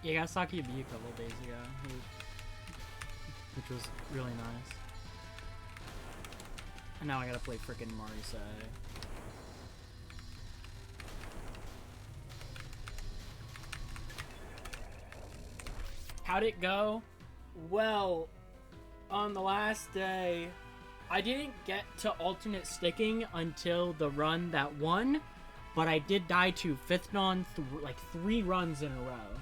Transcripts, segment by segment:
Yeah, I got Saki B a couple days ago, which was really nice. And now I gotta play frickin' MarisaA. How'd it go? Well, on the last day, I didn't get to alternate sticking until the run that won, but I did die to 5th non like 3 runs in a row.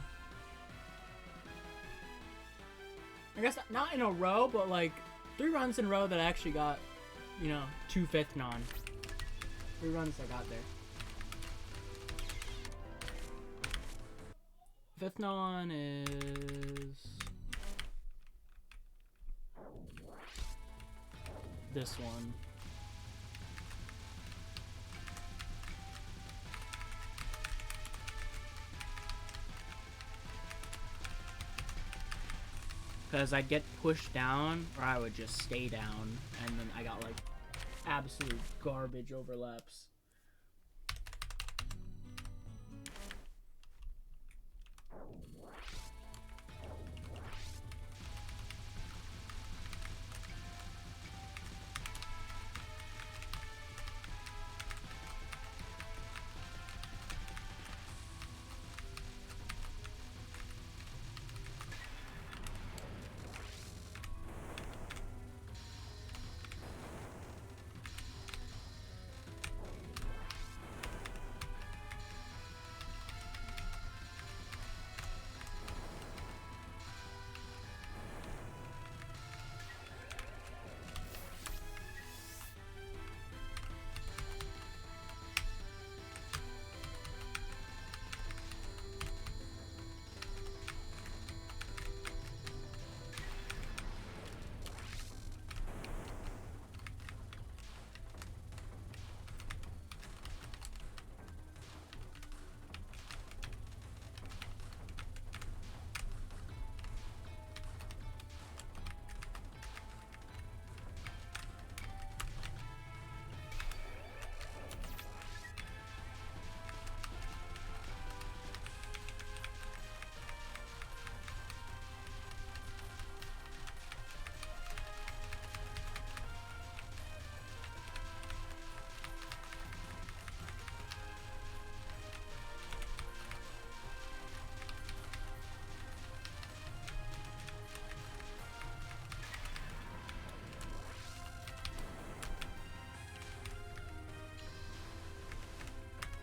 I guess not in a row, but like 3 runs in a row that I actually got, you know, 2 5th non. 3 runs I got there. 5th non is this one. Because I'd get pushed down, or I would just stay down, and then I got like absolute garbage overlaps.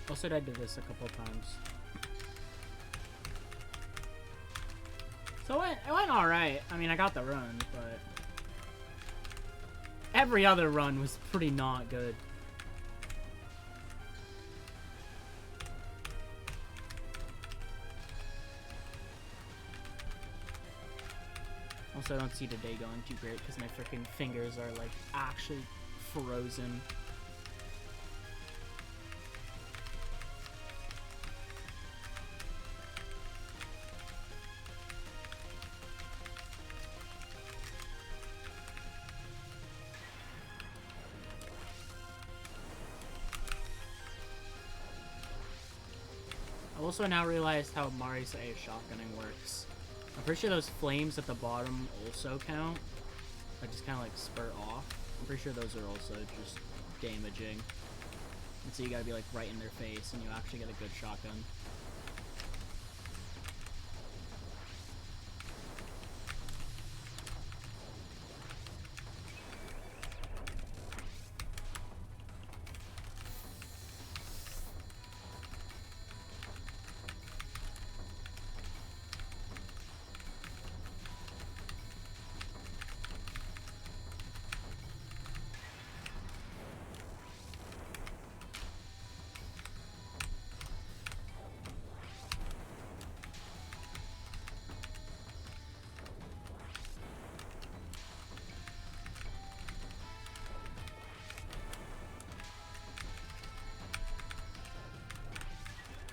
Also, I did this a couple times. So it went alright. I mean, I got the run, but every other run was pretty not good. Also, I don't see today going too great because my freaking fingers are like actually frozen. I also now realized how MarisaA shotgunning works. I'm pretty sure those flames at the bottom also count. I just kind of like spurt off. I'm pretty sure those are also just damaging. And so you gotta be like right in their face and you actually get a good shotgun.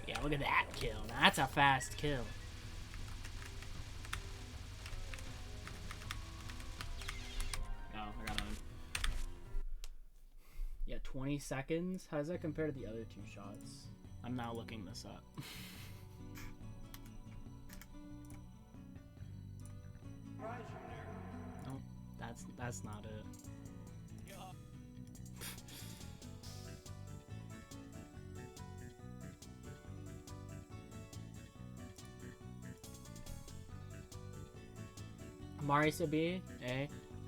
Yeah, look at that kill. Now that's a fast kill. Oh, I got him. Yeah, 20 seconds? How does that compare to the other 2 shots? I'm now looking this up. That's not it. MarisaA, eh?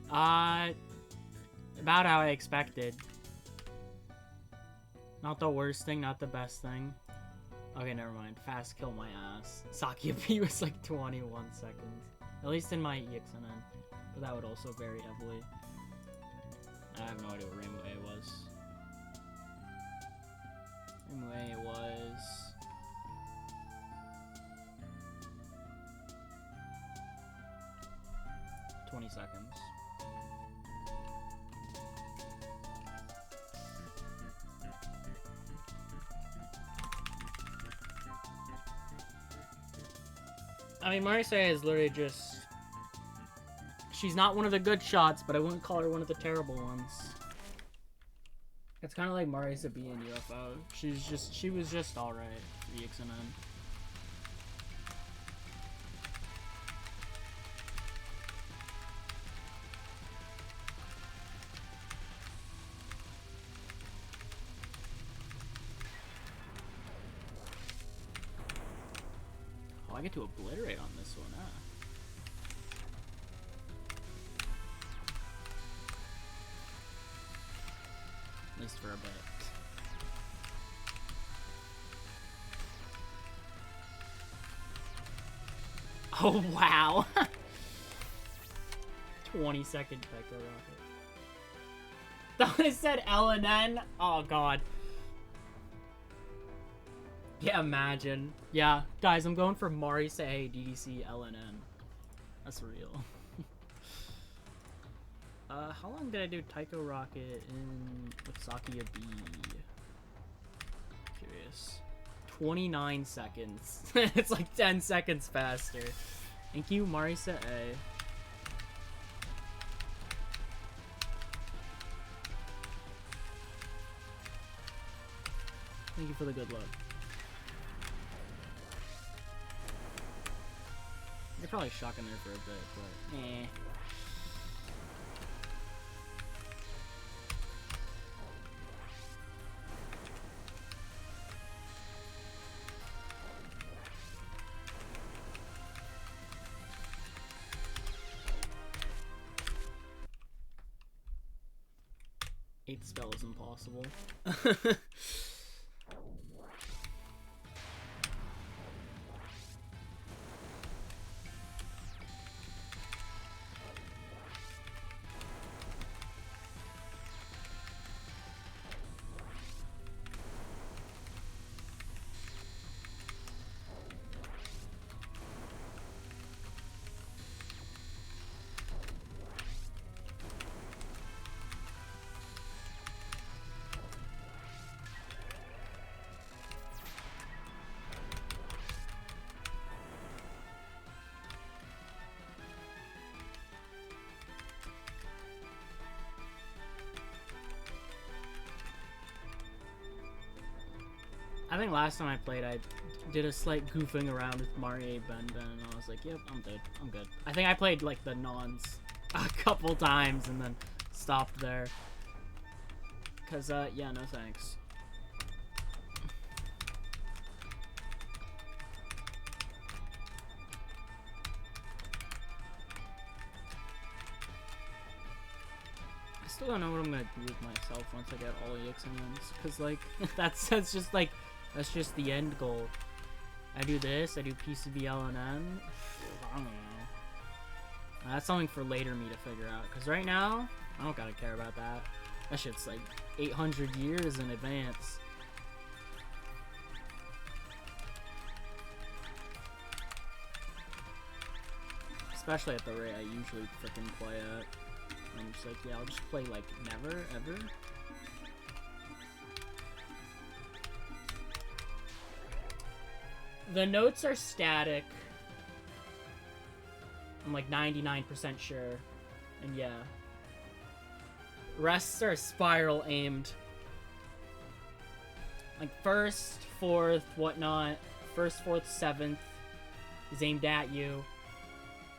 About how I expected. Not the worst thing, not the best thing. Okay, never mind. Fast kill my ass. Sakia B was like 21 seconds. At least in my ExNN. But that would also vary heavily. I have no idea what Rainbow A was. Rainbow A was... 20 seconds. I mean, MarisaA is literally just... She's not one of the good shots, but I wouldn't call her one of the terrible ones. It's kind of like MarisaB in UFO. She was just alright for ExNN. I get to obliterate on this one, huh? At least for a bit. Oh, wow! 20-second Tycho rocket. Thought I said LNN? Oh, God. Yeah, imagine. Yeah, guys, I'm going for MarisaA, DDC, LNN. That's real. How long did I do Tycho Rocket in with Sakia B? Curious. 29 seconds. It's like 10 seconds faster. Thank you, MarisaA. Thank you for the good luck. You're probably shocking there for a bit, but eh. Eighth spell is impossible. I think last time I played, I did a slight goofing around with MarisaA Bend, and I was like, yep, I'm good. I'm good. I think I played, like, the nons a couple times and then stopped there. Because, yeah, no thanks. I still don't know what I'm gonna do with myself once I get all ExNNs. Because, like, that's just, like... That's just the end goal. I do this, I do PCB LNN. I don't know. That's something for later me to figure out. Because right now, I don't gotta care about that. That shit's like 800 years in advance. Especially at the rate I usually freaking play at. I'm just like, yeah, I'll just play like never, ever. The notes are static. I'm like 99% sure. And yeah. Rests are spiral aimed. Like first, fourth, whatnot. First, fourth, seventh is aimed at you.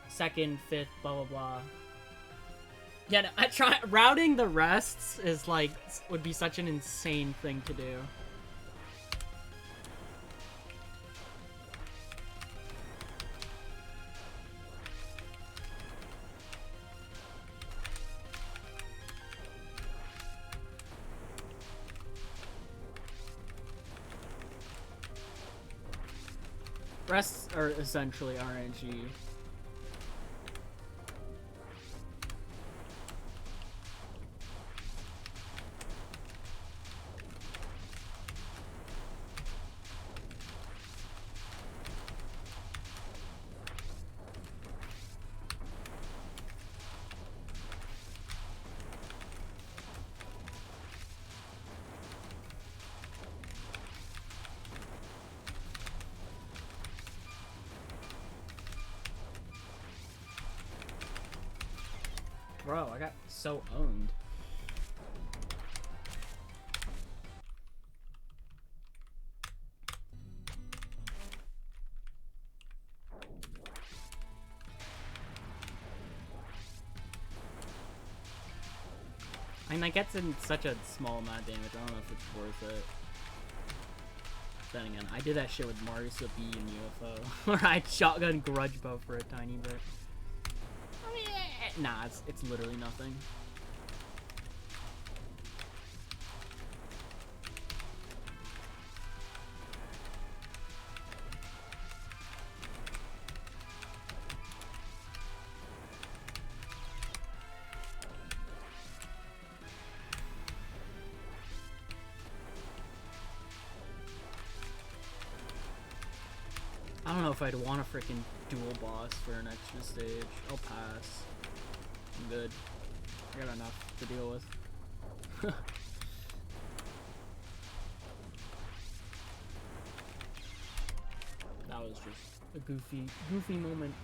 Second, fifth, blah blah blah. Yeah, no, routing the rests is like would be such an insane thing to do. Rests are essentially RNG. Bro, I got so owned. I mean, that gets in such a small amount of damage. I don't know if it's worth it. Then again, I did that shit with MarisaA and UFO, where I shotgun grudge bow for a tiny bit. Nah, it's literally nothing. I don't know if I'd want a freaking dual boss for an extra stage. I'll pass. I'm good. I got enough to deal with. That was just a goofy moment.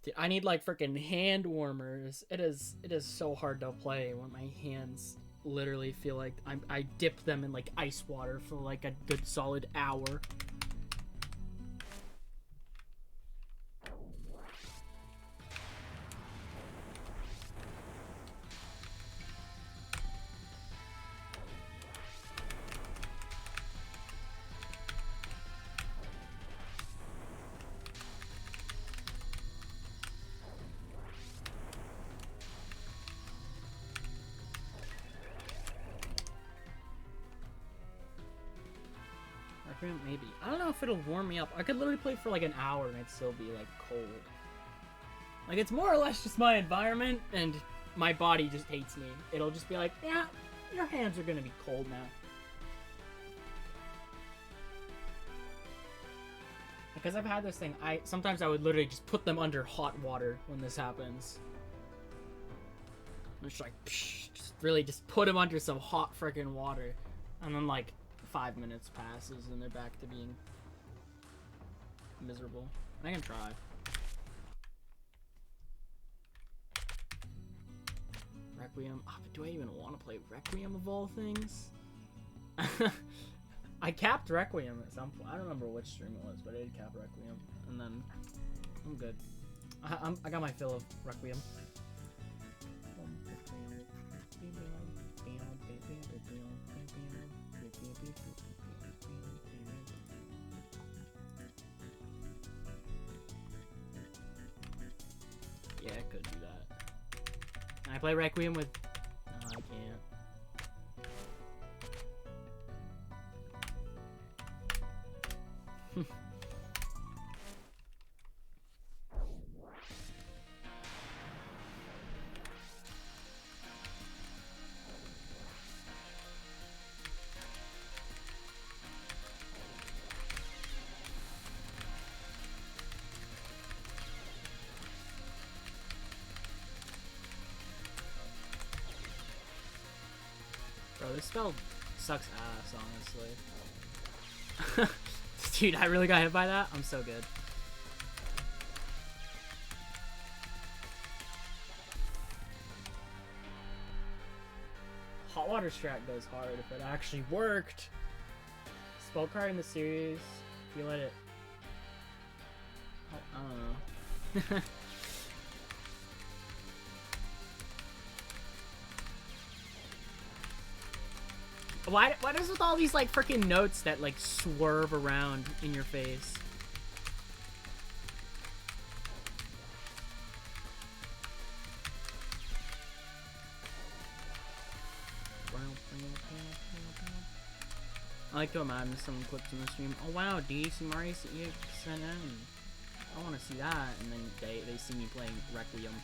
Dude, I need like freaking hand warmers. It is so hard to play when my hands literally feel like I dip them in like ice water for like a good solid hour. Maybe. I don't know if it'll warm me up. I could literally play for like an hour and it'd still be like cold. Like it's more or less just my environment and my body just hates me. It'll just be like, yeah, your hands are gonna be cold now. Because I've had this thing, sometimes I would literally just put them under hot water when this happens. I'm just like, psh, just put them under some hot freaking water. And then like 5 minutes passes and they're back to being miserable. I can try. Requiem. Oh, but do I even want to play Requiem of all things? I capped Requiem at some point. I don't remember which stream it was, but I did cap Requiem. And then I'm good. I got my fill of Requiem. Yeah, I could do that. Can I play Requiem with... No, I can't. spell sucks ass, honestly. Dude, I really got hit by that? I'm so good. Hot water strat goes hard if it actually worked. Spell card in the series, if you let it... I don't know. Why does with all these like freaking notes that like swerve around in your face? I like to imagine some clips in the stream. Oh wow, DDC MarisaA ExNN. I want to see that, and then they see me playing Requiem,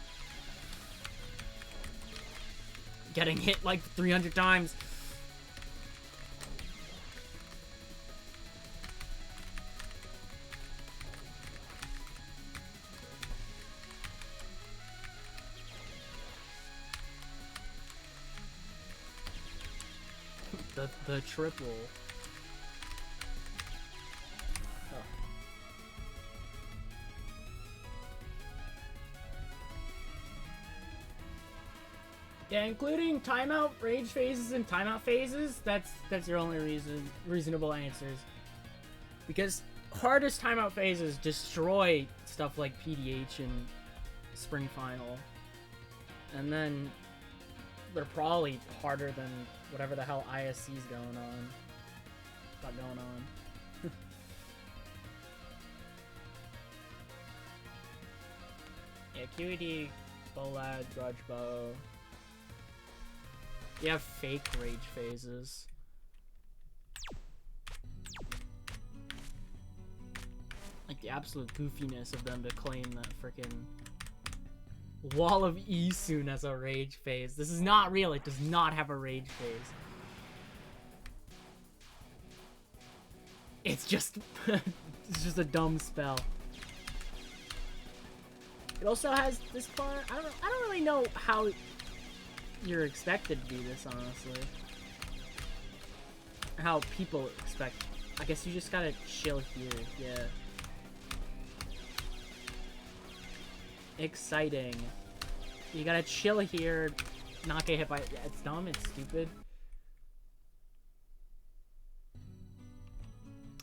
getting hit like 300 times. The triple. Oh. Yeah, including timeout rage phases and timeout phases. That's your only reasonable answers. Because hardest timeout phases destroy stuff like PDH and Spring Final, and then they're probably harder than whatever the hell ISC's going on. Got going on. Yeah, QED, Bolad, Grudge Bow. You have fake rage phases. Like the absolute goofiness of them to claim that frickin' Wall of Isun as a rage phase. This is not real. It does not have a rage phase. It's just it's just a dumb spell. It also has this part. I don't really know how you're expected to do this, honestly. How people expect. I guess you just gotta chill here. Yeah. Exciting. You gotta chill here, not get hit by. Yeah, it's dumb, it's stupid.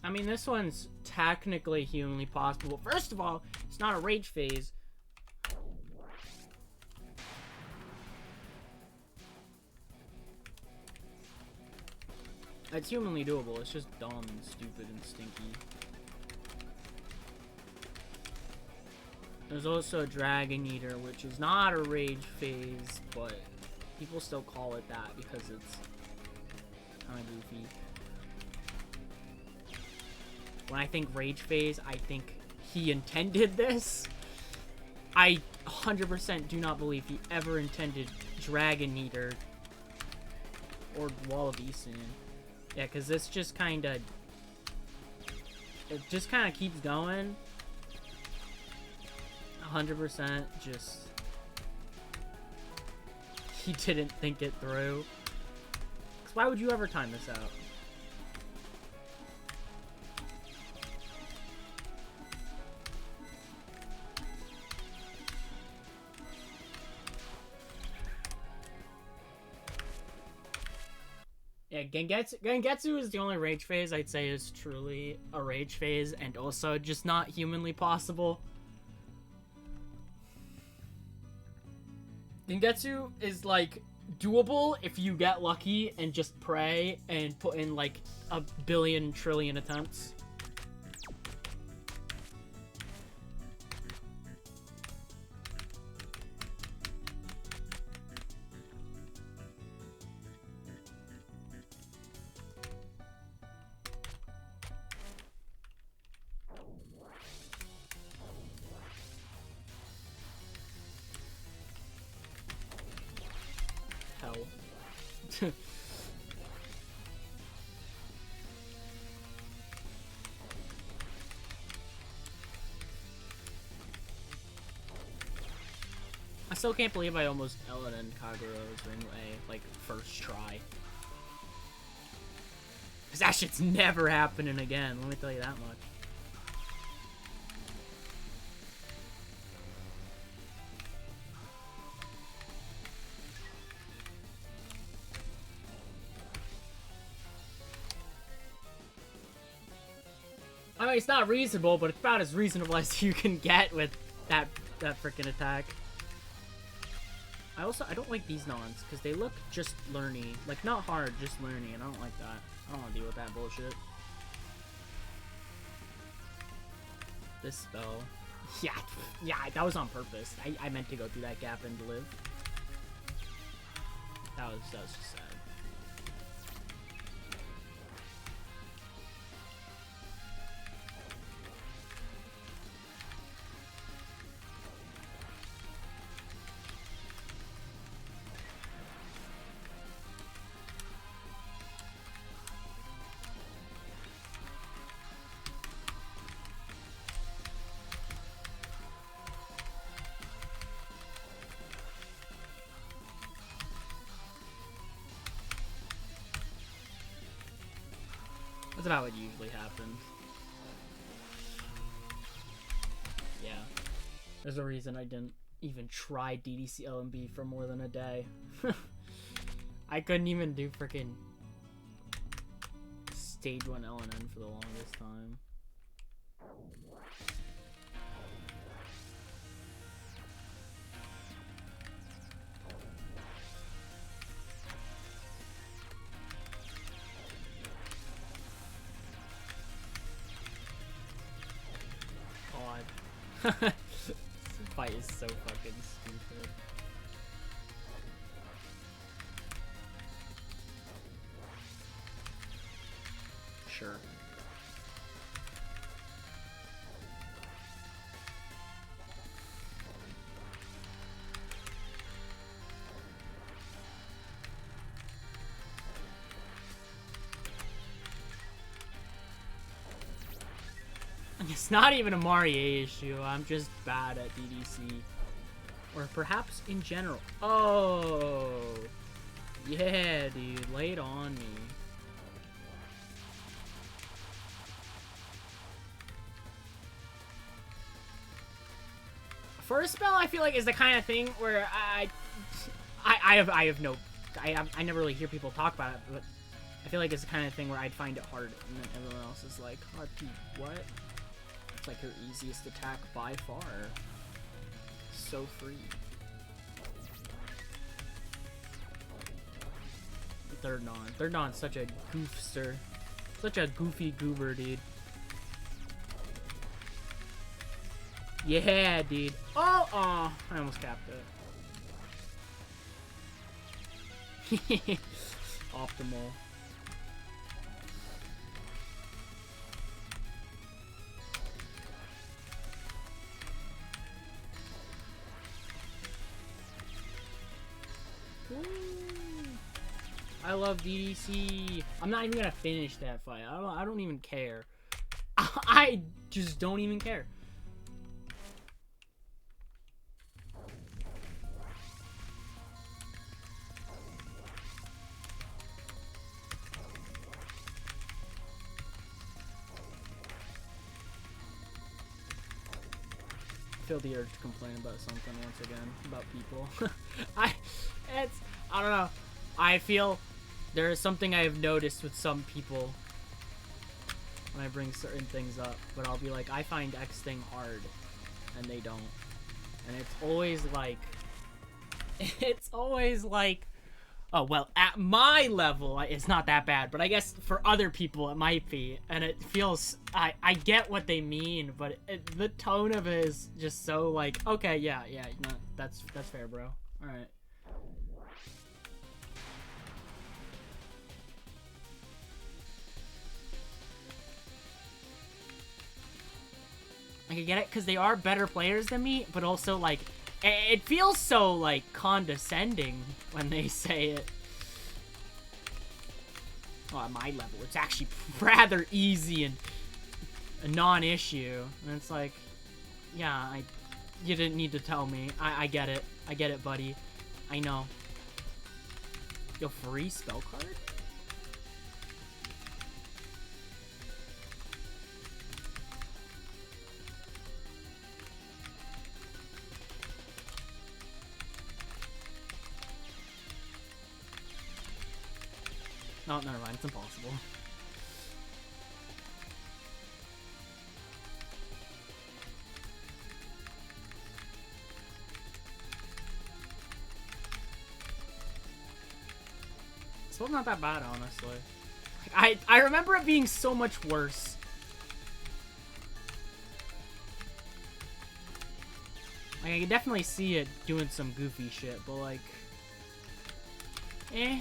I mean, this one's technically humanly possible. First of all, it's not a rage phase. It's humanly doable, it's just dumb and stupid and stinky. There's also Dragon Eater, which is not a rage phase, but people still call it that because it's kind of goofy. When I think rage phase, I think he intended this. I 100% do not believe he ever intended Dragon Eater or Wall of Isun. Yeah, because this just kind of... It just kind of keeps going. 100% just... He didn't think it through. Because why would you ever time this out? Yeah, Gengetsu is the only rage phase I'd say is truly a rage phase and also just not humanly possible. Gengetsu is like doable if you get lucky and just pray and put in like a billion trillion attempts. I still can't believe I almost LNN Kaguro's Ring A, like, first try. Because that shit's never happening again, let me tell you that much. I mean, it's not reasonable, but it's about as reasonable as you can get with that freaking attack. I don't like these nons, because they look just learny. Like, not hard, just learny, and I don't like that. I don't want to deal with that bullshit. This spell. Yeah, that was on purpose. I meant to go through that gap and live. That was just sad. That's about what usually happens. Yeah. There's a reason I didn't even try DDC LMB for more than a day. I couldn't even do freaking stage 1 LNN for the longest time. This fight is so fucking stupid. Sure. It's not even a MarisaA issue, I'm just bad at DDC. Or perhaps in general. Oh! Yeah, dude, lay it on me. First spell, I feel like, is the kind of thing where I never really hear people talk about it, but I feel like it's the kind of thing where I'd find it hard, and then everyone else is like, RP, what? It's like your easiest attack by far. So free. Third non. Third non's such a goofster. Such a goofy goober, dude. Yeah, dude. Oh, I almost capped it. Optimal. I love DDC. I'm not even gonna finish that fight. I don't even care. I just don't even care. I feel the urge to complain about something once again about people. I don't know. I feel there is something I have noticed with some people when I bring certain things up, but I'll be like, I find X thing hard, and they don't. And it's always like, oh, well, at my level, it's not that bad, but I guess for other people, it might be. And it feels, I get what they mean, but the tone of it is just so like, okay, yeah, no, that's fair, bro. All right. I can get it because they are better players than me, but also, like, it feels so, like, condescending when they say it. Well, at my level, it's actually rather easy and a non-issue. And it's like, yeah, you didn't need to tell me. I get it. I get it, buddy. I know. Yo, free spell card? Oh, never mind. It's impossible. Still not that bad, honestly. I remember it being so much worse. Like, I can definitely see it doing some goofy shit, but like, eh.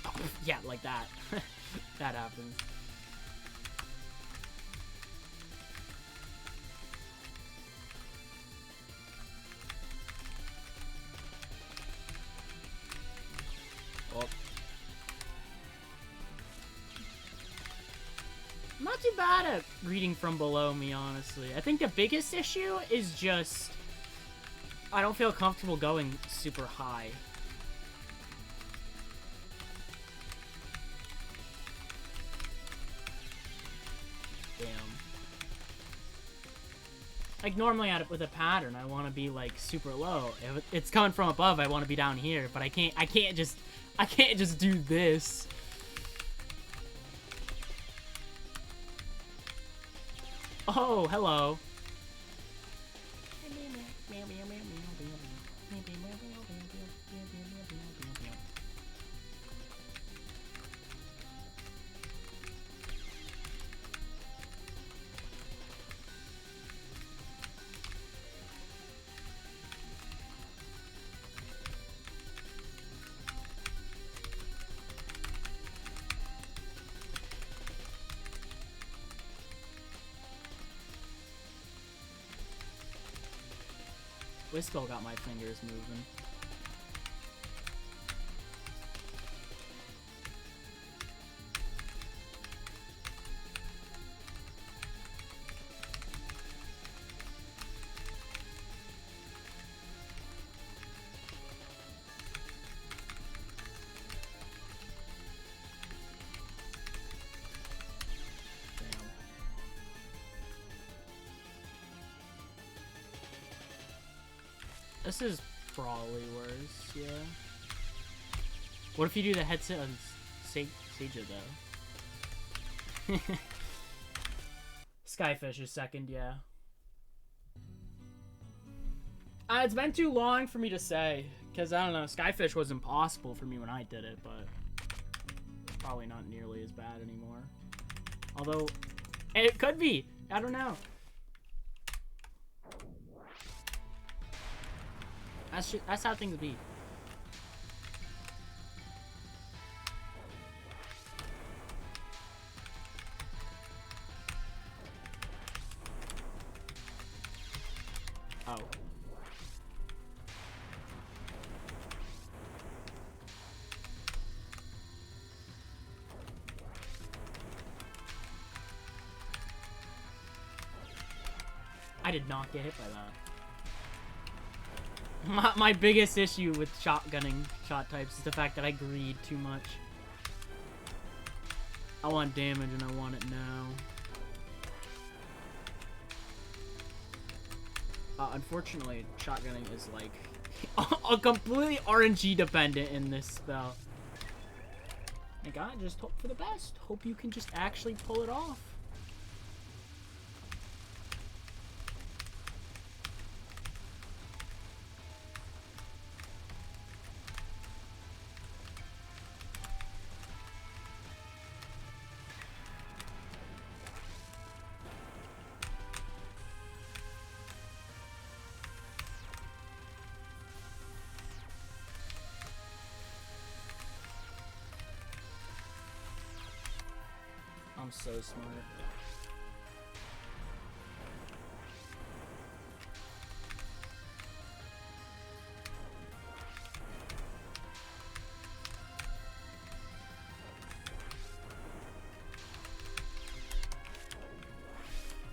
Oh, yeah, like that. That happens. Oh. I'm not too bad at reading from below me, honestly. I think the biggest issue is just I don't feel comfortable going super high. Damn. Like, normally with a pattern, I want to be, like, super low. If it's coming from above, I want to be down here, but I can't just do this. Oh, hello. Whistle got my fingers moving. This is probably worse, yeah. What if you do the headset on Seija, though? Skyfish is second, yeah. It's been too long for me to say, because, I don't know, Skyfish was impossible for me when I did it, but it's probably not nearly as bad anymore. Although, it could be. I don't know. That's how things be. Oh. I did not get hit by that. My biggest issue with shotgunning shot types is the fact that I greed too much. I want damage and I want it now. Unfortunately, shotgunning is like a completely RNG dependent in this spell. My God, just hope for the best. Hope you can just actually pull it off. I'm so smart.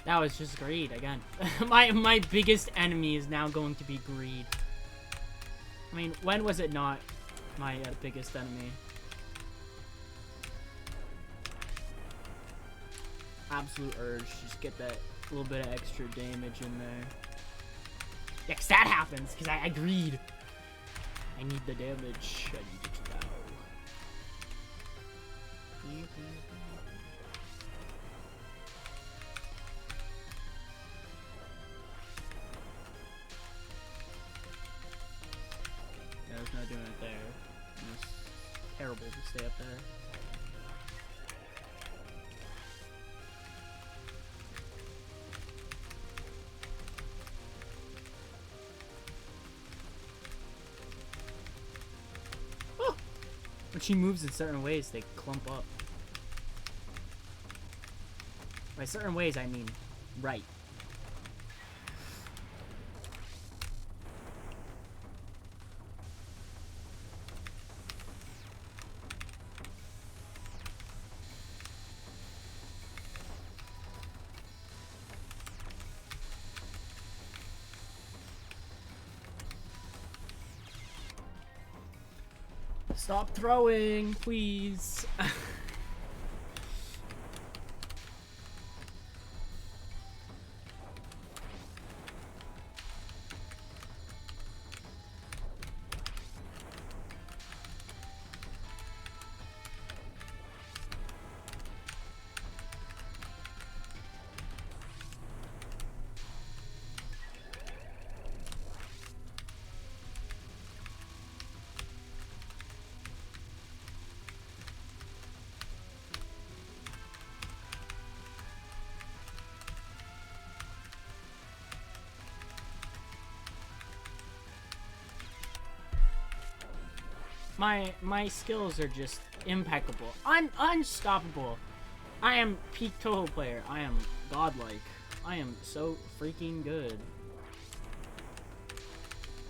That was just greed again. my biggest enemy is now going to be greed. I mean, when was it not my biggest enemy? absolute urge to just get that little bit of extra damage in there. Yeah, 'cause that happens, because I agreed. I need the damage. I need it now. Yeah, there's no doing it there. It's terrible to stay up there. When she moves in certain ways, they clump up. By certain ways, I mean right. Stop throwing, please. My skills are just impeccable. I'm unstoppable. I am peak Toho player. I am godlike. I am so freaking good.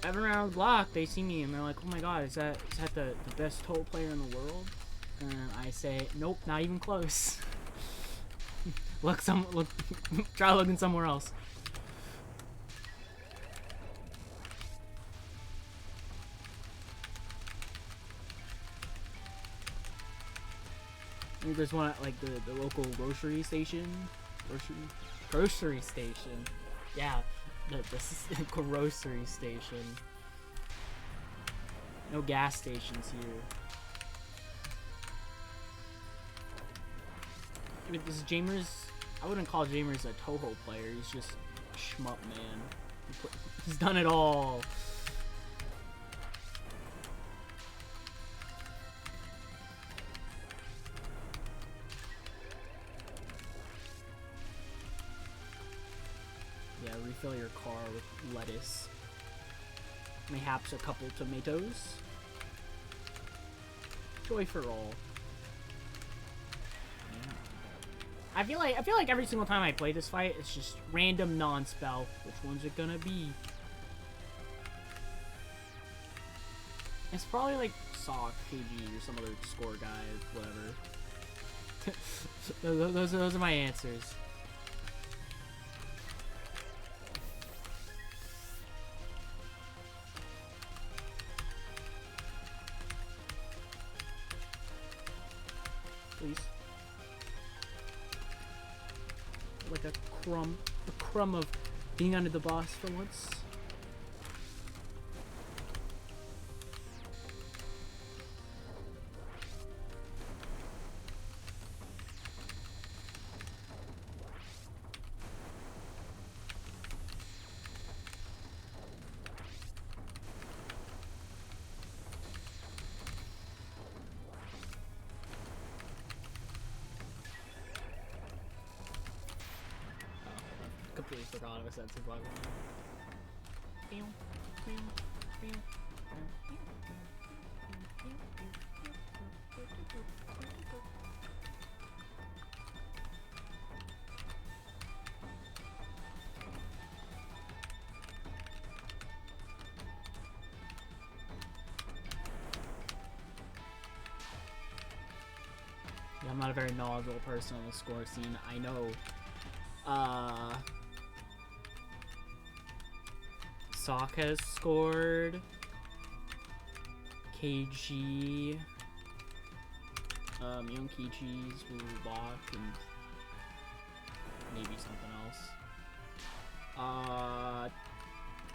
Everyone around the block, they see me and they're like, "Oh my god, is that the best Toho player in the world?" And I say, "Nope, not even close." look, try looking somewhere else. There's one at like the local grocery station. Grocery station. Yeah, the grocery station. No gas stations here. I mean, this Jamers, I wouldn't call Jamers a Toho player. He's just a shmup, man. He's done it all. Refill your car with lettuce. Mayhaps a couple tomatoes. Joy for all. Yeah. I feel like every single time I play this fight, it's just random non-spell. Which one's it gonna be? It's probably like Sock, KG, or some other score guy, whatever. those are my answers. Please. Like a crumb of being under the boss for once. Completely forgot of a sense of bug. Yeah, I'm not a very knowledgeable person on the score scene. I know Sock has scored. KG. Young Kichis will walk, and maybe something else.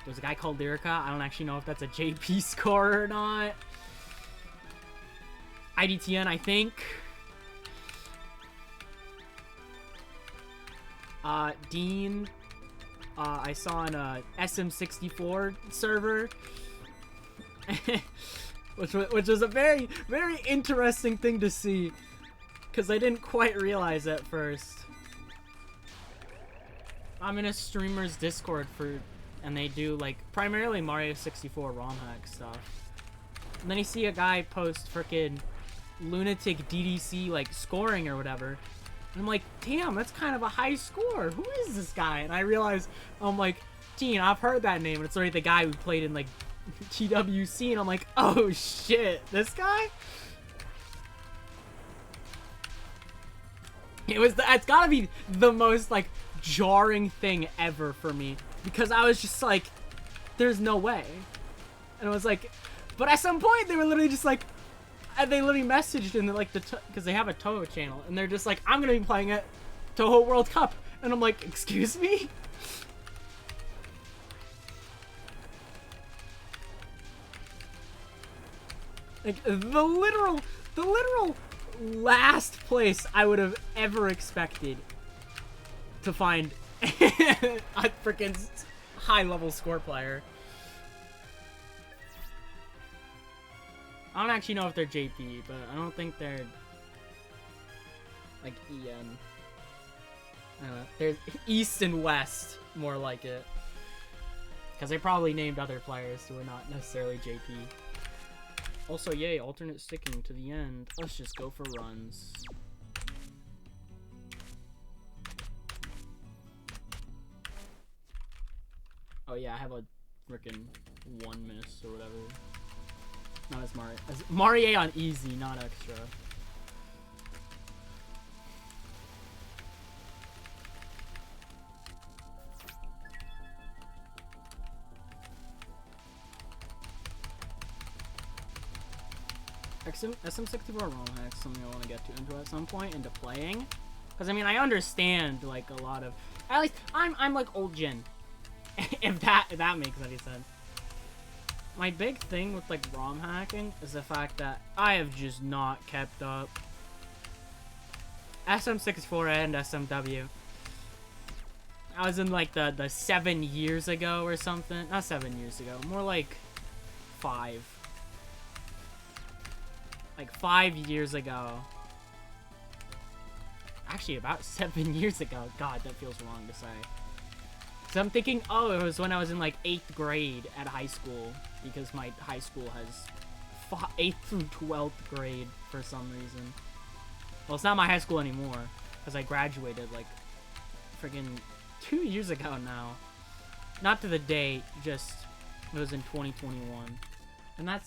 There's a guy called Lyrica. I don't actually know if that's a JP score or not. IDTN, I think. Dean. I saw on a SM64 server. which was a very, very interesting thing to see. Because I didn't quite realize at first. I'm in a streamer's Discord and they do like primarily Mario 64 ROM hack stuff. And then you see a guy post frickin' lunatic DDC like scoring or whatever. And I'm like, damn, that's kind of a high score. Who is this guy? And I realize, I'm like, Gene, I've heard that name. And it's already the guy who played in like TWC. And I'm like, oh shit, this guy? It's gotta be the most like jarring thing ever for me, because I was just like, there's no way. And I was like, but at some point they were literally just like, they literally messaged in like because they have a Toho channel, and they're just like, I'm gonna be playing at Toho World Cup. And I'm like, excuse me? Like the literal last place I would have ever expected to find a freaking high-level score player. I don't actually know if they're JP, but I don't think they're like EN. I don't know. There's East and West, more like it. Because they probably named other players who are not necessarily JP. Also, yay, alternate sticking to the end. Let's just go for runs. Oh yeah, I have a frickin' 1 miss or whatever. Not as Mario. As MarisaA on easy, not extra. SM64 ROM hacks, something I want to get into at some point, into playing. Because, I mean, I understand, like, a lot of... At least, I'm like, old gen. if that makes any sense. My big thing with, like, ROM hacking is the fact that I have just not kept up. SM64 and SMW. I was in, like, the 7 years ago or something. Not 7 years ago. More like 5. Like 5 years ago. Actually, about 7 years ago. God, that feels wrong to say. So I'm thinking, oh, it was when I was in like 8th grade at high school, because my high school has 8th through 12th grade for some reason. Well, it's not my high school anymore, because I graduated like friggin' 2 years ago now. Not to the date, just it was in 2021, and that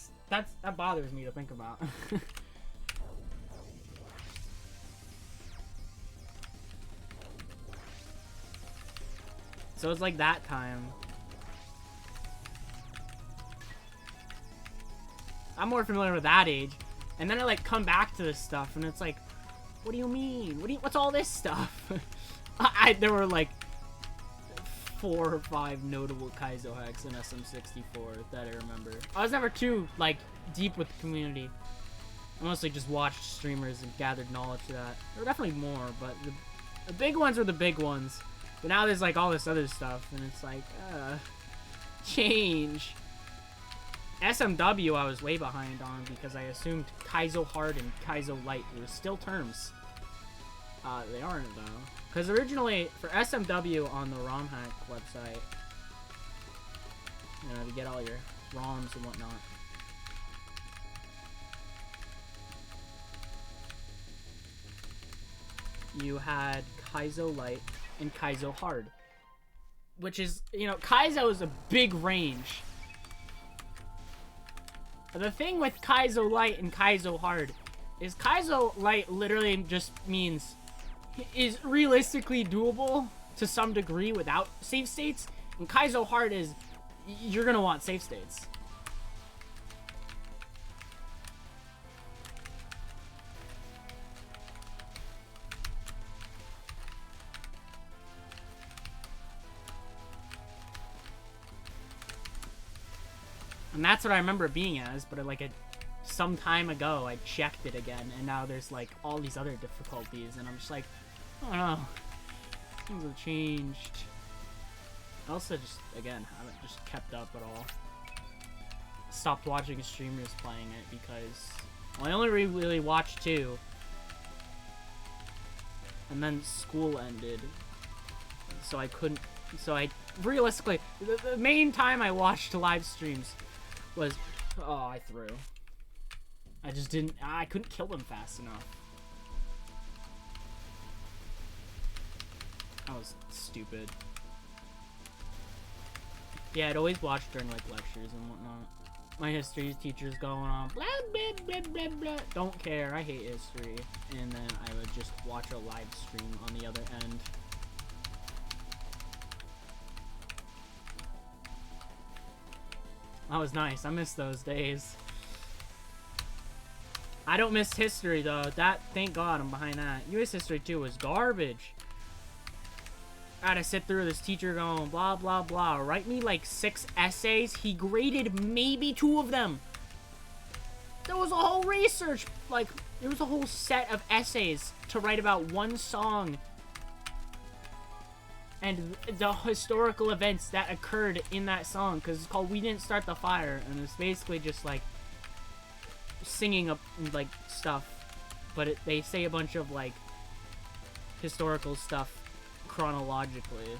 bothers me to think about. So it's like that time. I'm more familiar with that age, and then I like come back to this stuff, and it's like, what do you mean? What's all this stuff? There were like 4 or 5 notable Kaizo hacks in SM64 that I remember. I was never too like deep with the community. I mostly just watched streamers and gathered knowledge to that. There were definitely more, but the big ones were the big ones. But now there's like all this other stuff, and it's like, change. SMW I was way behind on because I assumed Kaizo Hard and Kaizo Light were still terms. They aren't though. Because originally, for SMW on the ROM hack website, you know, to get all your ROMs and whatnot, you had Kaizo Light and Kaizo Hard. Which is, you know, Kaizo is a big range. The thing with Kaizo Light and Kaizo Hard is Kaizo Light literally just means is realistically doable to some degree without save states, and Kaizo Hard is you're gonna want save states. And that's what I remember it being as, but like some time ago I checked it again, and now there's like all these other difficulties, and I'm just like, I don't know, things have changed. I also just, again, haven't just kept up at all. Stopped watching streamers playing it because, well, I only really watched 2. And then school ended. So I couldn't, realistically, the main time I watched live streams was, oh, I threw. I couldn't kill them fast enough. That was stupid. Yeah, I'd always watch during, like, lectures and whatnot. My history teacher's going on, blah, blah, blah, blah, blah. Don't care, I hate history. And then I would just watch a live stream on the other end. That was nice. I miss those days. I don't miss history, though. That, thank God, I'm behind that. US history, too, was garbage. I had to sit through this teacher going, blah, blah, blah. Write me, like, 6 essays. He graded maybe 2 of them. There was a whole research, like, there was a whole set of essays to write about one song. And the historical events that occurred in that song. Because it's called We Didn't Start the Fire. And it's basically just, like, singing up, like, stuff. But they say a bunch of, like, historical stuff chronologically.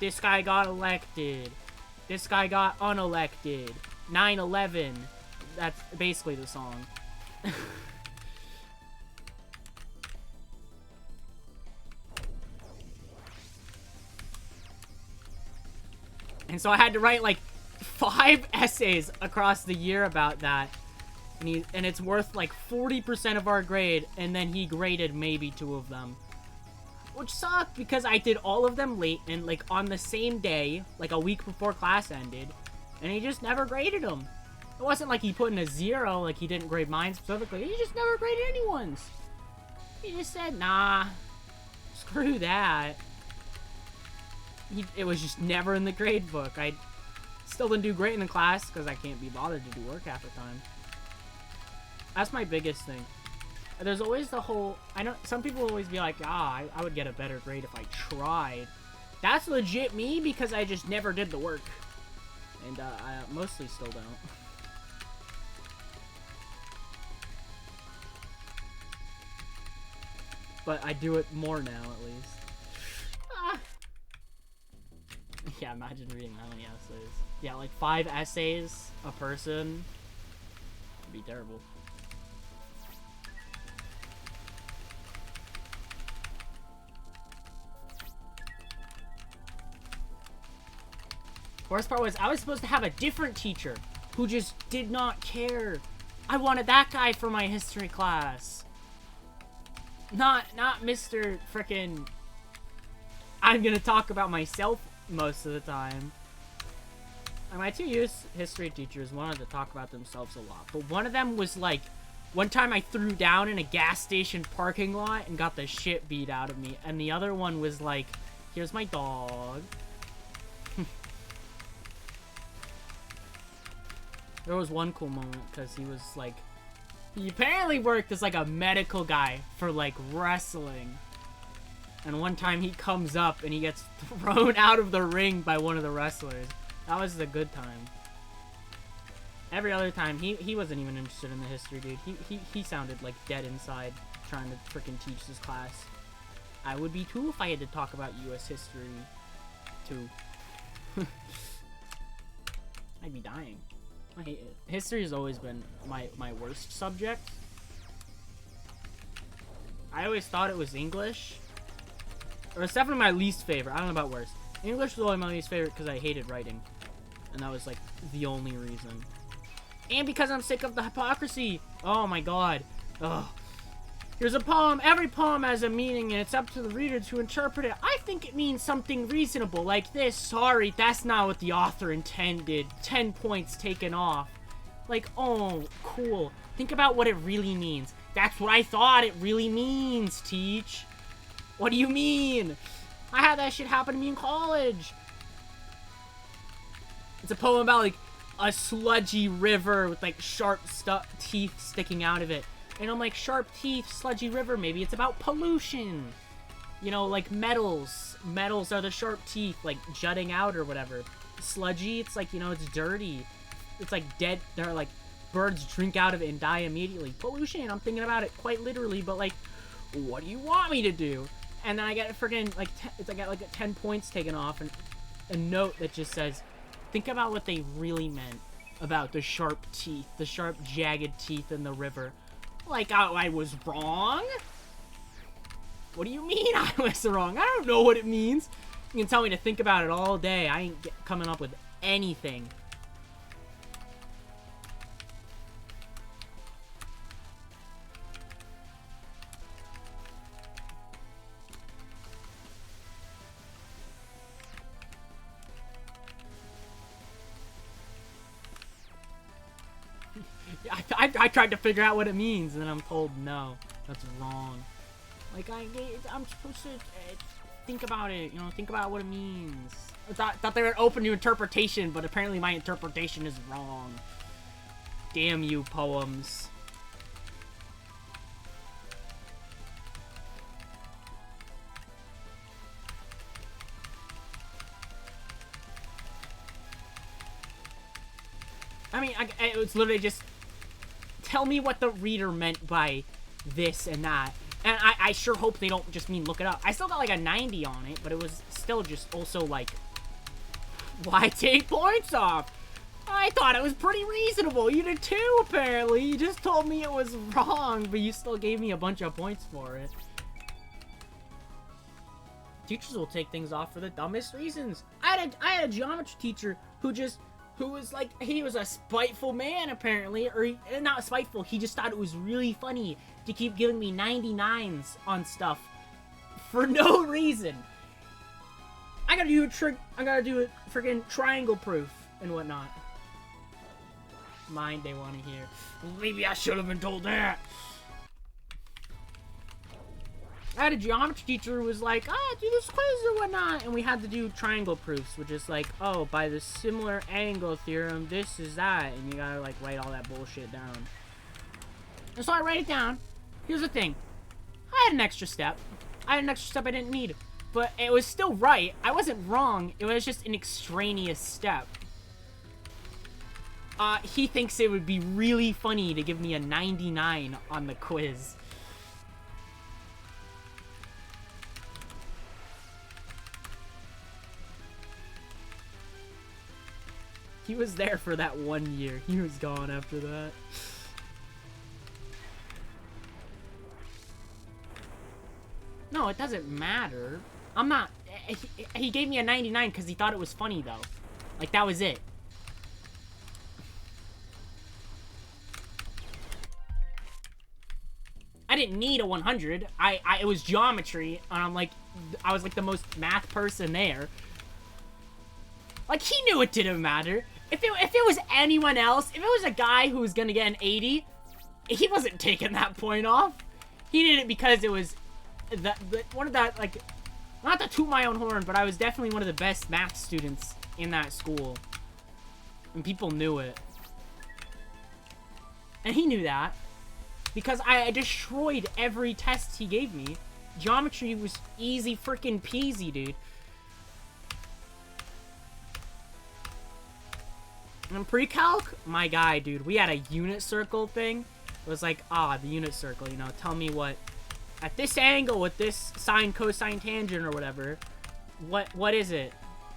This guy got elected. This guy got unelected. 9/11. That's basically the song. And so I had to write like 5 essays across the year about that. And it's worth like 40% of our grade, and then he graded maybe 2 of them. Which sucked because I did all of them late and like on the same day, like a week before class ended, and he just never graded them. It wasn't like he put in a 0, like he didn't grade mine specifically. He just never graded anyone's. He just said, nah, screw that. It was just never in the grade book. I still didn't do great in the class because I can't be bothered to do work half the time. That's my biggest thing. There's always the whole, I know some people will always be like, I would get a better grade if I tried. That's legit me because I just never did the work. And I mostly still don't. But I do it more now, at least. Ah. Yeah, imagine reading that many essays. Yeah, like 5 essays a person. It'd be terrible. Worst part was I was supposed to have a different teacher who just did not care. I wanted that guy for my history class. Not Mr. Frickin' I'm gonna talk about myself most of the time. And my 2 US history teachers wanted to talk about themselves a lot. But one of them was like, one time I threw down in a gas station parking lot and got the shit beat out of me. And the other one was like, here's my dog. There was one cool moment because he was like, he apparently worked as like a medical guy for like wrestling. And one time he comes up and he gets thrown out of the ring by one of the wrestlers. That was a good time. Every other time, he wasn't even interested in the history, dude. He sounded like dead inside trying to freaking teach this class. I would be too if I had to talk about US history too. I'd be dying. I hate it. History has always been my worst subject. I always thought it was English. Or it's definitely my least favorite. I don't know about worst. English was always my least favorite because I hated writing. And that was like the only reason. And because I'm sick of the hypocrisy. Oh my god. Ugh. Here's a poem. Every poem has a meaning and it's up to the reader to interpret it. I think it means something reasonable like this. Sorry, that's not what the author intended. 10 points taken off. Like, oh, cool. Think about what it really means. That's what I thought it really means, teach. What do you mean? I had that shit happen to me in college. It's a poem about, like, a sludgy river with like sharp teeth sticking out of it. And I'm like, sharp teeth, sludgy river, maybe it's about pollution. You know, like metals. Metals are the sharp teeth, like jutting out or whatever. Sludgy, it's like, you know, it's dirty. It's like dead, they're like, birds drink out of it and die immediately. Pollution, I'm thinking about it quite literally, but like, what do you want me to do? And then I get friggin' like, I got like 10 points taken off and a note that just says, think about what they really meant about the sharp teeth, the sharp jagged teeth in the river. Like, I was wrong? What do you mean I was wrong? I don't know what it means. You can tell me to think about it all day. I ain't coming up with anything. I tried to figure out what it means, and then I'm told, no, that's wrong. Like, I'm supposed to think about it, you know, think about what it means. I thought they were open to interpretation, but apparently my interpretation is wrong. Damn you, poems. I mean, it was literally just, tell me what the reader meant by this and that. And I sure hope they don't just mean look it up. I still got like a 90 on it, but it was still just also like, why take points off? I thought it was pretty reasonable. You did too, apparently. You just told me it was wrong, but you still gave me a bunch of points for it. Teachers will take things off for the dumbest reasons. I had a geometry teacher who was like, he was a spiteful man, apparently. Or, not spiteful, he just thought it was really funny to keep giving me 99s on stuff for no reason. I gotta do a freaking triangle proof and whatnot. Mind they want to hear. Maybe I should have been told that. I had a geometry teacher who was like, do this quiz or whatnot, and we had to do triangle proofs, which is like, oh, by the similar angle theorem, this is that, and you gotta like write all that bullshit down. And so I write it down. Here's the thing. I had an extra step. I didn't need. But it was still right. I wasn't wrong. It was just an extraneous step. He thinks it would be really funny to give me a 99 on the quiz. He was there for that 1 year. He was gone after that. No, it doesn't matter. I'm not... He gave me a 99 because he thought it was funny, though. Like, that was it. I didn't need a 100. It was geometry, and I was like the most math person there. Like, he knew it didn't matter. If it was anyone else, if it was a guy who was gonna get an 80, he wasn't taking that point off. He did it because it was one of that, like, not to toot my own horn, but I was definitely one of the best math students in that school. And people knew it. And he knew that. Because I destroyed every test he gave me. Geometry was easy freaking peasy, dude. And pre-calc, my guy, dude. We had a unit circle thing. It was like, the unit circle, you know. Tell me what, at this angle with this sine, cosine, tangent, or whatever, what is it?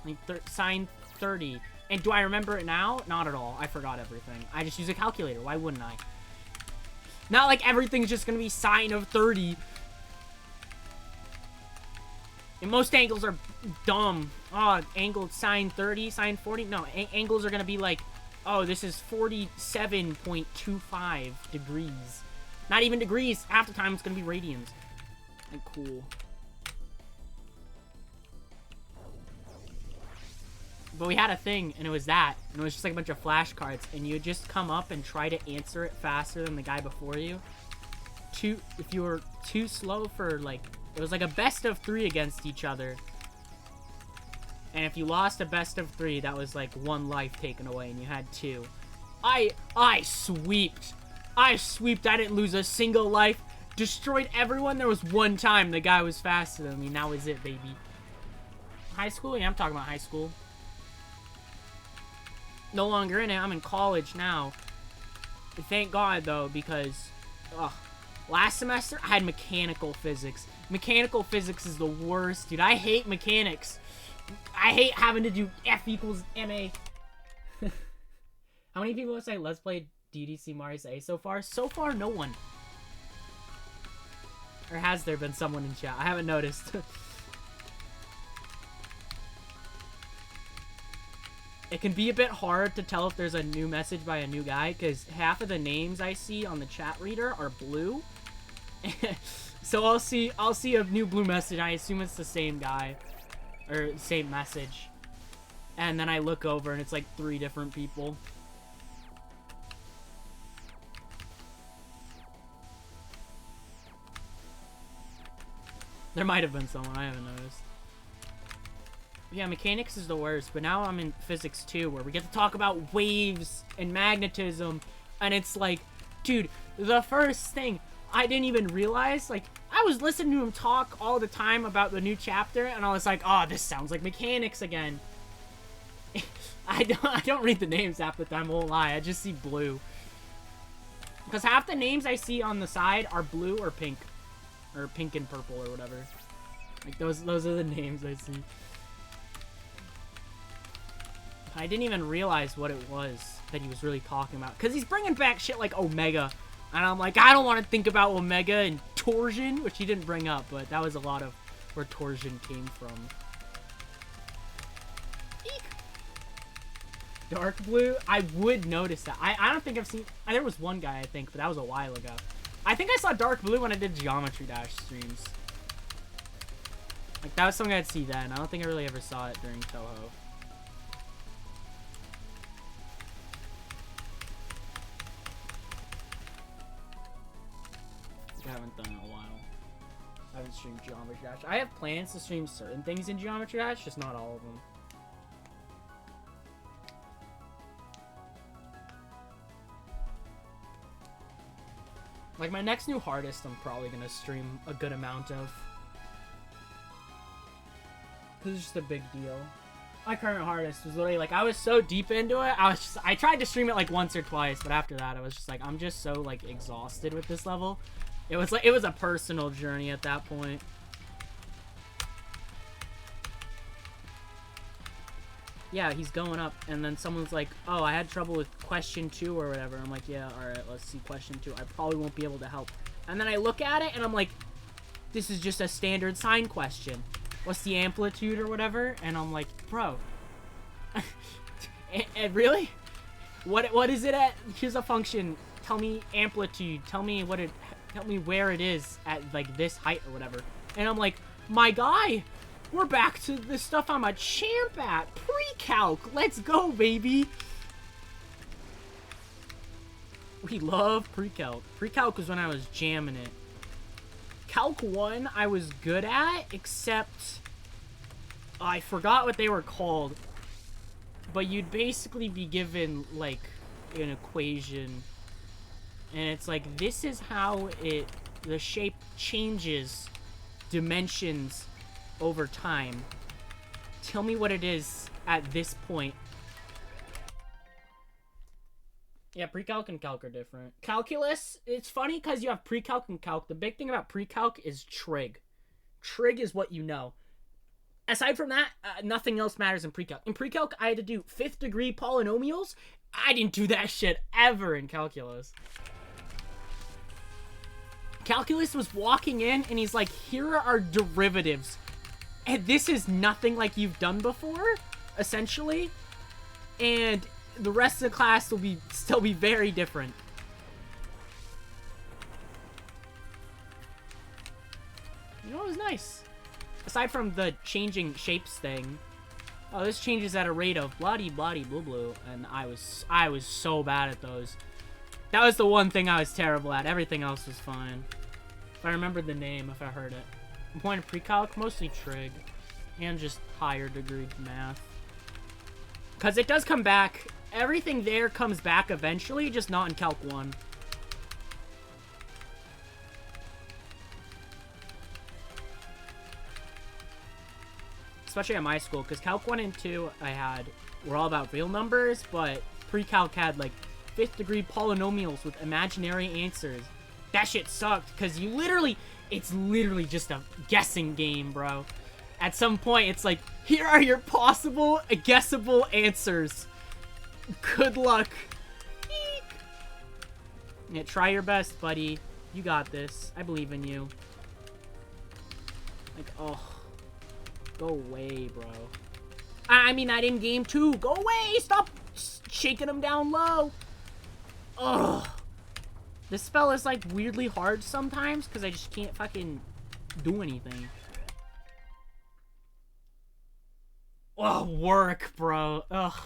Like, sine 30. And do I remember it now? Not at all. I forgot everything. I just use a calculator. Why wouldn't I? Not like everything's just gonna be sine of 30. And most angles are dumb. Angled sine 30, sine 40. No, angles are gonna be like, this is 47.25 degrees. Not even degrees. Half the time it's gonna be radians. Like, cool. But we had a thing, and it was that. And it was just like a bunch of flashcards. And you would just come up and try to answer it faster than the guy before you. If you were too slow for, like... It was like a best of 3 against each other. And if you lost a best of 3, that was like 1 life taken away, and you had 2. I sweeped. I didn't lose a single life. Destroyed everyone. There was 1 time the guy was faster than me. That was it, baby. High school? Yeah, I'm talking about high school. No longer in it. I'm in college now. Thank God, though, because... Ugh. Last semester, I had mechanical physics. Mechanical physics is the worst, dude. I hate mechanics. I hate having to do F equals MA. How many people would say let's play DDC MarisaA so far? So far, no one. Or has there been someone in chat? I haven't noticed. It can be a bit hard to tell if there's a new message by a new guy, because half of the names I see on the chat reader are blue. So I'll see a new blue message. I assume it's the same guy. Or same message. And then I look over and it's like 3 different people. There might have been someone, I haven't noticed. Yeah, mechanics is the worst, but now I'm in physics 2, where we get to talk about waves and magnetism, and it's like, dude, the first thing I didn't even realize, like, I was listening to him talk all the time about the new chapter, and I was like, oh, this sounds like mechanics again. I don't read the names half the time, won't lie, I just see blue. Because half the names I see on the side are blue or pink. Or pink and purple or whatever. Like, those are the names I see. I didn't even realize what it was that he was really talking about. Because he's bringing back shit like Omega. And I'm like, I don't want to think about Omega and torsion, which he didn't bring up, but that was a lot of where torsion came from. Eek. Dark blue? I would notice that. I don't think I've seen... There was one guy, I think, but that was a while ago. I think I saw dark blue when I did Geometry Dash streams. Like, that was something I'd see then. I don't think I really ever saw it during Toho. I haven't done it in a while. I haven't streamed Geometry Dash. I have plans to stream certain things in Geometry Dash, just not all of them. Like, my next new hardest, I'm probably gonna stream a good amount of. Because it's just a big deal. My current hardest was literally, like, I was so deep into it, I tried to stream it, like, once or twice, but after that, I was just like, I'm just so, like, exhausted with this level. It was a personal journey at that point. Yeah, he's going up, and then someone's like, oh, I had trouble with question 2 or whatever. I'm like, yeah, alright, let's see question 2. I probably won't be able to help. And then I look at it, and I'm like, this is just a standard sine question. What's the amplitude or whatever? And I'm like, bro. And really? What is it at? Here's a function. Tell me amplitude. Tell me where it is at, like, this height or whatever. And I'm like, my guy, we're back to the stuff I'm a champ at. Pre-calc. Let's go, baby. We love pre-calc. Pre-calc was when I was jamming it. Calc 1 I was good at, except I forgot what they were called. But you'd basically be given, like, an equation. And it's like, this is how the shape changes dimensions over time. Tell me what it is at this point. Yeah, pre-calc and calc are different. Calculus, it's funny because you have pre-calc and calc. The big thing about pre-calc is trig. Trig is what you know. Aside from that, nothing else matters in pre-calc. In pre-calc, I had to do 5th degree polynomials. I didn't do that shit ever in calculus. Calculus was walking in, and he's like, here are our derivatives. And this is nothing like you've done before, essentially. And the rest of the class will still be very different. You know, it was nice. Aside from the changing shapes thing. Oh, this changes at a rate of blah-de-blah-de-blue-blue. And I was so bad at those. That was the one thing I was terrible at. Everything else was fine. If I remembered the name, if I heard it. I'm pointing pre-calc, mostly trig. And just higher degree math. Because it does come back. Everything there comes back eventually, just not in Calc 1. Especially at my school, because Calc 1 and 2 were all about real numbers, but pre-Calc had, like, 5th degree polynomials with imaginary answers. That shit sucked, because it's literally just a guessing game, bro. At some point, it's like, here are your possible, guessable answers. Good luck. Eek. Yeah, try your best, buddy. You got this. I believe in you. Like, oh. Go away, bro. I mean, that in game 2. Go away! Stop shaking him down low. Ugh. This spell is, like, weirdly hard sometimes, because I just can't fucking do anything. Oh, work, bro. Ugh.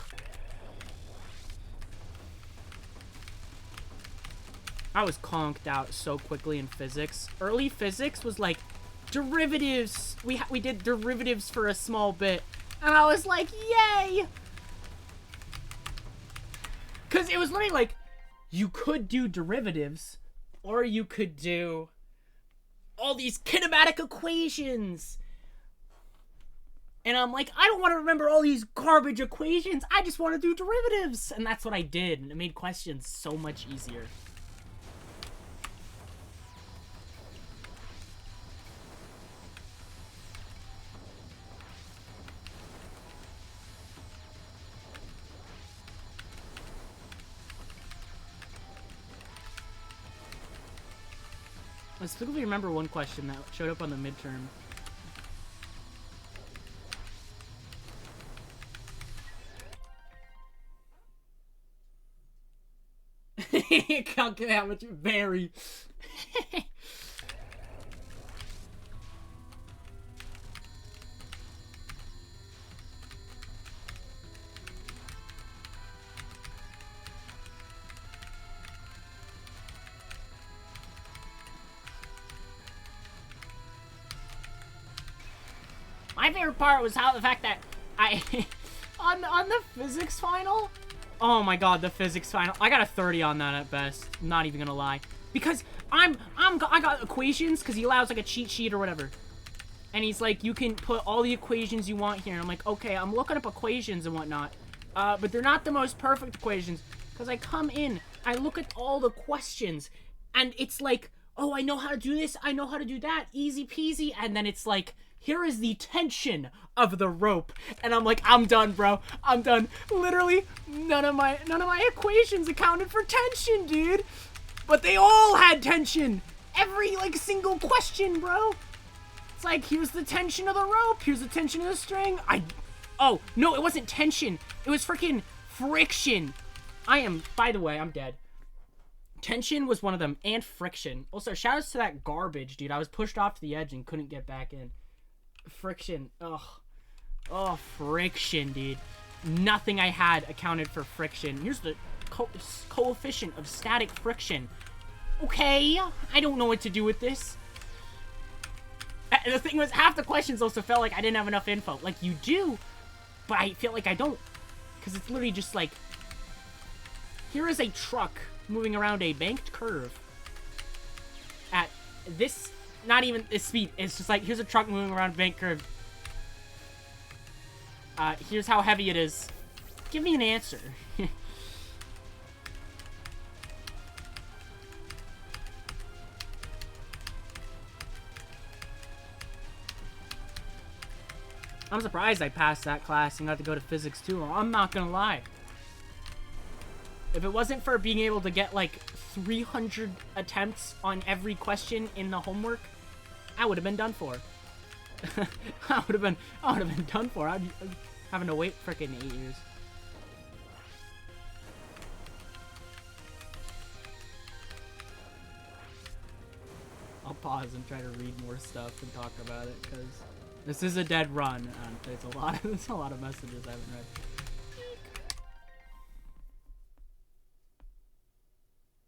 I was conked out so quickly in physics. Early physics was like, derivatives. We did derivatives for a small bit. And I was like, yay! Because it was literally like, you could do derivatives, or you could do all these kinematic equations. And I'm like, I don't want to remember all these garbage equations. I just want to do derivatives. And that's what I did. And it made questions so much easier. I specifically remember one question that showed up on the midterm. Calculate how much it vary. My favorite part was how the fact that on the physics final. Oh my god, the physics final. I got a 30 on that at best. I'm not even gonna lie. Because I got equations, because he allows like a cheat sheet or whatever. And he's like, you can put all the equations you want here. And I'm like, okay, I'm looking up equations and whatnot. But they're not the most perfect equations. Because I come in, I look at all the questions, and it's like, oh, I know how to do this, I know how to do that, easy peasy. And then it's like, here is the tension of the rope. And I'm like, I'm done, bro. I'm done. Literally, none of my equations accounted for tension, dude. But they all had tension. Every, like, single question, bro. It's like, here's the tension of the rope. Here's the tension of the string. Oh, no, it wasn't tension. It was freaking friction. By the way, I'm dead. Tension was one of them, and friction. Also, shoutouts to that garbage, dude. I was pushed off to the edge and couldn't get back in. Friction. Ugh. Oh, friction, dude. Nothing I had accounted for friction. Here's the coefficient of static friction. Okay, I don't know what to do with this. The thing was, half the questions also felt like I didn't have enough info. Like, you do, but I feel like I don't. Because it's literally just like, here is a truck moving around a banked curve at this, not even this speed. It's just like, here's a truck moving around a banked curve. Here's how heavy it is. Give me an answer. I'm surprised I passed that class and got to go to physics too. I'm not gonna lie. If it wasn't for being able to get like 300 attempts on every question in the homework, I would have been done for. I would have been done for. I'd be having to wait freaking 8 years. I'll pause and try to read more stuff and talk about it because this is a dead run. There's a lot of messages I haven't read.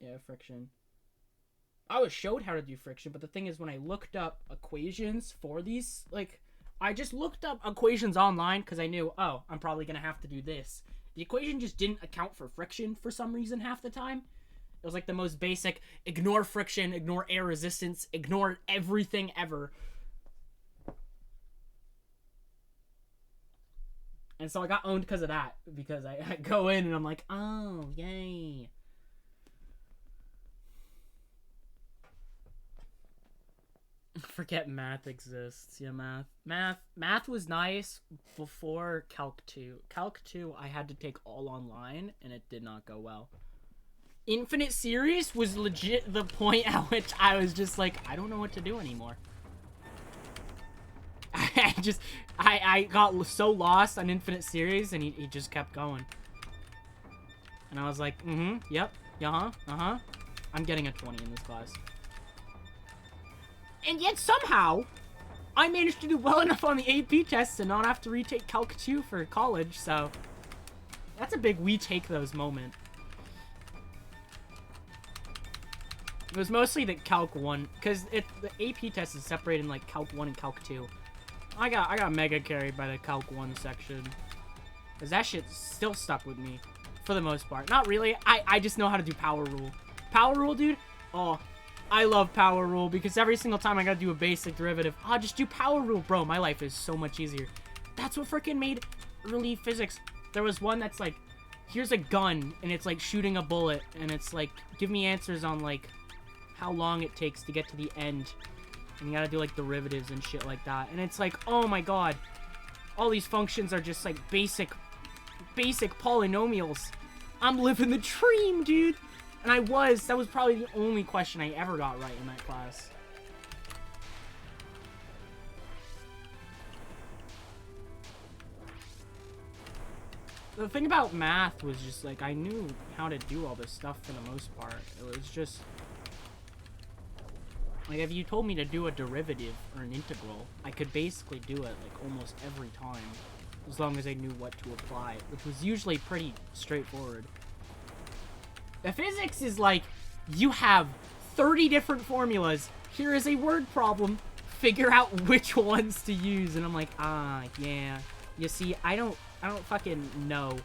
Yeah, friction. I was showed how to do friction, but the thing is, when I looked up equations for these, like, I just looked up equations online because I knew, oh, I'm probably going to have to do this. The equation just didn't account for friction for some reason half the time. It was like the most basic, ignore friction, ignore air resistance, ignore everything ever. And so I got owned because of that. Because I go in and I'm like, oh, yay. Forget math exists. Yeah, math was nice before Calc 2. Calc 2 I had to take all online and it did not go well. Infinite Series was legit the point at which I was just like, I don't know what to do anymore. I got so lost on Infinite Series and he just kept going. And I was like, yep, I'm getting a 20 in this class. And yet somehow, I managed to do well enough on the AP tests and not have to retake Calc 2 for college, so that's a big we take those moment. It was mostly the Calc 1, because the AP test is separated in like Calc 1 and Calc 2. I got mega carried by the Calc 1 section. Because that shit still stuck with me, for the most part. Not really, I just know how to do Power Rule. Power Rule, dude? Oh, I love Power Rule, because every single time I gotta do a basic derivative, I'll just do Power Rule. Bro, my life is so much easier. That's what freaking made early physics. There was one that's like, here's a gun, and it's like shooting a bullet, and it's like, give me answers on like, how long it takes to get to the end. And you gotta do like derivatives and shit like that. And it's like, oh my god. All these functions are just like basic polynomials. I'm living the dream, dude. And that was probably the only question I ever got right in that class. The thing about math was just like, I knew how to do all this stuff for the most part. It was just like, if you told me to do a derivative or an integral, I could basically do it like almost every time, as long as I knew what to apply, which was usually pretty straightforward. The physics is like, you have 30 different formulas, here is a word problem, figure out which ones to use, and I'm like, yeah. You see, I don't fucking know.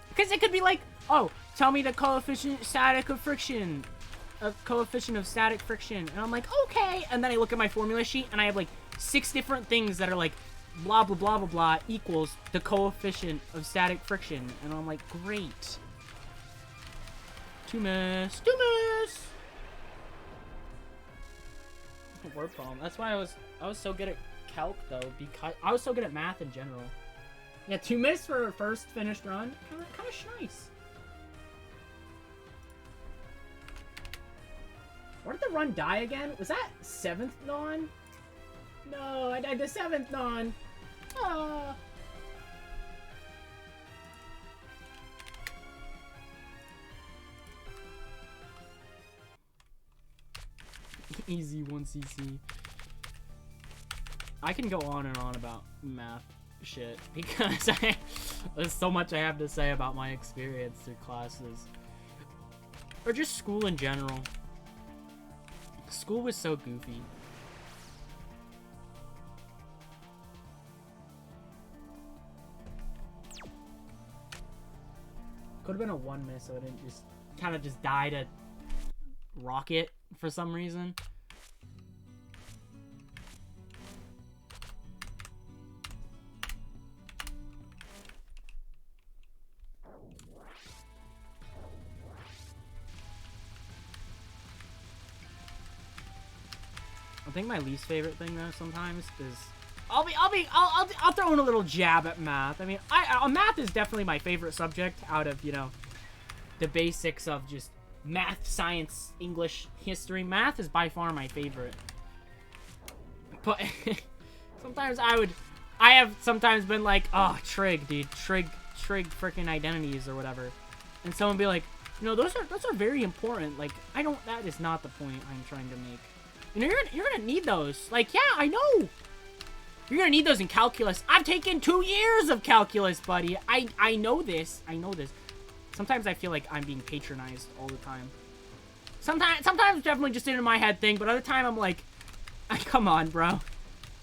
Because it could be like, oh, tell me the coefficient of friction. A coefficient of static friction. And I'm like, okay. And then I look at my formula sheet and I have like 6 different things that are like blah, blah, blah, blah, blah equals the coefficient of static friction. And I'm like, great. Two miss. Word problem. That's why I was so good at calc though, because I was so good at math in general. Yeah, 2 miss for a first finished run. Kind of nice. Where did the run die again? Was that 7th non? No, I died the 7th non. Ah. Easy 1cc. I can go on and on about math shit because there's so much I have to say about my experience through classes. Or just school in general. School was so goofy. Could have been a 1 miss so I didn't just kind of just die to rocket for some reason. I think my least favorite thing though sometimes is I'll throw in a little jab at math. I mean, math is definitely my favorite subject out of, you know, the basics of just math, science, English, history. Math is by far my favorite. But sometimes I have sometimes been like, oh, trig, dude, trig freaking identities or whatever. And someone be like, you know, those are very important. Like, that is not the point I'm trying to make. You know, you're gonna need those. Like, yeah, I know. You're gonna need those in calculus. I've taken 2 years of calculus, buddy. I know this. I know this. Sometimes I feel like I'm being patronized all the time. Sometimes definitely just in my head thing, but other time I'm like, Come on, bro.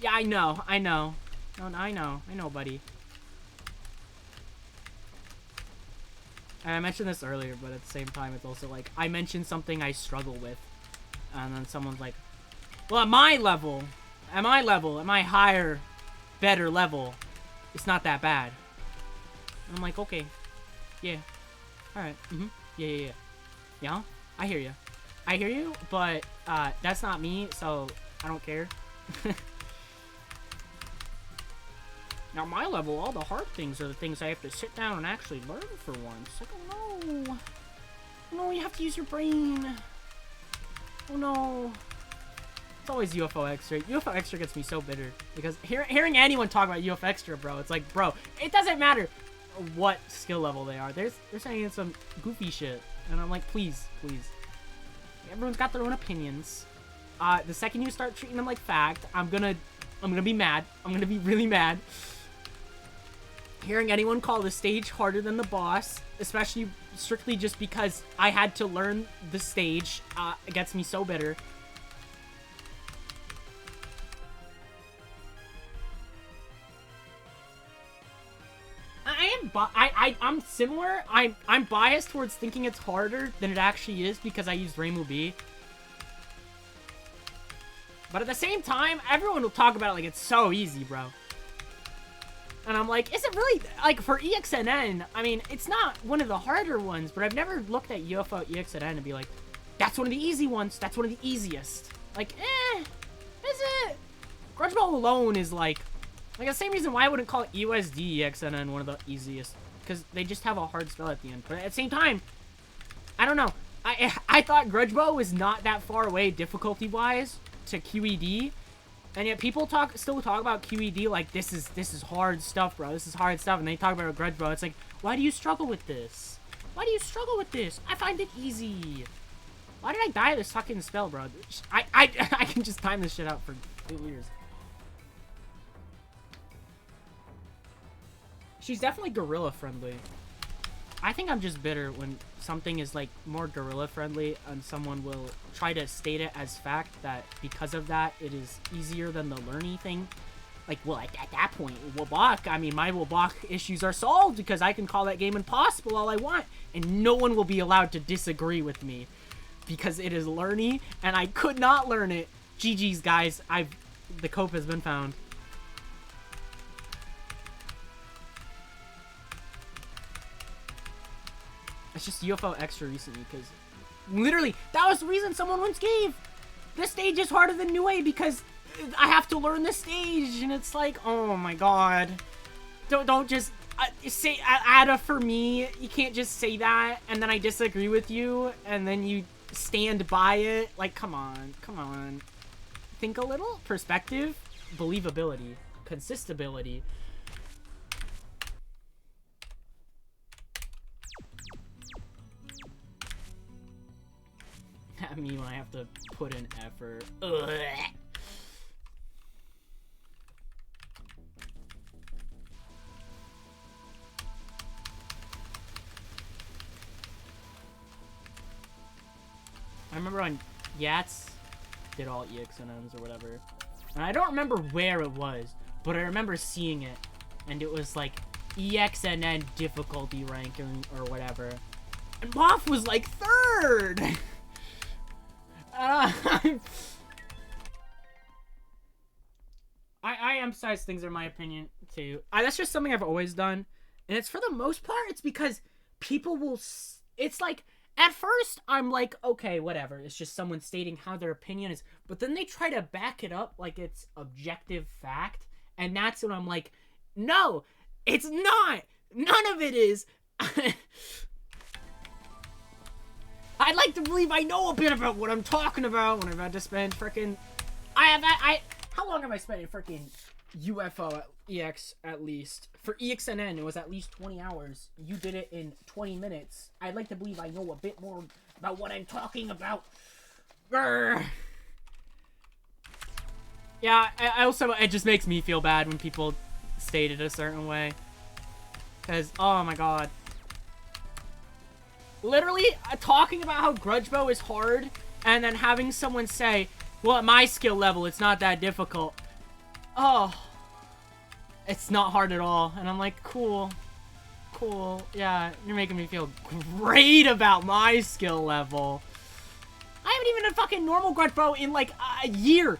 Yeah, I know. No, I know, buddy. And I mentioned this earlier, but at the same time, it's also like, I mentioned something I struggle with. And then someone's like, well, at my level, at my higher, better level, it's not that bad. And I'm like, okay. Yeah. Alright. Yeah. Yeah? I hear you, but, that's not me, so I don't care. Now, my level, all the hard things are the things I have to sit down and actually learn for once. Like, oh no. Oh no, you have to use your brain. Oh no. It's always UFO Extra. UFO Extra gets me so bitter. Because hearing anyone talk about UFO Extra, bro, it's like, bro, it doesn't matter what skill level they are. They're saying some goofy shit. And I'm like, please. Everyone's got their own opinions. The second you start treating them like fact, I'm gonna be mad. I'm gonna be really mad. Hearing anyone call the stage harder than the boss, especially strictly just because I had to learn the stage, it gets me so bitter. I'm similar. I'm biased towards thinking it's harder than it actually is because I used Reimu B. But at the same time, everyone will talk about it like it's so easy, bro. And I'm like, is it really, like, for ExNN, I mean, it's not one of the harder ones, but I've never looked at UFO ExNN and be like, that's one of the easy ones, that's one of the easiest. Like, is it? Grudge Ball alone is like the same reason why I wouldn't call USD ExNN one of the easiest, because they just have a hard spell at the end. But at the same time, I don't know. I thought Grudge Ball was not that far away difficulty-wise to QED. And yet people still talk about QED like this is hard stuff, bro. This is hard stuff, and they talk about Grudge Bro. It's like, why do you struggle with this? Why do you struggle with this? I find it easy. Why did I die of this fucking spell, bro? I can just time this shit out for 2 years. She's definitely gorilla friendly. I think I'm just bitter when something is like more gorilla friendly and someone will try to state it as fact that because of that it is easier than the learning thing. Like, well, at that point, Wabak, I mean, my Wabak issues are solved because I can call that game impossible all I want and no one will be allowed to disagree with me because it is learny and I could not learn it. GG's, guys. The cope has been found. It's just UFO Extra recently, because literally, that was the reason someone once gave. This stage is harder than New A because I have to learn the stage, and it's like, oh my god. Don't just say Ada for me. You can't just say that, and then I disagree with you, and then you stand by it. Like, come on. Think a little. Perspective, believability, consistability. At me when I have to put in effort. Ugh. I remember when Yats did all ExNNs or whatever. And I don't remember where it was, but I remember seeing it. And it was like ExNN difficulty ranking or whatever. And Moth was like 3rd! I emphasize things are my opinion too. That's just something I've always done, and it's for the most part it's because people will. It's like at first I'm like, okay, whatever. It's just someone stating how their opinion is, but then they try to back it up like it's objective fact, and that's when I'm like, no, it's not. None of it is. I'd like to believe I know a bit about what I'm talking about when I've had to spend frickin'... How long have I spent in frickin' UFO EX at least? For ExNN, it was at least 20 hours. You did it in 20 minutes. I'd like to believe I know a bit more about what I'm talking about. Grr. Yeah, I also... It just makes me feel bad when people state it a certain way. Because, oh my god. Literally, talking about how Grudge Bow is hard, and then having someone say, Well, at my skill level, it's not that difficult. Oh. It's not hard at all. And I'm like, cool. Cool. Yeah, you're making me feel great about my skill level. I haven't even done fucking normal grunt, bro, in like a year.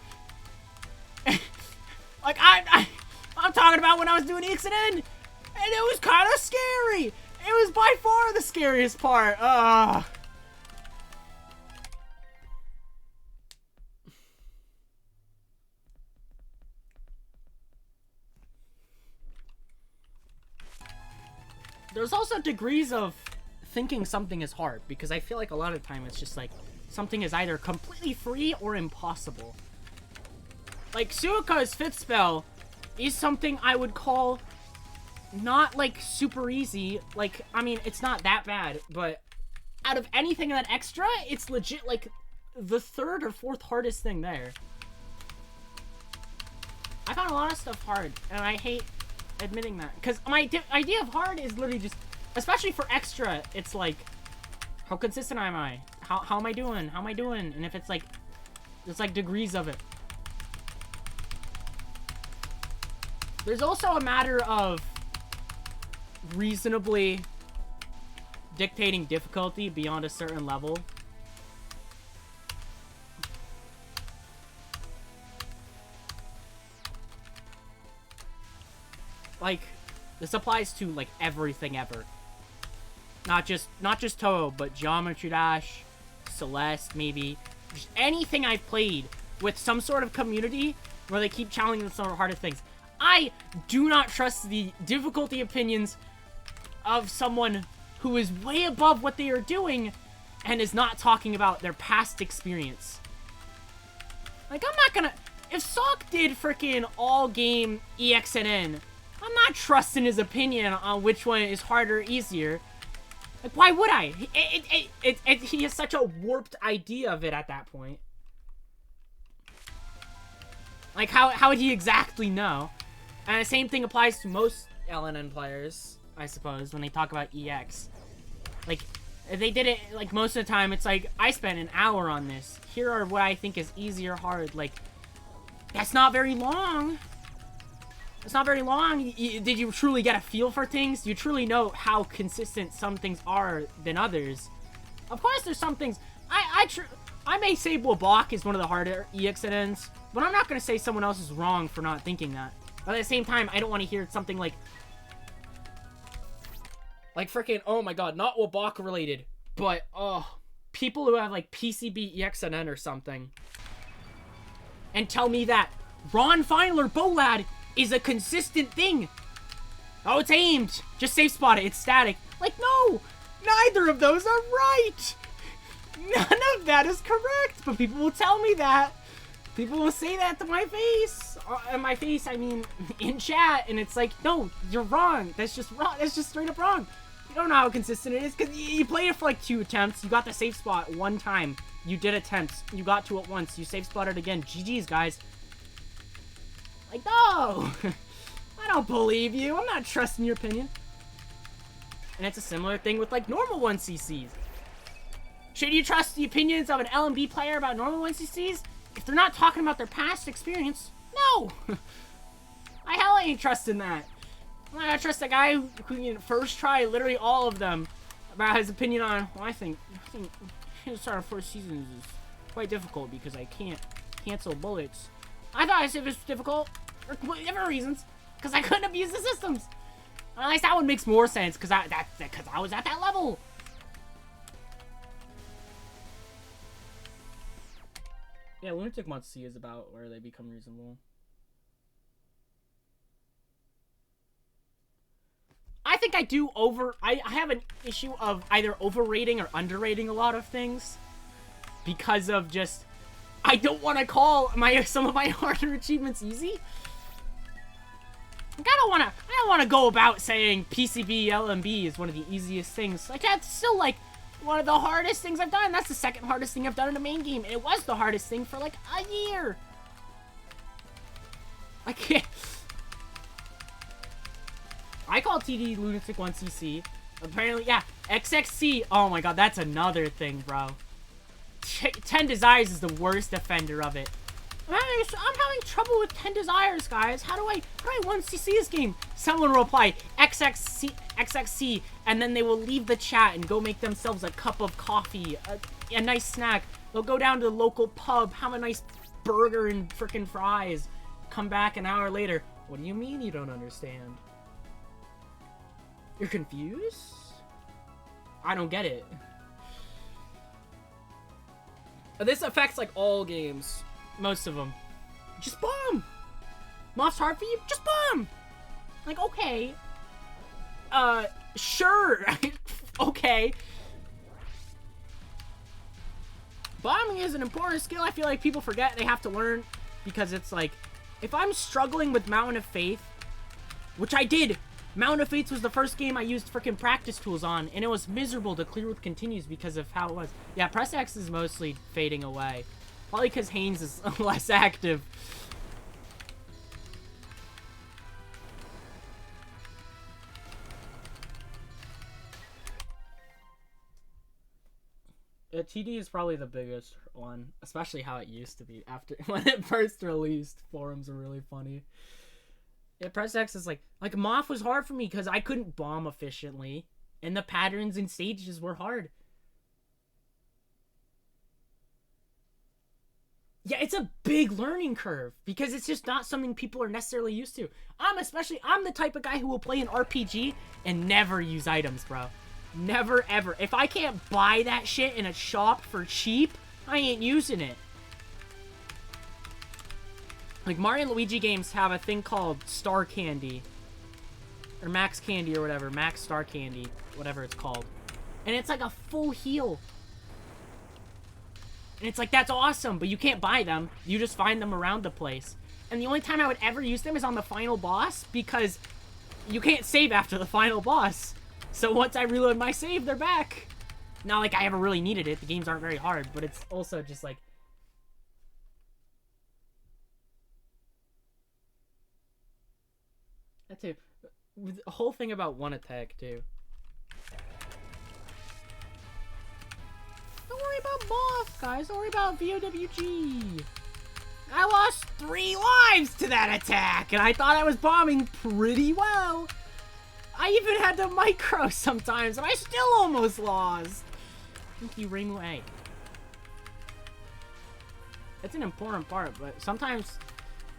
Like, I'm talking about when I was doing ExNN, and it was kind of scary. It was by far the scariest part. There's also degrees of thinking something is hard, because I feel like a lot of the time it's just like something is either completely free or impossible. Like, Suika's fifth spell is something I would call not, like, super easy. Like, I mean, it's not that bad, but out of anything that extra, it's legit, like, the third or fourth hardest thing there. I found a lot of stuff hard, and I hate admitting that. Because my idea of hard is literally just, especially for extra, it's like, how consistent am I? How am I doing? How am I doing? And if it's like, there's like degrees of it. There's also a matter of reasonably dictating difficulty beyond a certain level. Like, this applies to like everything ever. Not just Toho, but Geometry Dash, Celeste, maybe. Just anything I've played with some sort of community where they keep challenging some harder things. I do not trust the difficulty opinions of someone who is way above what they are doing and is not talking about their past experience. Like, I'm not gonna... If Sock did freaking all game ExNN, I'm not trusting his opinion on which one is harder or easier. Like, why would I? He has such a warped idea of it at that point. Like, how would he exactly know? And the same thing applies to most LNN players, I suppose, when they talk about EX. Like, if they did it, like, most of the time, it's like, I spent an hour on this. Here are what I think is easy or hard. Like, that's not very long. It's not very long. Did you truly get a feel for things? Do you truly know how consistent some things are than others? Of course, there's some things. I may say Wabak is one of the harder ExNNs, but I'm not going to say someone else is wrong for not thinking that. But at the same time, I don't want to hear something like freaking, oh my god, not Wabak related, but, people who have, like, PCB ExNN or something, and tell me that Ron Feinler Bolad is a consistent thing. Oh, it's aimed. Just safe spot it. It's static. Like, no, neither of those are right. None of that is correct, but people will tell me that. People will say that to my face. And my face, I mean, in chat, and it's like, no, you're wrong. That's just wrong. That's just straight up wrong. You don't know how consistent it is, because you played it for like 2 attempts. You got the safe spot 1 time. You did attempts. You got to it once. You safe spotted again. GG's, guys. Like, no! I don't believe you. I'm not trusting your opinion. And it's a similar thing with, like, normal 1cc's. Should you trust the opinions of an LMB player about normal 1cc's? If they're not talking about their past experience, no! I ain't trusting that. I'm not gonna trust a guy who can first try literally all of them about his opinion on, well, I think start our first season is quite difficult because I can't cancel bullets. I thought it was difficult for different reasons, because I couldn't abuse the systems. At least that one makes more sense, because I was at that level. Yeah, Lunatic Month C is about where they become reasonable. I think I do I have an issue of either overrating or underrating a lot of things, because of just, I don't want to call some of my harder achievements easy. Like, I don't want to go about saying PCB LMB is one of the easiest things. Like, that's still, like, one of the hardest things I've done. That's the second hardest thing I've done in the main game. And it was the hardest thing for, like, a year. I can't. I call TD Lunatic 1cc. Apparently, yeah. XXC. Oh my god, that's another thing, bro. 10 Desires is the worst offender of it. I'm having trouble with 10 Desires, guys. How do I 1cc this game? Someone will reply, XXC, and then they will leave the chat and go make themselves a cup of coffee, a nice snack. They'll go down to the local pub, have a nice burger and frickin' fries, come back an hour later. What do you mean you don't understand? You're confused? I don't get it. This affects, like, all games. Most of them. Just bomb! Moth's hard for you? Just bomb! Like, okay. Sure. Okay. Bombing is an important skill I feel like people forget they have to learn. Because it's like, if I'm struggling with Mountain of Faith, which I did. Mountain of Faith was the first game I used freaking practice tools on, and it was miserable to clear with continues because of how it was. Yeah, press X is mostly fading away. Probably because Haynes is less active. TD is probably the biggest one, especially how it used to be. After when it first released, forums were really funny. Yeah, press X is like Moth was hard for me because I couldn't bomb efficiently, and the patterns and stages were hard. Yeah, it's a big learning curve because it's just not something people are necessarily used to. I'm the type of guy who will play an RPG and never use items, bro. Never, ever. If I can't buy that shit in a shop for cheap, I ain't using it. Like, Mario and Luigi games have a thing called Star Candy. Or Max Candy or whatever. Max Star Candy. Whatever it's called. And it's like a full heal. And it's like, that's awesome, but you can't buy them. You just find them around the place. And the only time I would ever use them is on the final boss, because you can't save after the final boss. So once I reload my save, they're back. Not like I ever really needed it. The games aren't very hard, but it's also just like... That too. The whole thing about one attack, too. Don't worry about Moth, guys. Don't worry about VOWG. I lost 3 lives to that attack, and I thought I was bombing pretty well. I even had to micro sometimes, and I still almost lost. Thank you, Reimu A. It's an important part, but sometimes...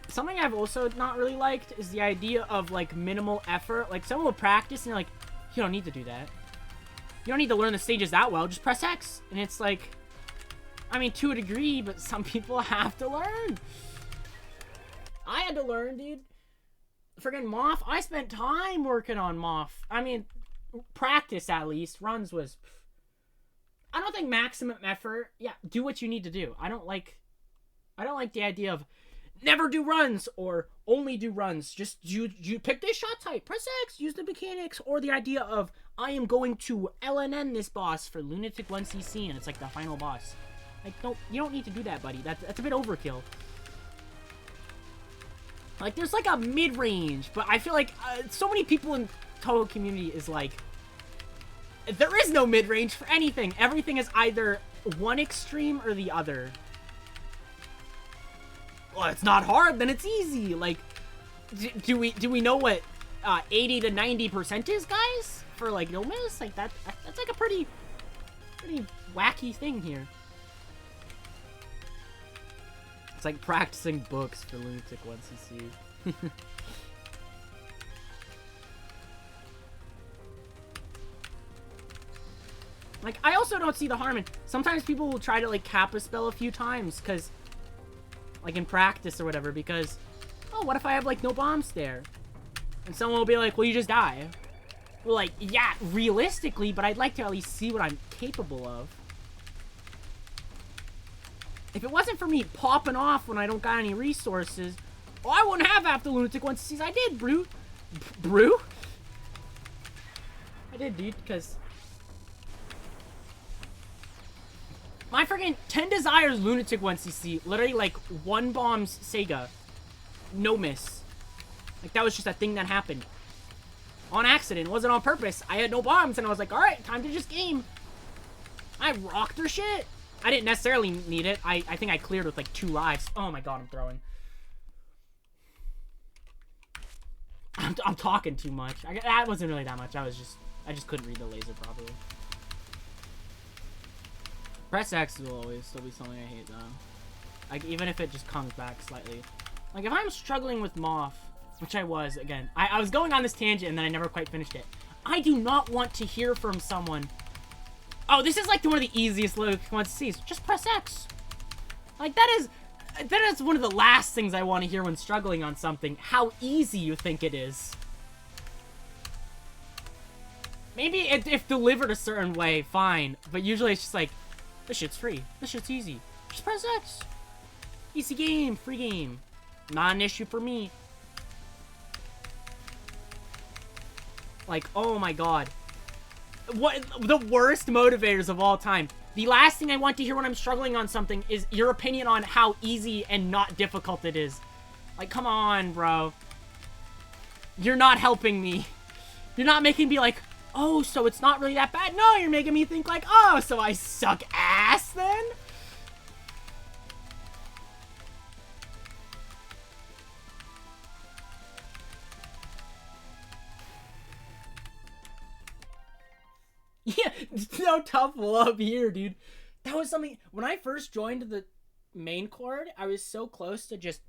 Something I've also not really liked is the idea of, like, minimal effort. Like, someone will practice, and you're like, you don't need to do that. You don't need to learn the stages that well. Just press X. And it's like... I mean, to a degree, but some people have to learn. I had to learn, dude. Friggin' Moth. I spent time working on Moth. I mean, practice at least. Runs was... I don't think maximum effort... Yeah, do what you need to do. I don't like the idea of... Never do runs, or only do runs. Just you pick this shot type. Press X, use the mechanics, or the idea of I am going to LNN this boss for Lunatic 1cc, and it's like the final boss. Like, you don't need to do that, buddy. That's a bit overkill. Like, there's like a mid-range, but I feel like so many people in Toho community is like, there is no mid-range for anything. Everything is either one extreme or the other. Well, it's not hard, then it's easy. Like, do we know what 80 to 90% is, guys? For like no miss? Like that's like a pretty wacky thing here. It's like practicing books for Lunatic 1cc. Like, I also don't see the harm in... Sometimes people will try to, like, cap a spell a few times, because... Like, in practice or whatever, because... Oh, what if I have, like, no bombs there? And someone will be like, well, you just die. Well, like, yeah, realistically, but I'd like to at least see what I'm capable of. If it wasn't for me popping off when I don't got any resources... Oh, I wouldn't have half the Lunatic 1ccs. I did, Brute. Brew? I did, dude, because... My freaking 10 Desires Lunatic 1cc, literally like 1 bombs Sega. No miss. Like, that was just a thing that happened. On accident. It wasn't on purpose. I had no bombs and I was like, alright, time to just game. I rocked her shit. I didn't necessarily need it. I think I cleared with like 2 lives. Oh my god, I'm throwing. I'm talking too much. That wasn't really that much. I just couldn't read the laser properly. Press X will always still be something I hate though. Like, even if it just comes back slightly. Like, if I'm struggling with Moth, which I was, again, I was going on this tangent and then I never quite finished it. I do not want to hear from someone. Oh, this is like one of the easiest ones to see. So just press X. Like, that is one of the last things I want to hear when struggling on something. How easy you think it is. Maybe if delivered a certain way, fine. But usually it's just like, this shit's free. This shit's easy. Just press X. Easy game. Free game. Not an issue for me. Like, oh my god. What the worst motivators of all time. The last thing I want to hear when I'm struggling on something is your opinion on how easy and not difficult it is. Like, come on, bro. You're not helping me. You're not making me like, oh, so it's not really that bad. No, you're making me think like, oh, so I suck ass then? Yeah, no tough love here, dude. That was something, when I first joined the main chord, I was so close to just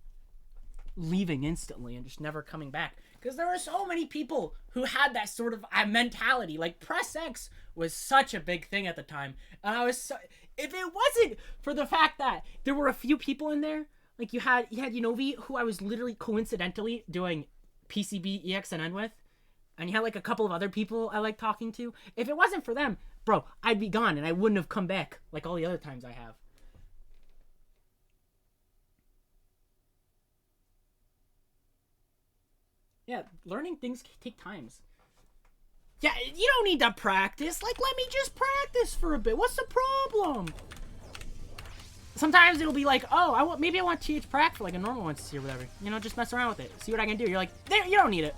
leaving instantly and just never coming back. Because there were so many people who had that sort of mentality. Like, Press X was such a big thing at the time. And I was so, if it wasn't for the fact that there were a few people in there, like you had Unovi, who I was literally coincidentally doing PCB ExNN with. And you had like a couple of other people I like talking to. If it wasn't for them, bro, I'd be gone and I wouldn't have come back like all the other times I have. Yeah, learning things take times. Yeah, you don't need to practice. Like, let me just practice for a bit. What's the problem? Sometimes it'll be like, oh, maybe I want TH prac for like a normal one to see or whatever. You know, just mess around with it. See what I can do. You're like, there, you don't need it.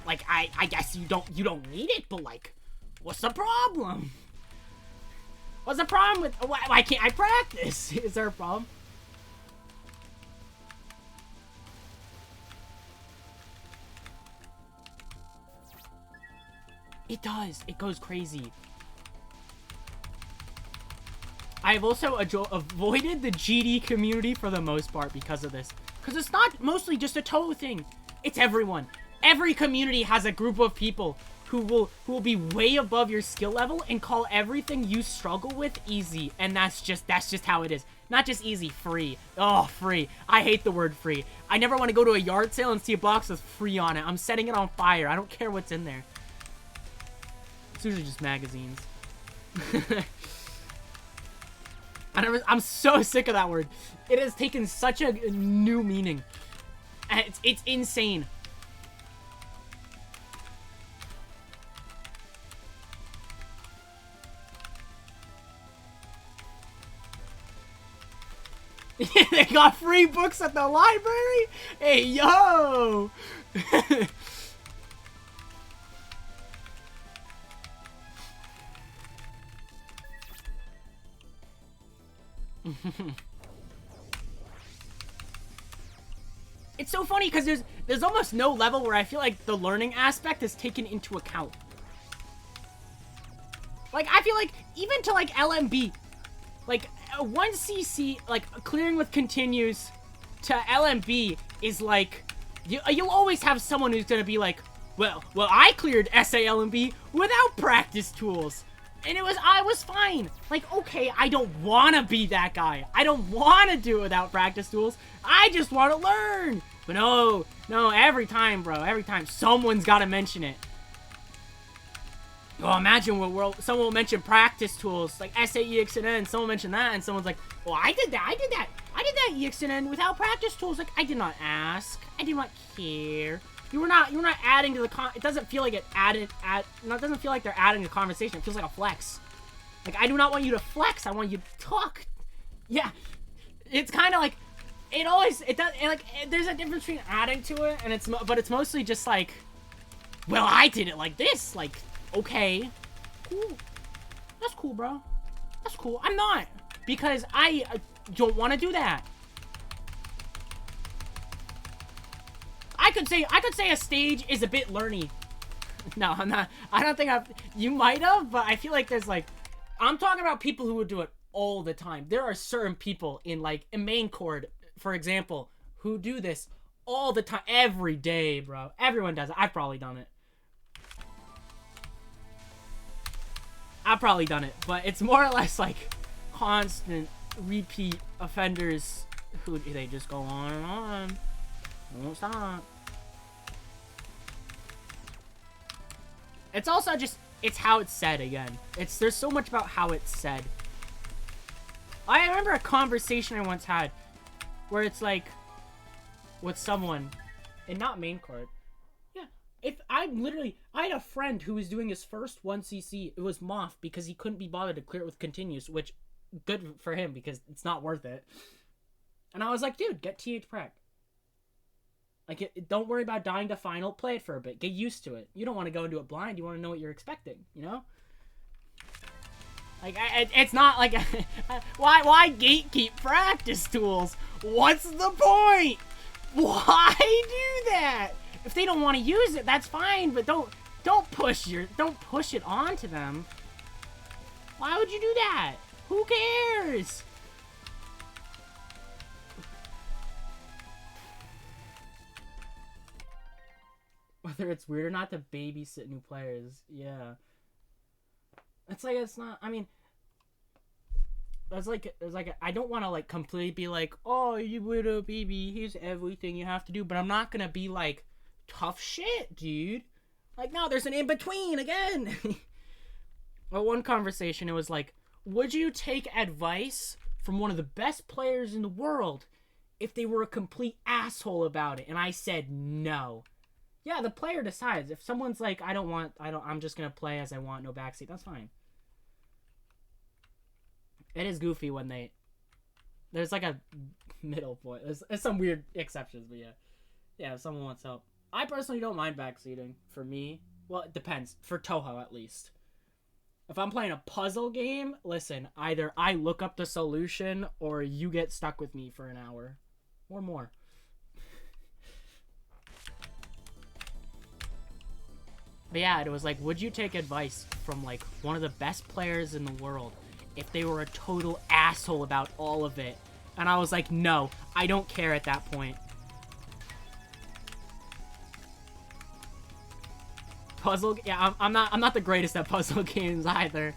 Like, I guess you don't need it, but like, what's the problem? What's the problem with, why can't I practice? Is there a problem? It does. It goes crazy. I've also avoided the GD community for the most part because of this. Because it's not mostly just a toe thing. It's everyone. Every community has a group of people who will be way above your skill level and call everything you struggle with easy. And that's just how it is. Not just easy, free. Oh, free. I hate the word free. I never want to go to a yard sale and see a box with free on it. I'm setting it on fire. I don't care what's in there. It's usually just magazines. I'm so sick of that word. It has taken such a new meaning. It's insane. They got free books at the library? Hey, yo! It's so funny because there's almost no level where I feel like the learning aspect is taken into account. Like, I feel like even to like LMB, like 1cc, like clearing with continues to LMB is like, you'll always have someone who's gonna be like, well, I cleared SALMB without practice tools. And I was fine. Like, okay, I don't want to be that guy. I don't want to do it without practice tools. I just want to learn. But no, every time, bro, every time, someone's got to mention it. Oh, imagine someone will mention practice tools, like ExNN, someone mentioned that, and someone's like, well, I did that ExNN without practice tools. Like, I did not ask. I did not care. You were not adding to the it doesn't feel like it doesn't feel like they're adding to the conversation. It feels like a flex. Like, I do not want you to flex. I want you to talk. Yeah. It's kind of like, there's a difference between adding to it and but it's mostly just like, well, I did it like this. Like, okay. Cool. That's cool, bro. That's cool. I'm not. because I don't want to do that. I could say a stage is a bit learny. No, I'm not. I don't think you might have, but I feel like there's like, I'm talking about people who would do it all the time. There are certain people in like a main chord, for example, who do this all the time, every day, bro. Everyone does it. I've probably done it. But it's more or less like constant repeat offenders who they just go on and on. Won't stop. It's also just, it's how it's said again. There's so much about how it's said. I remember a conversation I once had where it's like, with someone, and not main chord. Yeah, I had a friend who was doing his first 1cc. It was Moth because he couldn't be bothered to clear it with continues, which, good for him because it's not worth it. And I was like, dude, get TH Prac. Like, don't worry about dying to final. Play it for a bit. Get used to it. You don't want to go into it blind. You want to know what you're expecting, you know? Like, it's not like... why gatekeep practice tools? What's the point? Why do that? If they don't want to use it, that's fine, but don't push it onto them. Why would you do that? Who cares? Whether it's weird or not to babysit new players, yeah. It's not, I mean, I don't want to, like, completely be like, oh, you little baby, here's everything you have to do, but I'm not gonna be like, tough shit, dude. Like, no, there's an in-between, again. Well, one conversation, it was like, would you take advice from one of the best players in the world if they were a complete asshole about it? And I said no. Yeah, the player decides. If someone's like, I'm just gonna play as I want, no backseat, that's fine. It is goofy when there's like a middle point. There's some weird exceptions, but yeah. Yeah, if someone wants help. I personally don't mind backseating. For me, well, it depends. For Toho, at least. If I'm playing a puzzle game, listen, either I look up the solution or you get stuck with me for an hour. Or more. But yeah, it was like, would you take advice from, like, one of the best players in the world if they were a total asshole about all of it? And I was like, no, I don't care at that point. Puzzle, yeah, I'm not the greatest at puzzle games either.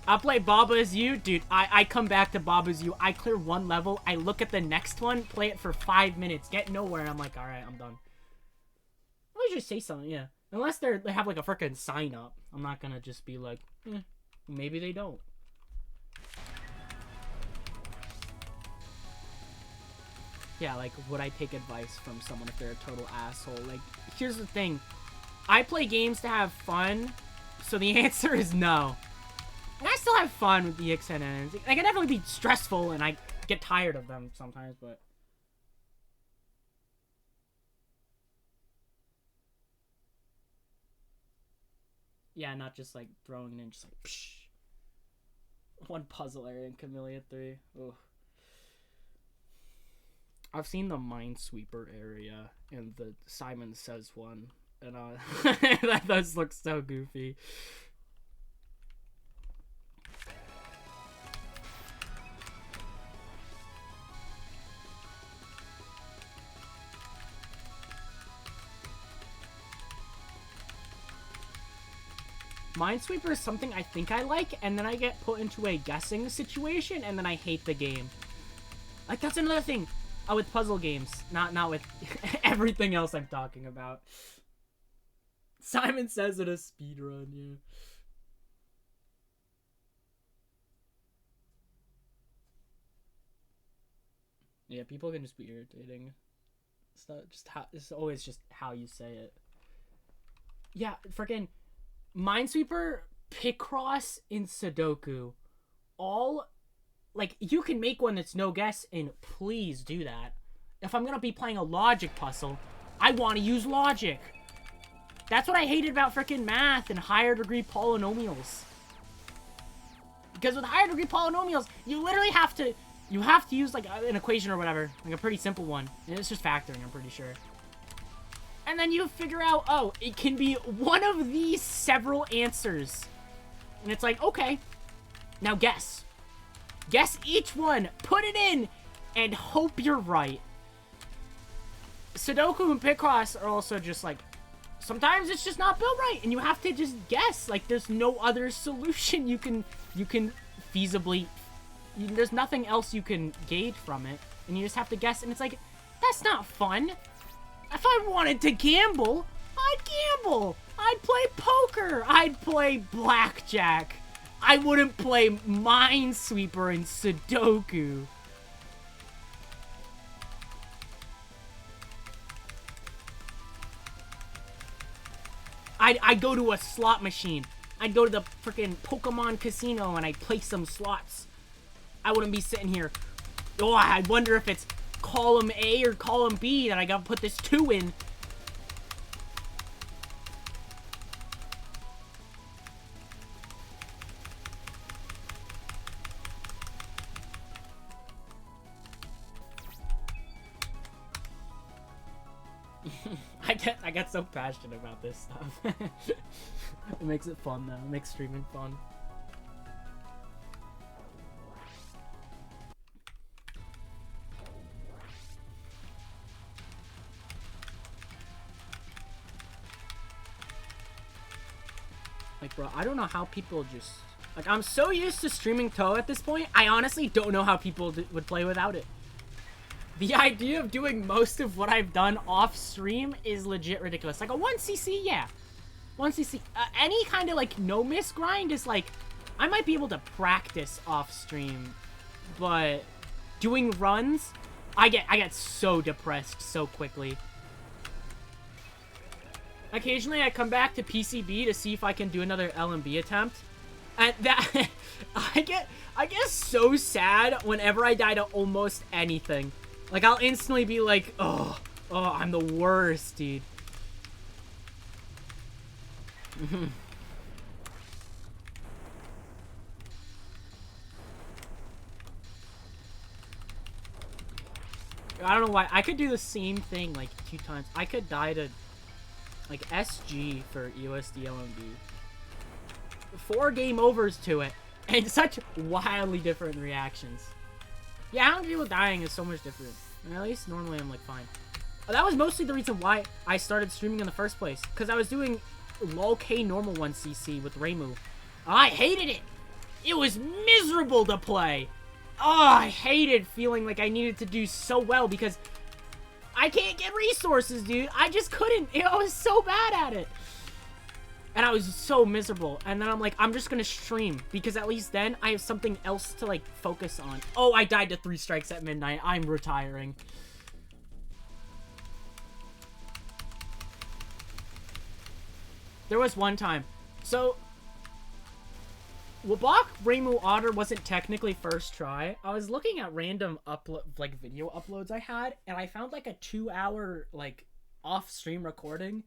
I play Baba Is You, dude. I come back to Baba Is You. I clear one level. I look at the next one, play it for 5 minutes, get nowhere, and I'm like, all right, I'm done. I should say something, yeah. Unless they have like a freaking sign up, I'm not gonna just be like, maybe they don't. Yeah, like, would I take advice from someone if they're a total asshole? Like, here's the thing. I play games to have fun, so the answer is no. And I still have fun with the ExNN. They can definitely be stressful, and I get tired of them sometimes, but... Yeah, not just, like, throwing it in, just like, psh. One puzzle area in Kamilia 3. Ugh. I've seen the Minesweeper area in the Simon Says one, and that does look so goofy. Minesweeper is something I think I like, and then I get put into a guessing situation, and then I hate the game. Like, that's another thing with puzzle games, not with everything else I'm talking about. Simon Says it a speedrun, yeah. Yeah, people can just be irritating. It's not just how, it's always just how you say it. Yeah, freaking Minesweeper, Picross, and Sudoku. All, like, you can make one that's no guess, and please do that. If I'm gonna be playing a logic puzzle, I want to use logic. That's what I hated about freaking math and higher degree polynomials. Because with higher degree polynomials, you literally have to use like an equation or whatever, like a pretty simple one. And it's just factoring, I'm pretty sure. And then you figure out, oh, it can be one of these several answers. And it's like, okay, now guess. Guess each one, put it in, and hope you're right. Sudoku and Picross are also just like, sometimes it's just not built right, and you have to just guess. Like, there's no other solution you can feasibly... There's nothing else you can gauge from it, and you just have to guess, and it's like, that's not fun. If I wanted to gamble, I'd gamble. I'd play poker. I'd play blackjack. I wouldn't play Minesweeper and Sudoku. I'd go to a slot machine. I'd go to the freaking Pokemon Casino and I'd play some slots. I wouldn't be sitting here. Oh, I wonder if it's column A or column B that I gotta put this 2 in. I get so passionate about this stuff. It makes it fun though. It makes streaming fun. Like, bro, I don't know how people just... Like, I'm so used to streaming Toe at this point, I honestly don't know how people would play without it. The idea of doing most of what I've done off-stream is legit ridiculous. Like, a 1cc, yeah. 1cc. Any kind of, like, no-miss grind is, like... I might be able to practice off-stream, but doing runs, I get so depressed so quickly. Occasionally, I come back to PCB to see if I can do another LMB attempt. And that... I get so sad whenever I die to almost anything. Like, I'll instantly be like, oh, I'm the worst, dude. I don't know why. I could do the same thing, like, 2 times. I could die to... like SG for USD LMB. 4 game overs to it, and such wildly different reactions. Yeah, how people dying is so much different. And at least normally I'm like fine. That was mostly the reason why I started streaming in the first place, because I was doing lol K normal 1cc with Reimu. I hated it. It was miserable to play. Oh, I hated feeling like I needed to do so well because I can't get resources, dude. I just couldn't. I was so bad at it. And I was so miserable. And then I'm like, I'm just gonna stream. Because at least then I have something else to, like, focus on. Oh, I died to 3 strikes at midnight. I'm retiring. There was one time. So, Wabak Reimu Otter wasn't technically first try. I was looking at random video uploads I had, and I found like a 2-hour like off-stream recording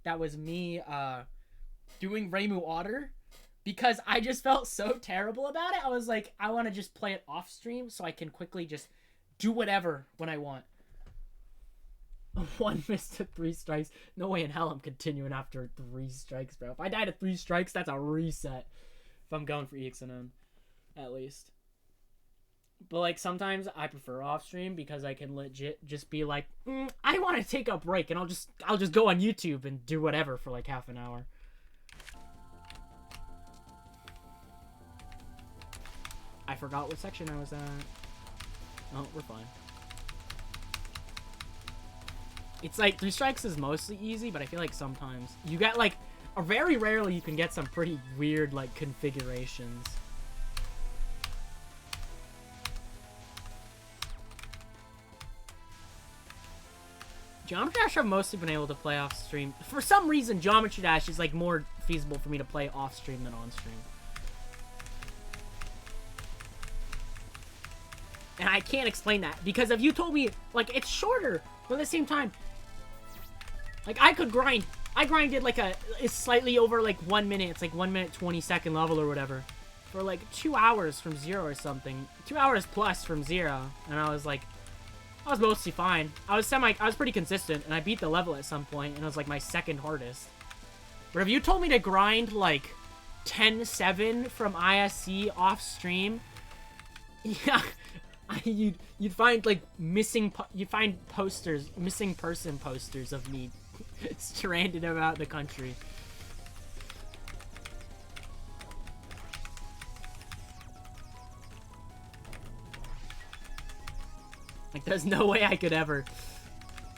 that was me doing Reimu Otter because I just felt so terrible about it. I was like, I want to just play it off-stream so I can quickly just do whatever when I want. 1 miss to 3 strikes. No way in hell I'm continuing after 3 strikes, bro. If I die to 3 strikes, that's a reset. If I'm going for ExNN, at least. But, like, sometimes I prefer off-stream because I can legit just be like, I want to take a break, and I'll just go on YouTube and do whatever for, like, half an hour. I forgot what section I was at. Oh, we're fine. It's like, 3 strikes is mostly easy, but I feel like sometimes you get, like, very rarely you can get some pretty weird, like, configurations. Geometry Dash I've mostly been able to play off stream. For some reason, Geometry Dash is, like, more feasible for me to play off stream than on stream. And I can't explain that, because if you told me, like, it's shorter, but at the same time, like, I could grind. I grinded, like, it's slightly over, like, 1 minute. It's, like, 1 minute, 20 second level or whatever. for like 2 hours from 0 or something. 2 hours plus from 0. And I was like, I was mostly fine. I was pretty consistent, and I beat the level at some point, and it was like my second hardest. But if you told me to grind like 10-7 from ISC off stream, yeah, you'd find like missing person posters of me stranded about the country. Like, there's no way I could ever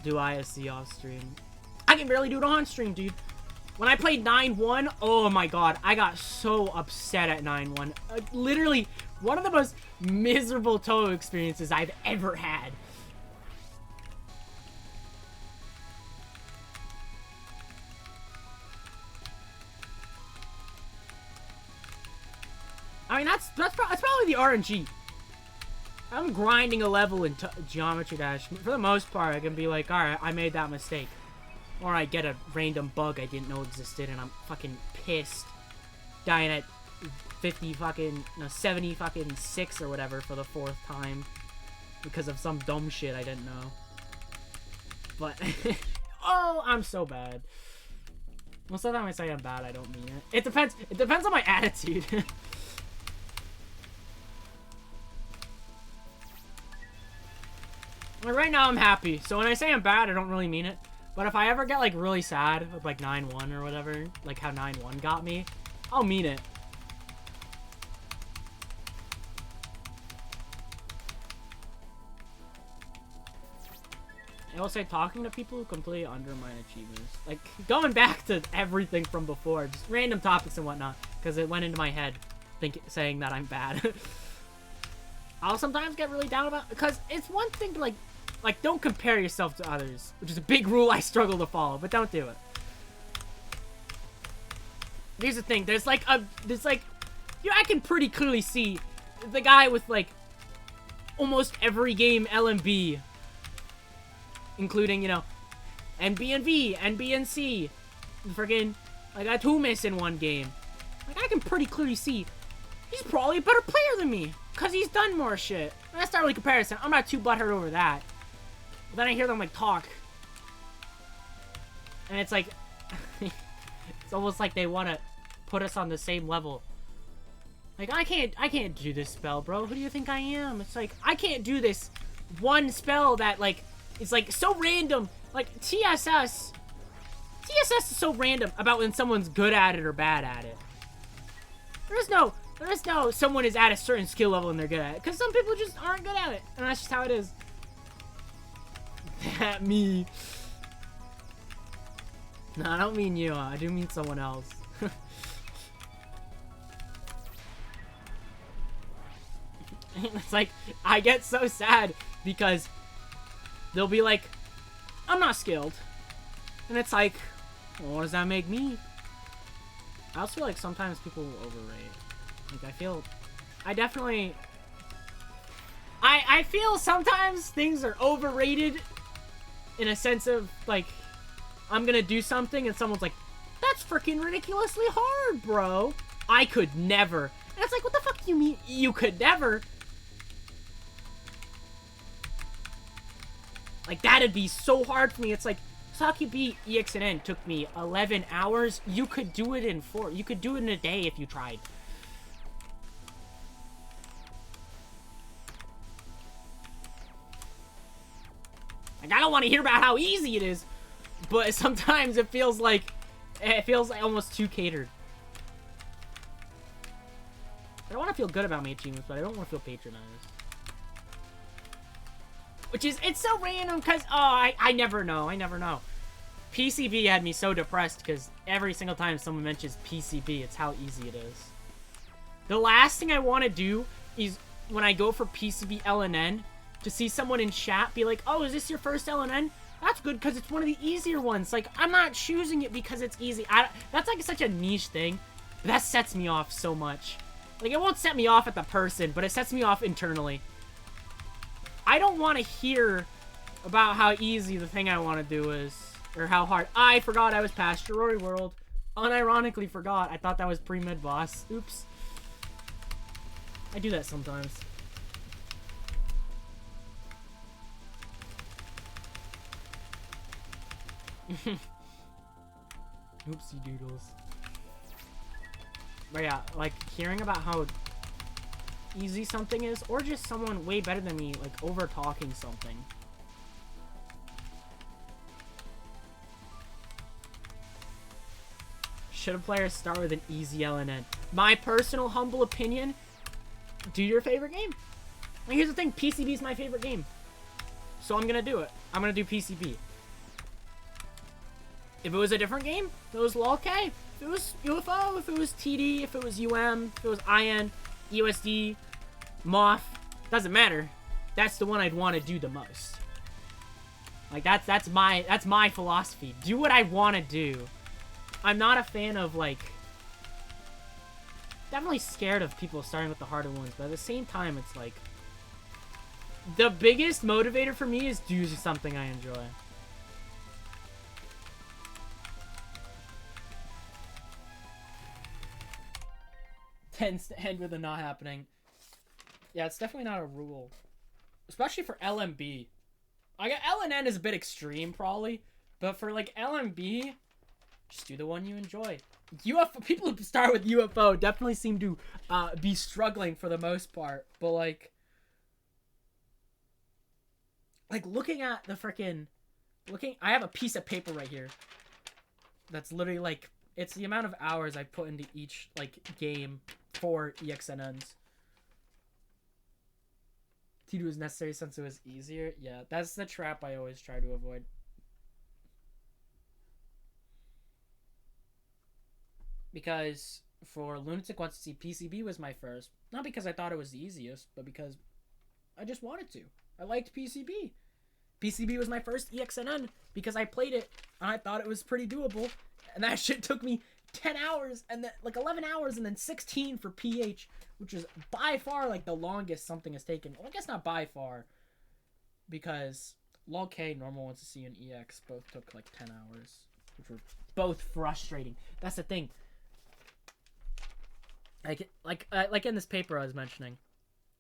do ISC off stream. I can barely do it on stream, dude. When I played 9-1, oh my god, I got so upset at 9-1. Literally, one of the most miserable Toho experiences I've ever had. I mean, that's probably the RNG. I'm grinding a level in Geometry Dash. For the most part, I can be like, alright, I made that mistake. Or I get a random bug I didn't know existed, and I'm fucking pissed. Dying at 70 fucking 6 or whatever for the 4th time. Because of some dumb shit I didn't know. But, oh, I'm so bad. Most of the time I say I'm bad, I don't mean it. It depends on my attitude. Like, right now I'm happy, so when I say I'm bad, I don't really mean it. But if I ever get like really sad with like 9-1 or whatever, like how 9-1 got me, I'll mean it. I will say, talking to people who completely undermine achievements, like going back to everything from before, just random topics and whatnot, because it went into my head saying that I'm bad. I'll sometimes get really down about, because it's one thing to like don't compare yourself to others, which is a big rule I struggle to follow, but don't do it. Here's the thing, I can pretty clearly see the guy with like almost every game LMB, including, you know, NB&V, NB&C, friggin' like I got 2 miss in one game. Like, I can pretty clearly see he's probably a better player than me, because he's done more shit. And that's not really comparison. I'm not too butthurt over that. But then I hear them, like, talk. And it's like, it's almost like they want to put us on the same level. Like, I can't do this spell, bro. Who do you think I am? It's like, I can't do this one spell that, like, is, like, so random. Like, TSS is so random about when someone's good at it or bad at it. There is no someone is at a certain skill level and they're good at it. Because some people just aren't good at it. And that's just how it is. That me. No, I don't mean you. I do mean someone else. It's like, I get so sad because they'll be like, I'm not skilled. And it's like, well, what does that make me? I also feel like sometimes people overrate. Like, I feel sometimes things are overrated in a sense of, like, I'm gonna do something and someone's like, that's freaking ridiculously hard, bro. I could never. And it's like, what the fuck do you mean you could never? Like, that'd be so hard for me. It's like, Sakubi ExNN took me 11 hours. You could do it in 4. You could do it in a day if you tried. Like, I don't want to hear about how easy it is, but sometimes it feels like almost too catered. I want to feel good about my achievements, but I don't want to feel patronized. Which is, it's so random because, oh, I never know. PCB had me so depressed because every single time someone mentions PCB, it's how easy it is. The last thing I want to do is when I go for PCB LNN, to see someone in chat be like, oh, is this your first LNN? That's good because it's one of the easier ones. Like, I'm not choosing it because it's easy. That's like such a niche thing. But that sets me off so much. Like, it won't set me off at the person, but it sets me off internally. I don't want to hear about how easy the thing I want to do is. Or how hard. I forgot I was past Shirori World. Unironically forgot. I thought that was pre-mid boss. Oops. I do that sometimes. Oopsie doodles. But yeah, like, hearing about how easy something is, or just someone way better than me, like, over-talking something. Should a player start with an easy LNN? My personal humble opinion, do your favorite game. And here's the thing, PCB is my favorite game. So I'm gonna do it. I'm gonna do PCB. If it was a different game, if it was LOL-K, if it was UFO, if it was TD, if it was UM, if it was IN, USD, MOF, doesn't matter. That's the one I'd want to do the most. Like, that's my philosophy. Do what I want to do. I'm not a fan of, like... Definitely scared of people starting with the harder ones, but at the same time, it's like... The biggest motivator for me is do something I enjoy. Tends to end with a not happening. Yeah, it's definitely not a rule. Especially for LMB. I got LNN is a bit extreme, probably. But for, like, LMB, just do the one you enjoy. UFO, people who start with UFO definitely seem to be struggling for the most part. But, like looking at the freaking... I have a piece of paper right here. That's literally, like... It's the amount of hours I put into each, like, game for ExNNs. T2 was necessary since it was easier. Yeah, that's the trap I always try to avoid. Because for Lunatic Wants to See, PCB was my first. Not because I thought it was the easiest, but because I just wanted to. I liked PCB. PCB was my first ExNN because I played it and I thought it was pretty doable. And that shit took me 10 hours and then like 11 hours and then 16 for PH, which is by far like the longest something has taken. Well, I guess not by far, because LOL-K, Normal Wants to See, and EX both took like 10 hours, which were both frustrating. That's the thing. Like in this paper I was mentioning,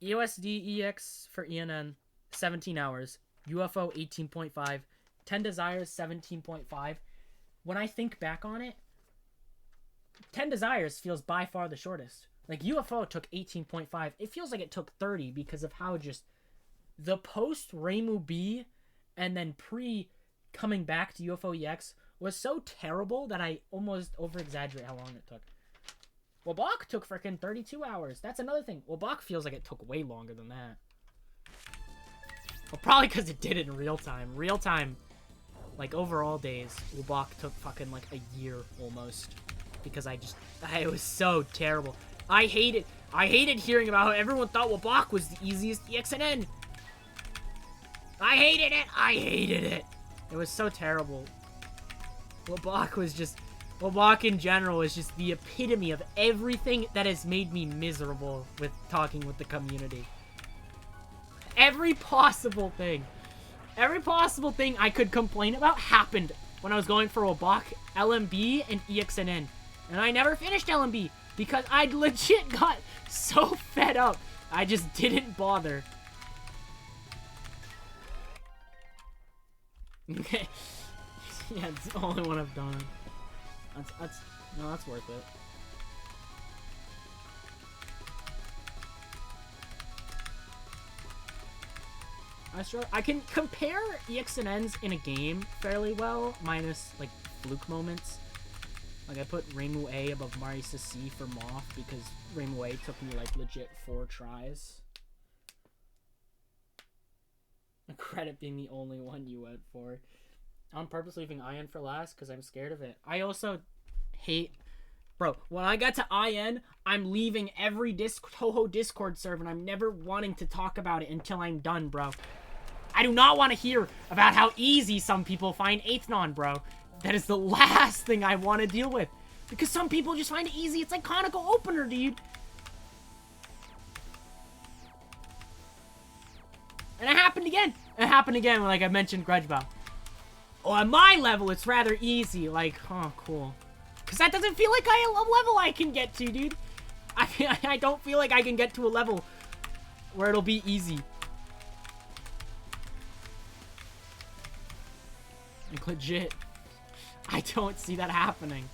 EOSD EX for ENN 17 hours, UFO 18.5, 10 Desires 17.5. When I think back on it, 10 Desires feels by far the shortest. Like, UFO took 18.5. It feels like it took 30 because of how just the post-Reimu B and then pre-coming back to UFO EX was so terrible that I almost over-exaggerate how long it took. Wabak took freaking 32 hours. That's another thing. Wabak feels like it took way longer than that. Well, probably because it did it in real time. Real time... Like, overall days, Wabak took fucking, like, a year almost. Because it was so terrible. I hated hearing about how everyone thought Wabak was the easiest ExNN. I hated it. It was so terrible. Wabak in general is just the epitome of everything that has made me miserable with talking with the community. Every possible thing I could complain about happened when I was going for Wabak, LMB, and ExNN. And I never finished LMB because I legit got so fed up. I just didn't bother. Okay. Yeah, it's the only one I've done. That's worth it. I can compare ExNNs in a game fairly well, minus, like, fluke moments. Like, I put Reimu A above MarisaC for MOF because Reimu A took me, like, legit 4 tries. The credit being the only one you went for. I'm purposely leaving IN for last because I'm scared of it. I also hate... Bro, when I got to IN, I'm leaving every Toho Discord server and I'm never wanting to talk about it until I'm done, bro. I do not want to hear about how easy some people find ExNN, bro. That is the last thing I want to deal with. Because some people just find it easy. It's like Conical Opener, dude. And it happened again. It happened again, like I mentioned Grudgebow. Oh, on my level, it's rather easy. Like, oh, cool. Because that doesn't feel like a level I can get to, dude. I don't feel like I can get to a level where it'll be easy. Like, legit. I don't see that happening.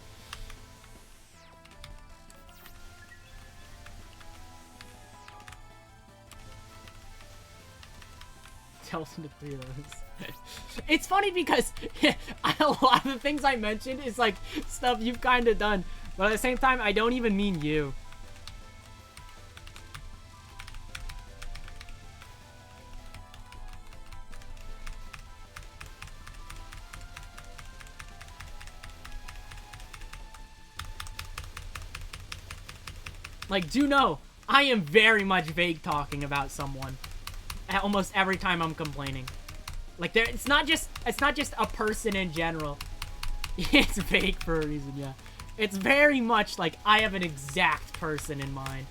Tells him to 3 of those. It's funny because a lot of the things I mentioned is like stuff you've kind of done, but at the same time, I don't even mean you. Like, do know, I am very much vague talking about someone almost every time I'm complaining. Like, it's not just a person in general. It's vague for a reason, yeah. It's very much like I have an exact person in mind.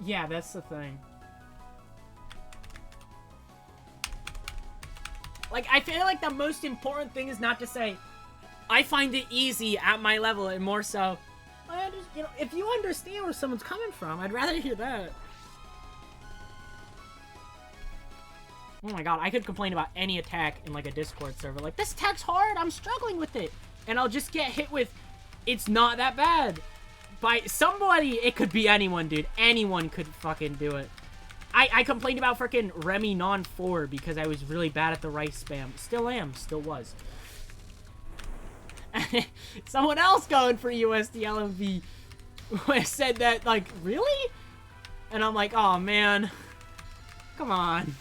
Yeah, that's the thing. Like, I feel like the most important thing is not to say, I find it easy at my level, and more so, I just, you know, if you understand where someone's coming from, I'd rather hear that. Oh my god, I could complain about any attack in, like, a Discord server. Like, this attack's hard, I'm struggling with it. And I'll just get hit with, it's not that bad. By somebody, it could be anyone, dude. Anyone could fucking do it. I complained about freaking Remy Non 4 because I was really bad at the rice spam. Still am. Still was. Someone else going for USD LMV said that, like, really? And I'm like, oh, man. Come on.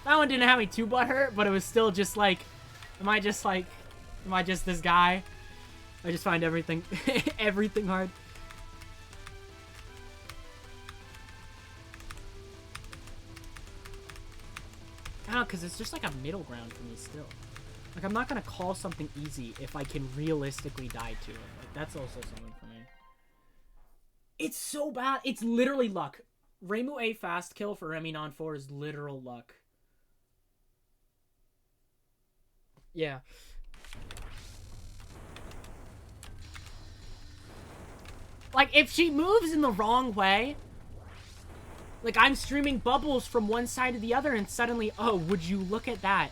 That one didn't have me too butthurt, but it was still just like, am I just this guy? I just find everything, everything hard. I don't know, because it's just like a middle ground for me still. Like, I'm not going to call something easy if I can realistically die to it. Like, that's also something for me. It's so bad. It's literally luck. MarisaA fast kill for Remy Non 4 is literal luck. Yeah. Like, if she moves in the wrong way... Like, I'm streaming bubbles from one side to the other, and suddenly, oh, would you look at that?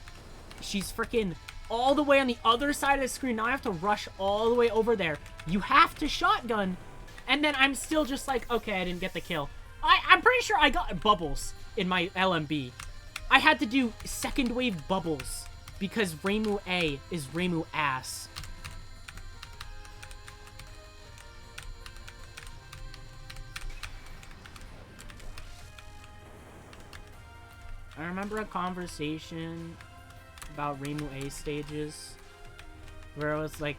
She's freaking all the way on the other side of the screen. Now I have to rush all the way over there. You have to shotgun. And then I'm still just like, okay, I didn't get the kill. I'm pretty sure I got bubbles in my LMB. I had to do second wave bubbles because MarisaA is Ramu ass. I remember a conversation about MarisaA stages where it was like,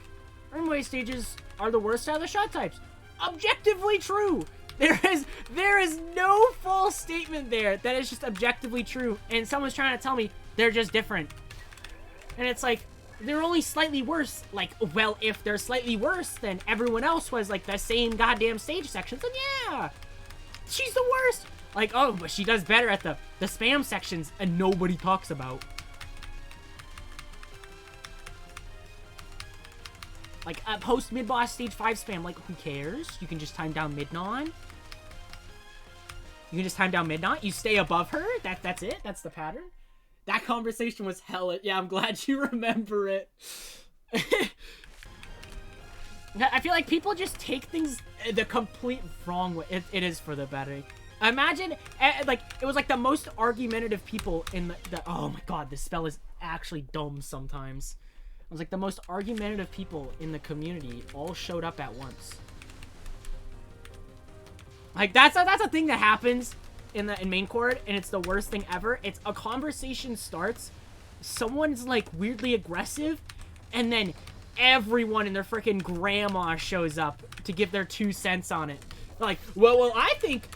MarisaA stages are the worst out of the shot types. Objectively true. There is no false statement there. That is just objectively true. And someone's trying to tell me they're just different. And it's like, they're only slightly worse. Like, well, if they're slightly worse, then everyone else was like the same goddamn stage sections. And yeah, she's the worst. Like, oh, but she does better at the spam sections and nobody talks about. Like, post mid-boss stage 5 spam, like, who cares? You can just time down mid-non. You can just time down mid-non. You stay above her. That's it. That's the pattern. That conversation was hella... Yeah, I'm glad you remember it. I feel like people just take things the complete wrong way. It is for the better. Imagine, like, it was like the most argumentative people in the oh my god, this spell is actually dumb sometimes. It was like the most argumentative people in the community all showed up at once. Like, that's a thing that happens in main court, and it's the worst thing ever. It's a conversation starts, someone's like weirdly aggressive, and then everyone and their freaking grandma shows up to give their 2 cents on it. Like, well, I think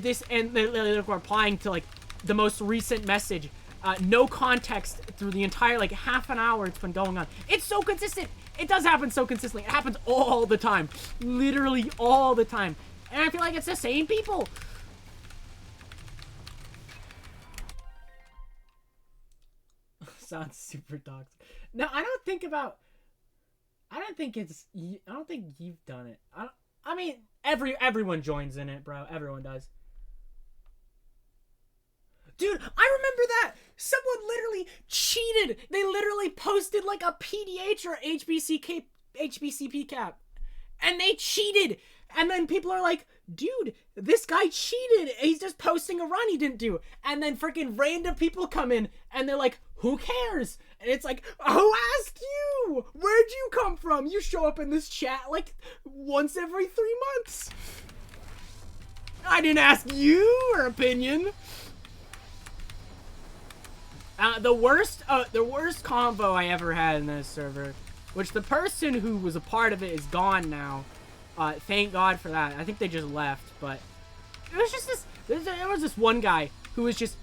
this, and they're replying to, like, the most recent message. No context through the entire, like, half an hour it's been going on. It's so consistent. It does happen so consistently. It happens all the time. Literally all the time. And I feel like it's the same people. Sounds super toxic. No, I don't think you've done it. I mean, everyone joins in it, bro. Everyone does. Dude, I remember that. Someone literally cheated. They literally posted like a PDH or HBCP cap. And they cheated. And then people are like, dude, this guy cheated. He's just posting a run he didn't do. And then freaking random people come in and they're like, who cares? And it's like, who asked you? Where'd you come from? You show up in this chat like once every 3 months. I didn't ask your opinion. The worst convo I ever had in this server, which the person who was a part of it is gone now. Thank God for that. I think they just left, but it was just there was this one guy who was just,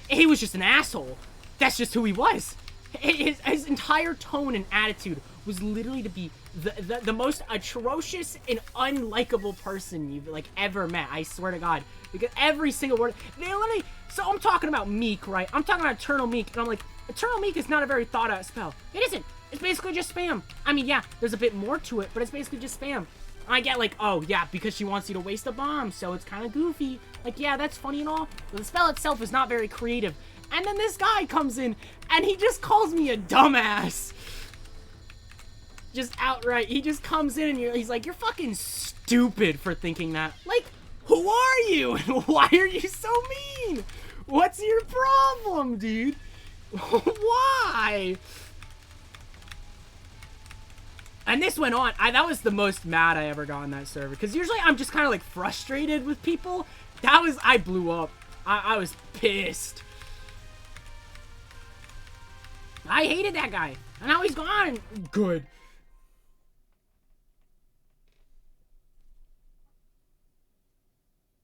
he was just an asshole. That's just who he was. His entire tone and attitude was literally to be the most atrocious and unlikable person you've like ever met. I swear to God, because every single word, they literally. So I'm talking about Meek, right? I'm talking about Eternal Meek, and I'm like, Eternal Meek is not a very thought out spell. It isn't. It's basically just spam. I mean, yeah, there's a bit more to it, but it's basically just spam. I get like, oh yeah, because she wants you to waste a bomb, so it's kind of goofy. Like, yeah, that's funny and all, but the spell itself is not very creative. And then this guy comes in, and he just calls me a dumbass. Just outright. He just comes in, and he's like, you're fucking stupid for thinking that. Like, who are you? And why are you so mean? What's your problem, dude? Why? And this went on. That was the most mad I ever got on that server. Because usually I'm just kind of like frustrated with people. I blew up. I was pissed. I hated that guy. And now he's gone. Good.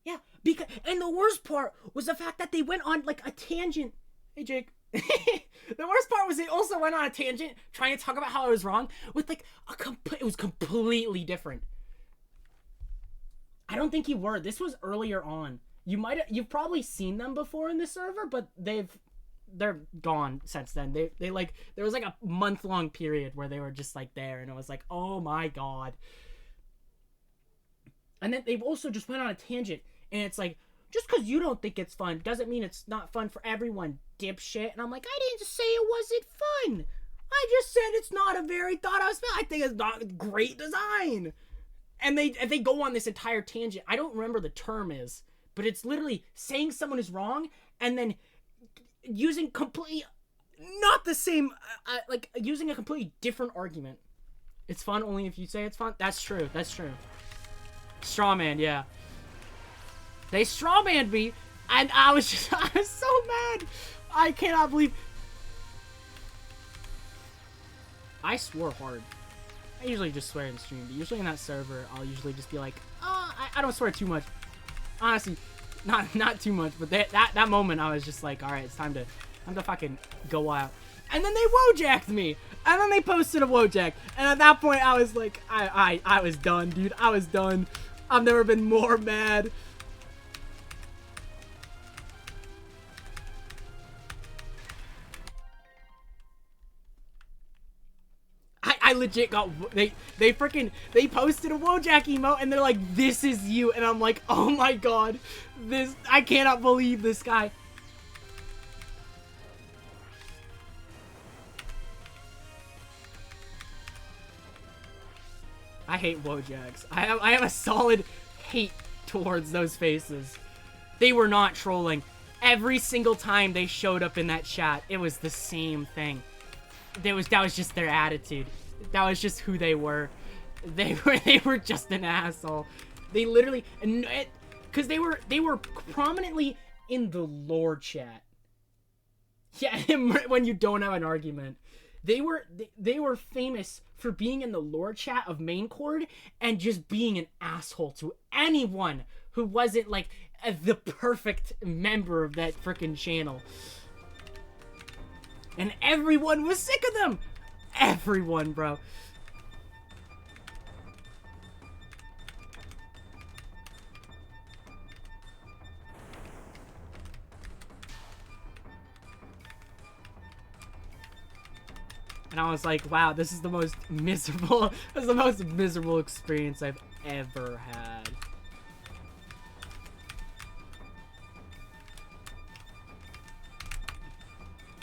Yeah, because, and the worst part was the fact that they went on like a tangent. Hey, Jake. The worst part was they also went on a tangent trying to talk about how I was wrong with like it was completely different. I don't think you were. This was earlier on. You've probably seen them before in the server, but they're gone since then. They like, there was like a month-long period where they were just like there, and it was like, oh my God. And then they've also just went on a tangent, and it's like, just because you don't think it's fun doesn't mean it's not fun for everyone, dipshit. And I'm like, I didn't say it wasn't fun. I just said it's not a very thought-out spell. I think it's not great design. And they go on this entire tangent. I don't remember the term is, but it's literally saying someone is wrong and then using completely not the same, like using a completely different argument. It's fun only if you say it's fun. That's true. That's true. Strawman, yeah. They strawmanned me, and I was so mad. I cannot believe. I swore hard. I usually just swear in stream, but usually in that server, I'll usually just be like, I don't swear too much. Honestly, not too much, but that moment, I was just like, all right, it's time to fucking go out. And then they wojacked me, and then they posted a wojack, and at that point, I was like, I was done, dude. I was done. I've never been more mad. I legit got, they posted a Wojak emote and they're like, this is you, and I'm like, oh my God, I cannot believe this guy. I hate Wojaks. I have a solid hate towards those faces. They were not trolling. Every single time they showed up in that chat, it was the same thing. That was just their attitude. That was just who they were. They were just an asshole. They literally, because they were prominently in the lore chat. Yeah, when you don't have an argument. They were famous for being in the lore chat of main chord and just being an asshole to anyone who wasn't like the perfect member of that freaking channel. And everyone was sick of them. Everyone, bro. And I was like, wow, this is the most miserable, this is the most miserable experience I've ever had.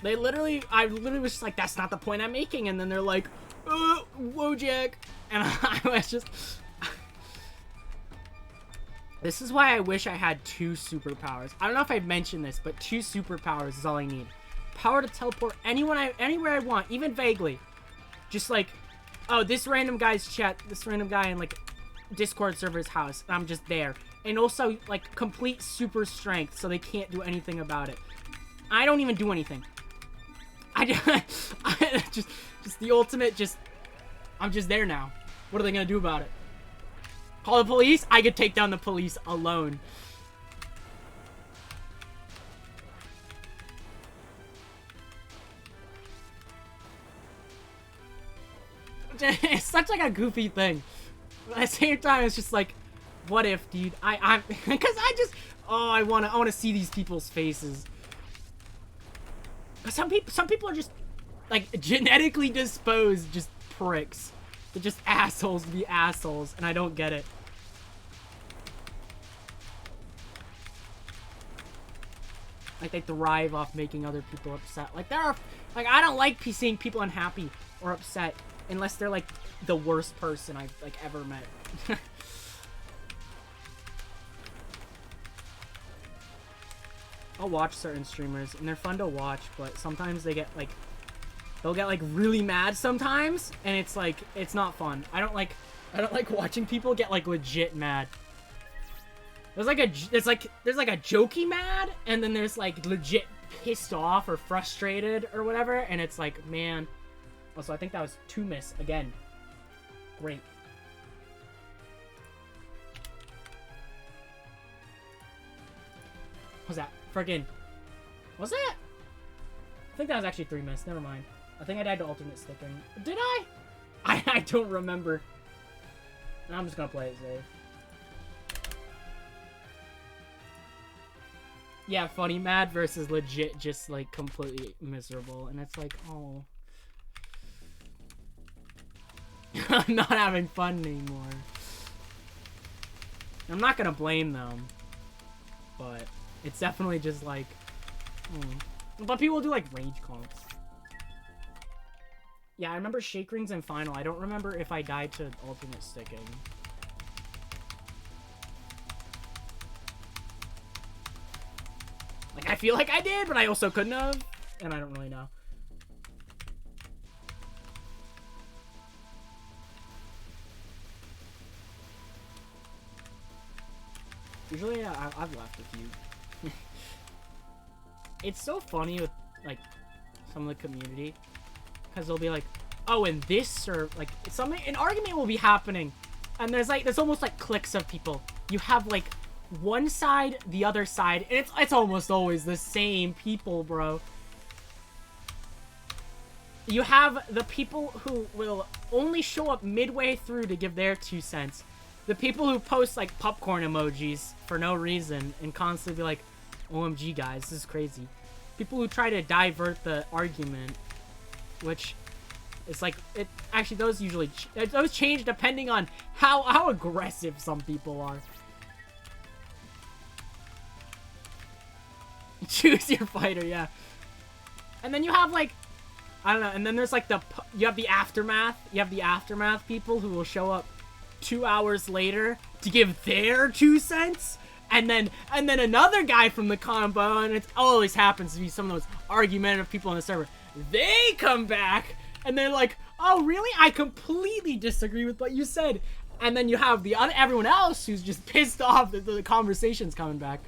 I literally was just like, that's not the point I'm making. And then they're like, Wojak. And I was just... This is why I wish I had 2 superpowers. I don't know if I've mentioned this, but 2 superpowers is all I need. Power to teleport anywhere I want, even vaguely. Just like, oh, this random guy's chat, this random guy in like Discord server's house, and I'm just there. And also like complete super strength, so they can't do anything about it. I don't even do anything. I just the ultimate. I'm just there now. What are they gonna do about it? Call the police? I could take down the police alone. It's such like a goofy thing. But at the same time, it's just like, what if, dude? I'm because I wanna see these people's faces. Some people are just like genetically disposed, just pricks. They're just assholes to be assholes, and I don't get it. Like, they thrive off making other people upset. Like, I don't like seeing people unhappy or upset unless they're, like, the worst person I've, like, ever met. I'll watch certain streamers, and they're fun to watch, but sometimes they get, like, they'll get, like, really mad sometimes, and it's, like, it's not fun. I don't like watching people get, like, legit mad. There's like a jokey mad, and then there's like legit pissed off or frustrated or whatever, and it's like, man. Also, I think that was 2 miss again. Great. What's that? Friggin'. Was that? I think that was actually 3 miss. Never mind. I think I died to alternate sticking. Did I? I don't remember. I'm just gonna play it safe. Yeah, funny mad versus legit just, like, completely miserable. And it's like, oh. I'm not having fun anymore. I'm not gonna blame them. But it's definitely just like... But people do, like, rage comps. Yeah, I remember Shake Rings in Final. I don't remember if I died to alternate sticking. Like, I feel like I did, but I also couldn't have. And I don't really know. Usually, I've left a few. It's so funny with, like, some of the community. Because they'll be like, oh, in this server, like, an argument will be happening. And there's almost, like, cliques of people. You have, like, one side, the other side, and it's almost always the same people, bro. You have the people who will only show up midway through to give their 2 cents. The people who post, like, popcorn emojis for no reason and constantly be like, OMG, guys, this is crazy. People who try to divert the argument, which is like, actually, those change depending on how aggressive some people are. Choose your fighter, yeah. And then you have, like, I don't know, and then there's, like, you have the aftermath. You have the aftermath people who will show up 2 hours later to give their 2 cents. And then another guy from the combo, and it always happens to be some of those argumentative people on the server. They come back, and they're like, oh, really? I completely disagree with what you said. And then you have everyone else who's just pissed off that the conversation's coming back.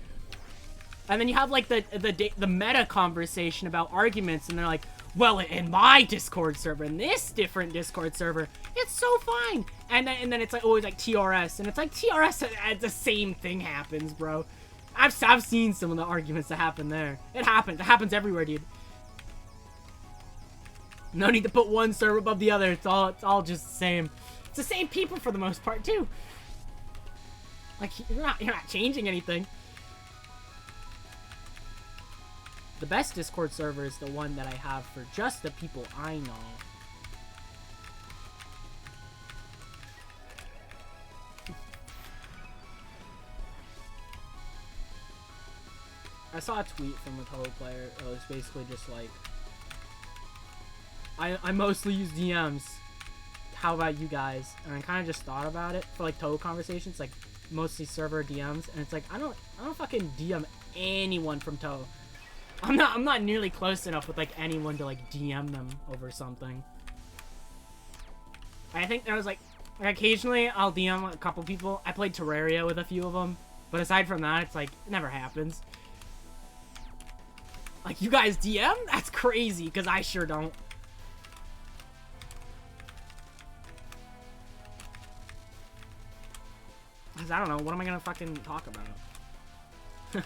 And then you have, like, the meta conversation about arguments, and they're like, well, in my Discord server, in this different Discord server, it's so fine. And then it's, like, always, like, TRS, and it's like, TRS, the same thing happens, bro. I've seen some of the arguments that happen there. It happens everywhere, dude. No need to put one server above the other. It's all just the same. It's the same people for the most part, too. Like, you're not changing anything. The best Discord server is the one that I have for just the people I know. I saw a tweet from a Toho player. It was basically just like, I mostly use DMs. How about you guys? And I kind of just thought about it for like Toho conversations, like mostly server DMs, and it's like I don't fucking DM anyone from Toho. I'm not nearly close enough with like anyone to like DM them over something. I think there was like occasionally I'll DM a couple people. I played Terraria with a few of them, but aside from that, it's like it never happens. Like, you guys DM? That's crazy, because I sure don't. Because I don't know, what am I gonna fucking talk about?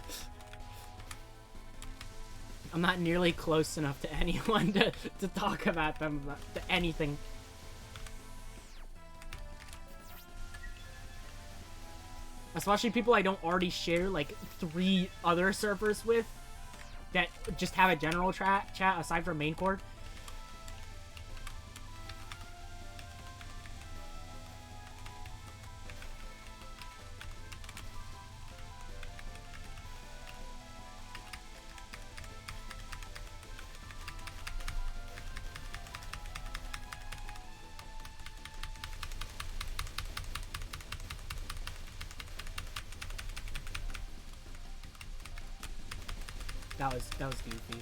I'm not nearly close enough to anyone to talk about them, to anything. Especially people I don't already share, like, 3 other servers with. That just have a general chat aside from main core. That was goofy.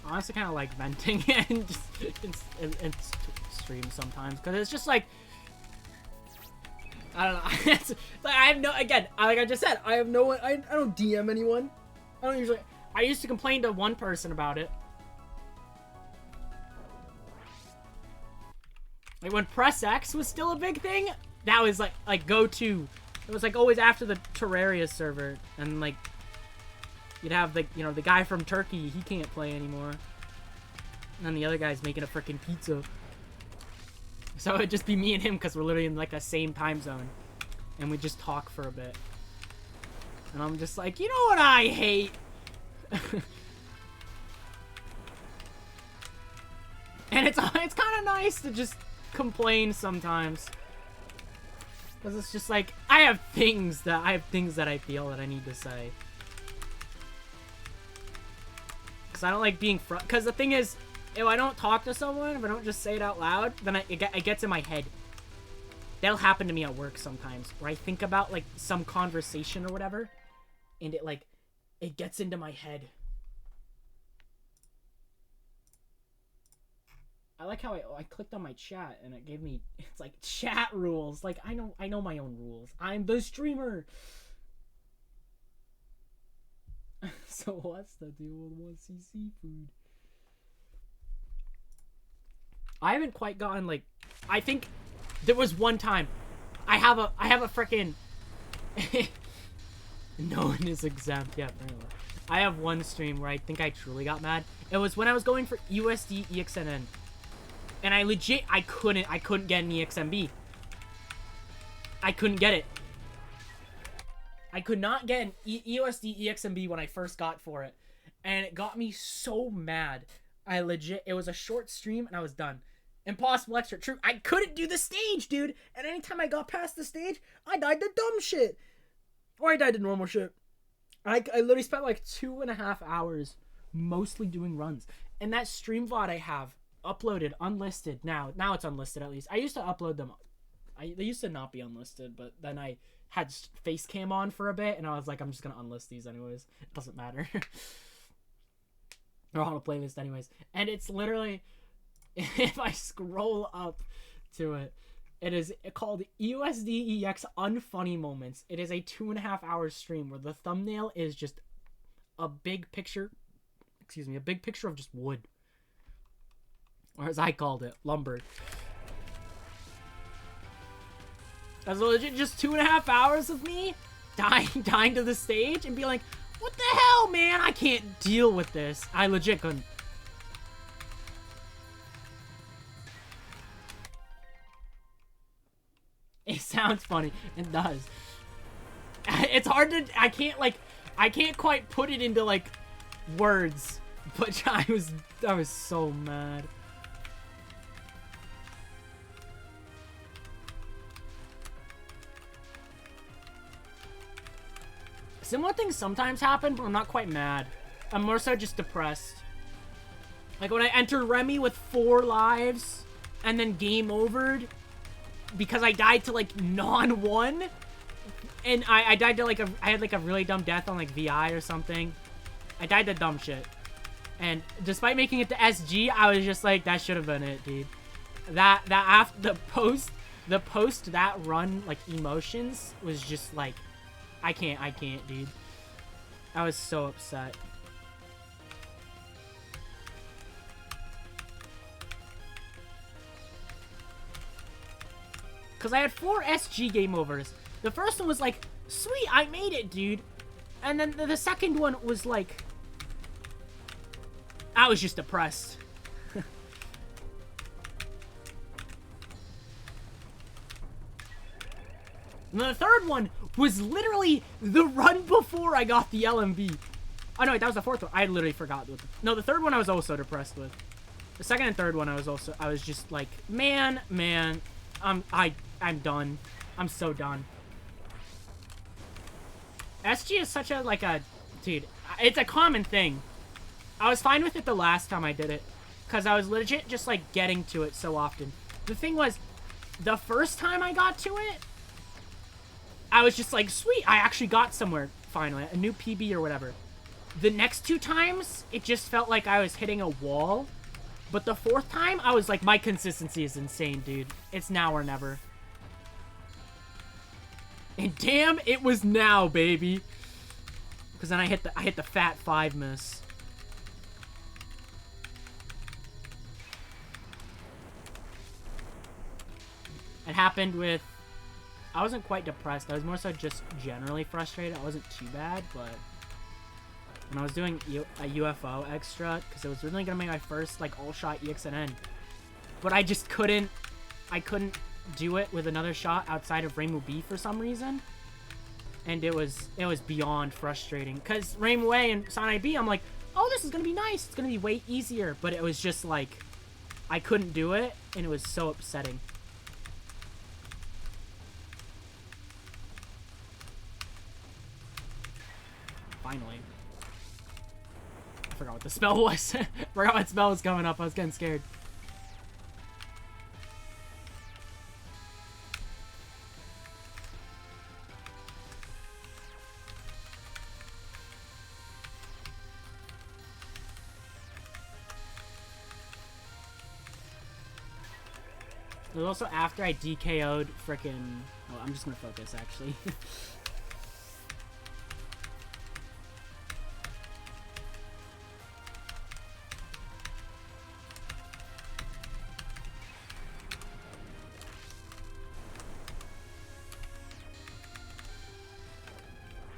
I honestly kind of like venting and just in stream sometimes, because it's just like, I don't know. It's like I have no, again, like I just said, I have no, I don't DM anyone. I don't usually. I used to complain to one person about it. Like when Press X was still a big thing, that was like go-to. It was like always after the Terraria server, and like you'd have the, you know, the guy from Turkey, he can't play anymore, and then the other guy's making a freaking pizza. So it'd just be me and him, because we're literally in like the same time zone, and we just talk for a bit. And I'm just like, you know what I hate? And it's kind of nice to just complain sometimes. Because it's just like, I have things that I feel that I need to say. Because I don't like being because the thing is, if I don't talk to someone, if I don't just say it out loud, then it gets in my head. That'll happen to me at work sometimes, where I think about like some conversation or whatever, and it gets into my head. I like how I clicked on my chat and it gave me, it's like chat rules. Like I know my own rules. I'm the streamer. So what's the deal with 1C seafood? I haven't quite gotten like, I think there was one time I have a freaking no one is exempt. Yeah, apparently. I have one stream where I think I truly got mad. It was when I was going for USD ExNN. And I couldn't get an EXMB. I couldn't get it. I could not get an USD EXMB when I first got for it. And it got me so mad. It was a short stream and I was done. Impossible extra. True, I couldn't do the stage, dude. And anytime I got past the stage, I died to dumb shit. Or I died to normal shit. I literally spent like 2.5 hours mostly doing runs. And that stream VOD I have uploaded unlisted now it's unlisted. At least I used to upload them, they used to not be unlisted, but then I had face cam on for a bit and I was like, I'm just gonna unlist these anyways, it doesn't matter. They're on a playlist anyways. And it's literally, if I scroll up to it, it is called USDEX Unfunny Moments. It is a 2.5 hour stream where the thumbnail is just a big picture of just wood. Or as I called it, lumber. That's legit just 2.5 hours of me dying to the stage and be like, what the hell, man? I can't deal with this. I legit couldn't. It sounds funny. It does. It's hard to, I can't quite put it into like words, but I was so mad. Similar things sometimes happen, but I'm not quite mad. I'm more so just depressed. Like when I enter Remy with 4 lives and then game overed because I died to like non-1. And I died to like I had like a really dumb death on like VI or something. I died to dumb shit. And despite making it to SG, I was just like, that should have been it, dude. That after the post that run, like emotions was just like, I can't, dude. I was so upset. Because I had 4 SG game overs. The first one was like, sweet, I made it, dude. And then the second one was like, I was just depressed. And the third one was literally the run before I got the LMB. Oh, no, wait, that was the fourth one. I literally forgot. No, the third one I was also depressed with. The second and third one I was just like, man, I'm done. I'm so done. SG is such a, like a, dude, it's a common thing. I was fine with it the last time I did it, because I was legit just, like, getting to it so often. The thing was, the first time I got to it, I was just like, sweet, I actually got somewhere, finally, a new PB or whatever. The next 2 times, it just felt like I was hitting a wall. But the 4th time, I was like, my consistency is insane, dude. It's now or never. And damn, it was now, baby. Because then I hit the fat 5 miss. It happened with... I wasn't quite depressed. I was more so just generally frustrated. I wasn't too bad, but... When I was doing a UFO extra, because it was originally going to be my first, like, all-shot ExNN. But I just couldn't... I couldn't do it with another shot outside of Reimu B for some reason. And it was beyond frustrating. Because Reimu A and Sanai B, I'm like, oh, this is going to be nice. It's going to be way easier. But it was just like, I couldn't do it, and it was so upsetting. Finally. I forgot what the spell was. Forgot what spell was coming up. I was getting scared. It was also after I DKO'd frickin'... Oh, I'm just gonna focus, actually.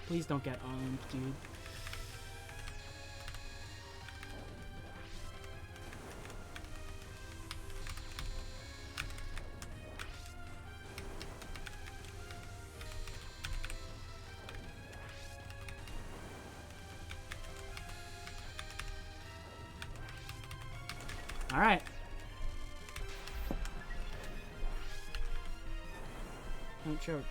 Please don't get owned, dude. Alright. Don't choke.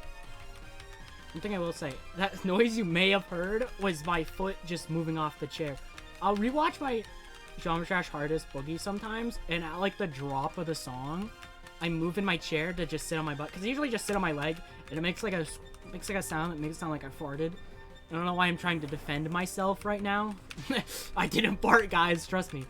One thing I will say, that noise you may have heard was my foot just moving off the chair. I'll rewatch my Genre Trash Hardest Boogie sometimes, and at like the drop of the song, I move in my chair to just sit on my butt. Because I usually just sit on my leg, and it makes like a sound that makes it sound like I farted. I don't know why I'm trying to defend myself right now. I didn't fart, guys, trust me.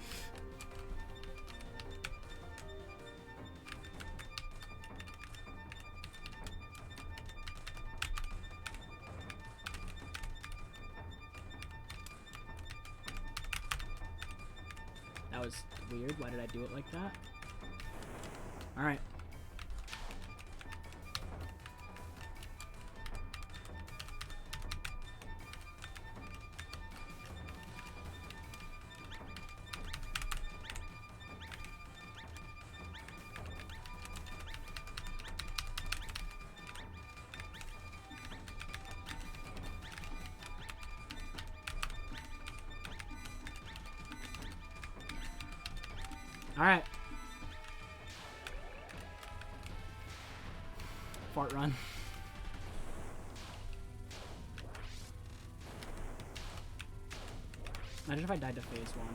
That was weird. Why did I do it like that? Alright. Alright. Fart run. Imagine if I died to phase 1.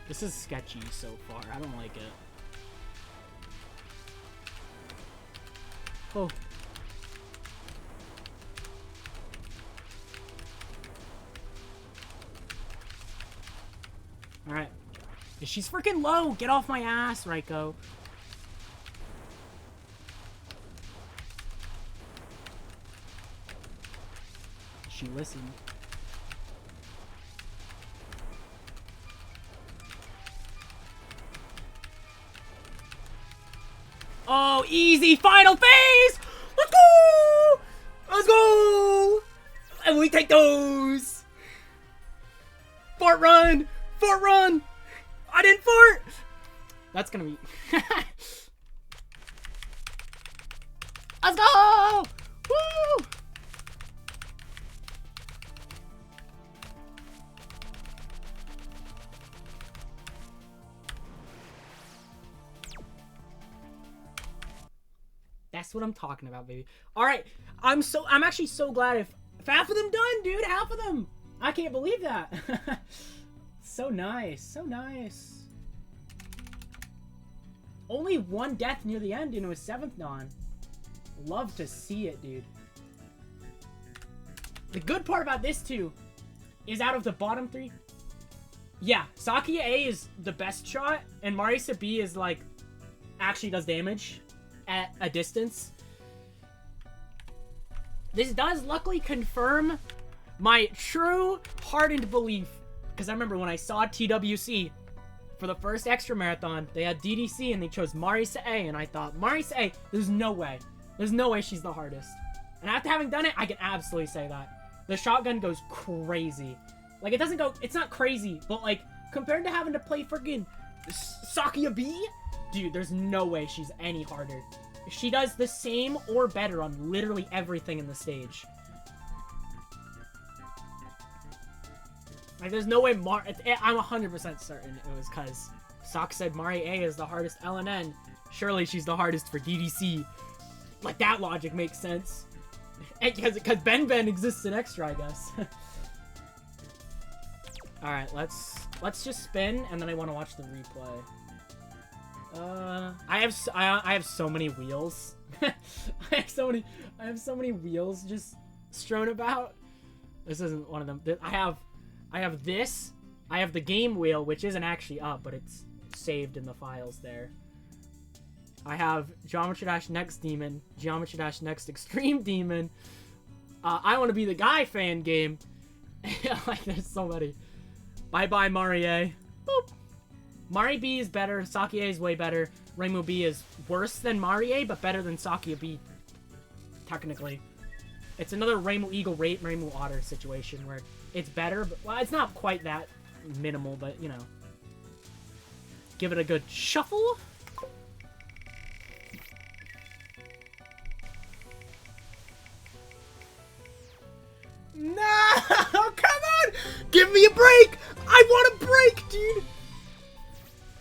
This is sketchy so far. I don't like it. Oh. Alright. She's freaking low! Get off my ass, Raiko. She listened. Oh, easy! Final phase! Let's go! Let's go! And we take those! Fort run! Fort run! I didn't fart! That's gonna be... Let's go! Woo! That's what I'm talking about, baby. All right, I'm actually so glad if half of them done, dude. Half of them. I can't believe that. So nice, so nice. Only one death near the end, and it was 7th Dawn. Love to see it, dude. The good part about this too is out of the bottom 3. Yeah, Sakia A is the best shot, and Marisa B is like actually does damage at a distance. This does luckily confirm my true hardened belief, because I remember when I saw TWC for the first extra marathon, they had DDC and they chose MarisaA, and I thought, MarisaA, there's no way she's the hardest. And after having done it, I can absolutely say that. The shotgun goes crazy. Like, it doesn't go, it's not crazy, but like, compared to having to play freaking Sakia B, dude, there's no way she's any harder. She does the same or better on literally everything in the stage. Like, there's no way I'm 100% certain it was because Sock said MarisaA is the hardest LNN. Surely she's the hardest for DDC. Like, that logic makes sense. Because Ben exists in Extra, I guess. Alright, let's just spin, and then I want to watch the replay. I have so many wheels. I have so many wheels just strewn about. This isn't one of them. I have this. I have the game wheel, which isn't actually up, but it's saved in the files there. I have Geometry Dash Next Demon, Geometry Dash Next Extreme Demon. I Want to Be the Guy fan game. Like, there's so many. Bye bye, MarisaA. Boop. Mari B is better. Sakia A is way better. Reimu B is worse than MarisaA, but better than Sakia B. Technically. It's another Reimu Eagle Rate, Reimu Otter situation where it's better, but, well, it's not quite that minimal, but, you know. Give it a good shuffle. No! Come on! Give me a break! I want a break, dude!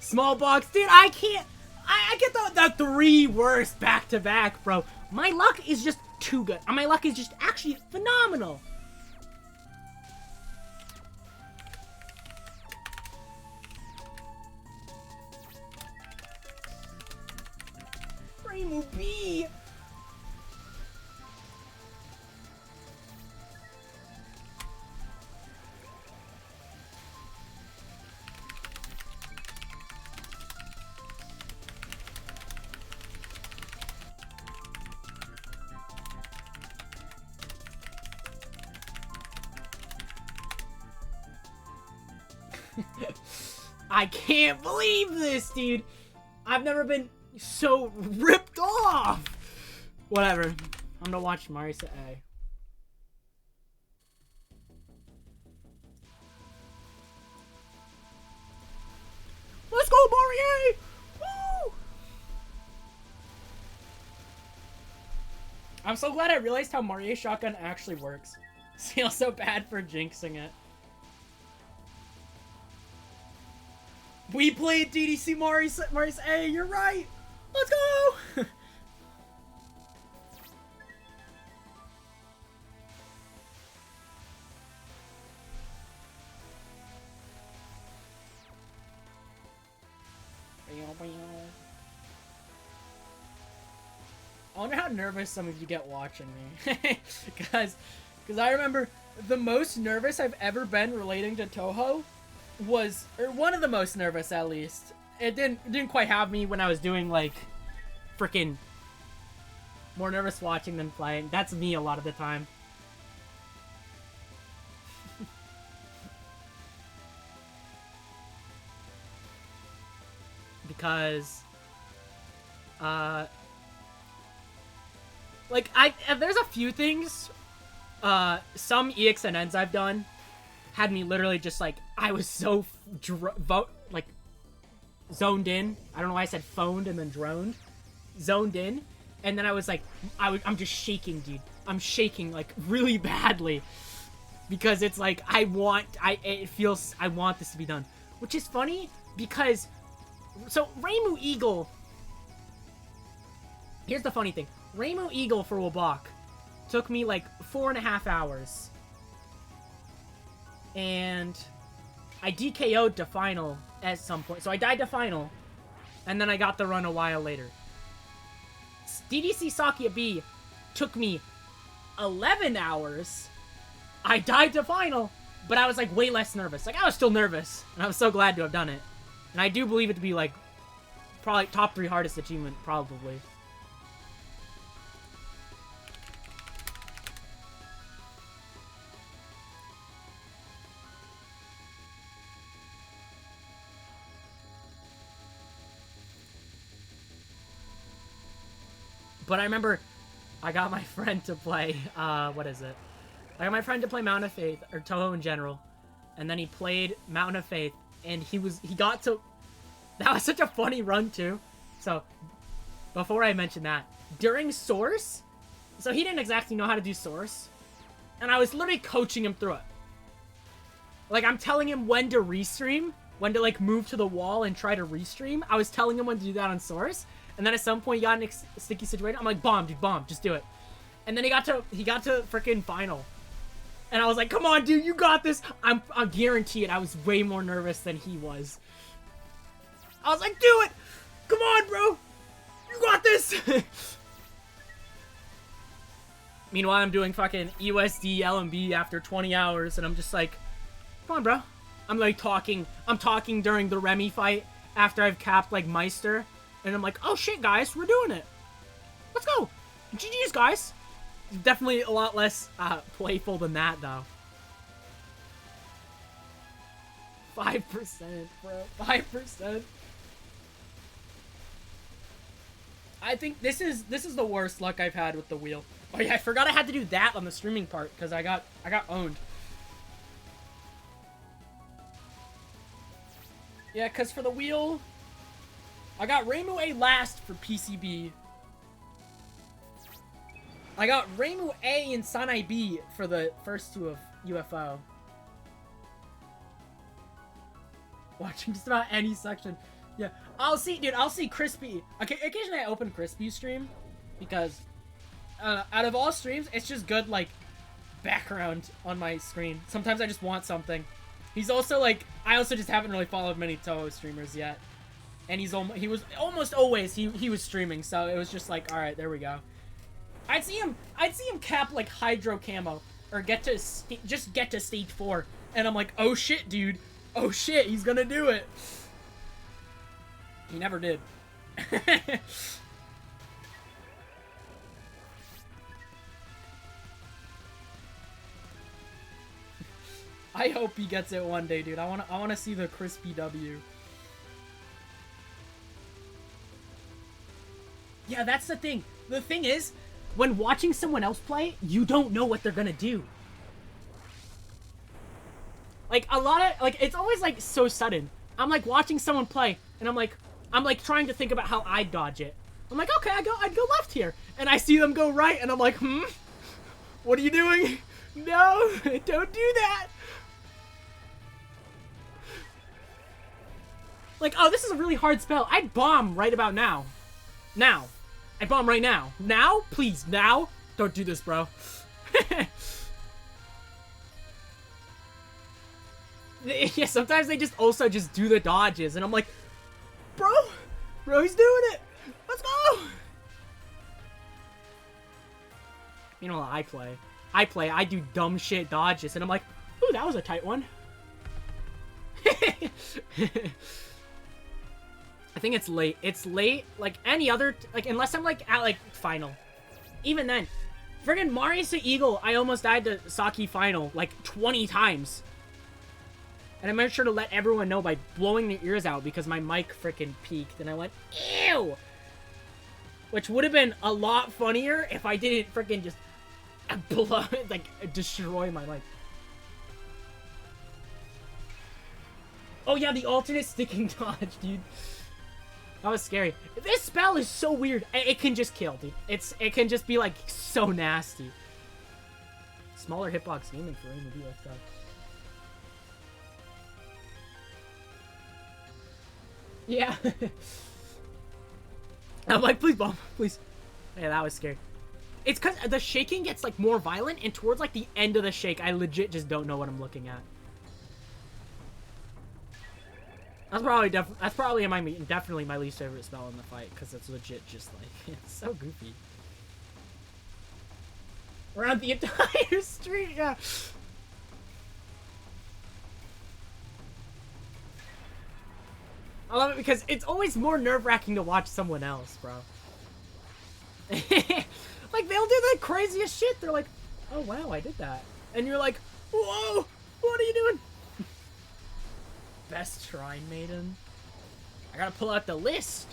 Small box, dude, I can't... I get the 3 worst back-to-back, bro. My luck is just too good. My luck is just actually phenomenal. Reimu B. I can't believe this, dude. I've never been so ripped off. Whatever. I'm gonna watch MarisaA. Let's go, MarisaA! Woo! I'm so glad I realized how MarisaA shotgun actually works. Feel so bad for jinxing it. We played DDC MarisaA, you're right! Let's go! I wonder how nervous some of you get watching me. Because I remember the most nervous I've ever been relating to Touhou was, or one of the most nervous at least. It didn't quite have me when I was doing like freaking more nervous watching than playing. That's me a lot of the time. Because like there's a few things some ExNNs I've done had me literally just like, I was so like zoned in. I don't know why I said phoned and then droned. Zoned in, and then I was like, I'm just shaking, dude. I'm shaking like really badly because it's like I want this to be done, which is funny because so Reimu Eagle. Here's the funny thing: Reimu Eagle for Wabak took me like 4.5 hours, and I DKO'd to final at some point. So I died to final, and then I got the run a while later. DDC Sakia B took me 11 hours. I died to final, but I was like way less nervous. Like I was still nervous, and I was so glad to have done it. And I do believe it to be like probably top 3 hardest achievement, probably. But I remember I got my friend to play, what is it? I got my friend to play Mountain of Faith, or Touhou in general. And then he played Mountain of Faith, and he got to... That was such a funny run, too. So, before I mention that, during Source, so he didn't exactly know how to do Source, and I was literally coaching him through it. Like, I'm telling him when to restream, when to, like, move to the wall and try to restream. I was telling him when to do that on Source. And then at some point, he got in a sticky situation. I'm like, bomb, dude, bomb. Just do it. And then he got to freaking final. And I was like, come on, dude, you got this. I guarantee it. I was way more nervous than he was. I was like, do it. Come on, bro. You got this. Meanwhile, I'm doing fucking USD LMB after 20 hours. And I'm just like, come on, bro. I'm like talking. I'm talking during the Remy fight after I've capped like Meister. And I'm like, oh shit, guys, we're doing it. Let's go. GG's, guys. Definitely a lot less playful than that, though. 5%, bro. 5%. I think this is the worst luck I've had with the wheel. Oh yeah, I forgot I had to do that on the streaming part because I got owned. Yeah, because for the wheel, I got Reimu A last for PCB. I got Reimu A and Sanai B for the first 2 of UFO. Watching just about any section. Yeah, I'll see, dude, I'll see Crispy. Okay, occasionally I open Crispy stream because out of all streams, it's just good, like, background on my screen. Sometimes I just want something. He's also, like, I also just haven't really followed many Touhou streamers yet. And he was almost always he was streaming, so it was just like, all right, there we go. I'd see him cap like Hydro Camo or just get to stage 4, and I'm like, oh shit, dude, oh shit, he's gonna do it. He never did. I hope he gets it one day, dude. I wanna see the crispy W. Yeah, that's the thing. The thing is, when watching someone else play, you don't know what they're gonna do. Like, a lot of, like, it's always, like, so sudden. I'm, like, watching someone play, and I'm, like, trying to think about how I'd dodge it. I'm like, okay, I'd go left here. And I see them go right, and I'm like, what are you doing? No, don't do that. Like, oh, this is a really hard spell. I'd bomb right about now. Now. I'd bomb right now. Now? Please, now? Don't do this, bro. Yeah, sometimes they just also just do the dodges, and I'm like, bro, he's doing it. Let's go. You know what I play? I do dumb shit dodges, and I'm like, ooh, that was a tight one. I think it's late. It's late, like any other, like, unless I'm like at like final. Even then, friggin' MarisaA Eagle, I almost died to Saki final like 20 times. And I made sure to let everyone know by blowing their ears out because my mic frickin' peaked. And I went, ew! Which would have been a lot funnier if I didn't frickin' just blow, like, destroy my mic. Oh yeah, the alternate sticking dodge, dude. That was scary. This spell is so weird. It can just kill, dude. It can just be, like, so nasty. Smaller hitbox gaming for him to be like that. Yeah. I'm like, please bomb, please. Yeah, that was scary. It's because the shaking gets, like, more violent, and towards, like, the end of the shake, I legit just don't know what I'm looking at. That's probably definitely my least favorite spell in the fight, because it's legit just, like, it's so goofy. Around the entire street, yeah. I love it because it's always more nerve-wracking to watch someone else, bro. Like, they'll do the craziest shit. They're like, oh, wow, I did that. And you're like, whoa, what are you doing? Best Shrine Maiden. I gotta pull out the list.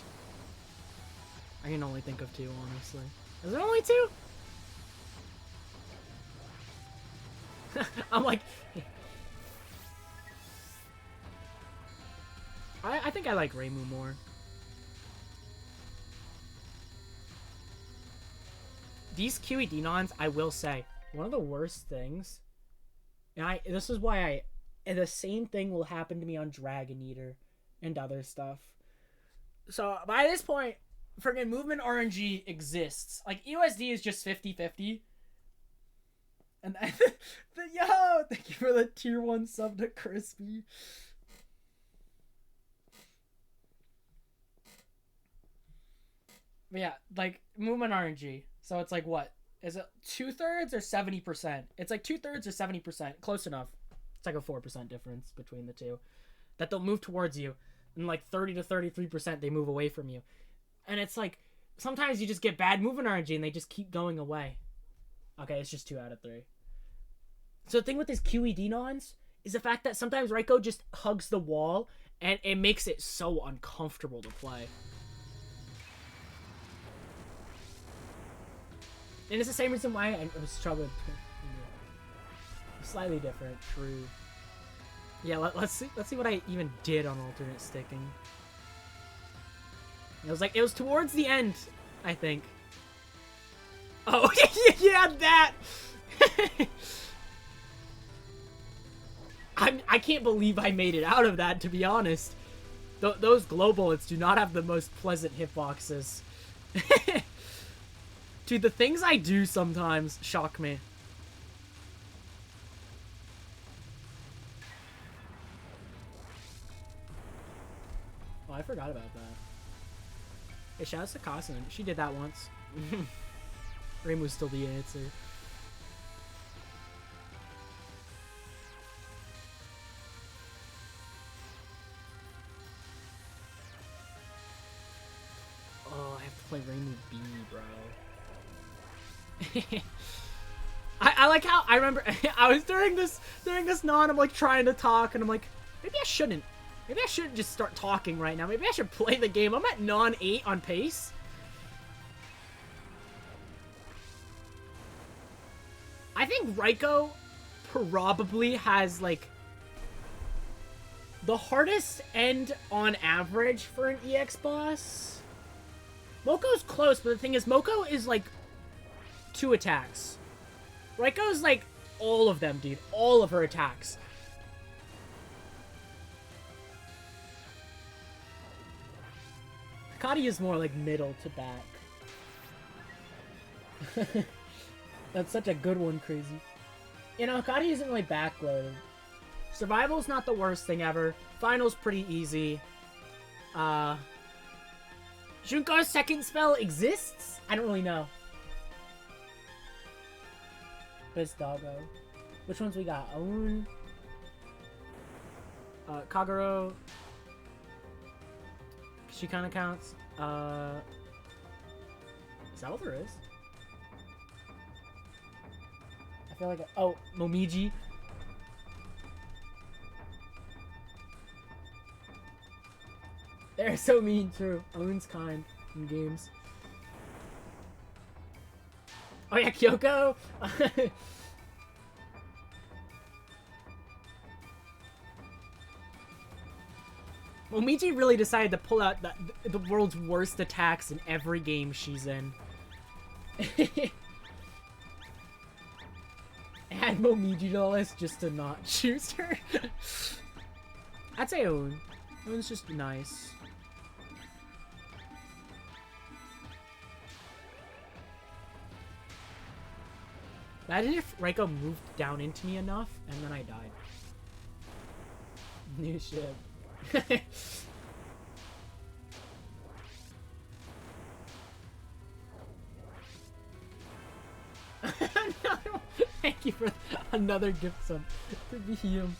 I can only think of 2, honestly. Is there only 2? I'm like... I think I like Reimu more. These QED nons, I will say, one of the worst things, and this is why the same thing will happen to me on Dragon Eater and other stuff. So by this point, friggin' movement RNG exists. Like, USD is just 50-50. And yo, thank you for the tier 1 sub to Crispy. But yeah, like, movement RNG. So it's like, what? Is it 2/3 or 70%? It's like 2/3 or 70%. Close enough. It's like a 4% difference between the two. That they'll move towards you. And like 30 to 33% they move away from you. And it's like, sometimes you just get bad movement RNG and they just keep going away. Okay, it's just 2 out of 3. So the thing with these QED nons is the fact that sometimes Raiko just hugs the wall and it makes it so uncomfortable to play. And it's the same reason why I was struggling. Slightly different, true. Yeah, let's see what I even did on alternate sticking. It was towards the end, I think. Oh yeah, that. I can't believe I made it out of that, to be honest. Those glow bullets do not have the most pleasant hitboxes. Dude, the things I do sometimes shock me. Oh, I forgot about that. Hey, shout out to Kasen. She did that once. Reimu's still the answer. Oh, I have to play Reimu B, bro. I like how I remember I was during this non, I'm like trying to talk and I'm like, maybe I shouldn't just start talking right now. Maybe I should play the game. I'm at non 8 on pace. I think Raiko probably has like the hardest end on average for an EX boss. Moko's close, but the thing is Moko is like 2 attacks. Raiko's like all of them, dude. All of her attacks. Hikari is more like middle to back. That's such a good one, Crazy. You know, Hikari isn't really backloaded. Survival's not the worst thing ever. Final's pretty easy. Junko's second spell exists? I don't really know. Biz Doggo. Which ones we got? Own. Kagero. She kind of counts. Is that what there is? I feel like... Oh, Momiji. They're so mean, too. Owen's kind in games. Oh yeah, Kyoko! Momiji really decided to pull out the world's worst attacks in every game she's in. Add Momiji to the list just to not choose her. I'd say Owen. Owen's just nice. Imagine if Reiko moved down into me enough, and then I died. New ship. No, thank you for another gift sub. To be him.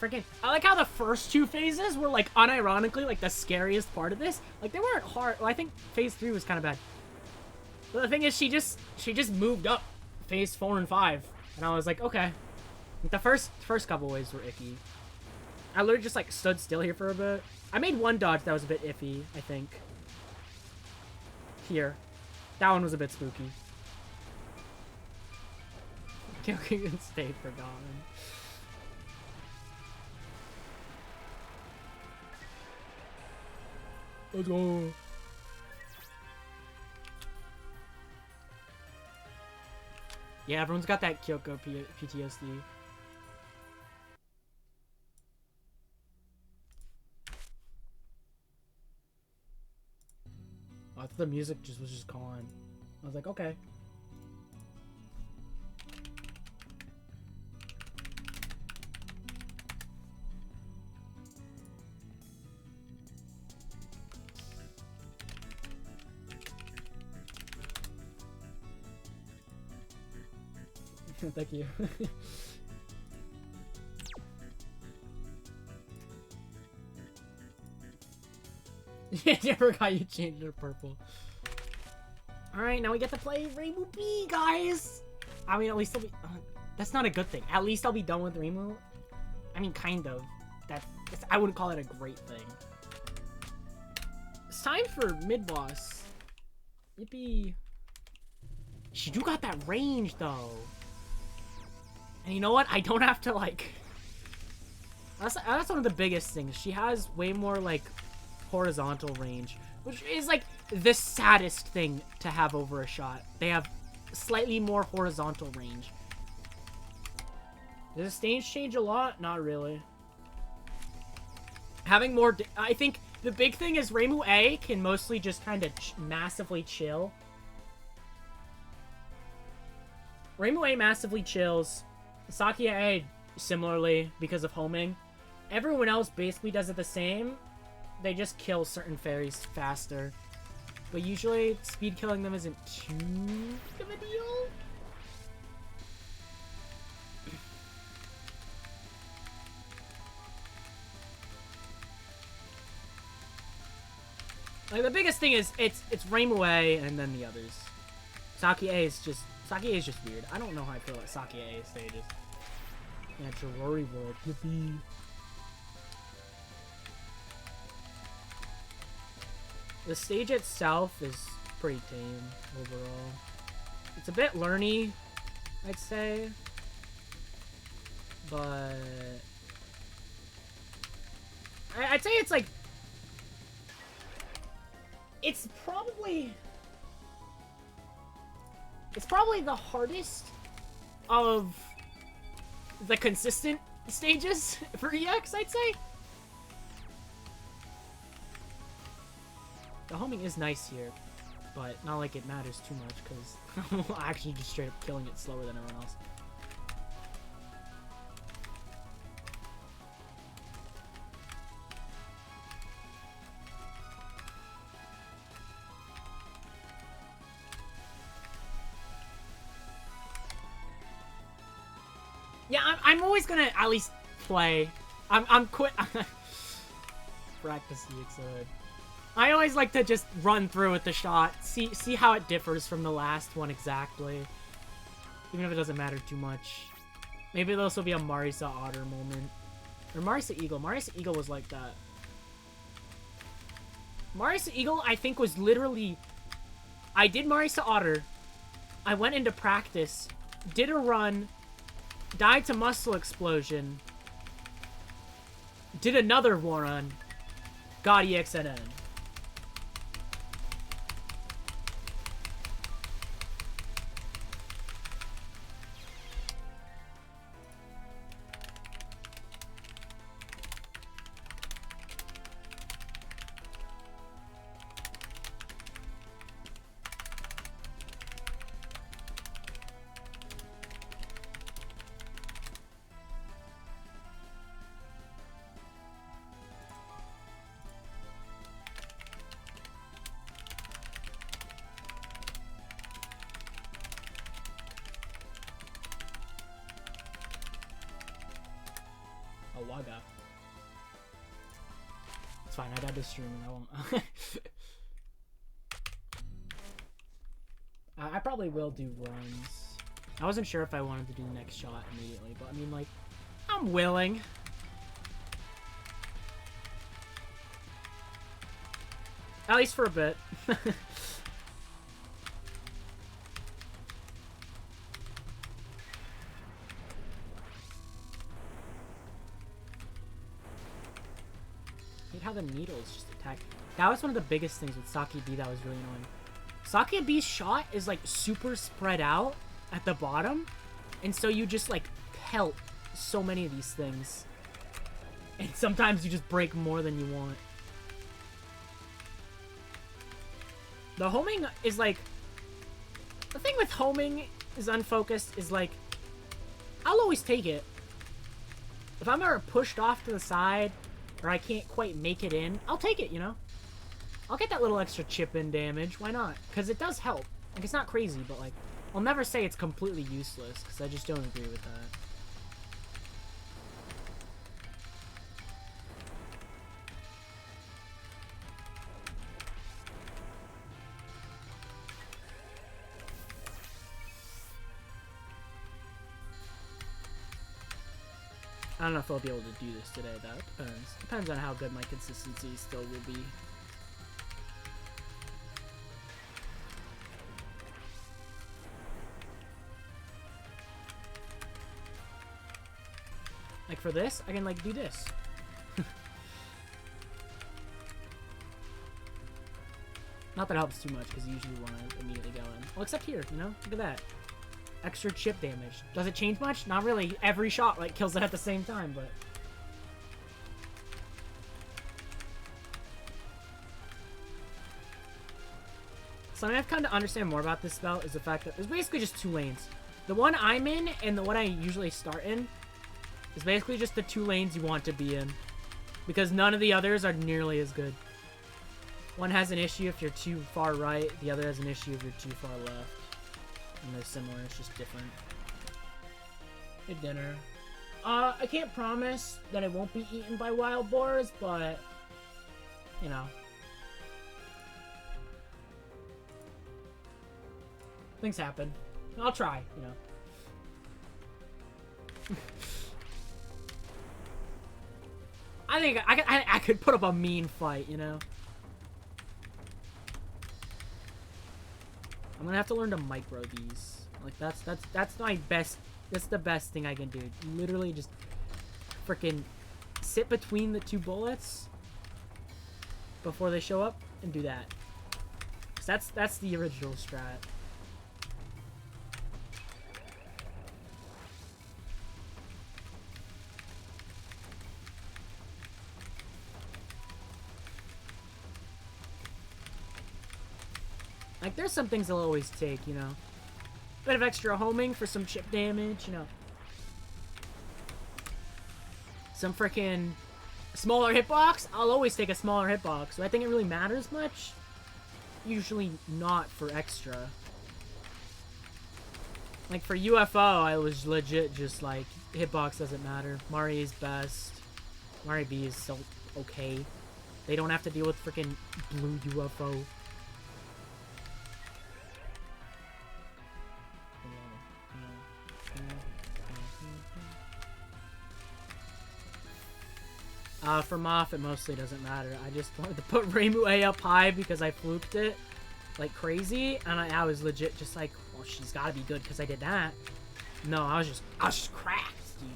Freaking, I like how the first two phases were like unironically like the scariest part of this. Like they weren't hard. Well, I think phase 3 was kind of bad. But the thing is, she just moved up phase 4 and 5, and I was like, okay. The first couple waves were icky. I literally just like stood still here for a bit. I made one dodge that was a bit iffy, I think. Here, that one was a bit spooky. Kyoku can stay forgotten. Let's go. Yeah, everyone's got that Kyoko PTSD. I thought the music was just gone. I was like, okay. Thank you. I forgot you changed it to purple. Alright, now we get to play Rainbow B, guys! I mean, at least I'll be... that's not a good thing. At least I'll be done with Rainbow. I mean, kind of. I wouldn't call it a great thing. It's time for mid-boss. Yippee. She do got that range, though. And you know what? I don't have to, like... That's one of the biggest things. She has way more, like, horizontal range. Which is, like, the saddest thing to have over a shot. They have slightly more horizontal range. Does the stage change a lot? Not really. Having more... I think the big thing is MarisaA can mostly just kind of massively chill. MarisaA massively chills. Sakia similarly because of homing. Everyone else basically does it the same. They just kill certain fairies faster. But usually speed killing them isn't too big of a deal. Like the biggest thing is it's MarisaA and then the others. Sakia is just weird. I don't know how I feel about Sakia stages. Yeah, Jirori World. Yippee. The stage itself is pretty tame overall. It's a bit learny, I'd say. But I'd say it's like... It's probably the hardest of the consistent stages for EX, I'd say. The homing is nice here, but not like it matters too much, because I'm actually just straight up killing it slower than everyone else. Yeah, I'm always gonna at least play. I'm quit. Practice the EXNN. I always like to just run through with the shot, see how it differs from the last one exactly, even if it doesn't matter too much. Maybe this will be a MarisaA Otter moment, or MarisaA Eagle. MarisaA Eagle was like that. MarisaA Eagle, I think, was literally, I did MarisaA Otter, I went into practice, did a run, died to muscle explosion, did another run, got ExNN. Waga. It's fine, I died to stream and I won't. I probably will do runs. I wasn't sure if I wanted to do the next shot immediately, but I mean, like, I'm willing. At least for a bit. How the needles just attack. That was one of the biggest things with Saki B that was really annoying. Saki B's shot is like super spread out at the bottom, and so you just like pelt so many of these things, and sometimes you just break more than you want. The homing is like, the thing with homing is unfocused is like, I'll always take it. If I'm ever pushed off to the side, or I can't quite make it in, I'll take it, you know? I'll get that little extra chip in damage, why not? Because it does help. Like, it's not crazy, but like, I'll never say it's completely useless, because I just don't agree with that. I don't know if I'll be able to do this today, though. It depends. Depends on how good my consistency still will be. Like for this, I can like do this. Not that it helps too much, because you usually want to immediately go in. Well, except here, you know? Look at that. Extra chip damage. Does it change much? Not really. Every shot like kills it at the same time, but... Something I've come to understand more about this spell is the fact that there's basically just two lanes. The one I'm in and the one I usually start in is basically just the two lanes you want to be in, because none of the others are nearly as good. One has an issue if you're too far right, the other has an issue if you're too far left. And they're similar, it's just different. Hey, dinner. I can't promise that it won't be eaten by wild boars, but, you know. Things happen. I'll try, you know. I think I could put up a mean fight, you know. I'm gonna have to learn to micro these. Like that's my best. That's the best thing I can do. Literally just freaking sit between the two bullets before they show up and do that. So that's the original strat. Like, there's some things I'll always take, you know. Bit of extra homing for some chip damage, you know. Some freaking smaller hitbox. I'll always take a smaller hitbox. Do I think it really matters much? Usually not for extra. Like, for UFO, I was legit just like, hitbox doesn't matter. Mari is best. Mari B is so okay. They don't have to deal with freaking blue UFO. For Moth, it mostly doesn't matter. I just wanted to put MarisaA up high because I fluked it like crazy, and I was legit just like, well, she's got to be good because I did that. No, I was just cracked, dude.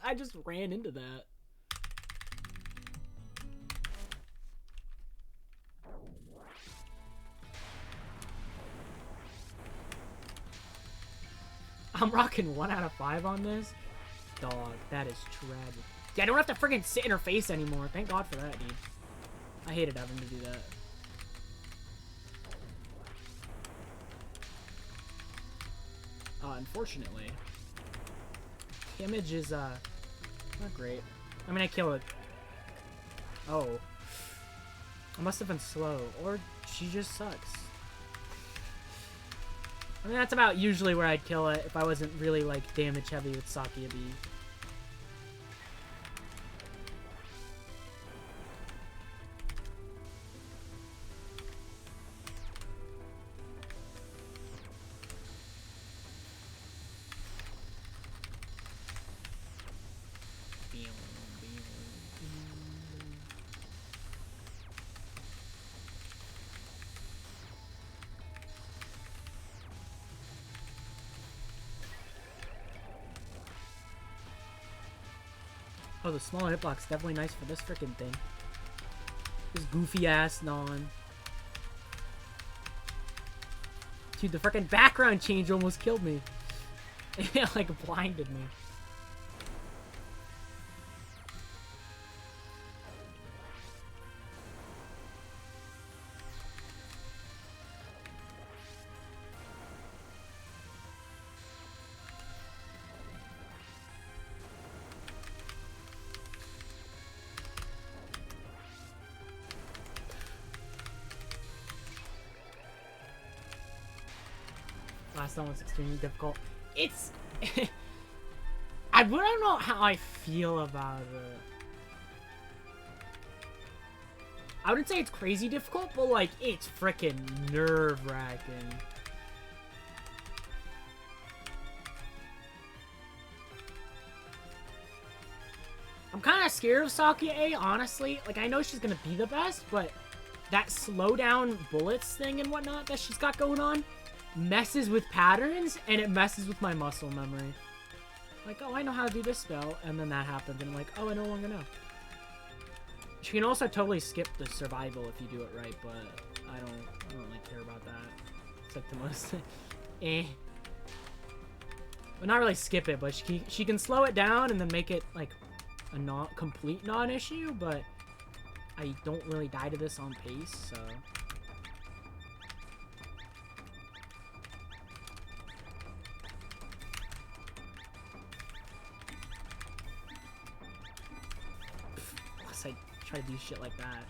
I just ran into that. I'm rocking 1 out of 5 on this. Dog, that is tragic. Yeah, I don't have to freaking sit in her face anymore. Thank God for that, dude. I hated having to do that. Unfortunately. Damage is, not great. I mean, I kill it. Oh. I must have been slow. Or she just sucks. I mean, that's about usually where I'd kill it if I wasn't really, like, damage heavy with Sakia B. Oh, the smaller hitbox is definitely nice for this freaking thing. This goofy ass non. Dude, the freaking background change almost killed me. It like blinded me. Last one was extremely difficult. It's... I wouldn't know how I feel about it. I wouldn't say it's crazy difficult, but like, it's freaking nerve-wracking. I'm kind of scared of Sakia A, honestly. Like, I know she's gonna be the best, but that slowdown bullets thing and whatnot that she's got going on messes with patterns, and it messes with my muscle memory. Like, oh, I know how to do this spell, and then that happens, and I'm like, oh, I no longer know. She can also totally skip the survival if you do it right, but I don't really care about that. It's like the most But not really skip it, but she can slow it down and then make it like a complete non-issue, but I don't really die to this on pace, so I try to do shit like that.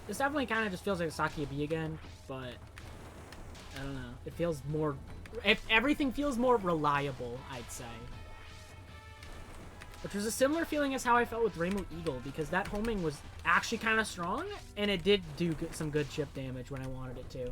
This definitely kind of just feels like a Sakia B again, but I don't know. It feels more... Everything feels more reliable, I'd say. Which was a similar feeling as how I felt with Rainbow Eagle, because that homing was actually kind of strong, and it did do some good chip damage when I wanted it to.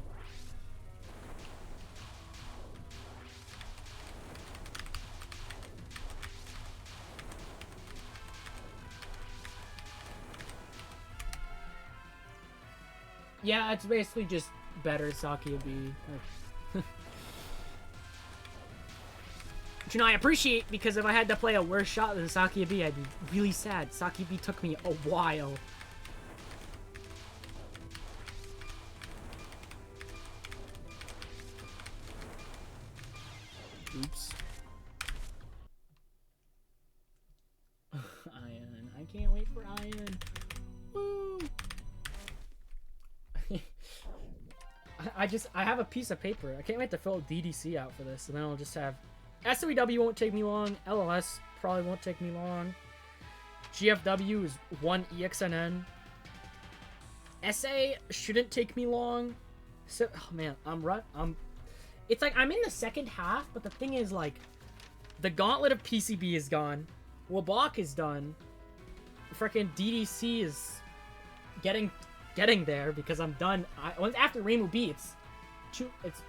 Yeah, it's basically just better Sakia B. Which, you know, I appreciate, because if I had to play a worse shot than Sakia B, I'd be really sad. Sakia B took me a while. Oops. Iron. I can't wait for Iron. Woo! I have a piece of paper. I can't wait to fill DDC out for this, and then I'll just have SOEW won't take me long. LLS probably won't take me long. GFW is 1 ExNN. SA shouldn't take me long. So, oh man, it's like I'm in the second half, but the thing is, like, the gauntlet of PCB is gone. Wabak is done. Freaking DDC is getting there, because I'm done. After Rainbow B, it's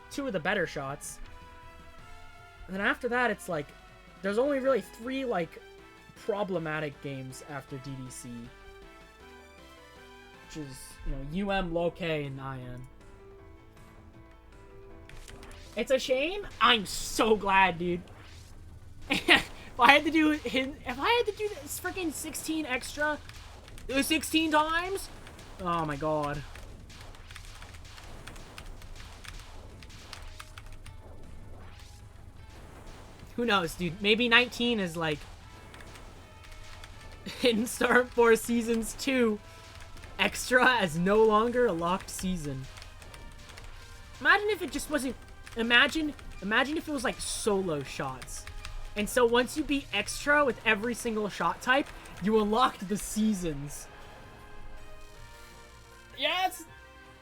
two of the better shots. And then after that, it's like there's only really 3 like problematic games after DDC, which is, you know, UM, Low-K, and IN. It's a shame. I'm so glad, dude. If I had to do this freaking 16 extra 16 times, oh my god. Who knows, dude? Maybe 19 is like in Star Force Seasons 2 extra as no longer a locked season. Imagine if it just wasn't. Imagine if it was like solo shots. And so once you beat extra with every single shot type, you unlocked the seasons. Yeah, it's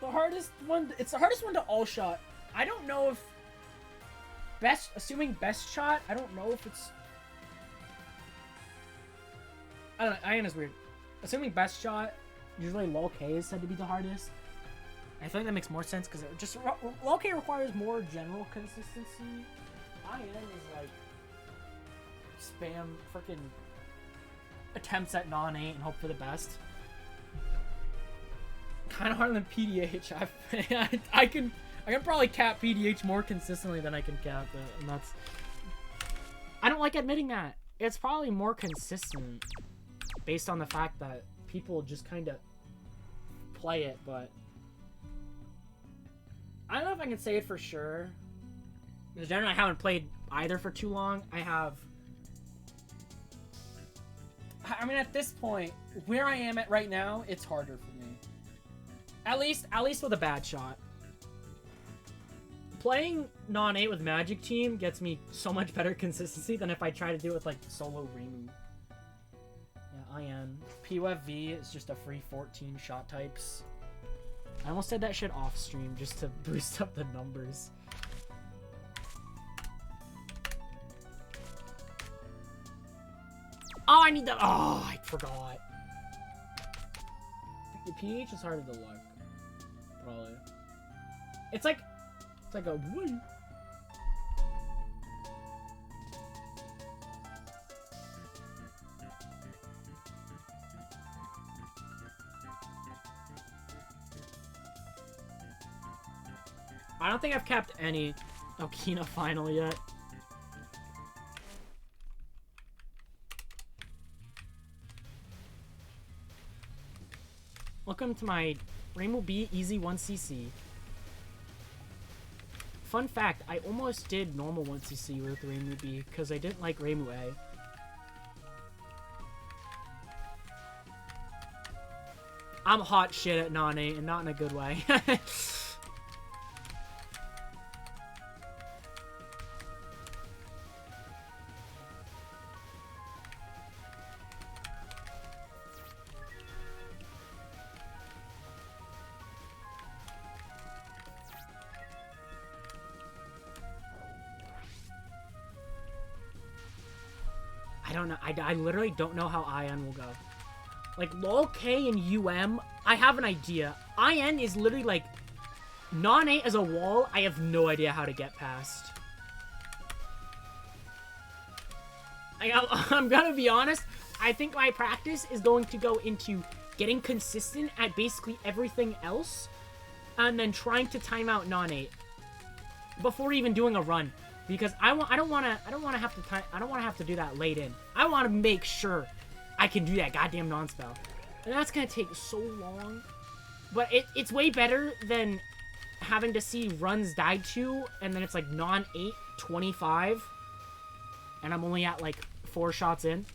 the hardest one. It's the hardest one to all shot. I don't know if assuming best shot, I don't know if it's, I don't know, Iron is weird. Assuming best shot, usually Low-K is said to be the hardest. I feel like that makes more sense, because it just, Low-K requires more general consistency. Iron is like, spam freaking attempts at non-8and hope for the best. Kind of harder than PDH. I can probably cap PDH more consistently than I can cap it, and that's... I don't like admitting that. It's probably more consistent based on the fact that people just kind of play it, but... I don't know if I can say it for sure. Because generally I haven't played either for too long. I mean, at this point, where I am at right now, it's harder for me. At least with a bad shot. Playing non-8 with Magic Team gets me so much better consistency than if I try to do it with, like, solo Remu. Yeah, IN. PUFV is just a free 14 shot types. I almost said that shit off stream just to boost up the numbers. Oh, I need that. Oh, I forgot. The PH is harder to luck. Probably. It's like a woo. I don't think I've capped any Okina final yet. Welcome to my Rainbow B Easy 1cc. Fun fact, I almost did normal 1cc with Rainbow B because I didn't like Rainbow A. I'm hot shit at non-8 and not in a good way. I don't know. I literally don't know how IN will go. Like, lol K and UM, I have an idea. IN is literally like, non-8 as a wall, I have no idea how to get past. I'm gonna be honest, I think my practice is going to go into getting consistent at basically everything else, and then trying to time out non-8 before even doing a run, because I don't want to have to do that late in. I want to make sure I can do that goddamn non-spell, and that's gonna take so long. But it's way better than having to see runs died to, and then it's like non-8 25, and I'm only at like 4 shots in.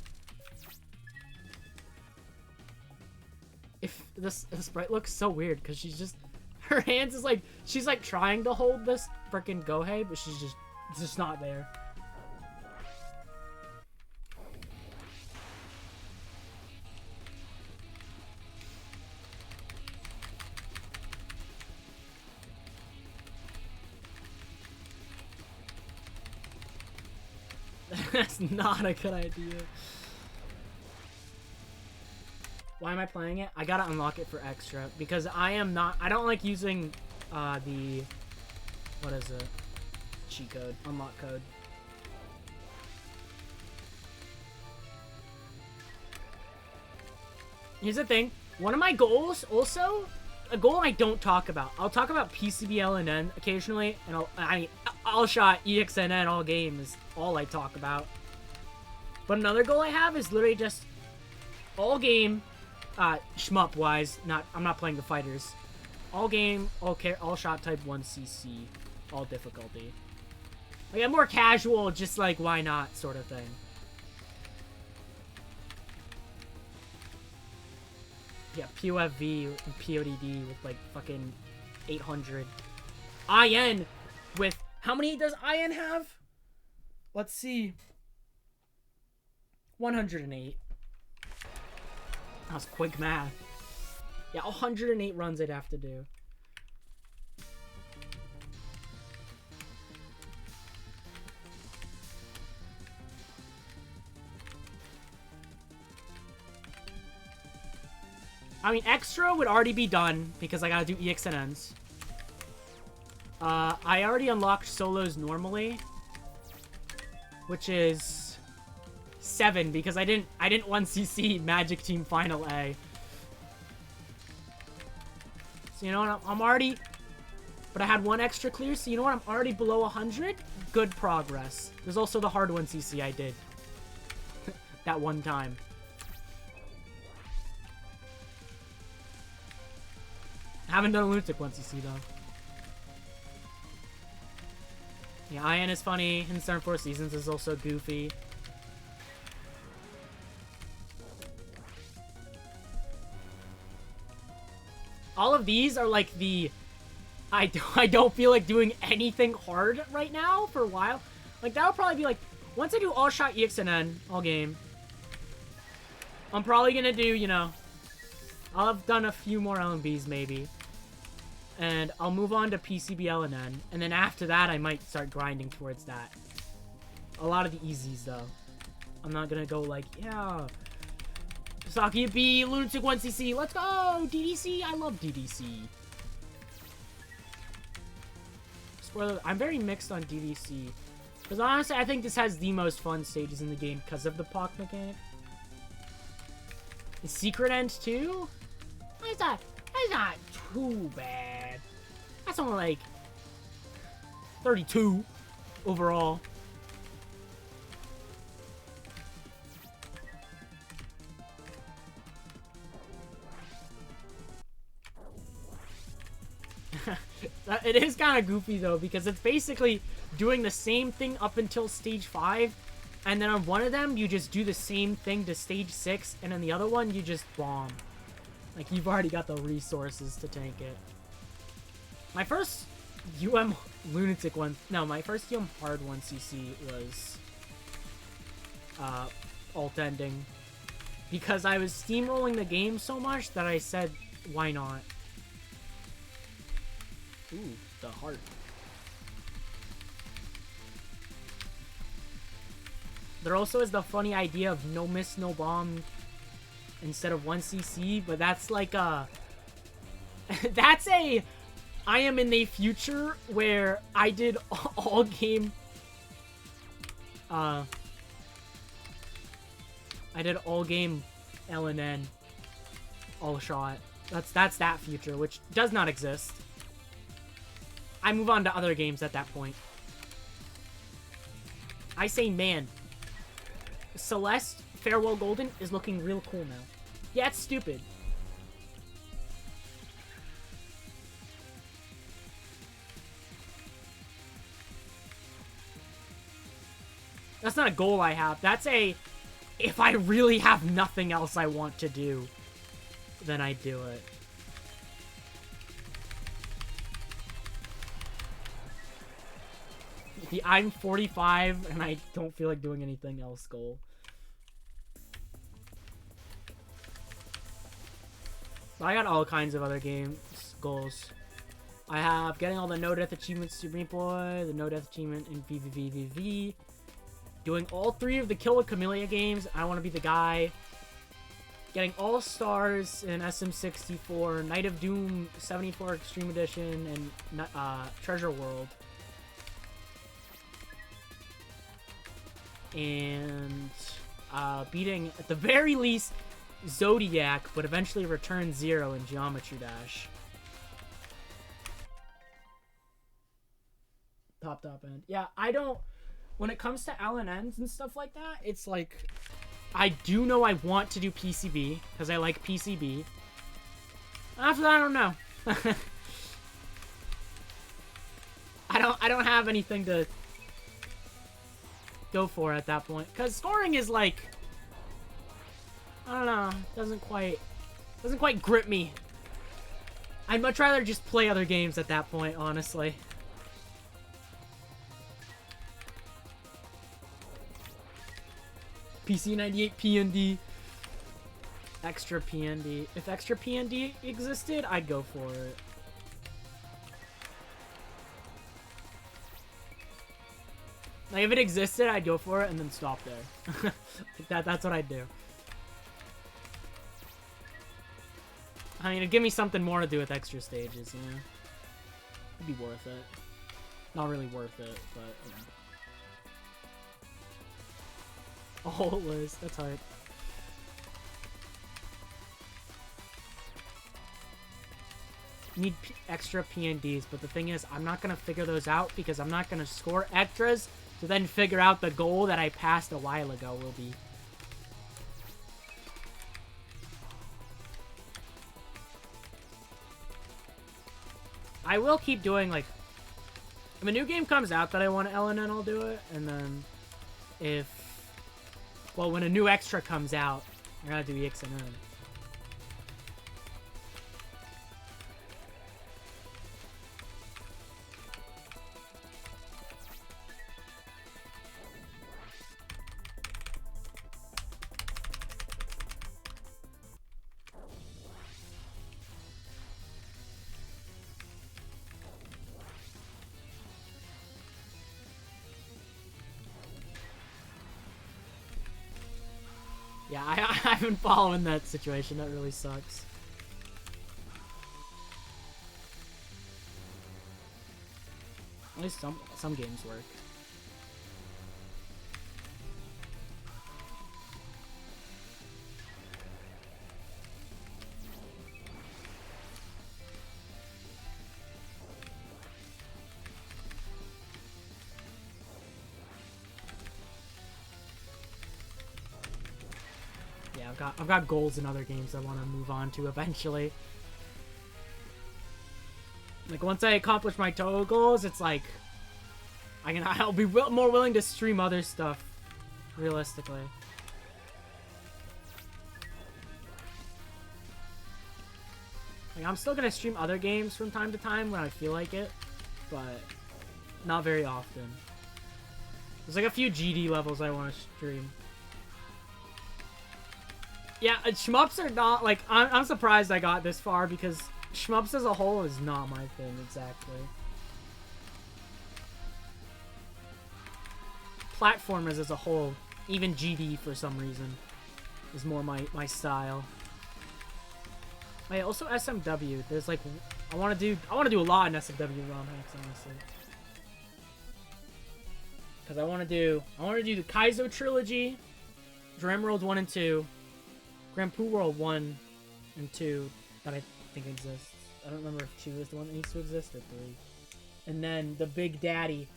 If the sprite looks so weird because she's just, her hands is like, she's like trying to hold this freaking Gohei, but she's just not there. That's not a good idea. Why am I playing it? I gotta unlock it for extra because I don't like using the, what is it? Cheat code, unlock code. Here's the thing. One of my goals also, a goal I don't talk about. I'll talk about PCBLNN occasionally, and I'll shot ExNN all game is all I talk about. But another goal I have is literally just all game, shmup wise. I'm not playing the fighters. All game, all shot type 1cc, all difficulty. Like a more casual, just like why not sort of thing. Yeah, POFV and PODD with like fucking 800. IN with, how many does IN have? Let's see. 108. That was quick math. Yeah, 108 runs I'd have to do. I mean, extra would already be done because I gotta do ExNNs. I already unlocked solos normally, which is 7 because I didn't 1cc Magic Team Final A. So you know what? I'm already, but I had 1 extra clear. So you know what? I'm already below 100. Good progress. There's also the hard 1cc I did that one time. Haven't done a Lunatic 1cc though. Yeah, IN is funny. In Storm 4 Seasons is also goofy. All of these are like the... I don't feel like doing anything hard right now for a while. Like, that'll probably be like... Once I do all shot ExNN, all game, I'm probably gonna do, you know... I'll have done a few more LMBs maybe. And I'll move on to PCBLNN. And then after that, I might start grinding towards that. A lot of the easies, though. I'm not gonna go like, yeah... Saki B, Lunatic 1cc, let's go! DDC, I love DDC. Spoiler, I'm very mixed on DDC. Because honestly, I think this has the most fun stages in the game because of the POC mechanic. The Secret End too? That's not too bad. That's only like 32 overall. It is kind of goofy though, because it's basically doing the same thing up until stage 5, and then on one of them you just do the same thing to stage 6, and on the other one you just bomb. Like, you've already got the resources to tank it. My first UM Lunatic one, no, my first UM hard 1cc was alt ending, because I was steamrolling the game so much that I said, why not? Ooh, the heart. there also is the funny idea of no miss, no bomb instead of 1cc, but that's like a... that's a... I am in the future where I did all game... I did all game LNN. All shot. That's that future, which does not exist. I move on to other games at that point. I say, man, Celeste Farewell Golden is looking real cool now. Yeah, it's stupid. That's not a goal I have. That's a, if I really have nothing else I want to do, then I do it. The I'm 45 and I don't feel like doing anything else goal. I got all kinds of other games goals. I have getting all the no death achievements to Meat Boy, the no death achievement in VVVVV, doing all 3 of the Kill with Kamilia games. I want to be the guy. Getting all stars in SM64, Night of Doom 74 Extreme Edition, and Treasure World. And beating, at the very least, Zodiac, but eventually return 0 in Geometry Dash. Top end. Yeah, I don't... When it comes to LNNs and stuff like that, it's like... I do know I want to do PCB, because I like PCB. After that, I don't know. I don't have anything to go for at that point. Because scoring is like... I don't know. Doesn't quite grip me. I'd much rather just play other games at that point, honestly. PC 98 PND. Extra PND. If extra PND existed, I'd go for it. Like, if it existed, I'd go for it and then stop there. That's what I'd do. I mean, it'd give me something more to do with extra stages, you know? It'd be worth it. Not really worth it, but, you know. Oh, Liz, that's hard. Need extra PNDs, but the thing is, I'm not going to figure those out because I'm not going to score extras to then figure out the goal that I passed a while ago will be. I will keep doing, like, if a new game comes out that I want to LNN, I'll do it, and then if, well, when a new extra comes out, I gotta do ExNN. Yeah, I've been following that situation. That really sucks. At least some games work. I've got goals in other games I want to move on to eventually. Like, once I accomplish my total goals, it's like I'll be more willing to stream other stuff, realistically. Like, I'm still gonna stream other games from time to time when I feel like it, but not very often. There's like a few GD levels I want to stream. Yeah, shmups are not, like, I'm surprised I got this far because shmups as a whole is not my thing, exactly. Platformers as a whole Even GD for some reason is more my style. Wait, also SMW. There's like I want to do a lot in SMW ROM hacks, honestly. Cuz I want to do the Kaizo trilogy, Dram World 1 and 2, Grand Poo World 1 and 2 that I think exists. I don't remember if 2 is the one that needs to exist or 3. And then the Big Daddy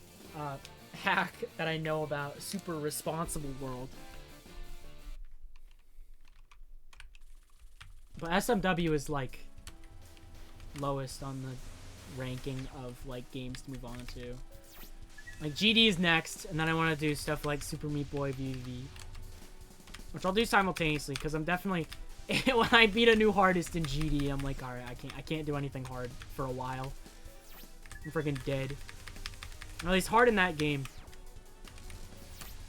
hack that I know about, Super Responsible World. But SMW is like lowest on the ranking of like games to move on to. Like GD is next, and then I want to do stuff like Super Meat Boy VV, which I'll do simultaneously because I'm definitely when I beat a new hardest in GD, I'm like, all right, I can't do anything hard for a while. I'm freaking dead. At least hard in that game.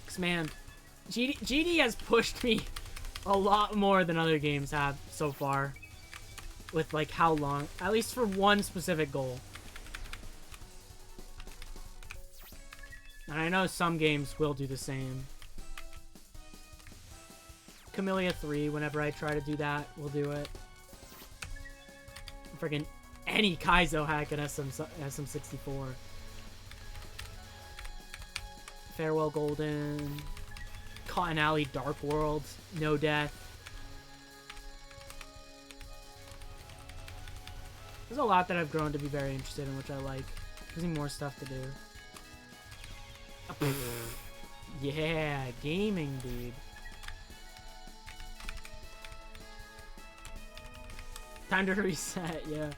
Cause man, GD has pushed me a lot more than other games have so far. With like how long, at least for one specific goal. And I know some games will do the same. Kamilia 3, whenever I try to do that, we'll do it. Freaking any Kaizo hack in SM64. Farewell Golden. Cotton Alley Dark World. No Death. There's a lot that I've grown to be very interested in, which I like. Gives me more stuff to do. Yeah, gaming, dude. Time to reset, yeah.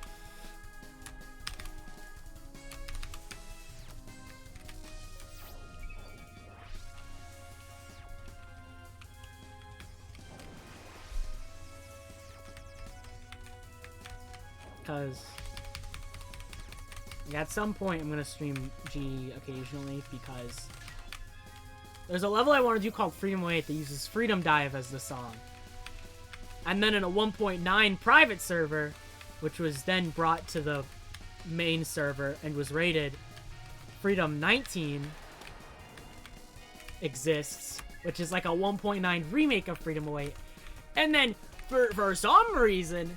Because at some point I'm going to stream G occasionally because there's a level I want to do called Freedom 08 that uses Freedom Dive as the song. And then in a 1.9 private server, which was then brought to the main server and was rated, Freedom 19 exists, which is like a 1.9 remake of Freedom 08. And then for some reason,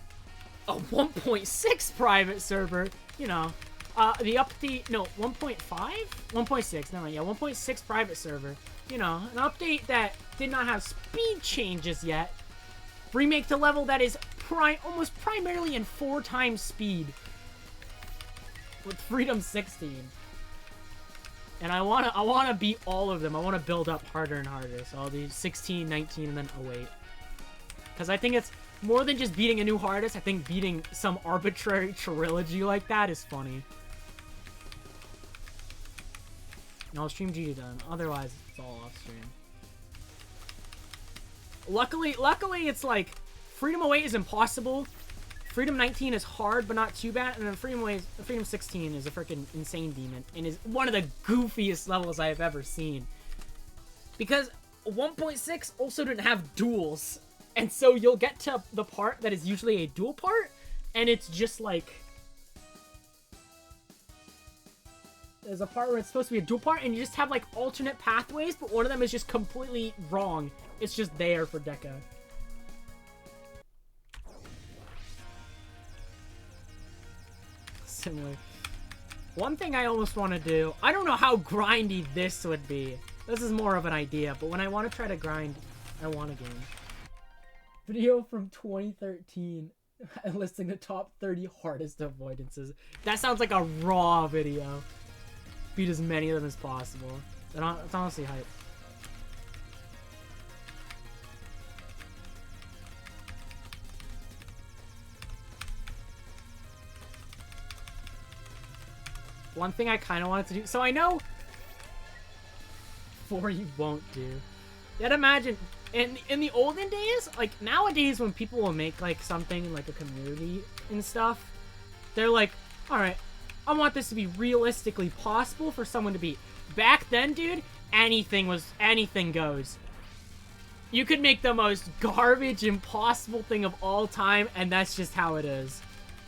a 1.6 private server, you know, the update, no, 1.5? 1.6, no, yeah, 1.6 private server, you know, an update that did not have speed changes yet, remake the level that is almost primarily in 4 times speed with Freedom 16. And I wanna beat all of them. I wanna build up harder and harder. So I'll do 16, 19, and then 08. Because I think it's more than just beating a new hardest. I think beating some arbitrary trilogy like that is funny. And I'll stream GD done. Otherwise, it's all off stream. Luckily, it's like Freedom 08 is impossible. Freedom 19 is hard, but not too bad. And then Freedom 16 is a freaking insane demon and is one of the goofiest levels I have ever seen. Because 1.6 also didn't have duels. And so you'll get to the part that is usually a dual part, and it's just like... There's a part where it's supposed to be a dual part, and you just have like alternate pathways, but one of them is just completely wrong. It's just there for Deca. Similar. One thing I almost want to do, I don't know how grindy this would be. This is more of an idea, but when I want to try to grind, I want a game. Video from 2013 listing the top 30 hardest avoidances. That sounds like a raw video. Beat as many of them as possible. It's honestly hype. One thing I kind of wanted to do, so I know 4 you won't do. Yet imagine, in the olden days, like nowadays when people will make like something like a community and stuff, they're like, all right, I want this to be realistically possible for someone to beat. Back then, dude, anything goes. You could make the most garbage, impossible thing of all time, and that's just how it is.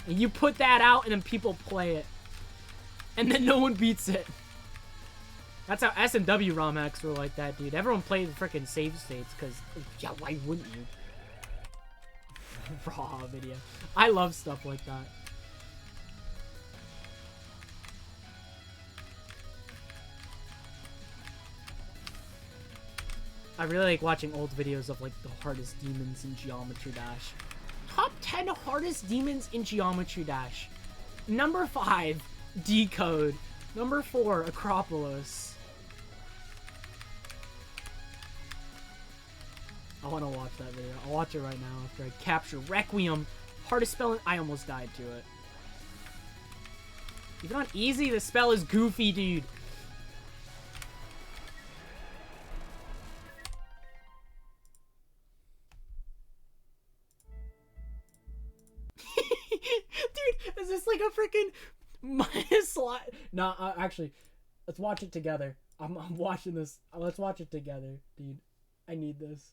And you put that out, and then people play it. And then no one beats it. That's how S&W ROM hacks were like that, dude. Everyone played freaking save states, because, yeah, why wouldn't you? Raw video. I love stuff like that. I really like watching old videos of, like, the hardest demons in Geometry Dash. Top 10 hardest demons in Geometry Dash. Number 5, Decode. Number 4, Acropolis. I want to watch that video. I'll watch it right now after I capture Requiem. Hardest spell. I almost died to it. Even on easy, the spell is goofy, dude. Dude, is this like a freaking minus slot? No, actually, let's watch it together. I'm watching this. Let's watch it together, dude. I need this.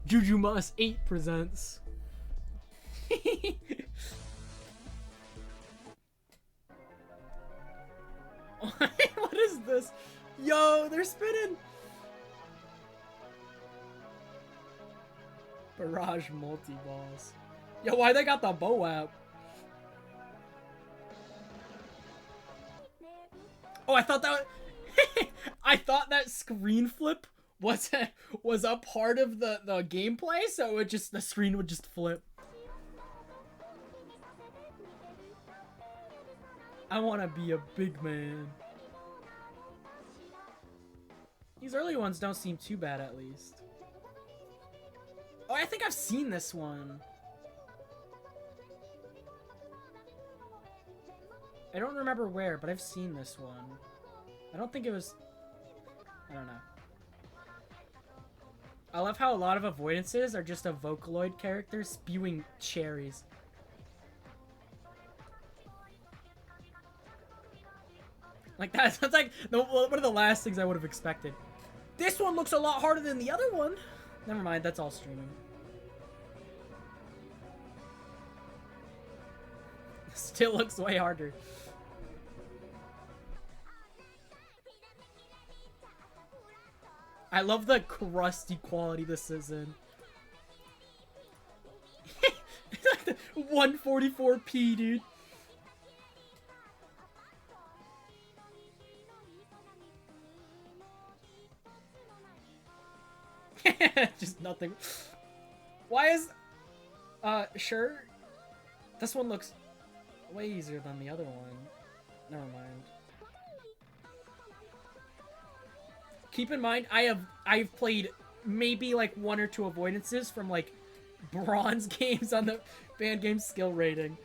Juju Mas 8 presents. What is this? Yo, they're spinning. Barrage multi-balls. Yo, why they got the bow app? Oh, I thought that I thought that screen flip was a part of the gameplay, so it just the screen would just flip. I want to be a big man. These early ones don't seem too bad, at least. Oh, I think I've seen this one. I don't remember where, but I've seen this one. I don't think it was... I don't know. I love how a lot of avoidances are just a Vocaloid character spewing cherries. Like that's like one of the last things I would have expected. This one looks a lot harder than the other one. Never mind, that's all streaming. Still looks way harder. I love the crusty quality this is in. It's like the 144p, dude. Just nothing. Why is... sure. This one looks way easier than the other one. Never mind. Keep in mind, I've played maybe like 1 or 2 avoidances from like bronze games on the fan game skill rating.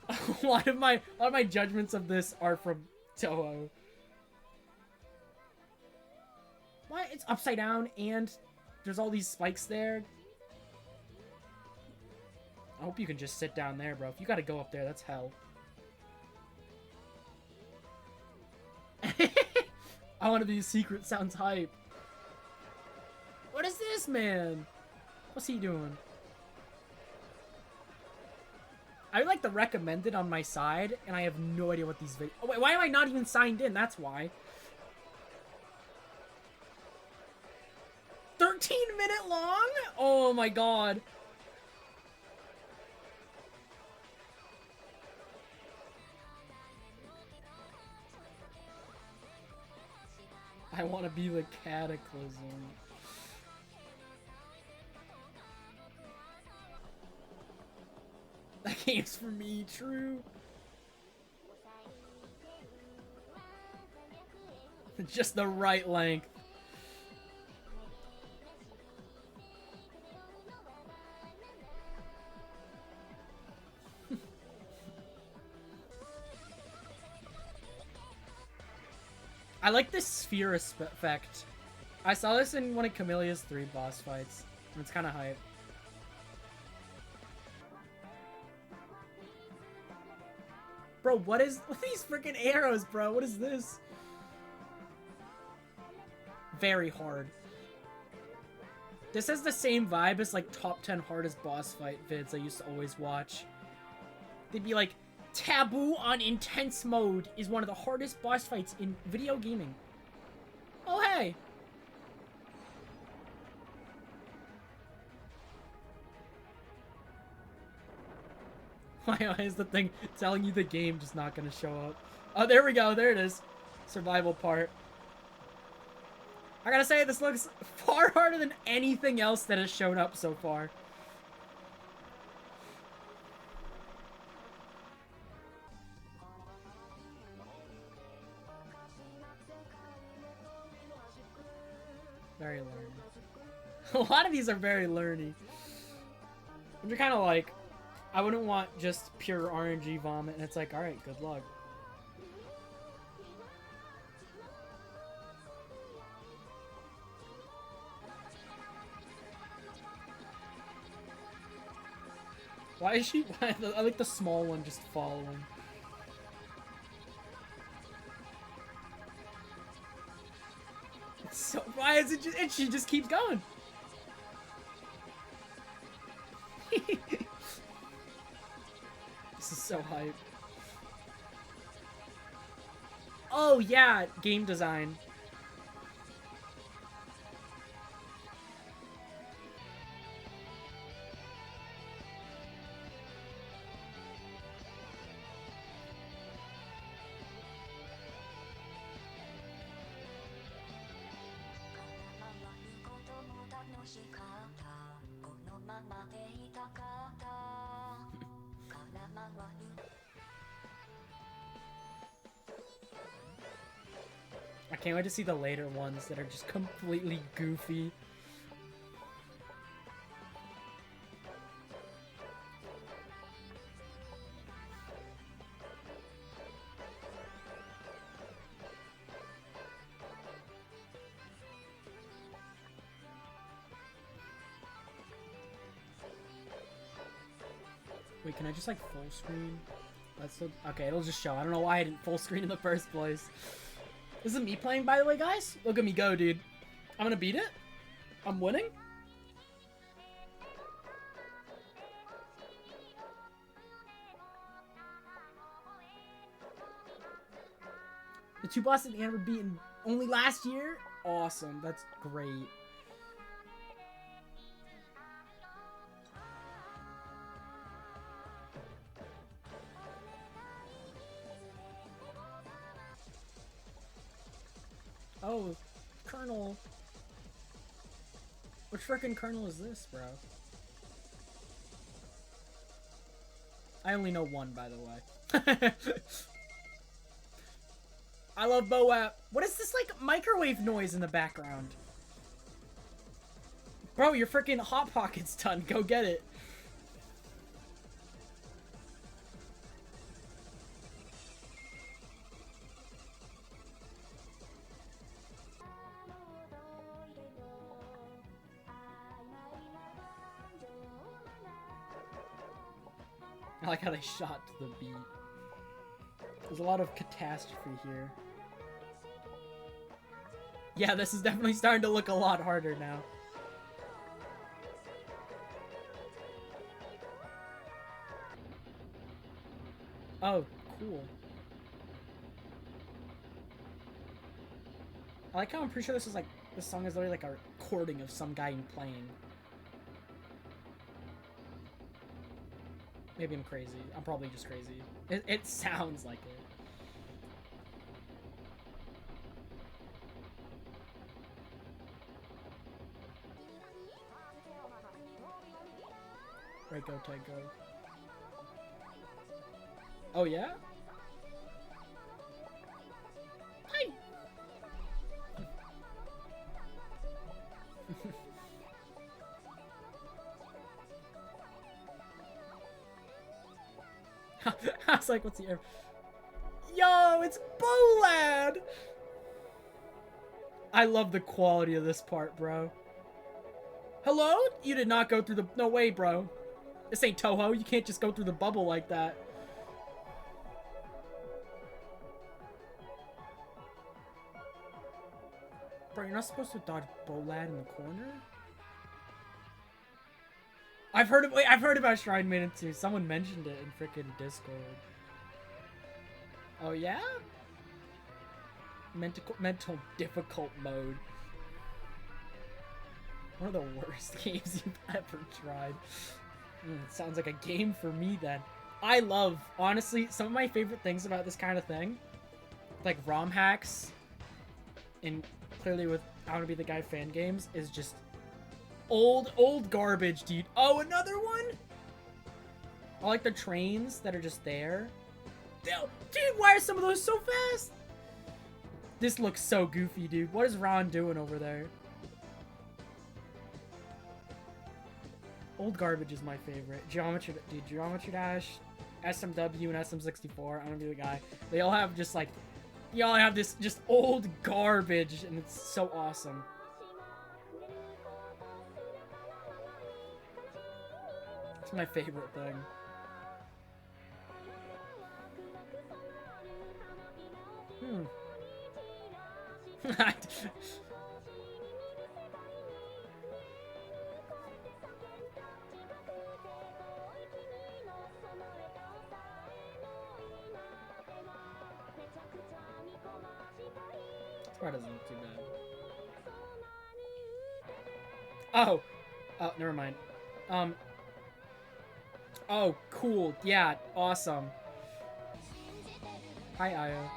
A lot of my judgments of this are from Toho. Why? It's upside down and there's all these spikes there. I hope you can just sit down there, bro. If you gotta go up there, that's hell. I want to be a secret. Sounds hype. What is this, man? What's he doing? I like the recommended on my side, and I have no idea what these videos... Oh, wait, why am I not even signed in? That's why. 13-minute long? Oh my god. I want to be the Cataclysm. That game's for me, true. Just the right length. I like this sphere effect. I saw this in one of Kamilia's 3 boss fights. It's kind of hype. Bro, what are these freaking arrows, bro? What is this? Very hard. This has the same vibe as like top 10 hardest boss fight vids I used to always watch. They'd be like, Taboo on intense mode is one of the hardest boss fights in video gaming. Oh hey! Why is the thing telling you the game just not gonna show up? Oh, there we go. There it is. Survival part. I gotta say, this looks far harder than anything else that has shown up so far. Very learny. A lot of these are very learny. And you're kind of like, I wouldn't want just pure RNG vomit, and it's like, alright, good luck. Why is she? I like the small one just following. It's so, why is it just, and she just keeps going. This is so hype. Oh yeah, game design. I can't wait to see the later ones that are just completely goofy. Wait, can I just like full screen? That's so, okay, it'll just show. I don't know why I didn't full screen in the first place. This is me playing, by the way, guys. Look at me go, dude. I'm gonna beat it. I'm winning. The 2 bosses at the end were beaten only last year? Awesome. That's great. Oh, Colonel. Which frickin' Colonel is this, bro? I only know one, by the way. I love Boap. What is this, like, microwave noise in the background? Bro, your frickin' Hot Pocket's done. Go get it. I like how they shot to the beat. There's a lot of catastrophe here. Yeah, this is definitely starting to look a lot harder now. Oh, cool. I like how I'm pretty sure this song is literally like a recording of some guy playing. Maybe I'm crazy. I'm probably just crazy. It sounds like it. Right, go, Ted, go. Oh, yeah? Hi! I was like, what's the air? Yo, it's Bolad! I love the quality of this part, bro. Hello? You did not go through the... No way, bro. This ain't Toho. You can't just go through the bubble like that. Bro, you're not supposed to dodge Bolad in the corner? I've heard about Shrine Maiden too. Someone mentioned it in freaking Discord. Oh yeah? Mental difficult mode. One of the worst games you've ever tried. Sounds like a game for me then. I love, honestly, some of my favorite things about this kind of thing, like ROM hacks, and clearly with I Want to Be the Guy fan games, is just old garbage, dude. Oh, another one? I like the trains that are just there. Dude, why are some of those so fast? This looks so goofy, dude. What is Ron doing over there? Old garbage is my favorite. Geometry Dash, SMW, and SM64. I'm gonna be the guy. They all have just like, y'all have this just old garbage, and it's so awesome. It's my favorite thing. This part doesn't look too bad. Oh, never mind. Oh, cool. Yeah, awesome. Hi, Aya.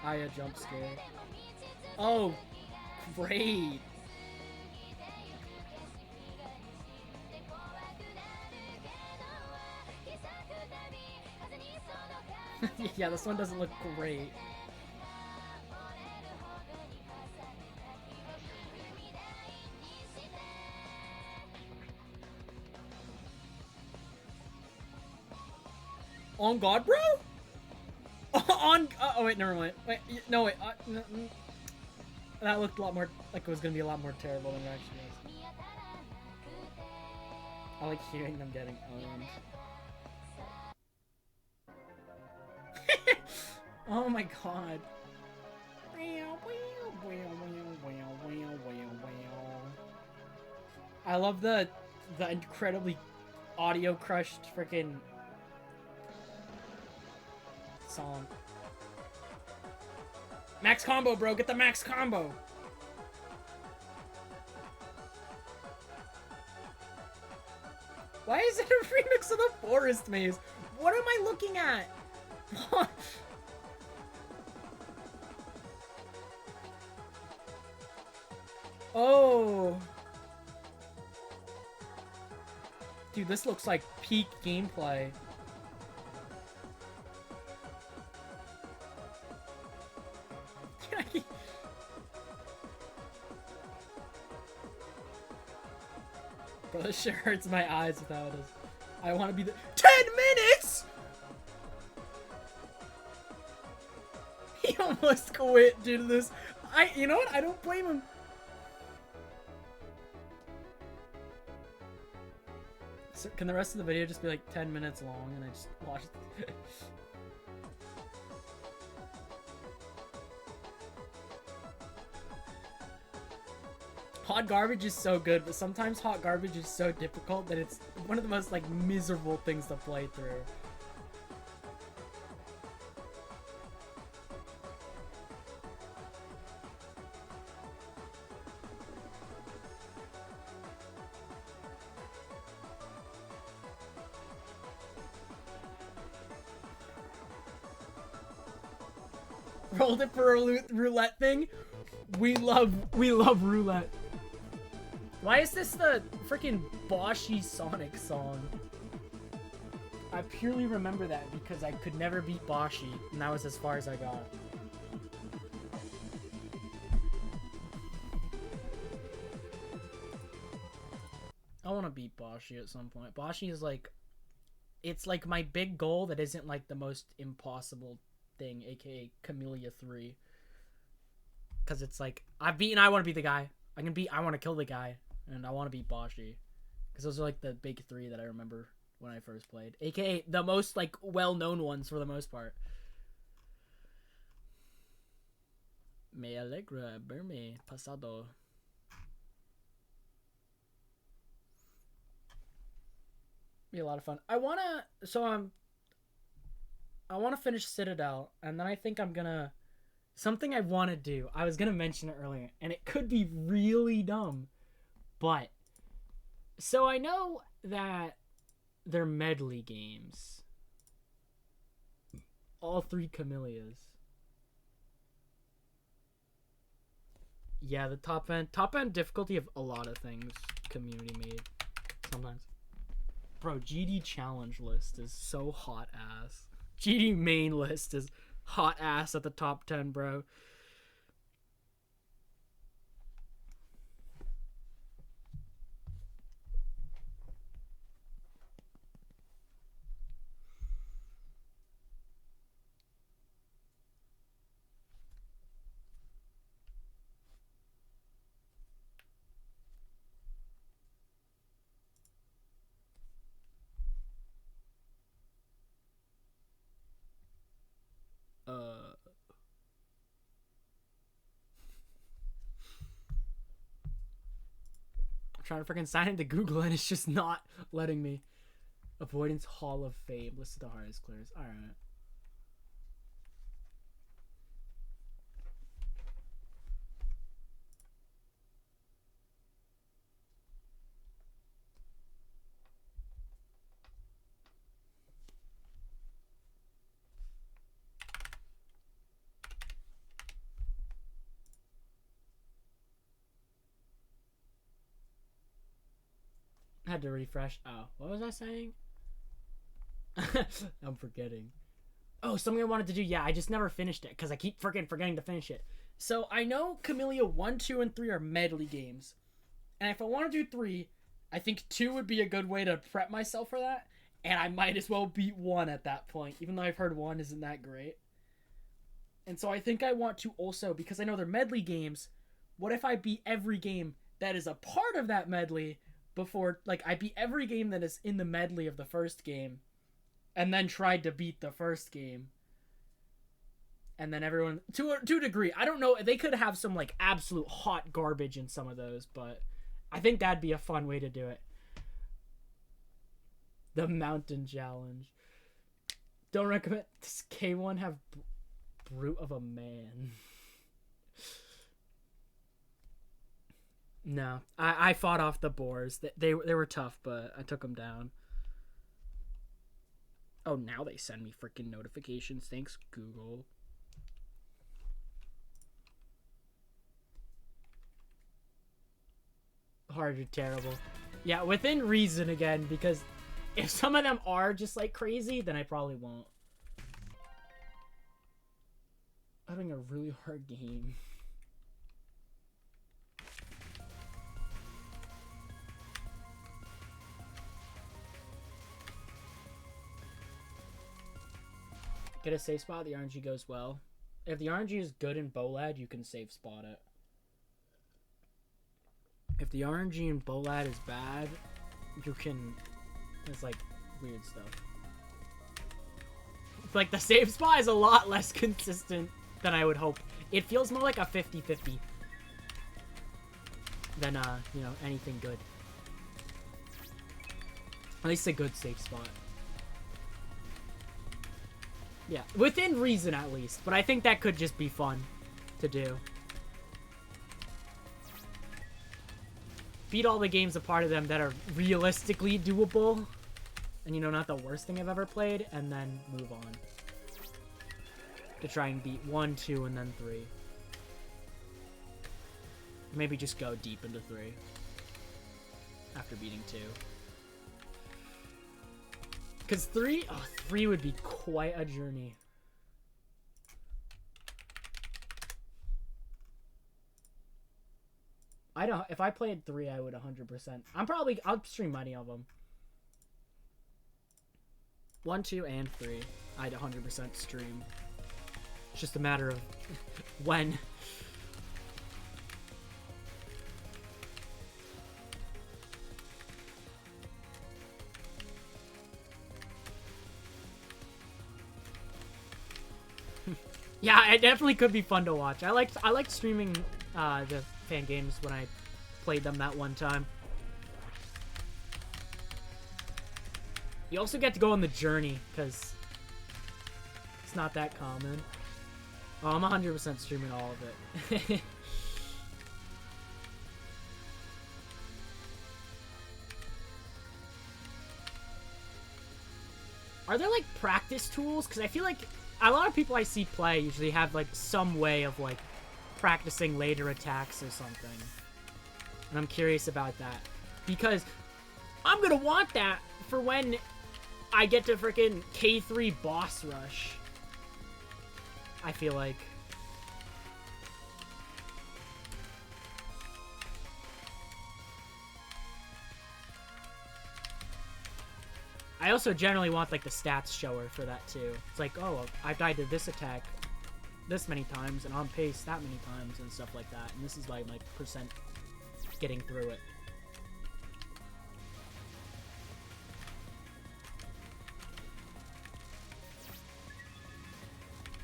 Aya jump scare. Oh, great. Yeah, this one doesn't look great. On God, bro? Oh wait, never mind. Wait, no wait. That looked a lot more like it was gonna be a lot more terrible than it actually is. I like hearing them getting owned. Oh my god. I love the incredibly audio crushed freaking song. Max combo, bro. Get the max combo. Why is it a remix of the Forest Maze? What am I looking at? What? Oh. Dude, this looks like peak gameplay. Bro, this shit hurts my eyes without it. I want to be the 10 minutes! He almost quit due to this. You know what? I don't blame him. So can the rest of the video just be like 10 minutes long and I just watch it? Hot garbage is so good, but sometimes hot garbage is so difficult that it's one of the most like miserable things to play through. Rolled it for a roulette thing. We love roulette. Why is this the freaking Boshy Sonic song? I purely remember that because I could never beat Boshy, and that was as far as I got. I want to beat Boshy at some point. Boshy is like, it's like my big goal that isn't like the most impossible thing, aka Kamilia 3. Because it's like, I've beaten I Want to Be the Guy. I Want to Kill the Guy. And I want to beat Boshy. Because those are like the big three that I remember when I first played. AKA the most like well-known ones for the most part. Me alegra verme pasado. Be a lot of fun. I wanna finish Citadel, and then I think I'm gonna something I want to do. I was gonna mention it earlier, and it could be really dumb, but so I know that they're medley games. All 3 Kamilias. Yeah, the top end difficulty of a lot of things community made sometimes. Bro, GD challenge list is so hot ass. GD main list is hot ass at the top 10, bro. I'm trying to freaking sign into Google and it's just not letting me. Avoidance Hall of Fame. List of the hardest clears. Alright. I had to refresh. Oh, what was I saying? I'm forgetting. Oh, something I wanted to do. Yeah, I just never finished it because I keep freaking forgetting to finish it. So I know Kamilia 1, 2, and 3 are medley games. And if I want to do 3, I think 2 would be a good way to prep myself for that. And I might as well beat 1 at that point, even though I've heard 1 isn't that great. And so I think I want to also, because I know they're medley games, what if I beat every game that is a part of that medley before, like, I beat every game that is in the medley of the first game, and then tried to beat the first game. And then everyone, to a degree, I don't know, they could have some, like, absolute hot garbage in some of those, but I think that'd be a fun way to do it. The Mountain Challenge. Don't recommend. Does K1 have Brute of a Man? No. I fought off the boars. They were tough, but I took them down. Oh, now they send me freaking notifications. Thanks, Google. Hard or terrible. Yeah, within reason again, because if some of them are just like crazy, then I probably won't. Having a really hard game. Get a safe spot, the RNG goes well. If the RNG is good in Bolad, you can safe spot it. If the RNG in Bolad is bad, you can... It's like weird stuff. Like the save spot is a lot less consistent than I would hope. It feels more like a 50-50 than you know, anything good. At least a good safe spot. Yeah, within reason at least, but I think that could just be fun to do. Beat all the games a part of them that are realistically doable. And, you know, not the worst thing I've ever played. And then move on. To try and beat 1, 2, and then 3. Maybe just go deep into 3. After beating 2. Because 3... Oh, 3 would be quite a journey. I don't... If I played 3, I would 100%. I'll stream any of them. 1, 2, and 3. I'd 100% stream. It's just a matter of when. Yeah, it definitely could be fun to watch. I liked streaming the fan games when I played them that one time. You also get to go on the journey, because it's not that common. Oh, I'm 100% streaming all of it. Are there, like, practice tools? Because I feel like a lot of people I see play usually have, like, some way of, like, practicing later attacks or something. And I'm curious about that. Because I'm gonna want that for when I get to frickin' K3 boss rush. I feel like. I also generally want, like, the stats shower for that, too. It's like, oh, I've died to this attack this many times, and on pace that many times, and stuff like that. And this is, like, my percent getting through it.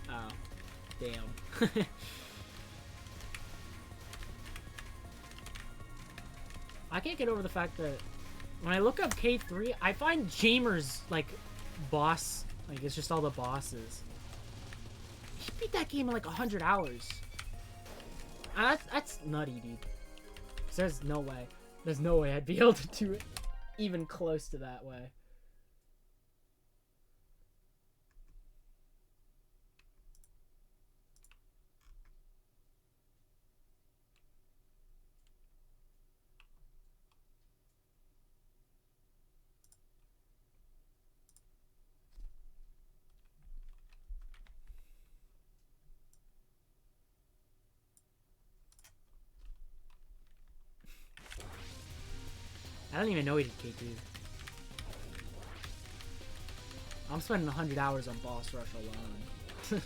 Oh. Damn. I can't get over the fact that when I look up K3, I find Jamer's, like, boss, like, it's just all the bosses. He beat that game in, like, 100 hours. That's nutty, dude. 'Cause there's no way. There's no way I'd be able to do it even close to that way. I don't even know he did K2. I'm spending 100 hours on boss rush alone.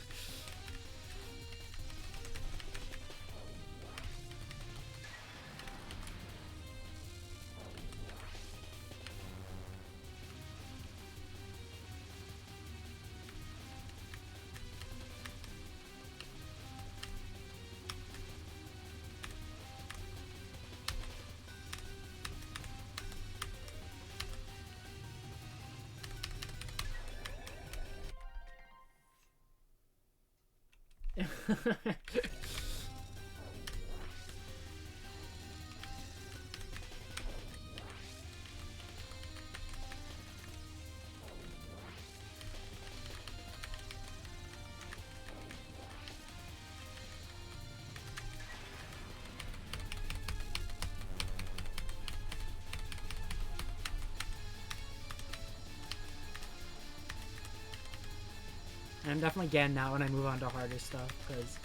And I'm definitely getting that when I move on to harder stuff, because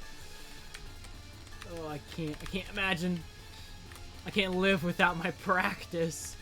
oh, I can't imagine. I can't live without my practice.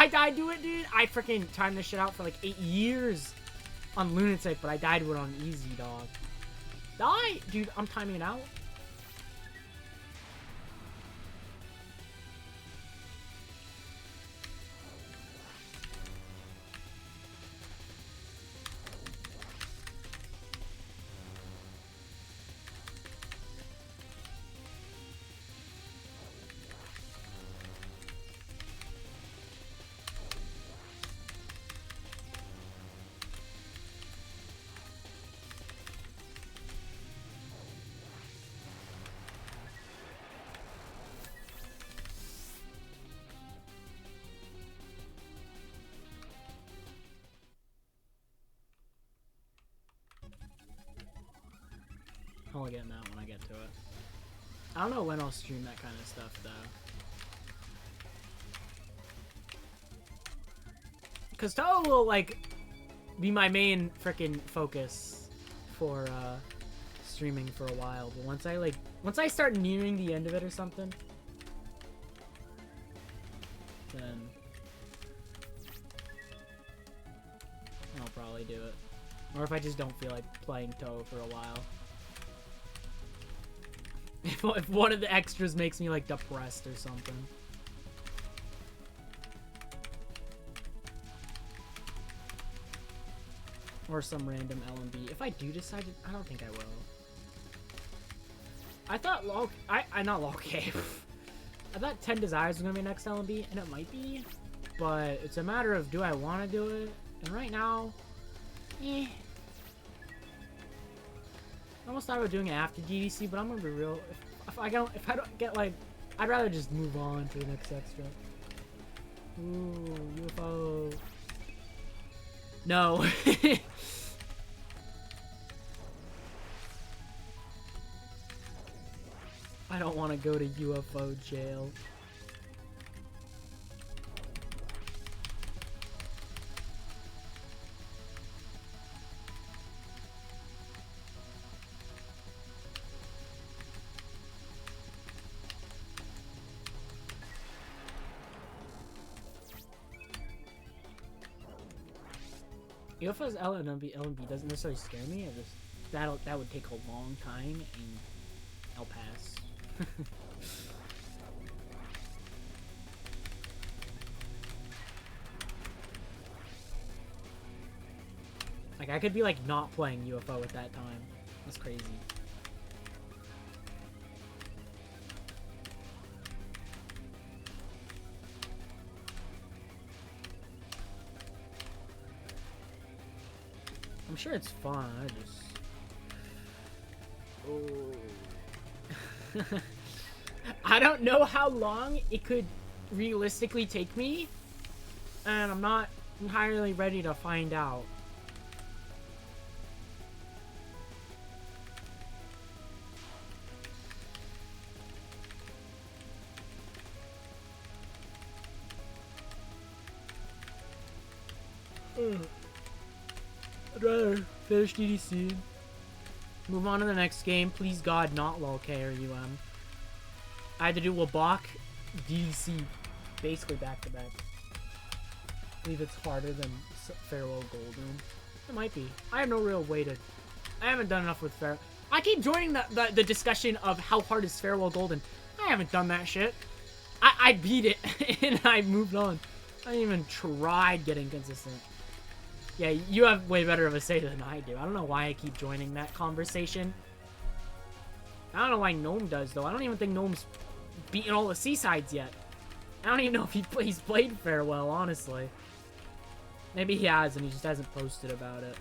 I died to it, dude. I freaking timed this shit out for like 8 years on Lunatic, but I died to it on easy, dog. Die! Dude, I'm timing it out. I'll get that when I get to it. I don't know when I'll stream that kind of stuff, though. Cause Toho will like be my main freaking focus for streaming for a while. But once I start nearing the end of it or something, then I'll probably do it. Or if I just don't feel like playing Toho for a while. If one of the extras makes me like depressed or something. Or some random LMB. If I do decide to, I don't think I will. I thought not lol cave. I thought 10 Desires was gonna be next LMB, and it might be, but it's a matter of do I want to do it? And right now, I almost thought about doing it after DDC, but I'm gonna be real. If I don't get like, I'd rather just move on to the next extra. Ooh, UFO. No. I don't want to go to UFO jail. UFO's LMB doesn't necessarily scare me. It just, that would take a long time, and I'll pass. Like I could be like not playing UFO at that time. That's crazy. I'm sure it's fun. I just... Oh. I don't know how long it could realistically take me, and I'm not entirely ready to find out. I'd rather finish DDC. Move on to the next game. Please God, not LOLK or UM. I had to do Wabak, DDC, basically back to back. I believe it's harder than Farewell Golden. It might be. I have no real way to... I haven't done enough with Farewell... I keep joining the discussion of how hard is Farewell Golden. I haven't done that shit. I beat it, and I moved on. I didn't even tried getting consistent. Yeah, you have way better of a say than I do. I don't know why I keep joining that conversation. I don't know why Gnome does, though. I don't even think Gnome's beaten all the Seasides yet. I don't even know if he's played Farewell, honestly. Maybe he has, and he just hasn't posted about it.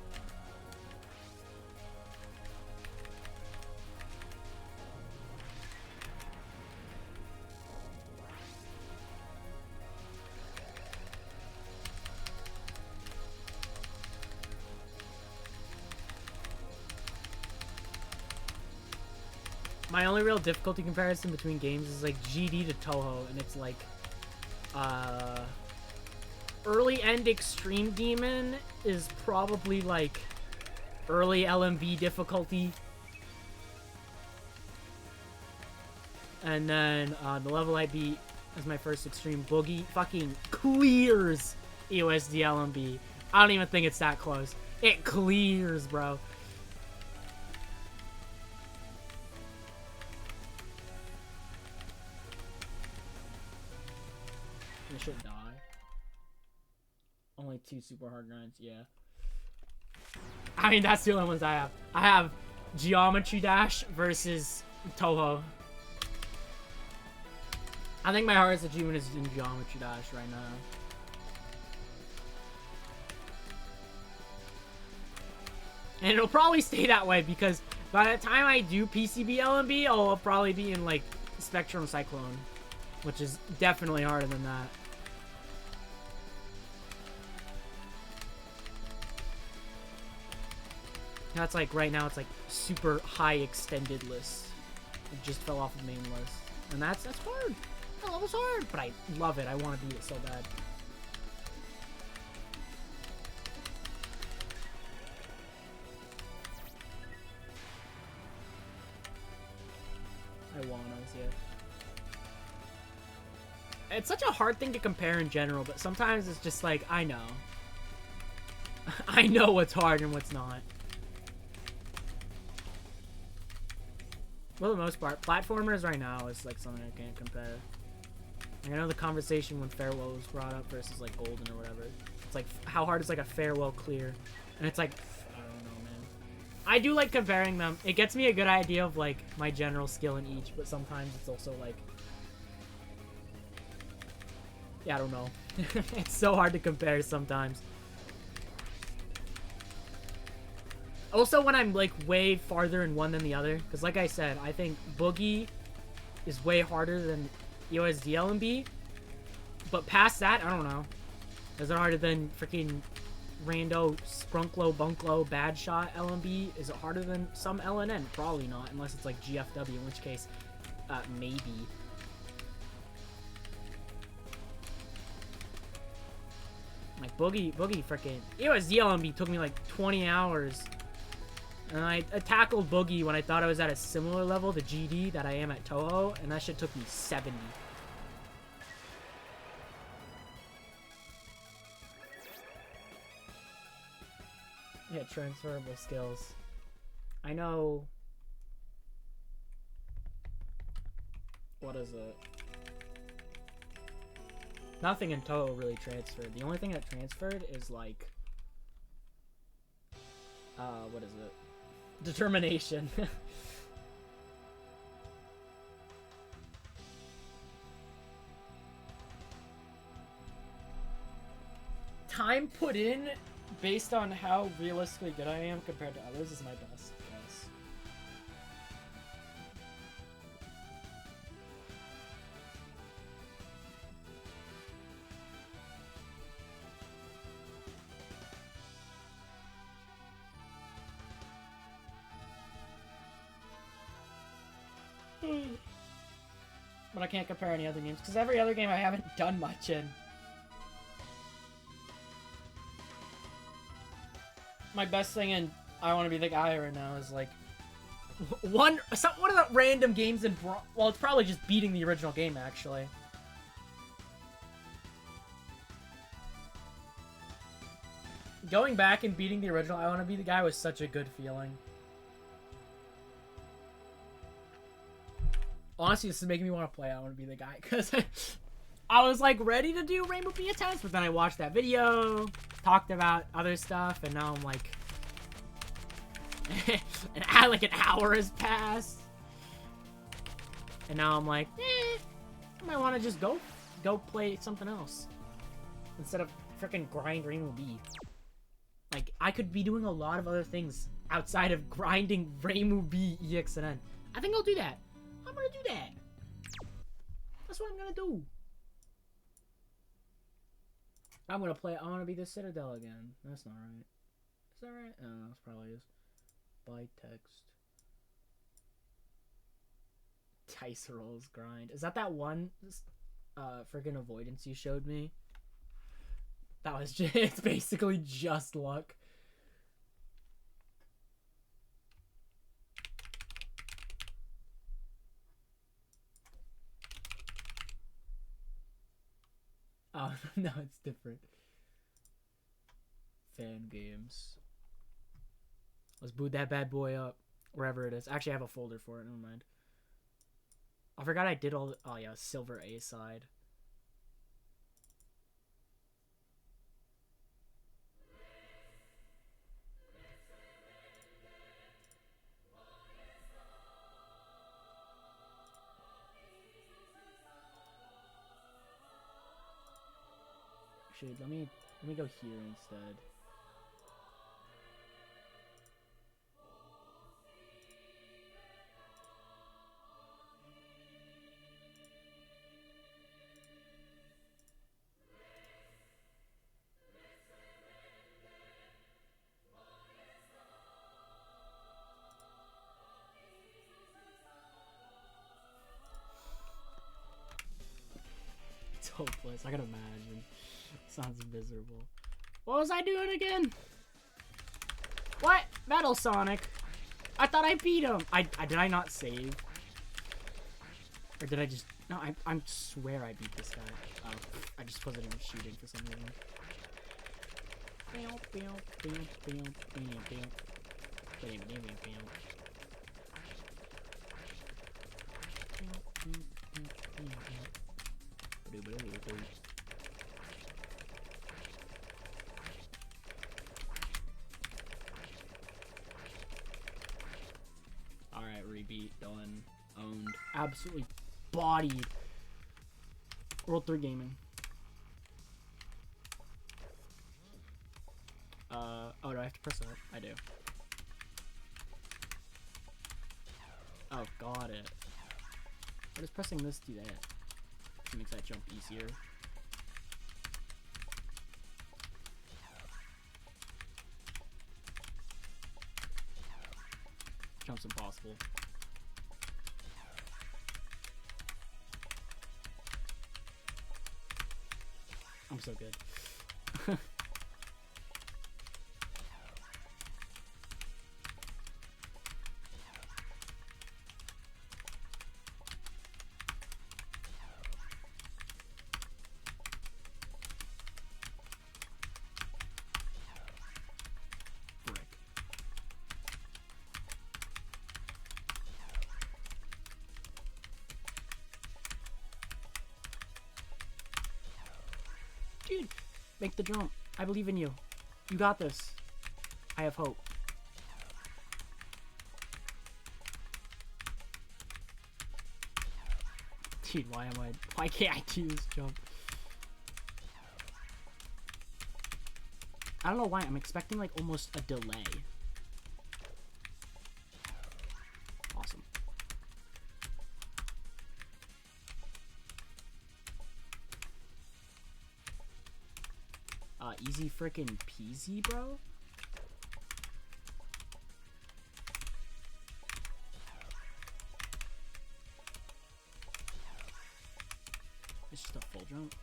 My only real difficulty comparison between games is like GD to Toho, and it's like early end Extreme Demon is probably like early LMB difficulty, and then the level I beat as my first Extreme Boogie fucking clears EOSD LMB. I don't even think it's that close. It clears, bro. I should die. Only 2 super hard grinds, yeah. I mean, that's the only ones I have. I have Geometry Dash versus Toho. I think my hardest achievement is in Geometry Dash right now. And it'll probably stay that way because by the time I do PCB LMB, I'll probably be in like Spectrum Cyclone, which is definitely harder than that. That's like right now it's like super high extended list. It just fell off the main list. And that's hard. That level's hard, but I love it. I want to beat it so bad. It's such a hard thing to compare in general, but sometimes it's just like, I know. I know what's hard and what's not. For the most part, platformers right now is like something I can't compare. I know the conversation when Farewell was brought up versus like Golden or whatever. It's like, how hard is like a Farewell clear? And it's like, I don't know, man. I do like comparing them. It gets me a good idea of like my general skill in each, but sometimes it's also like, yeah, I don't know. It's so hard to compare sometimes. Also, when I'm like way farther in one than the other, because like I said, I think Boogie is way harder than EOSD LMB, but past that, I don't know. Is it harder than freaking rando Sprunklo Bunklo Bad Shot LMB? Is it harder than some LNN? Probably not, unless it's like GFW, in which case, maybe. Like Boogie freaking EOSD LMB took me like 20 hours. And I tackled Boogie when I thought I was at a similar level to GD that I am at Toho, and that shit took me 70. Yeah, transferable skills. I know... What is it? Nothing in Toho really transferred. The only thing that transferred is like... what is it? Determination. Time put in based on how realistically good I am compared to others is my best guess. But I can't compare any other games, because every other game I haven't done much in. My best thing in I Want to Be the Guy right now is like... One of the random games in... Well, it's probably just beating the original game, actually. Going back and beating the original I Want to Be the Guy was such a good feeling. Honestly, this is making me want to play I Want to Be the Guy, because I was, like, ready to do Rainbow BSS, but then I watched that video, talked about other stuff, and now I'm, like... like, an hour has passed. And now I'm like, I might want to just go play something else. Instead of freaking grind Rainbow B. Like, I could be doing a lot of other things outside of grinding Rainbow B ExNN. I think I'll do that. I'm gonna do that. That's what I'm gonna do. I'm gonna play I Want to Be the Citadel again. That's not right. Is that right? Oh, that probably is. By text. Dice rolls grind. Is that one friggin' avoidance you showed me? That was just, it's basically just luck. Oh, no, it's different. Fan games. Let's boot that bad boy up. Wherever it is. Actually, I have a folder for it. Never mind. I forgot I did all the... Oh, yeah, Silver A side. Actually, let me go here instead. It's hopeless. I can imagine. Sounds miserable. What was I doing again? What? Metal Sonic. I thought I beat him. Did I not save? Or did I just... No, I swear I beat this guy. Oh, I just wasn't even shooting for some reason. Alright, rebeat, done, owned, absolutely bodied. World 3 Gaming. Oh, do I have to press that? I do. Oh, got it. What does pressing this do that? It makes that jump easier. Jump's impossible. I'm so good. Dude, make the jump. I believe in you. You got this. I have hope. Dude, why can't I do this jump? I don't know why. I'm expecting like almost a delay. Awesome. Easy frickin' peasy, bro. It's just a full jump.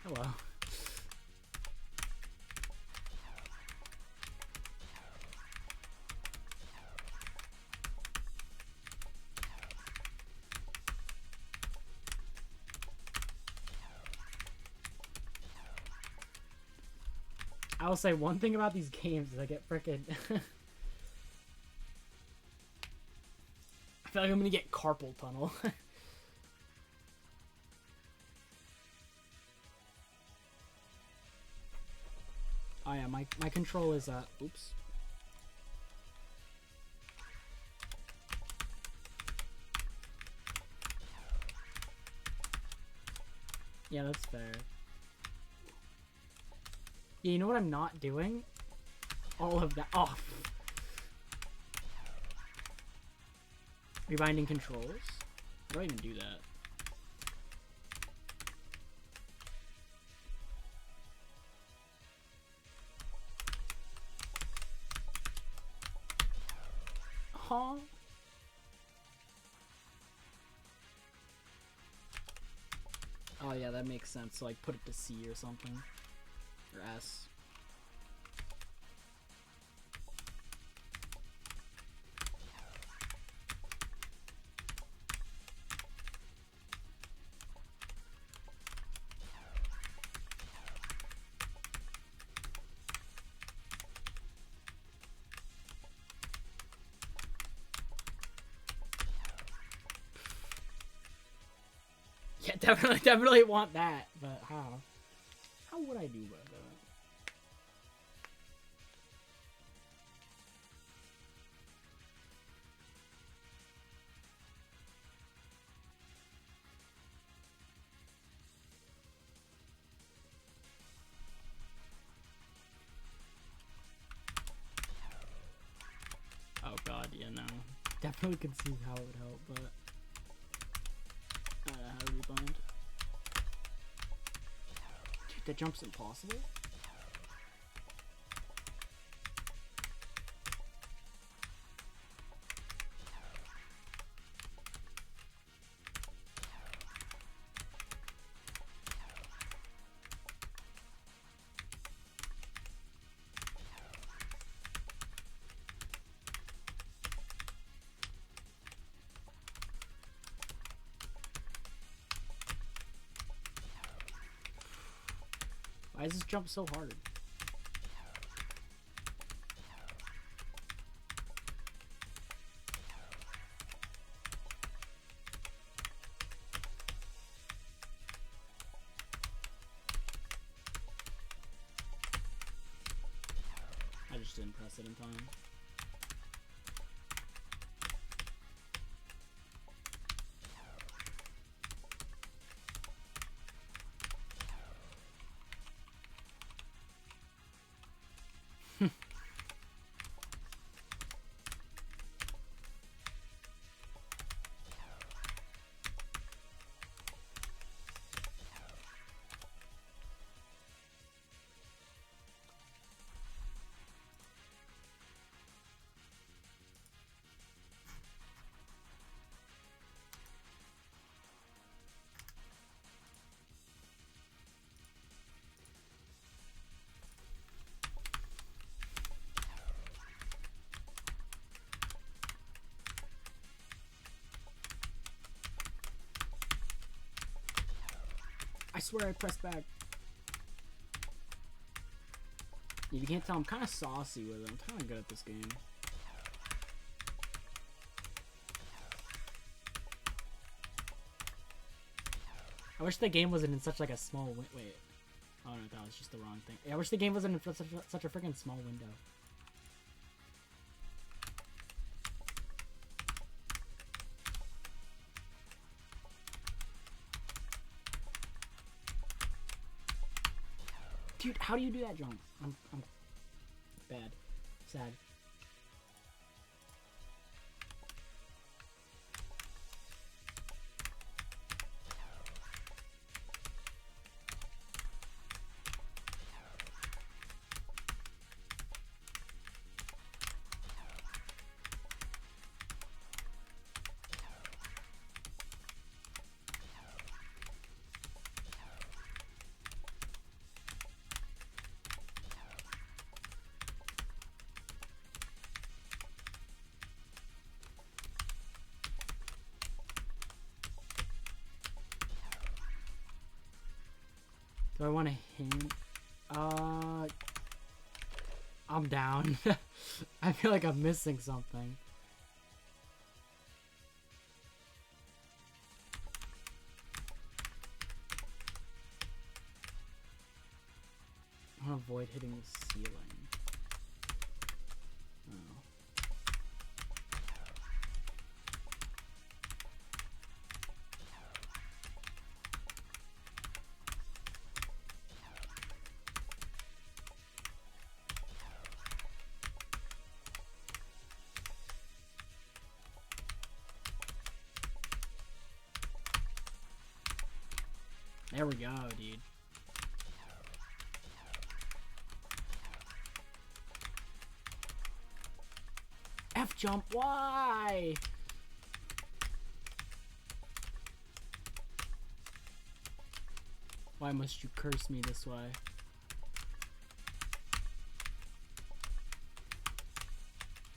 Hello. I will say one thing about these games is I get frickin' I feel like I'm gonna get carpal tunnel. Oh yeah, my control is oops. Yeah, that's fair. Yeah, you know what I'm not doing? All of that off. Rebinding controls? How do I even do that? Huh? Oh yeah, that makes sense. So like put it to C or something. Or S. Yeah, definitely want that, but how? How would I do about that? definitely can see how it would help, but how to rebound. Dude, that jump's impossible. Why is this jump so hard? I just didn't press it in time. I swear I pressed back. If you can't tell, I'm kind of saucy with it. I'm kind of good at this game. I wish the game wasn't in such like a small wait. Oh no, that was just the wrong thing. I wish the game wasn't in such a freaking small window. Dude, how do you do that jump? I'm bad. Sad. Do I want to hint? I'm down. I feel like I'm missing something. I want to avoid hitting the ceiling. Oh. There we go, dude. F jump, why? Why must you curse me this way?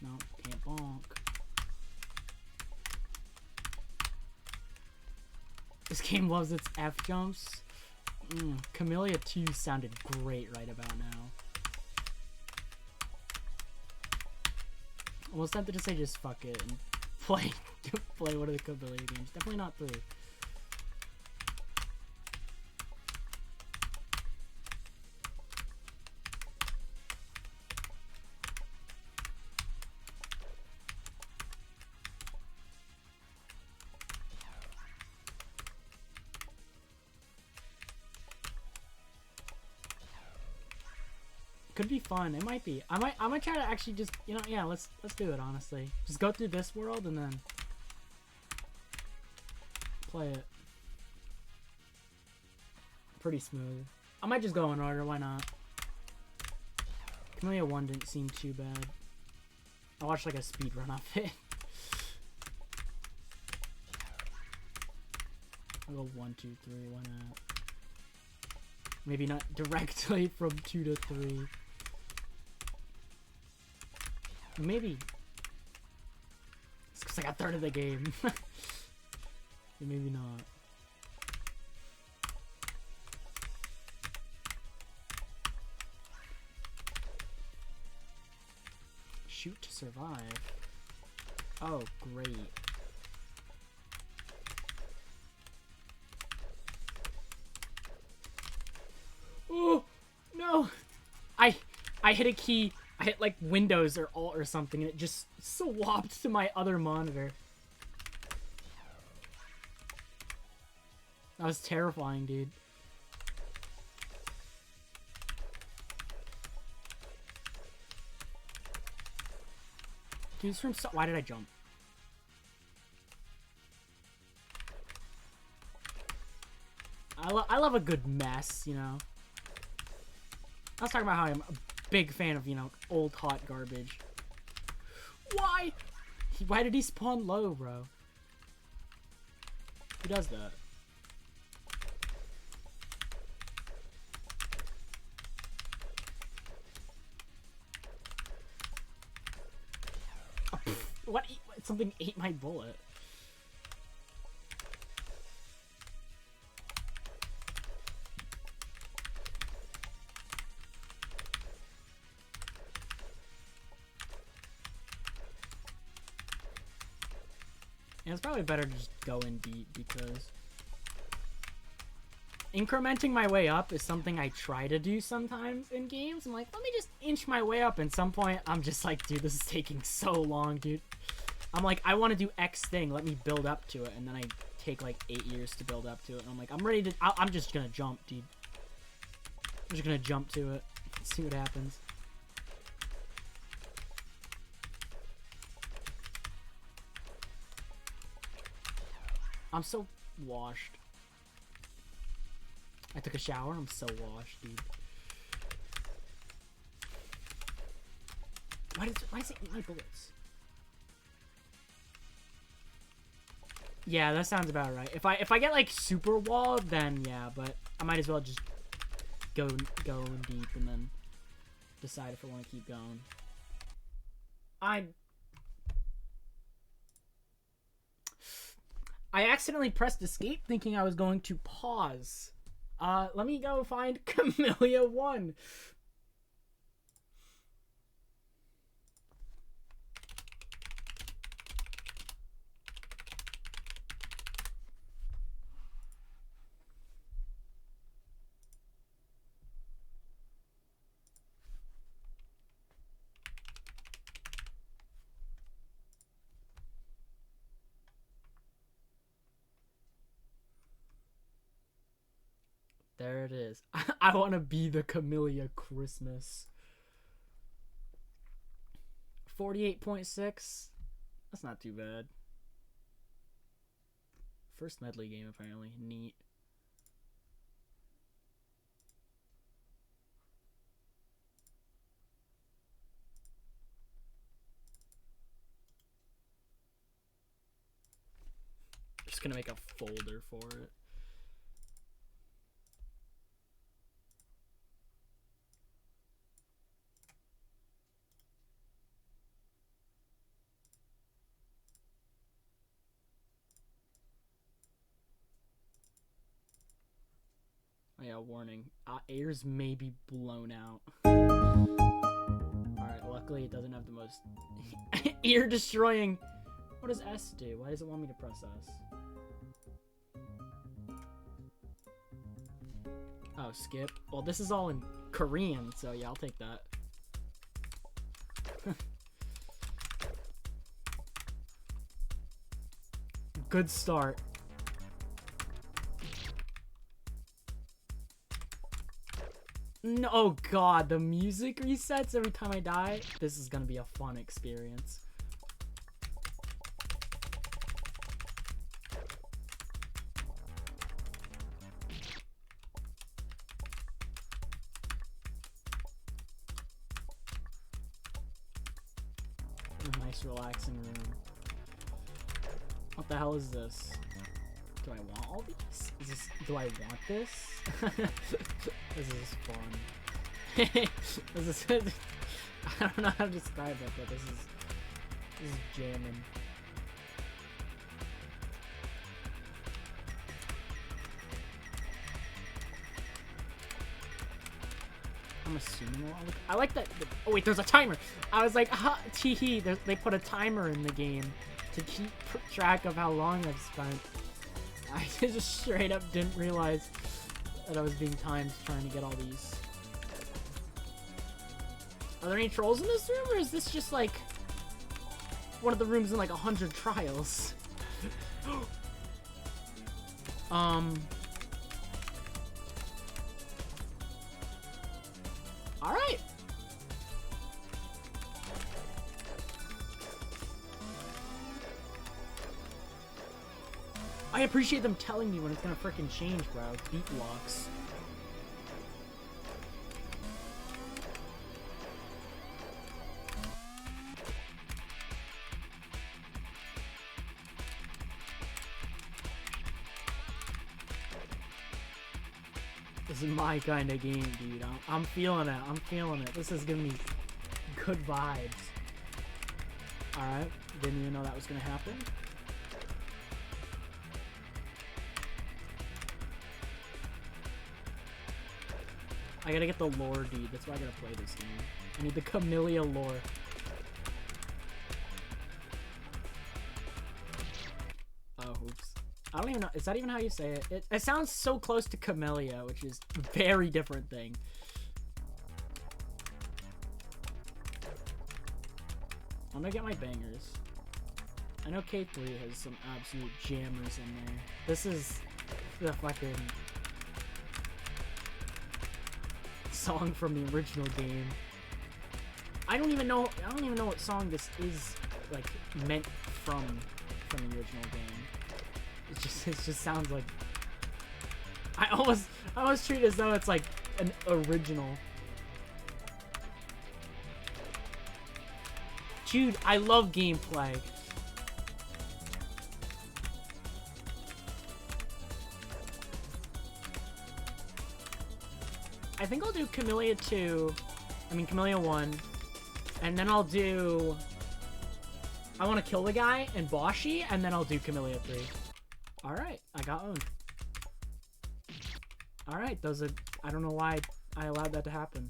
No, can't bonk. This game loves its F jumps. Kamilia 2 sounded great right about now. Almost tempted to say just fuck it and play one of the Kamilia games. Definitely not 3. Could be fun. It might be. I might try to actually just, you know, yeah, let's do it, honestly. Just go through this world and then play it. Pretty smooth. I might just go in order, why not? Kamilia 1 didn't seem too bad. I watched like a speed run of it. I'll go 1, 2, 3, why not? Maybe not directly from 2 to 3. Maybe. It's because I got third of the game. Maybe not. Shoot to survive. Oh, great. Oh, no. I hit a key. I hit like Windows or Alt or something and it just swapped to my other monitor. That was terrifying, dude. Dude's from why did I jump? I love a good mess, you know. I was talking about how I'm a big fan of, you know, old hot garbage. Why? Why did he spawn low, bro? Who does that? Oh, what? Something ate my bullet. Yeah, it's probably better to just go in deep because incrementing my way up is something I try to do sometimes in games. I'm like, let me just inch my way up. And some point, I'm just like, dude, this is taking so long, dude. I'm like, I want to do X thing. Let me build up to it. And then I take like 8 years to build up to it. And I'm like, I'm ready to... I'm just going to jump, dude. I'm just going to jump to it. See what happens. I'm so washed. I took a shower. I'm so washed, dude. Why does it eat my bullets? Yeah, that sounds about right. If I get like super walled, then yeah, but I might as well just go deep and then decide if I want to keep going. I accidentally pressed escape thinking I was going to pause. Let me go find Kamilia 1. There it is. I want to be the Kamilia Christmas. 48.6. That's not too bad. First medley game, apparently. Neat. Just gonna make a folder for it. Yeah, warning. Ears may be blown out. Alright, luckily it doesn't have the most ear destroying. What does S do? Why does it want me to press S? Oh, skip. Well, this is all in Korean, so yeah, I'll take that. Good start. No, oh god, the music resets every time I die. This is gonna be a fun experience. A nice relaxing room. What the hell is this? Do I want all these? Do I want this? This is fun. This is I don't know how to describe it, but this is jamming. I'm assuming I like that. Oh wait, there's a timer. I was like, ha, tee. They put a timer in the game to keep track of how long I've spent. I just straight up didn't realize that I was being timed trying to get all these. Are there any trolls in this room, or is this just like one of the rooms in like 100 trials? Alright. I appreciate them telling me when it's gonna frickin' change, bro. Beat blocks. This is my kind of game, dude. I'm feeling it. I'm feeling it. This is giving me good vibes. Alright. Didn't even know that was gonna happen. I gotta get the lore, dude. That's why I gotta play this game. I need the Kamilia lore. Oh, oops. I don't even know. Is that even how you say it? It sounds so close to Kamilia, which is a very different thing. I'm gonna get my bangers. I know K3 has some absolute jammers in there. This is the fucking song from the original game. I don't even know what song this is like meant from the original game. It just sounds like I almost treat it as though it's like an original. Dude, I love gameplay. I think I'll do Kamilia 1, and then I'll do I Want to Kill the Guy and Boshi, and then I'll do Kamilia 3. Alright, I got owned. Alright, I don't know why I allowed that to happen.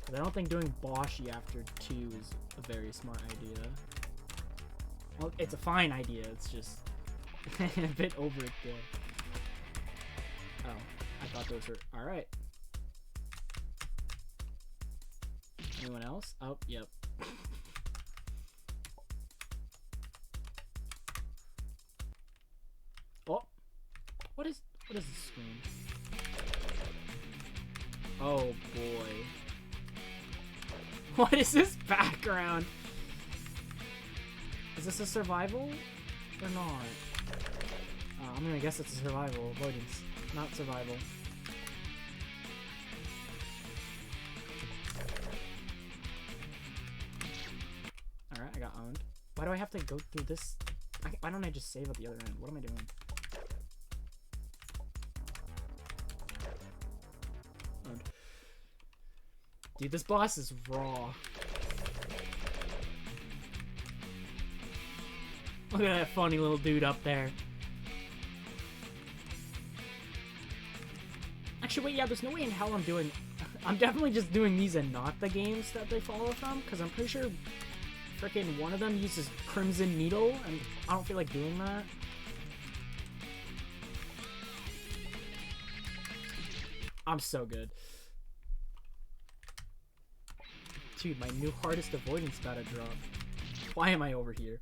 But I don't think doing Boshi after 2 is a very smart idea. Well, it's a fine idea, it's just a bit overkill. Oh, I thought those were... Alright. Anyone else? Oh, yep. Oh! What is this screen? Oh, boy. What is this background? Is this a survival? Or not? I'm gonna guess it's a survival. Avoidance. Not survival. Alright, I got owned. Why do I have to go through this? Why don't I just save at the other end? What am I doing? Owned. Dude, this boss is raw. Look at that funny little dude up there. Actually, wait, yeah, there's no way in hell I'm doing... I'm definitely just doing these and not the games that they follow from, because I'm pretty sure frickin' one of them uses Crimson Needle, and I don't feel like doing that. I'm so good. Dude, my new hardest avoidance about to drop. Why am I over here?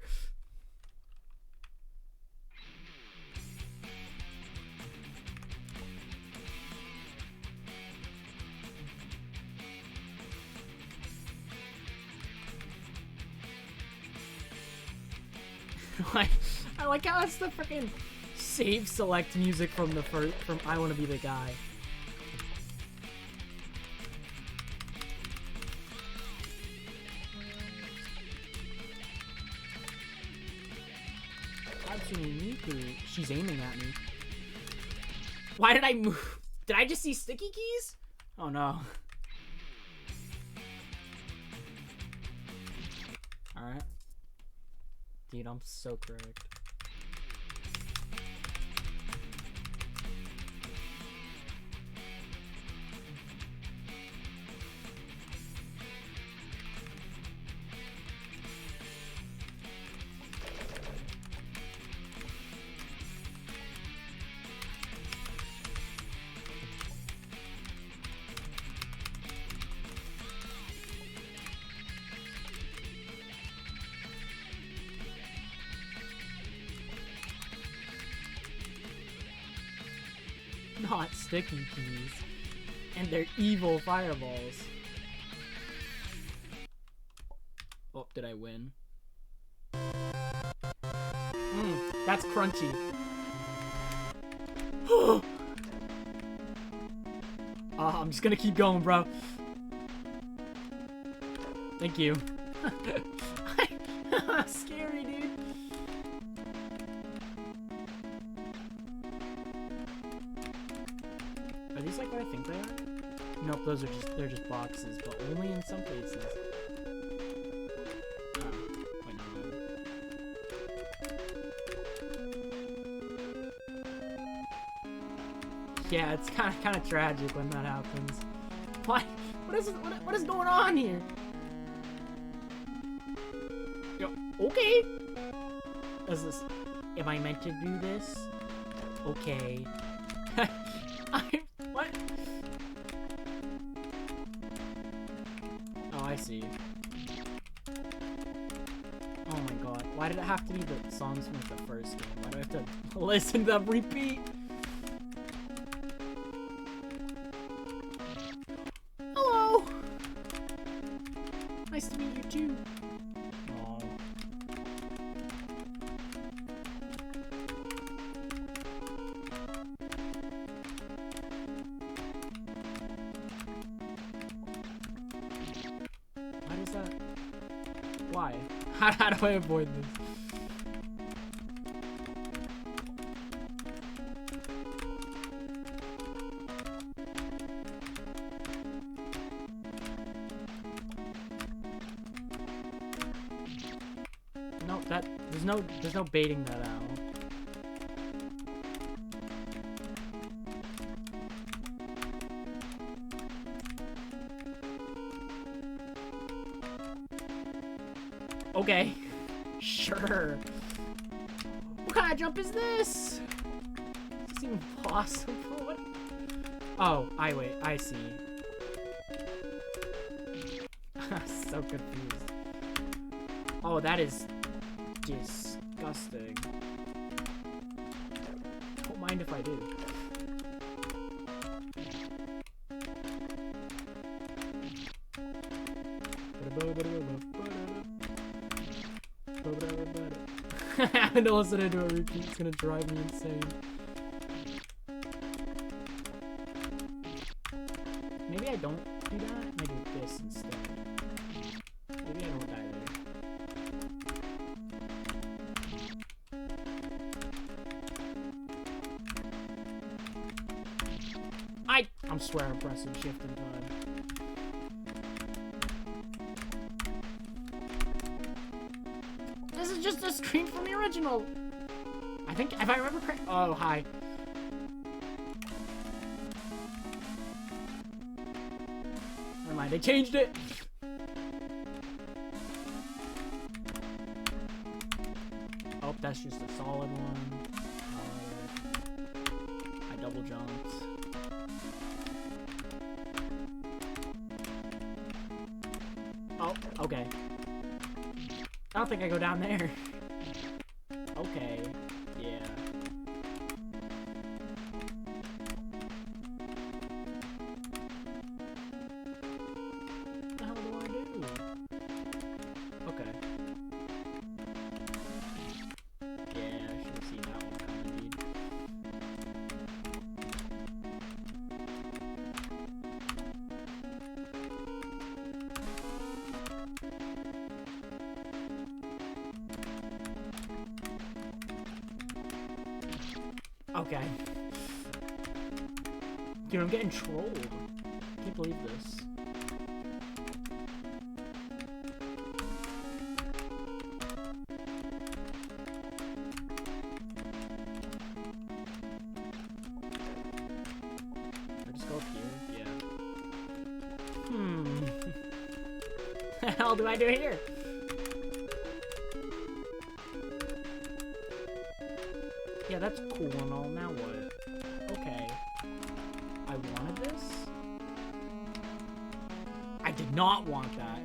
I like how that's the freaking save select music from the from I Wanna Be the Guy. She's aiming at me. Why did I move? Did I just see sticky keys? Oh no. Alright. Dude, I'm so correct. Not sticky keys. And they're evil fireballs. Oh, did I win? That's crunchy. I'm just gonna keep going, bro. Thank you. Scary, dude. Are these like what I think they are? Nope, they're just boxes, but only in some places. Wait, no. Yeah, it's kind of tragic when that happens. Why? What is going on here? Yo, okay. Is this? Am I meant to do this? Okay. What? Oh, I see. Oh my god. Why did it have to be the songs from like the first game? Why do I have to listen to them repeat? Hello! Nice to meet you too. Oh. Why? How do I avoid this? No, there's no baiting that out. Okay. Sure. What kind of jump is this? Is this even possible? What? Oh, wait. I see. So confused. Oh, that is disgusting. Don't mind if I do. Having to listen to a repeat is gonna drive me insane. Maybe I don't do that. I do this instead. Maybe I don't die there. I'm swearing I'm pressing shift in time. This is just a screen from the original. I think, if I remember correctly. Oh, hi. Never mind, they changed it. Oh, that's just a solid one. I double jumped. Oh, okay. I don't think I go down there. Okay. Yeah. What the hell do I do? Okay. Okay. Dude, I'm getting trolled. Can't believe this. I just go up here? Yeah. What the hell do I do here? Yeah, that's cool and all. Now what? Okay. I wanted this? I did not want that.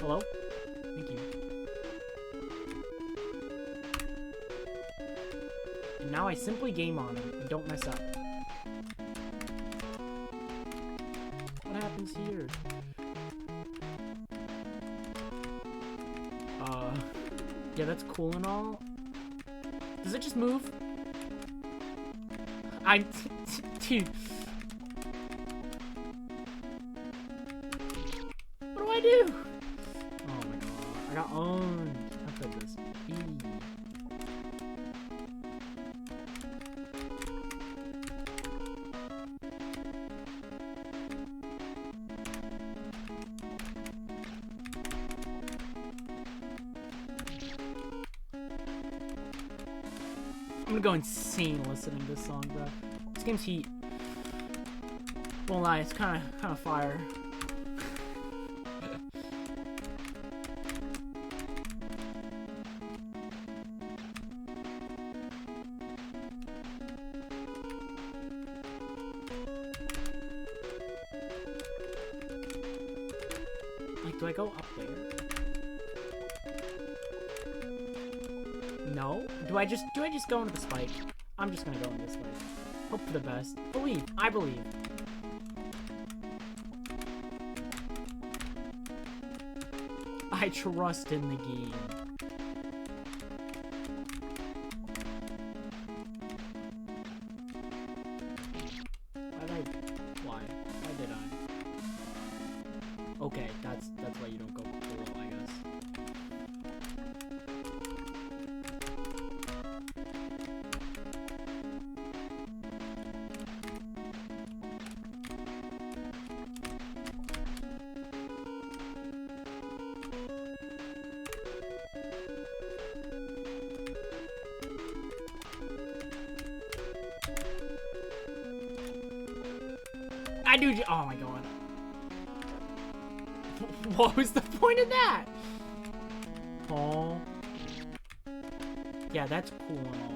Hello? Thank you. And now I simply game on him and don't mess up. What happens here? Yeah, that's cool and all. Does it just move? Dude. What do I do? Oh my god, I got owned. How could this be? I'm gonna go insane listening to this song, bro. This game's heat. Won't lie, it's kind of fire. Like, do I go up there? No? Do I just go into the spike? I'm just gonna go in this way. Hope for the best. Believe. I believe. I trust in the game. Why did I? Okay, that's why you don't go below, I guess. I do. Oh my god. What was the point of that? Oh. Yeah, that's cool and all.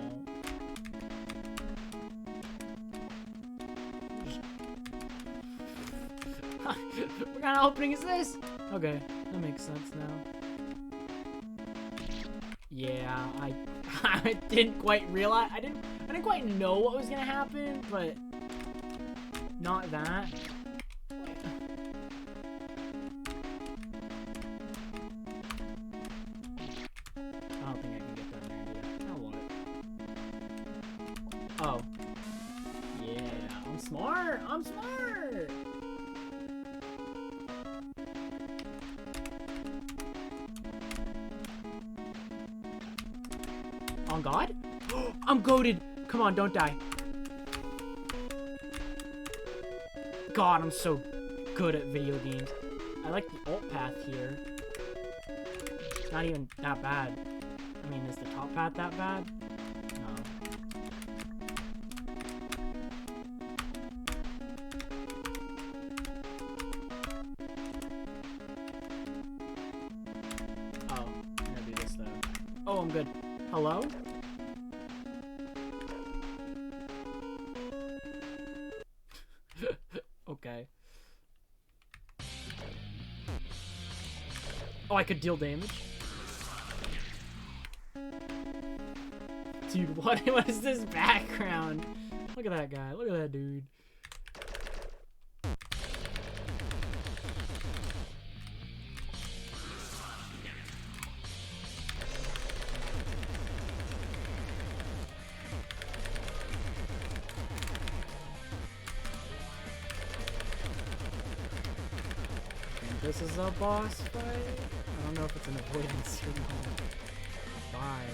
What kind of opening is this? Okay, that makes sense now. Yeah, I didn't quite realize. I didn't quite know what was gonna happen, but not that. I don't think I can get down there and do that. Now what? Oh. Yeah, I'm smart. I'm smart. On God? I'm goated. Come on, don't die. God, I'm so good at video games. I like the alt path here. It's not even that bad. I mean, is the top path that bad? No. Oh, I'm gonna do this though. Oh, I'm good. Hello? Okay. Oh, I could deal damage? Dude, what is this background? Look at that guy. Look at that dude. this is a boss fight? I don't know if it's an avoidance or not. Bye.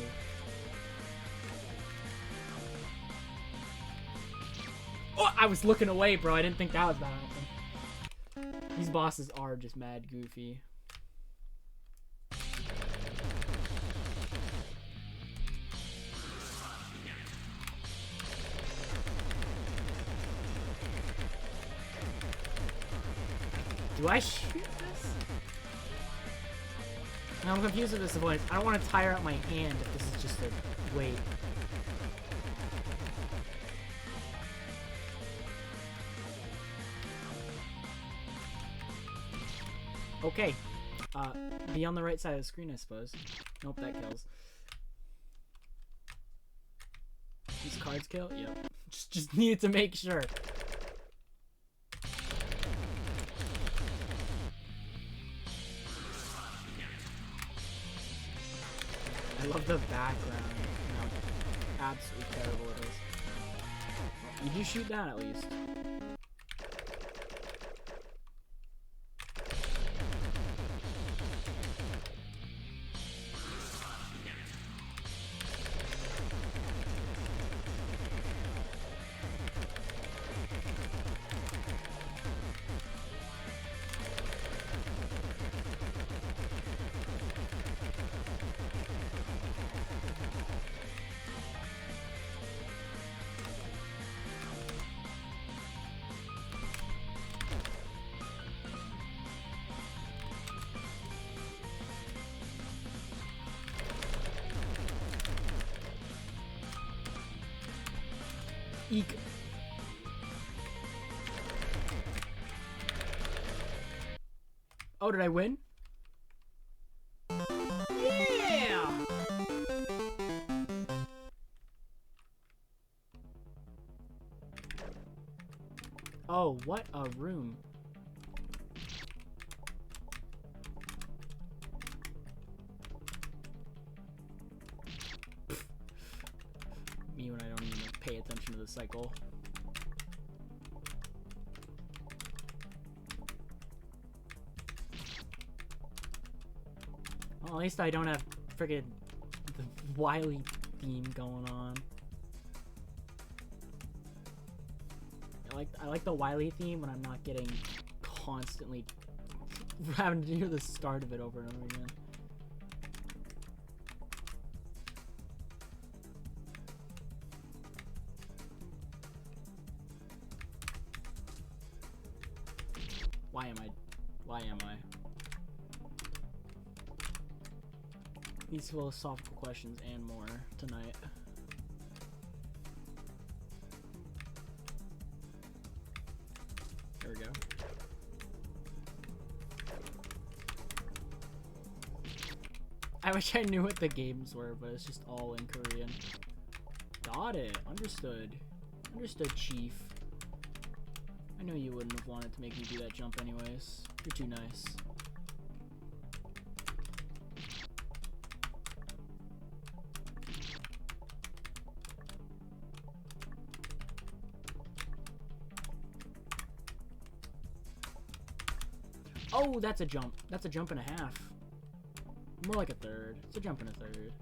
Oh, I was looking away, bro. I didn't think that was about to happen. These bosses are just mad goofy. Do I shoot this? No, I'm confused with this avoidance. I don't want to tire out my hand if this is just a wait. Okay. Be on the right side of the screen, I suppose. Nope, that kills. These cards kill? Yep. Just needed to make sure. I love the background. How absolutely terrible it is. You do shoot down at least. Eek. Oh, did I win? Yeah! Oh, what a room. Me when I don't even pay attention to the cycle. Well, at least I don't have friggin' the Wily theme going on. I like the Wily theme when I'm not getting constantly having to hear the start of it over and over again. Why am I? These philosophical questions and more tonight. There we go. I wish I knew what the games were, but it's just all in Korean. Got it. Understood. Understood, Chief. I know you wouldn't have wanted to make me do that jump anyways. You're too nice. Oh, that's a jump. That's a jump and a half. More like a third. It's a jump and a third.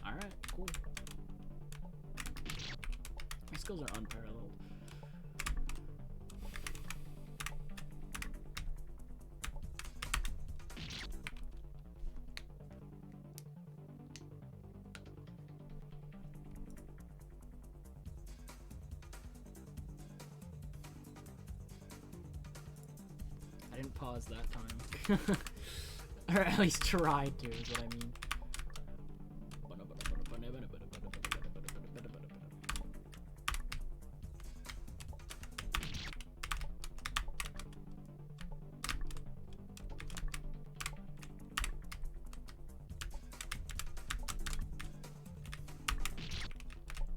Alright, cool. My skills are unparalleled. I didn't pause that time. Or at least tried to, is what I mean.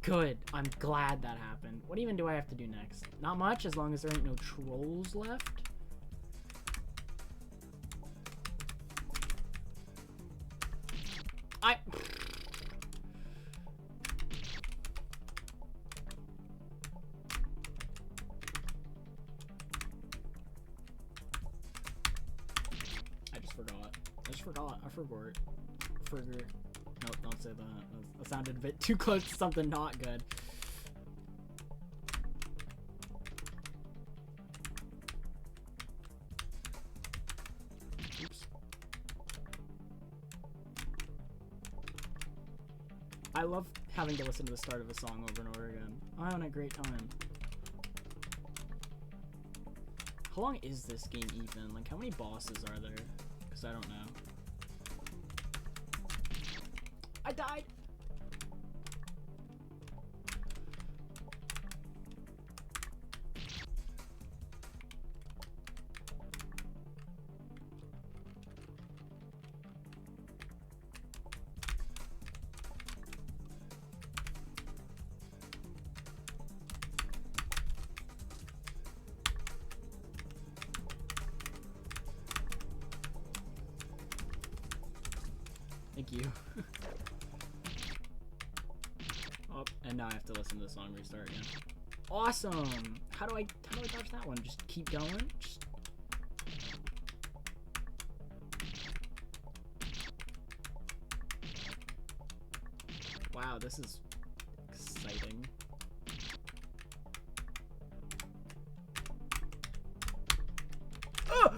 Good. I'm glad that happened. What even do I have to do next? Not much, as long as there ain't no trolls left. forgot. I forgot. Nope, don't say that. That sounded a bit too close to something not good. Oops. I love having to listen to the start of a song over and over again. I'm having a great time. How long is this game even? Like, how many bosses are there? Because I don't know. I died! Thank you. Oh, and now I have to listen to the song restart again. Awesome! How do I dodge that one? Just keep going? Just... Wow, this is exciting. Oh!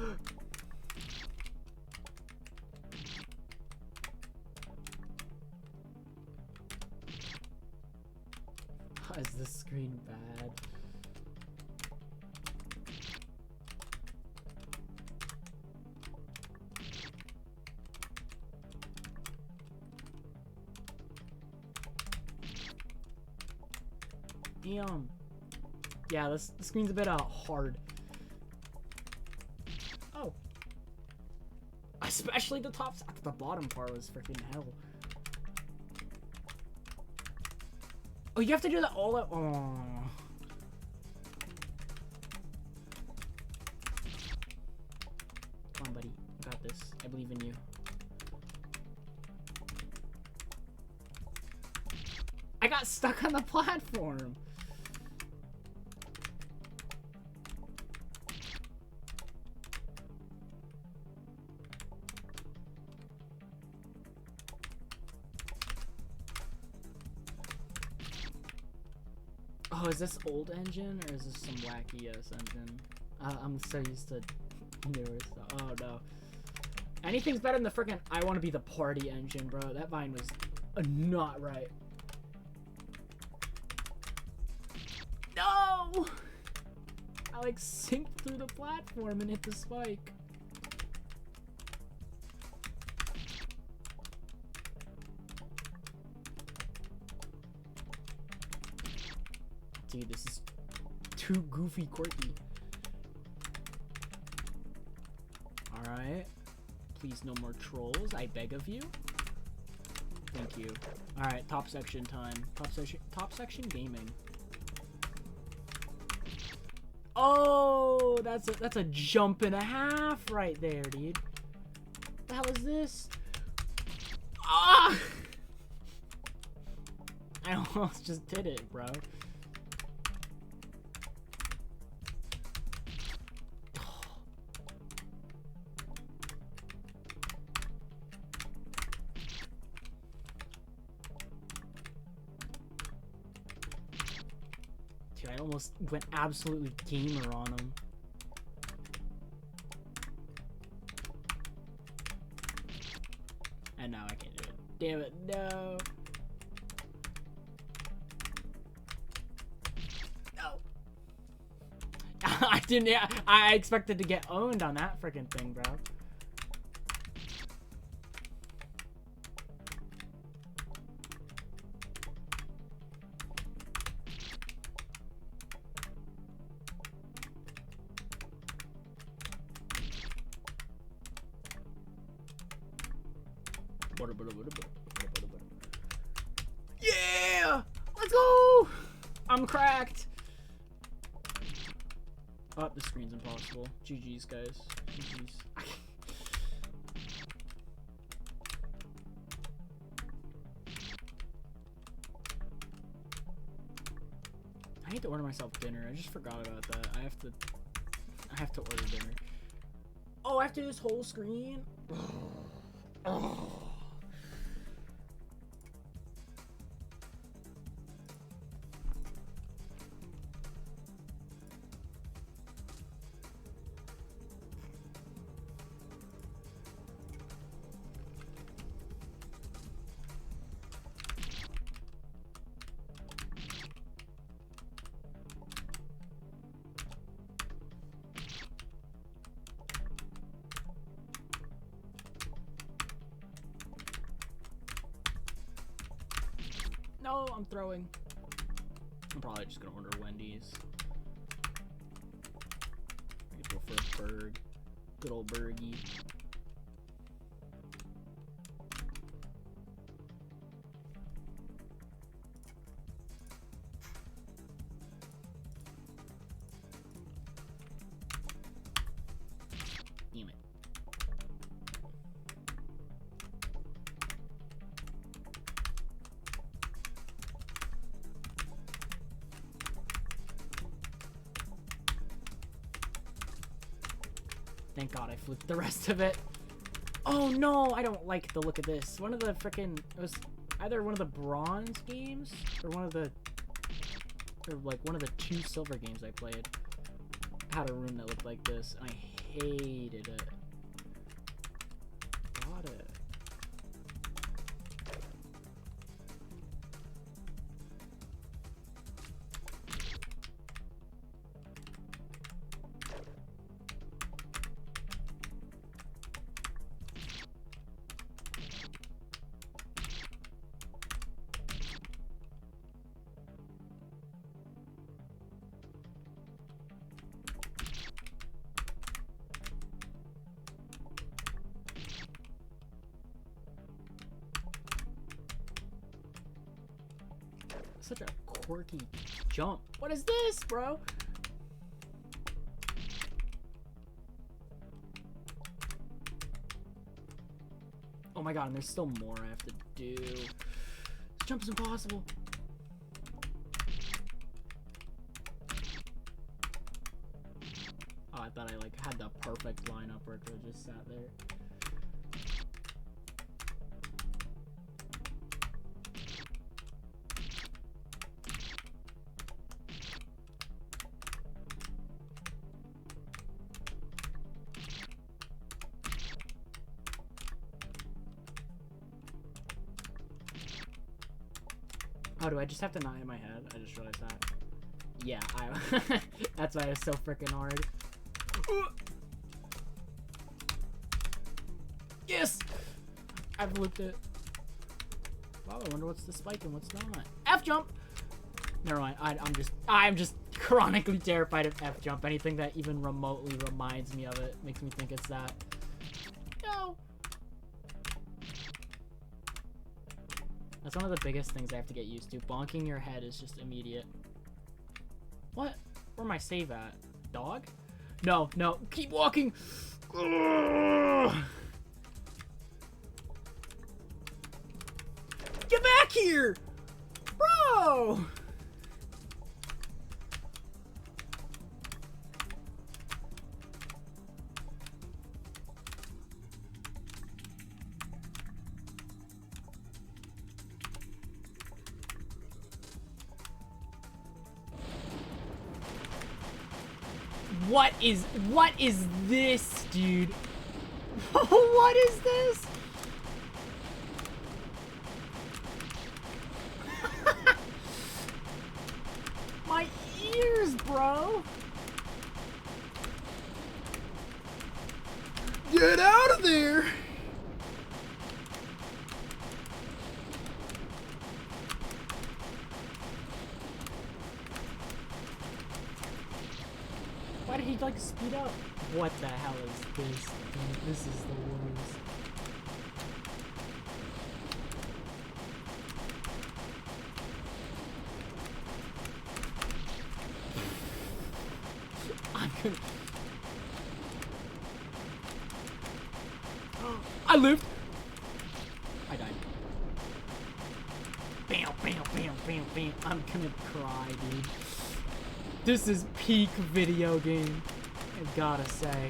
Is this screen bad? Damn. Yeah, the screen's a bit hard. Oh. Especially the top, the bottom part was freaking hell. Oh, you have to do that all at... Oh. Come on, buddy. You got this. I believe in you. I got stuck on the platform. Oh, is this old engine or is this some wacky ass engine? I'm so used to newer stuff. Oh no. Anything's better than the freaking I want to be the party engine, bro. That vine was not right. No! I like sinked through the platform and hit the spike. Dude, this is too goofy quirky. Alright. Please no more trolls, I beg of you. Thank you. Alright, top section time. Top section gaming. Oh, that's a jump and a half right there, dude. What the hell is this? Ah! I almost just did it, bro. I almost went absolutely gamer on him. And now I can't do it. Damn it, no. No. I expected to get owned on that freaking thing, bro. Yeah! Let's go! I'm cracked! Oh, the screen's impossible. GG's, guys. GG's. I need to order myself dinner. I just forgot about that. I have to order dinner. Oh, I have to do this whole screen? Oh. No, I'm throwing. I'm probably just gonna order Wendy's. I could go for a burg. Good old burgie. Damn it. Thank God I flipped the rest of it. Oh no, I don't like the look of this. One of the frickin', it was either one of the bronze games or one of the 2 silver games I played had a room that looked like this, and I hated it. Got it. Such a quirky jump. What is this, bro? Oh my God, and there's still more I have to do. This jump is impossible. Oh, I thought I like had the perfect lineup where it could have just sat there. Oh, do I just have to not hit my head? I just realized that. Yeah, that's why it was so freaking hard. Yes! I've looped it. Wow, I wonder what's the spike and what's not. F jump! Never mind. I'm just chronically terrified of F jump. Anything that even remotely reminds me of it makes me think it's that. No! That's one of the biggest things I have to get used to. Bonking your head is just immediate. What? Where my save at? Dog? No, no. Keep walking! Ugh. Get back here! Bro! What is this, dude? What is this? My ears, bro. Get out of there. Why did he like speed up? What the hell is this? Dude, this is the worst. I'm gonna... I lived! I died. Bam, bam, bam, bam, bam. I'm gonna cry, dude. This is peak video game, I've gotta say.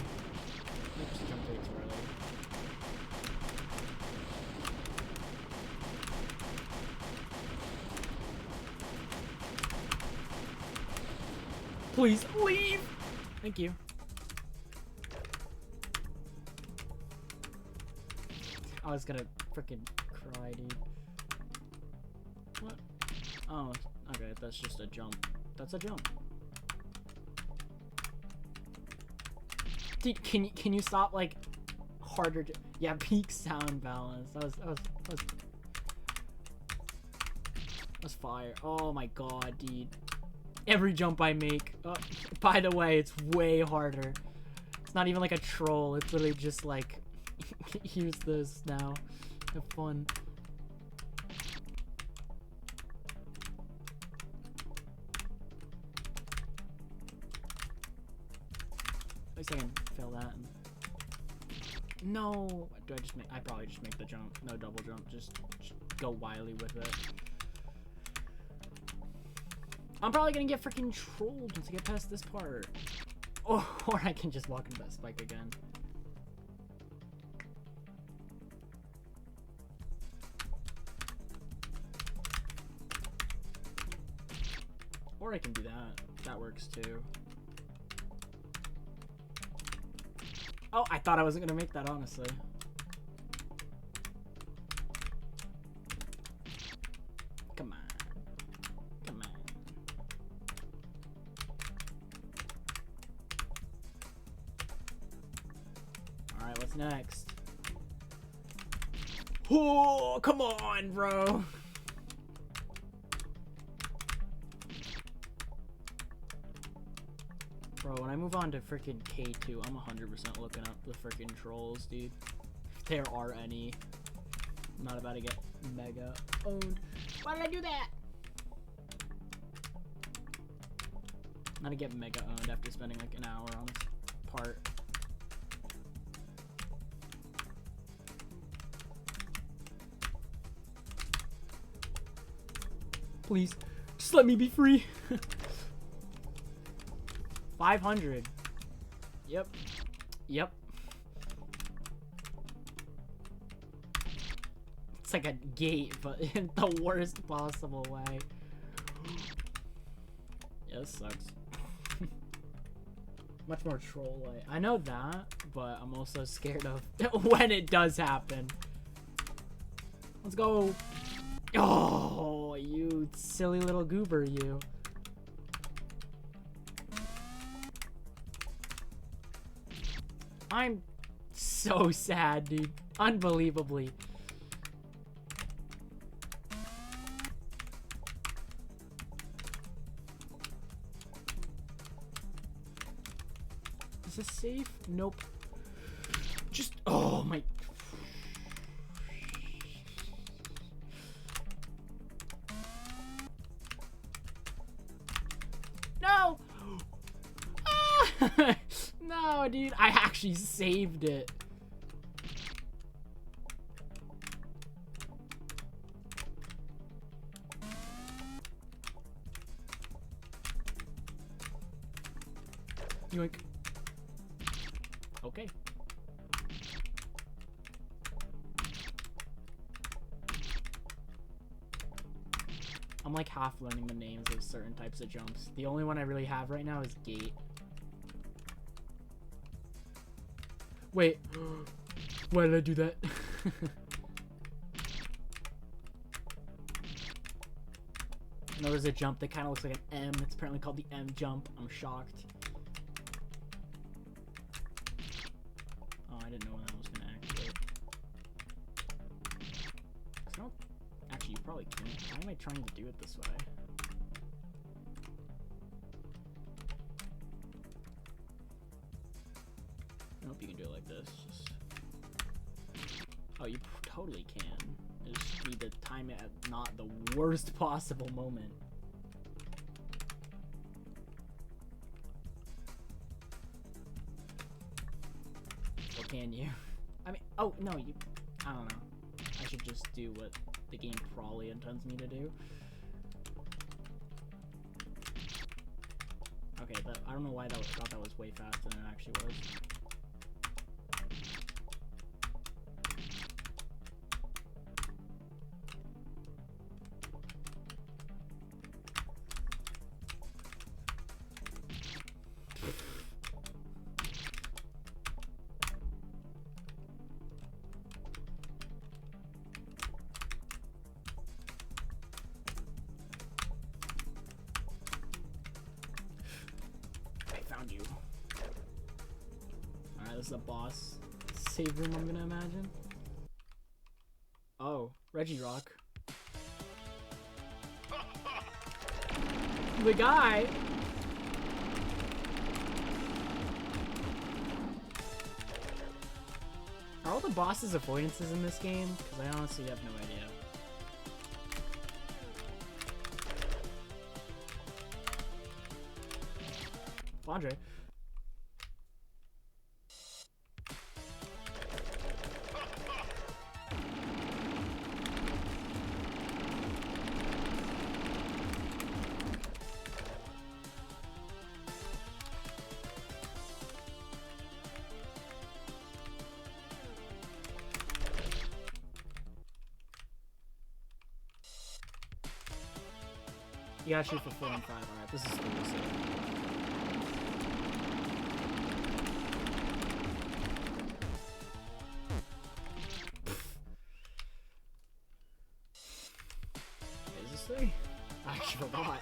Oops, jumped way too early. Please leave. Thank you. I was gonna freaking cry, dude. What? Oh, okay, that's just a jump. That's a jump. Dude, can you stop like harder? Yeah, peak sound balance. That was fire. Oh my god, dude. Every jump I make. By the way, it's way harder. It's not even like a troll. It's literally just like, use this now. Have fun. At least I can fill that. No. Do I just make? I probably just make the jump. No double jump. Just go wily with it. I'm probably gonna get freaking trolled once I get past this part. Or I can just walk into that spike again. Or I can do that. That works too. Oh, I thought I wasn't gonna make that, honestly. Come on. Come on. Alright, what's next? Oh, come on, bro. Bro, when I move on to freaking K2, I'm 100% looking up the freaking trolls, dude. If there are any. I'm not about to get mega owned. Why did I do that? I'm gonna get mega owned after spending like an hour on this part. Please, just let me be free. 500. Yep. Yep. It's like a gate, but in the worst possible way. Yeah, this sucks. Much more troll-like. I know that, but I'm also scared of when it does happen. Let's go. Oh, you silly little goober, you. I'm so sad, dude. Unbelievably. Is this safe? Nope. Just, oh my. No! Ah! No, dude, I actually saved it. Yoink. Okay. I'm like half learning the names of certain types of jumps. The only one I really have right now is gate. Wait. Why did I do that? No, there's a jump that kind of looks like an M. It's apparently called the M jump. I'm shocked. Oh, I didn't know when that was going to activate. I don't... Actually, you probably can't. Why am I trying to do it this way? I hope you can do it like this. Just... Oh, you totally can. You just need to time it at not the worst possible moment. Or can you? I mean, oh, no, you... I don't know. I should just do what the game probably intends me to do. Okay, but I don't know why I thought that was way faster than it actually was. this is a boss save room, I'm gonna imagine. Oh, Regirock. The guy. Are all the bosses avoidances in this game? Because I honestly have no idea. Andre. You gotta shoot for 4 and 5. Alright, this is still the same. Is this 3? I actually forgot.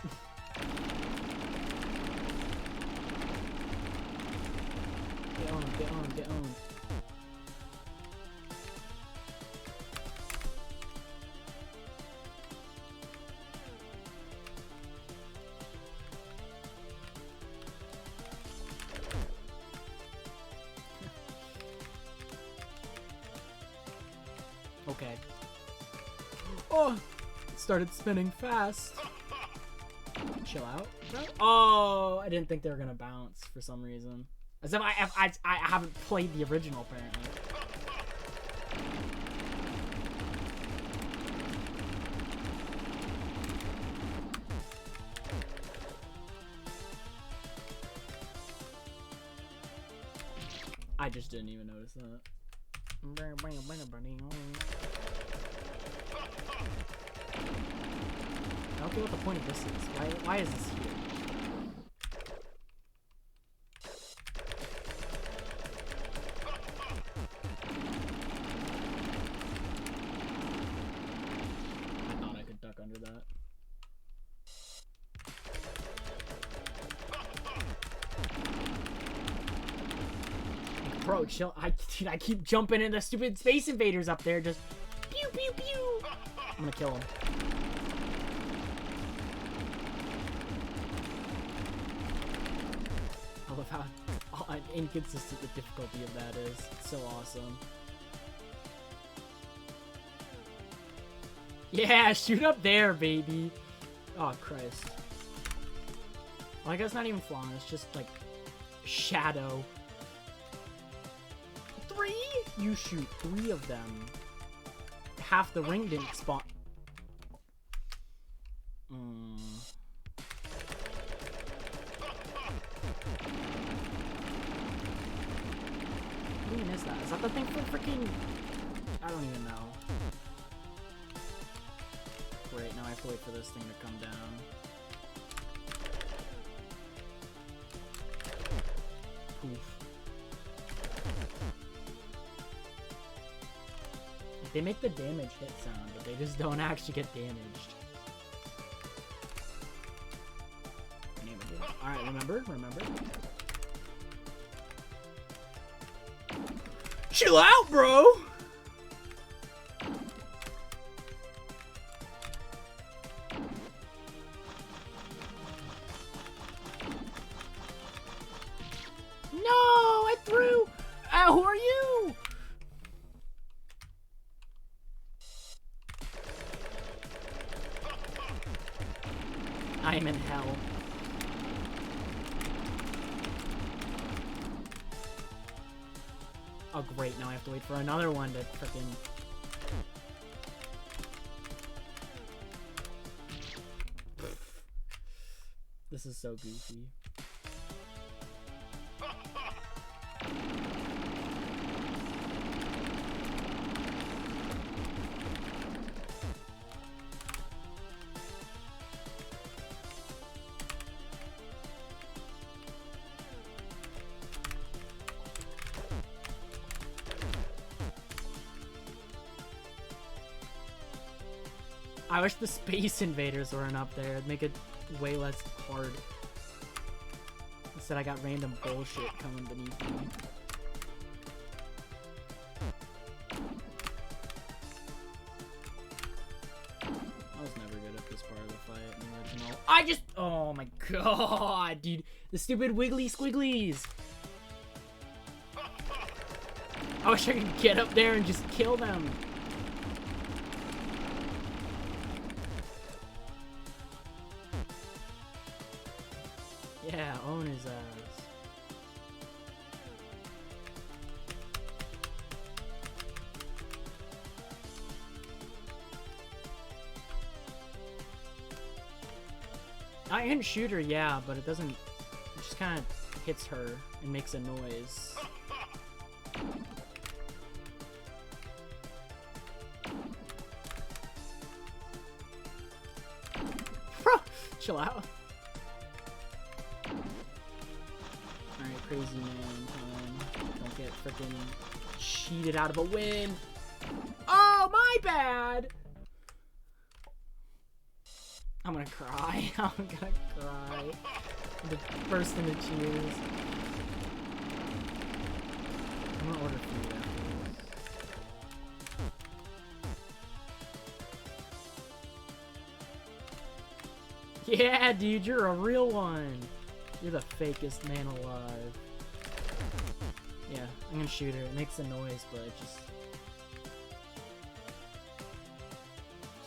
Get on, get on, get on. Okay. Oh! It started spinning fast. Chill out. Oh! I didn't think they were gonna bounce for some reason. As if I haven't played the original, apparently. I just didn't even notice that. I don't get what the point of this is. Why is this here? I thought I could duck under that. Bro, chill. Dude, I keep jumping in the stupid Space Invaders up there. Just pew, pew, pew. I'm gonna kill him. I love how inconsistent the difficulty of that is. It's so awesome. Yeah, shoot up there, baby. Oh, Christ. Well, I guess not even flying. It's just, like, shadow. 3? You shoot 3 of them. Half the ring didn't spawn. What even is that? Is that the thing for freaking... I don't even know. Great, now I have to wait for this thing to come down. Poof. They make the damage hit sound, but they just don't actually get damaged. Alright, remember? Chill out, bro! No, I threw! Who are you? I am in hell. Oh great, now I have to wait for another one to frickin'... This is so goofy. I wish the Space Invaders weren't up there. It'd make it way less hard. Instead, I got random bullshit coming beneath me. No. I just... Oh my god, dude. The stupid wiggly squigglies. I wish I could get up there and just kill them. Yeah, own his ass. I can shoot her, yeah, but it doesn't... It just kind of hits her and makes a noise. Bro, chill out. Alright, crazy man, come on. Don't get freaking cheated out of a win. Oh, my bad! I'm gonna cry. I'm gonna cry. The burst into tears. I'm gonna order food after this. Yeah, dude, you're a real one. You're the fakest man alive. Yeah, I'm gonna shoot her. It makes a noise, but it just...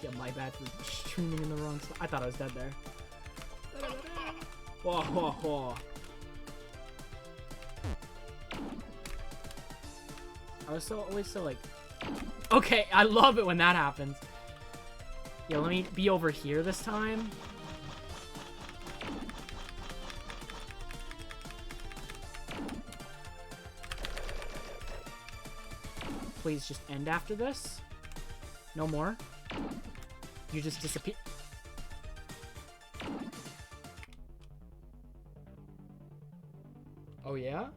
Yeah, my bad for streaming in the wrong spot. I thought I was dead there. Whoa, whoa, whoa. I was always so like... Okay, I love it when that happens. Yeah, let me be over here this time. Please just end after this. No more. You just disappear. Oh yeah?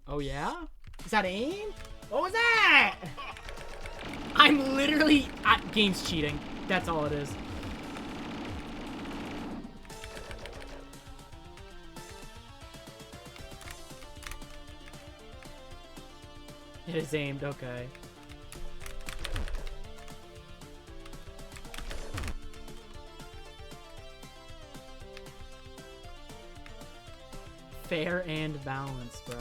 Oh yeah? Is that aim? What was that? I'm literally at games cheating. That's all it is. It is aimed, okay. Fair and balanced, bro.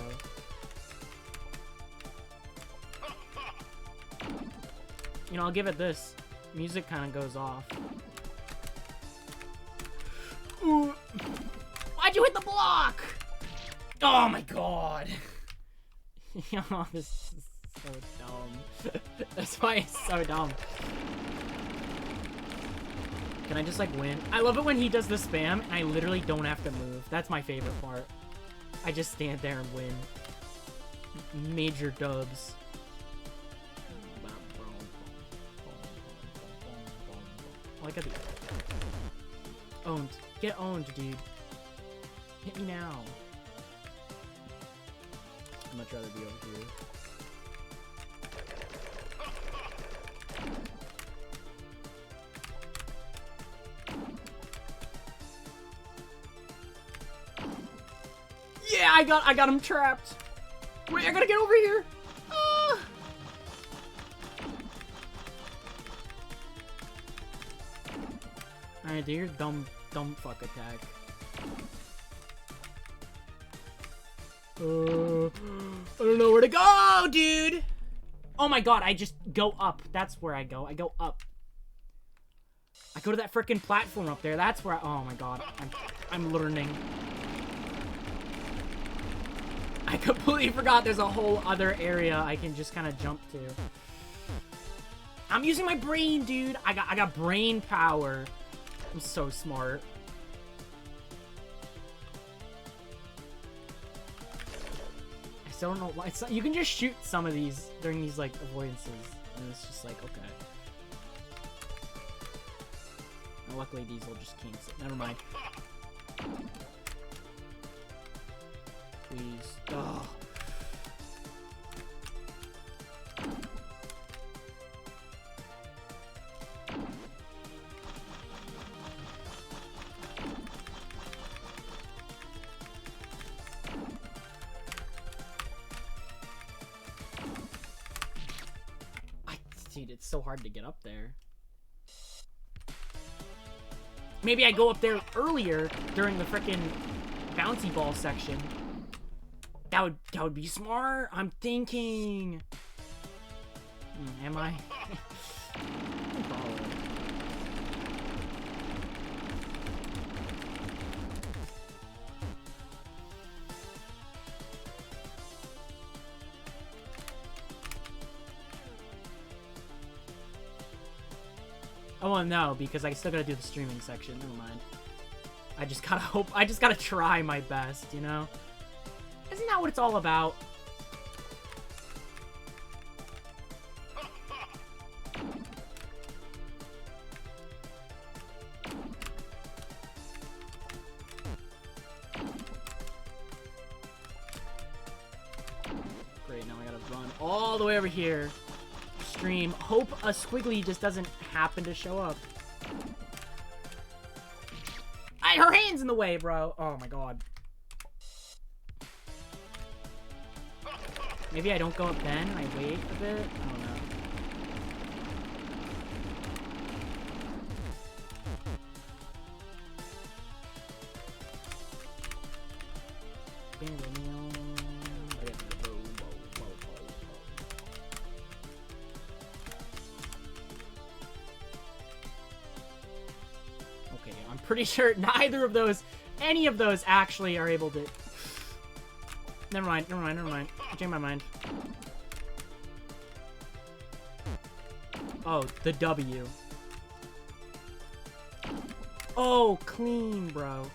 You know, I'll give it this. Music kind of goes off. Ooh. Why'd you hit the block? Oh my god. Oh, this is so dumb. That's why it's so dumb. Can I just like win? I love it when he does the spam and I literally don't have to move. That's my favorite part. I just stand there and win. Major dubs. Oh, I got the... Owned. Get owned, dude. Hit me now. I'd much rather be over here. Yeah, I got him trapped. Wait, I gotta get over here. Ah. Alright, do your dumb fuck attack. I don't know where to go, dude. Oh my god, I just go up. That's where I go. I go up. I go to that freaking platform up there. That's where oh my god. I'm learning. I completely forgot there's a whole other area I can just kind of jump to. I'm using my brain, dude. I got brain power. I'm so smart. I still don't know why. It's not, you can just shoot some of these during these like avoidances, and it's just like okay. And luckily these will just cancel. Never mind. Please. Oh. Dude, it's so hard to get up there. Maybe I go up there earlier during the frickin' bouncy ball section. That would be smart. I'm thinking. Am I? Probably. Oh, well, no, because I still gotta do the streaming section. Never mind. I just gotta hope. I just gotta try my best, you know? Isn't that what it's all about? Great, now I gotta run all the way over here. Stream. Hope a squiggly just doesn't happen to show up. Her hand's in the way, bro. Oh my god. Maybe I don't go up then. I wait a bit. I don't know. Okay, I'm pretty sure neither of those, any of those actually are able to... Never mind. I changed my mind. Oh, the W. Oh, clean, bro.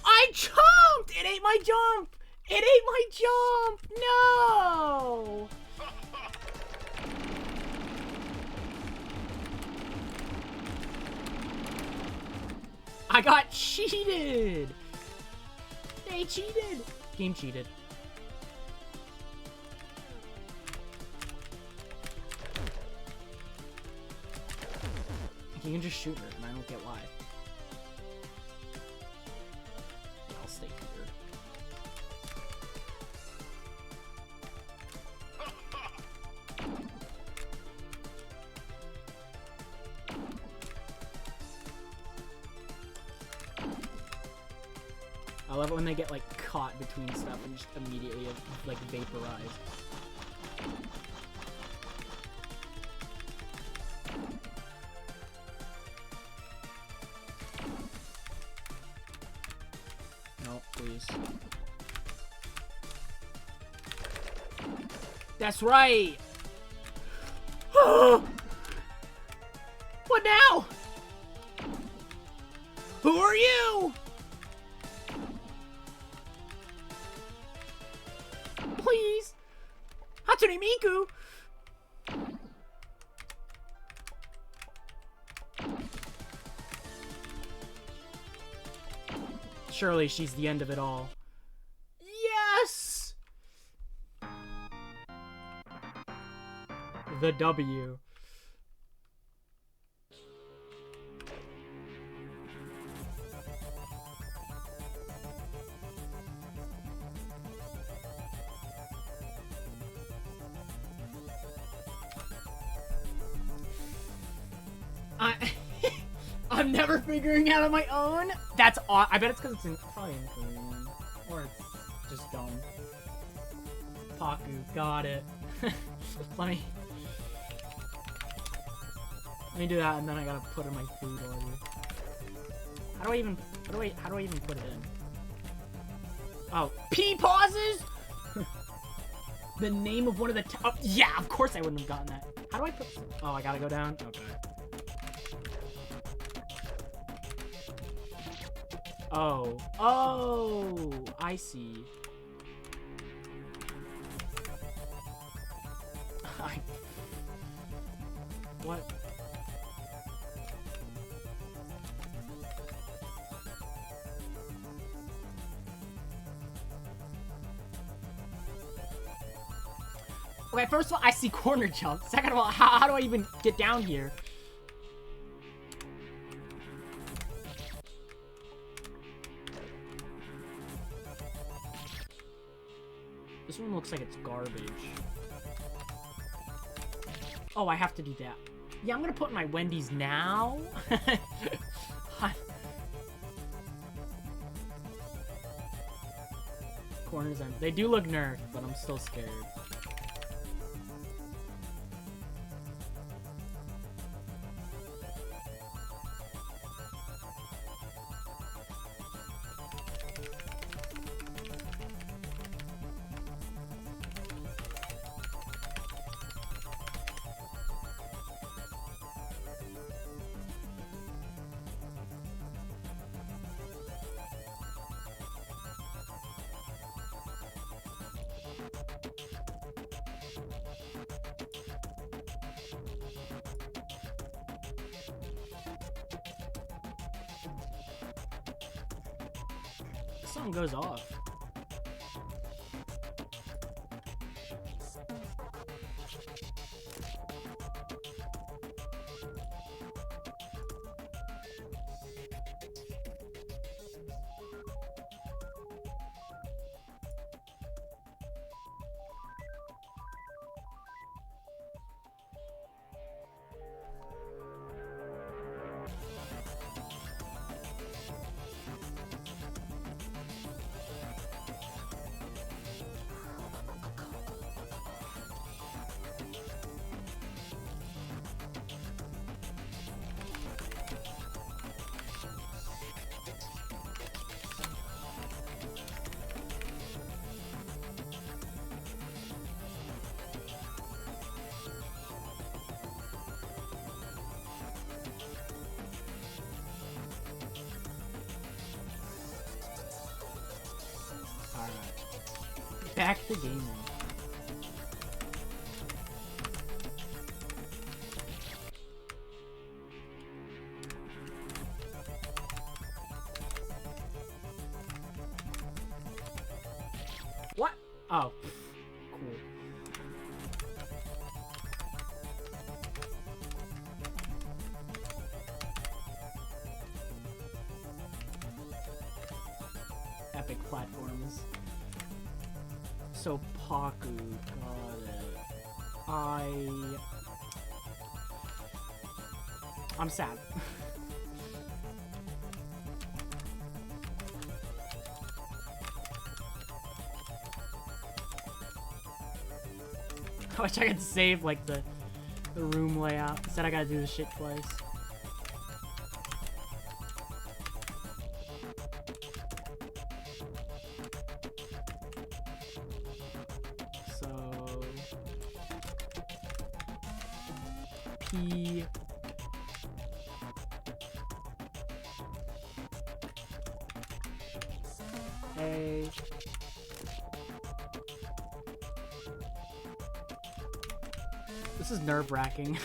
I jumped! It ate my jump! It ate my jump! No! I got cheated! They cheated! Game cheated. You can just shoot her, and I don't get why. Yeah, I'll stay here. I love it when they get, like, caught between stuff and just immediately, like, vaporized. No, please. That's right! What now? Who are you? Please! Hatsune Miku! Surely she's the end of it all. Yes! The W. I'm never figuring out on my own. That's odd. I bet it's because it's probably in Korean. Or it's just dumb. Paku, got it. Let me do that, and then I gotta put in my food order. How do I even put it in? Oh, P pauses. The name of one of the. Yeah, of course I wouldn't have gotten that. How do I put? Oh, I gotta go down. Okay. Oh. Oh, I see. What? Okay, first of all, I see corner jump. Second of all, how do I even get down here? This one looks like it's garbage. Oh, I have to do that. Yeah, I'm gonna put my Wendy's now. Corners, they do look nerfed, but I'm still scared. Song goes off. Back to gaming. What? Oh, cool. Epic platforms. So Paku, got it. I'm sad. I wish I could save like the room layout. Instead I gotta do this shit twice. P A This is nerve-wracking.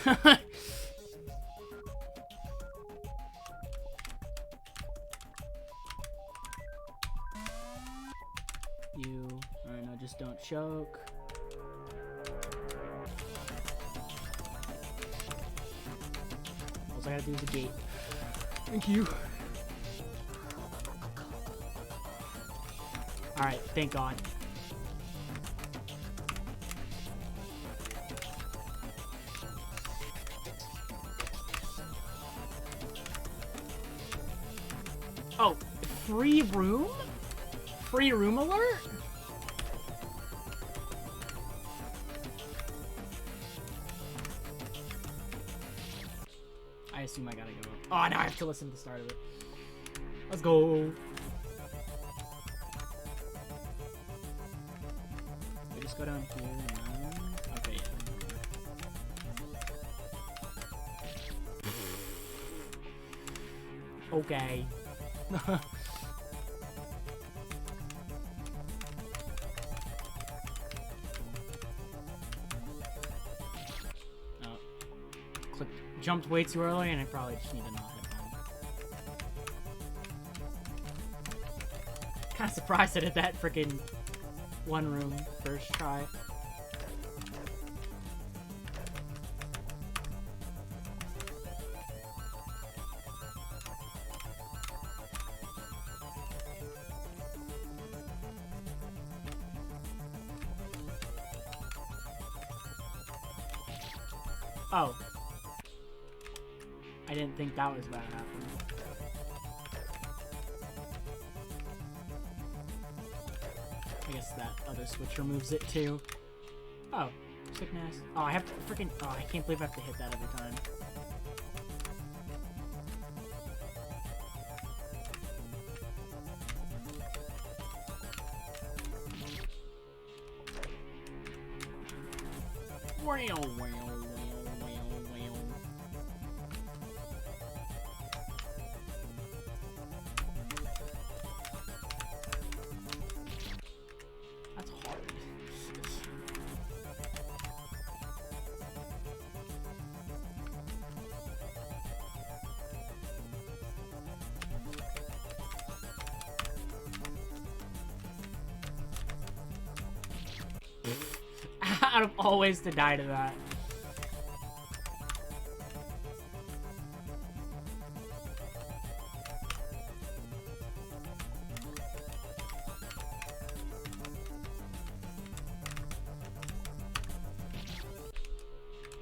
You, alright, no, just don't choke. All I gotta do is the gate. Thank you. Alright, thank God. Oh, free room? Free room alert? I assume I gotta go. Oh, now I have to listen to the start of it. Let's go. We just go down here and then... Okay, yeah. Okay. Jumped way too early, and I probably just need to not hit home. Kind of surprised I did that freaking one room first try. Oh. I didn't think that was about to happen. I guess that other switch removes it too. Oh. Sickness. Oh, I have to freaking... Oh, I can't believe I have to hit that every time. That's hard. Out of all ways to die to that.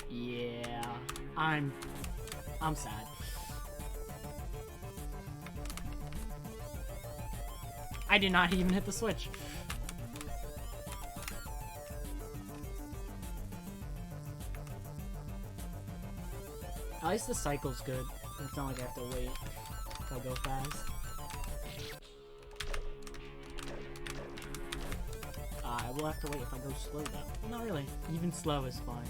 Yeah, I'm sad. I did not even hit the switch. At least the cycle's good. It's not like I have to wait if I go fast. I will have to wait if I go slow though. Well, not really. Even slow is fine.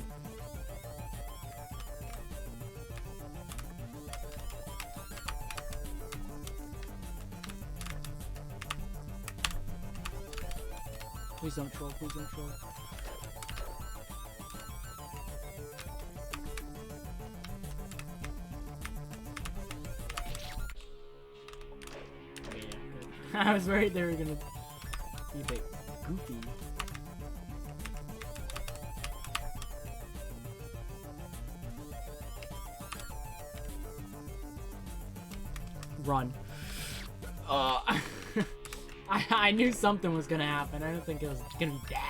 Please don't troll, please don't troll. Yeah, good. I was worried they were gonna be a bit goofy. Run. I knew something was gonna happen. I didn't think it was gonna be bad.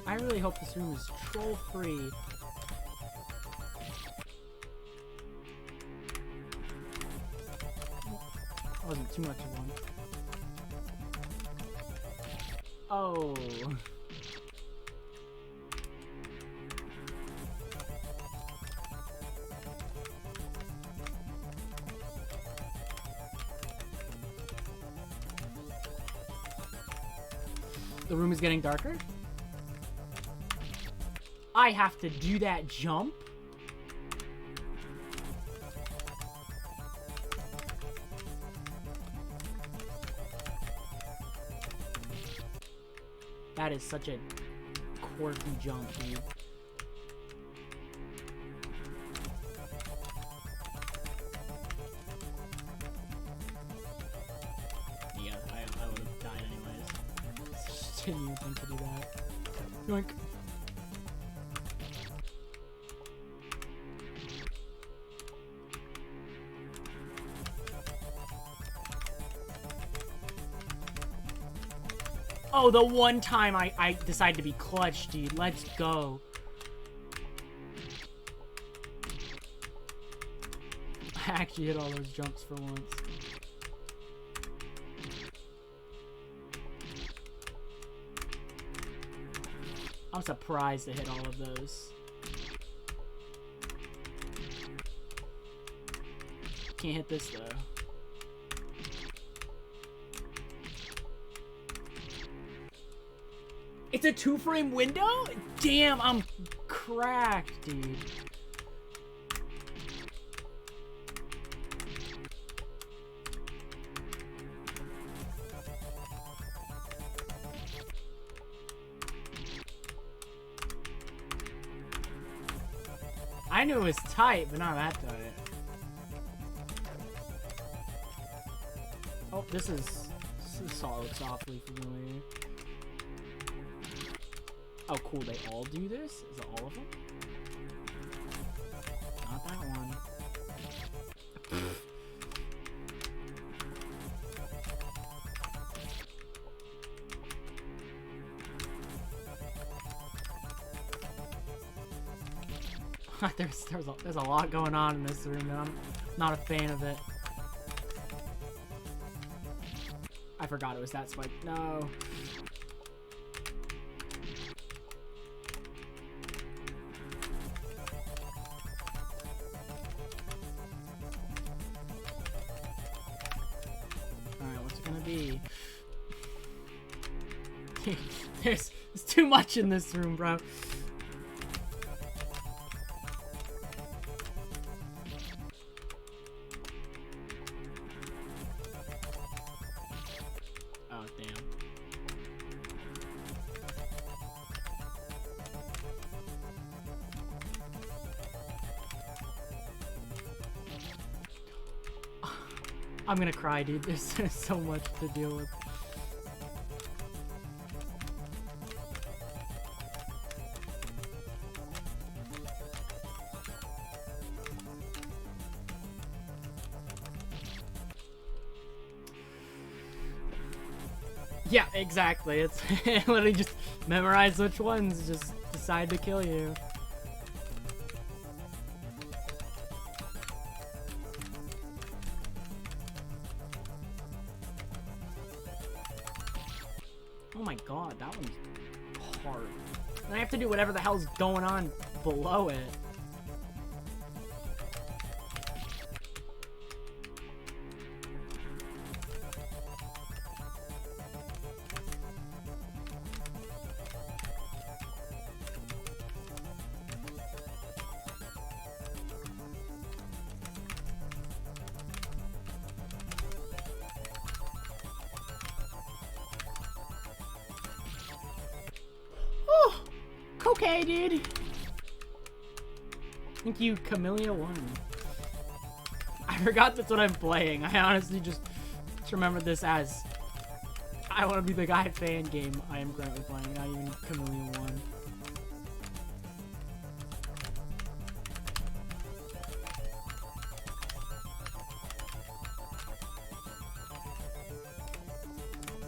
I really hope this room is troll free. Wasn't too much of one. Oh. The room is getting darker? I have to do that jump? That is such a quirky jump, dude. Yeah, I would have died anyways. Just didn't even think to do that. Yoink. Oh, the one time I decided to be clutch, dude. Let's go. I actually hit all those jumps for once. I'm surprised to hit all of those. Can't hit this, though. It's a 2-frame window? Damn, I'm cracked, dude. I knew it was tight, but not that tight. Oh, this is solid softly familiar. Oh, cool. They all do this? Is it all of them? Not that one. there's a lot going on in this room, and I'm not a fan of it. I forgot it was that spike. No. Alright, what's it gonna be? There's too much in this room, bro. Oh, damn. I'm gonna cry, dude. There's so much to deal with. Yeah, exactly. It's literally just memorize which ones, just decide to kill you. Oh my god, that one's hard. And I have to do whatever the hell's going on below it. Oh, okay, dude. Thank you, Kamilia 1. I forgot that's what I'm playing. I honestly just remembered this as I Want to Be the Guy fan game I am currently playing, not even Kamilia 1.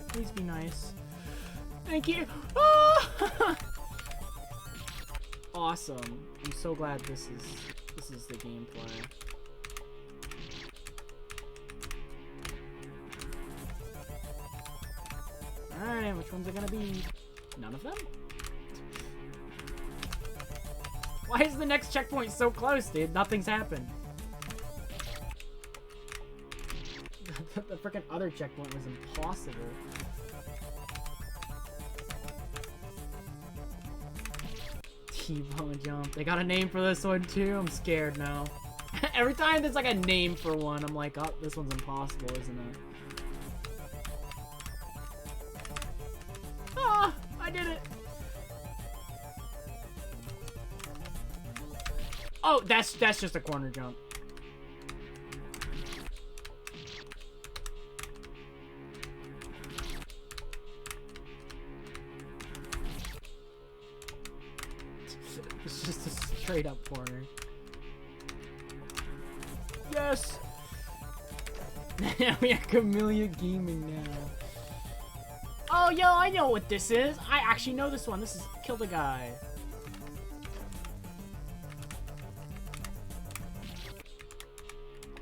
Please be nice. Thank you. Ah! Awesome. I'm so glad this is the gameplay. Alright, which one's it gonna be? None of them? Why is the next checkpoint so close, dude? Nothing's happened. The freaking other checkpoint was impossible. T-bone jump. They got a name for this one too? I'm scared now. Every time there's like a name for one, I'm like, oh, this one's impossible, isn't it? Ah, I did it. Oh, that's just a corner jump. It's just a straight up corner. Yes! We are Kamilia Gaming now. Oh, yo, I know what this is. I actually know this one. This is Kill the Guy.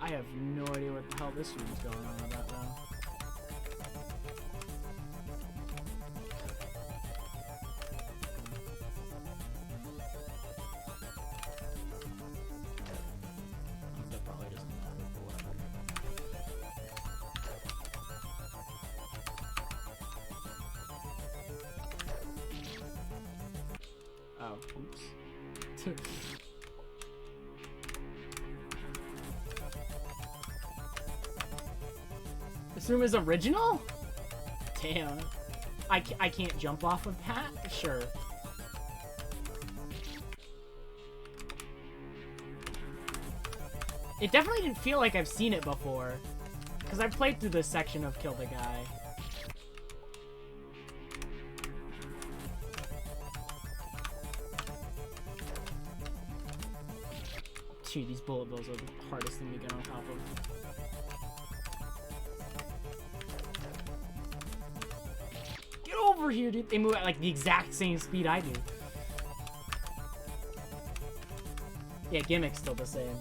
I have no idea what the hell this one's going on about, though. That probably doesn't matter, but whatever. Oh, oops. This room is original? Damn. I can't jump off of that? Sure. It definitely didn't feel like I've seen it before. Because I've played through this section of Kill the Guy. Dude, these bullet bills are the hardest thing to get on top of. Get over here, dude. They move at like the exact same speed I do. Yeah, gimmick's still the same.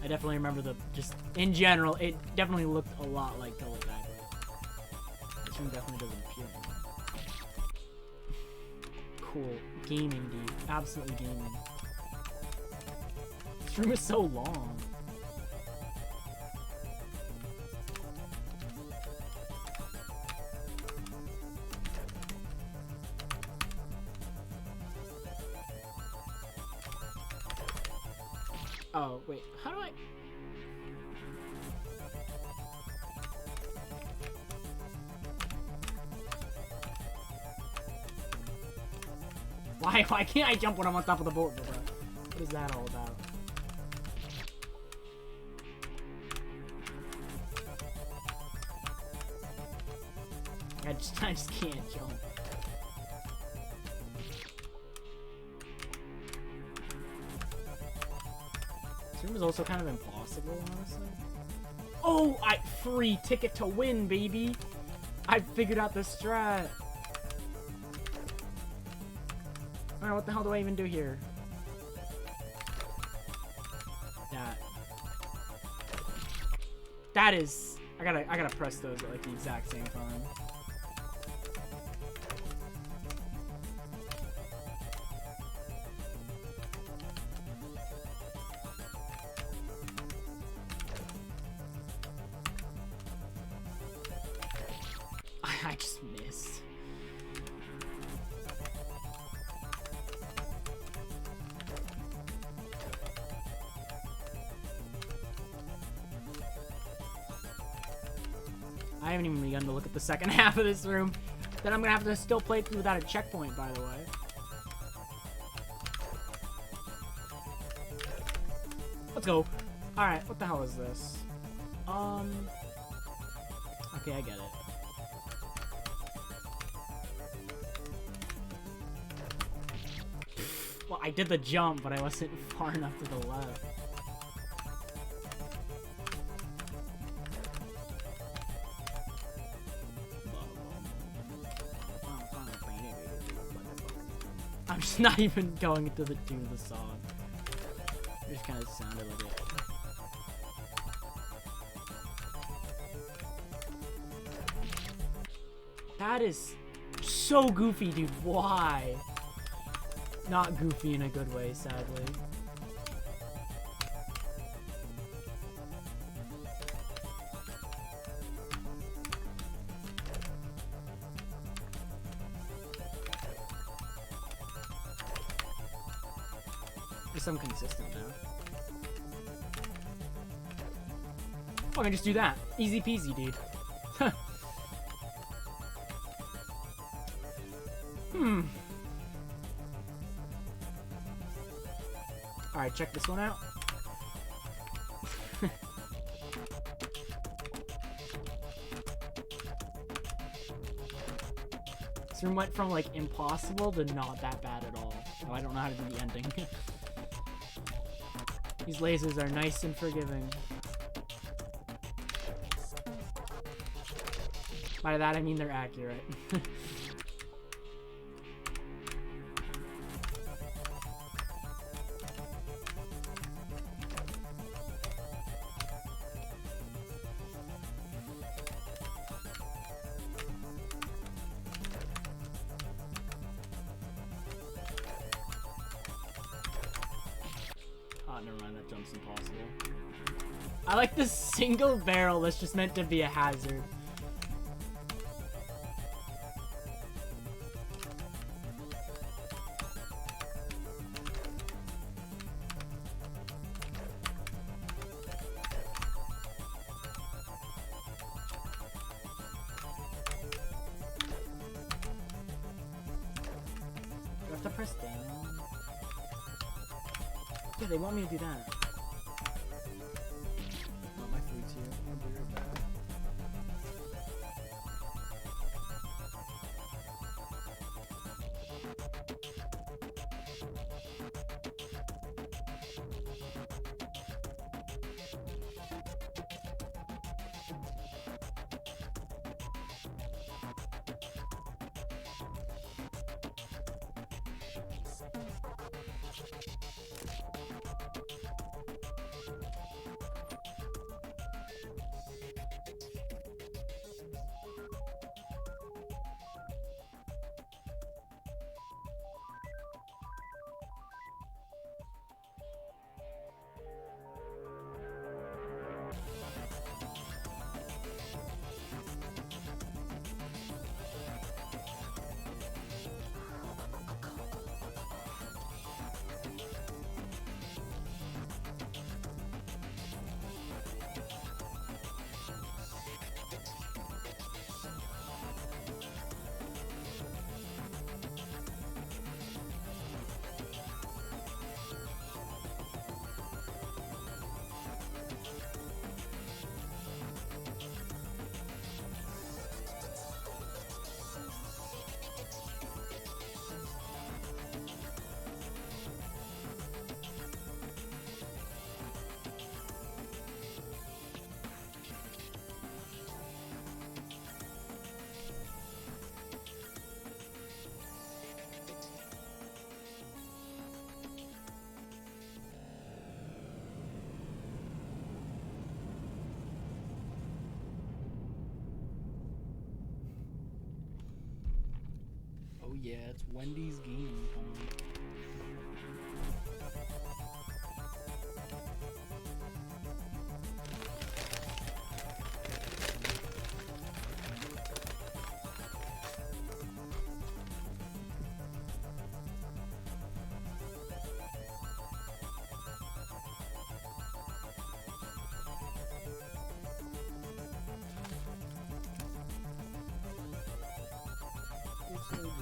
I definitely remember just in general, it definitely looked a lot like Double Back. This one definitely doesn't appear anymore. Cool. Gaming, dude. Absolutely gaming. This room is so long. Oh, wait. How do I... Why can't I jump when I'm on top of the board, bro? What is that all about? I just can't jump. This room is also kind of impossible, honestly. Oh, free ticket to win, baby! I figured out the strat. Alright, what the hell do I even do here? That is... I gotta press those at like the exact same time. I just missed. I haven't even begun to look at the second half of this room that I'm gonna have to still play through without a checkpoint, by the way. Let's go. Alright, what the hell is this? Okay, I get it. Well, I did the jump, but I wasn't far enough to the left. I'm just not even going to the tune of the song. It just kind of sounded like it. That is so goofy, dude. Why? Not goofy in a good way, sadly. There's some consistent now. Oh, I can just do that. Easy peasy, dude. Alright, check this one out. This room went from like impossible to not that bad at all. Oh, I don't know how to do the ending. These lasers are nice and forgiving. By that I mean they're accurate. Oh, never mind, that jump's impossible. I like the single barrel that's just meant to be a hazard. Do I have to press down? Yeah, they want me to do that. Oh, my food's here. I'm gonna be right back. Oh yeah, it's Wendy's game time.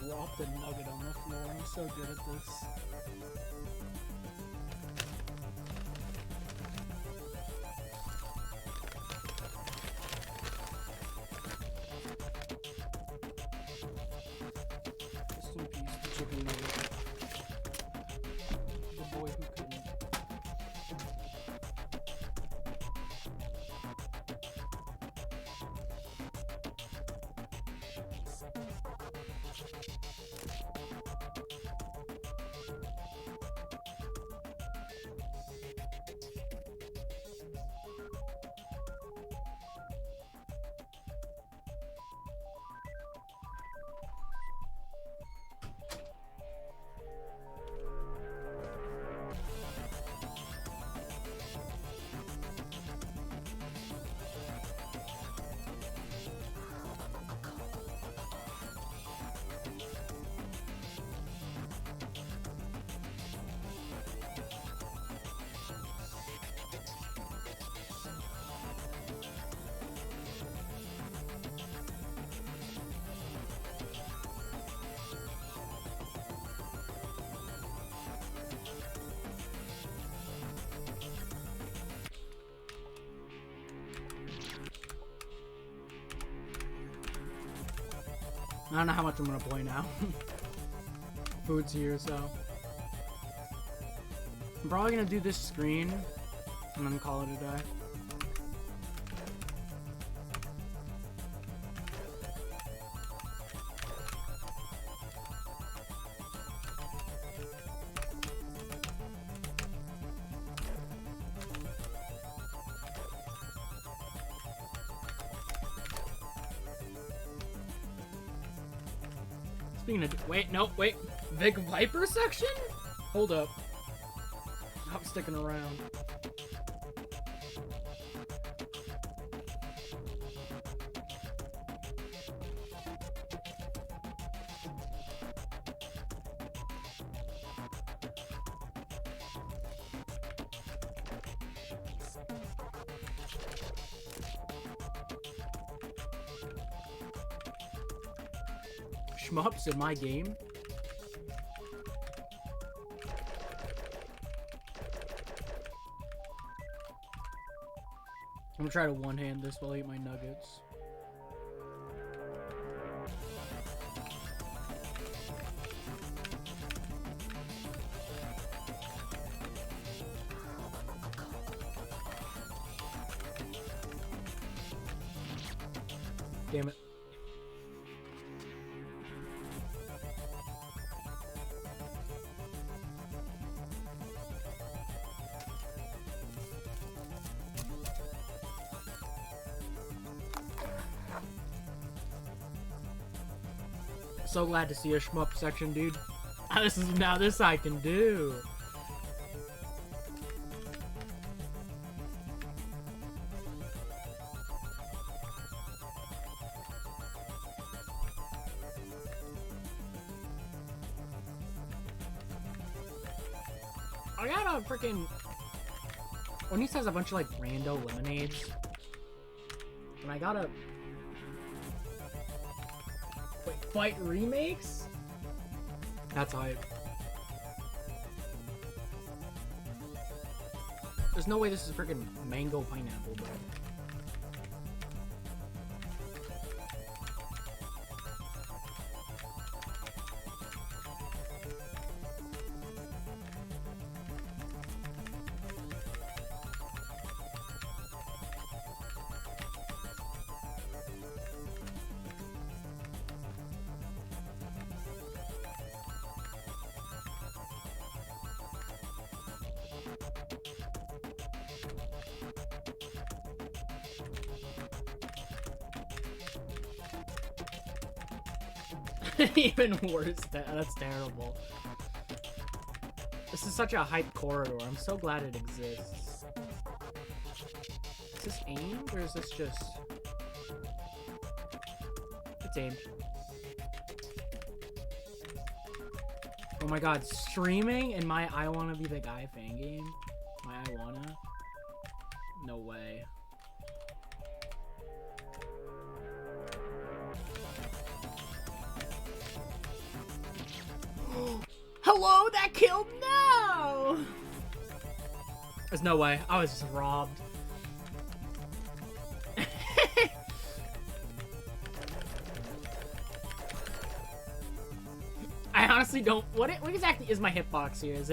Dropped a nugget on the floor. I'm so good at this. Rest in peace to chicken nugget. The boy who couldn't. I don't know how much I'm gonna play now. Food's here, so I'm probably gonna do this screen and then call it a day. Speaking of, wait, no, wait, Vic Viper section? Hold up. I'm sticking around. Shmups in my game. I'm gonna try to one-hand this while I eat my nuggets. Damn it. So glad to see a shmup section, dude. This I can do. I got a freaking. When he says a bunch of like rando lemonades, and I got a. Wait, fight remakes? That's hype. There's no way this is freaking mango pineapple, bro. Even worse, that's terrible. This is such a hype corridor. I'm so glad it exists. Is this aimed or is this just... It's aimed. Oh my god, streaming in my I Wanna Be the Guy fan game? My I Wanna? No way. Hello, that killed? No! There's no way. I was just robbed. I honestly don't... What exactly is my hitbox here? Is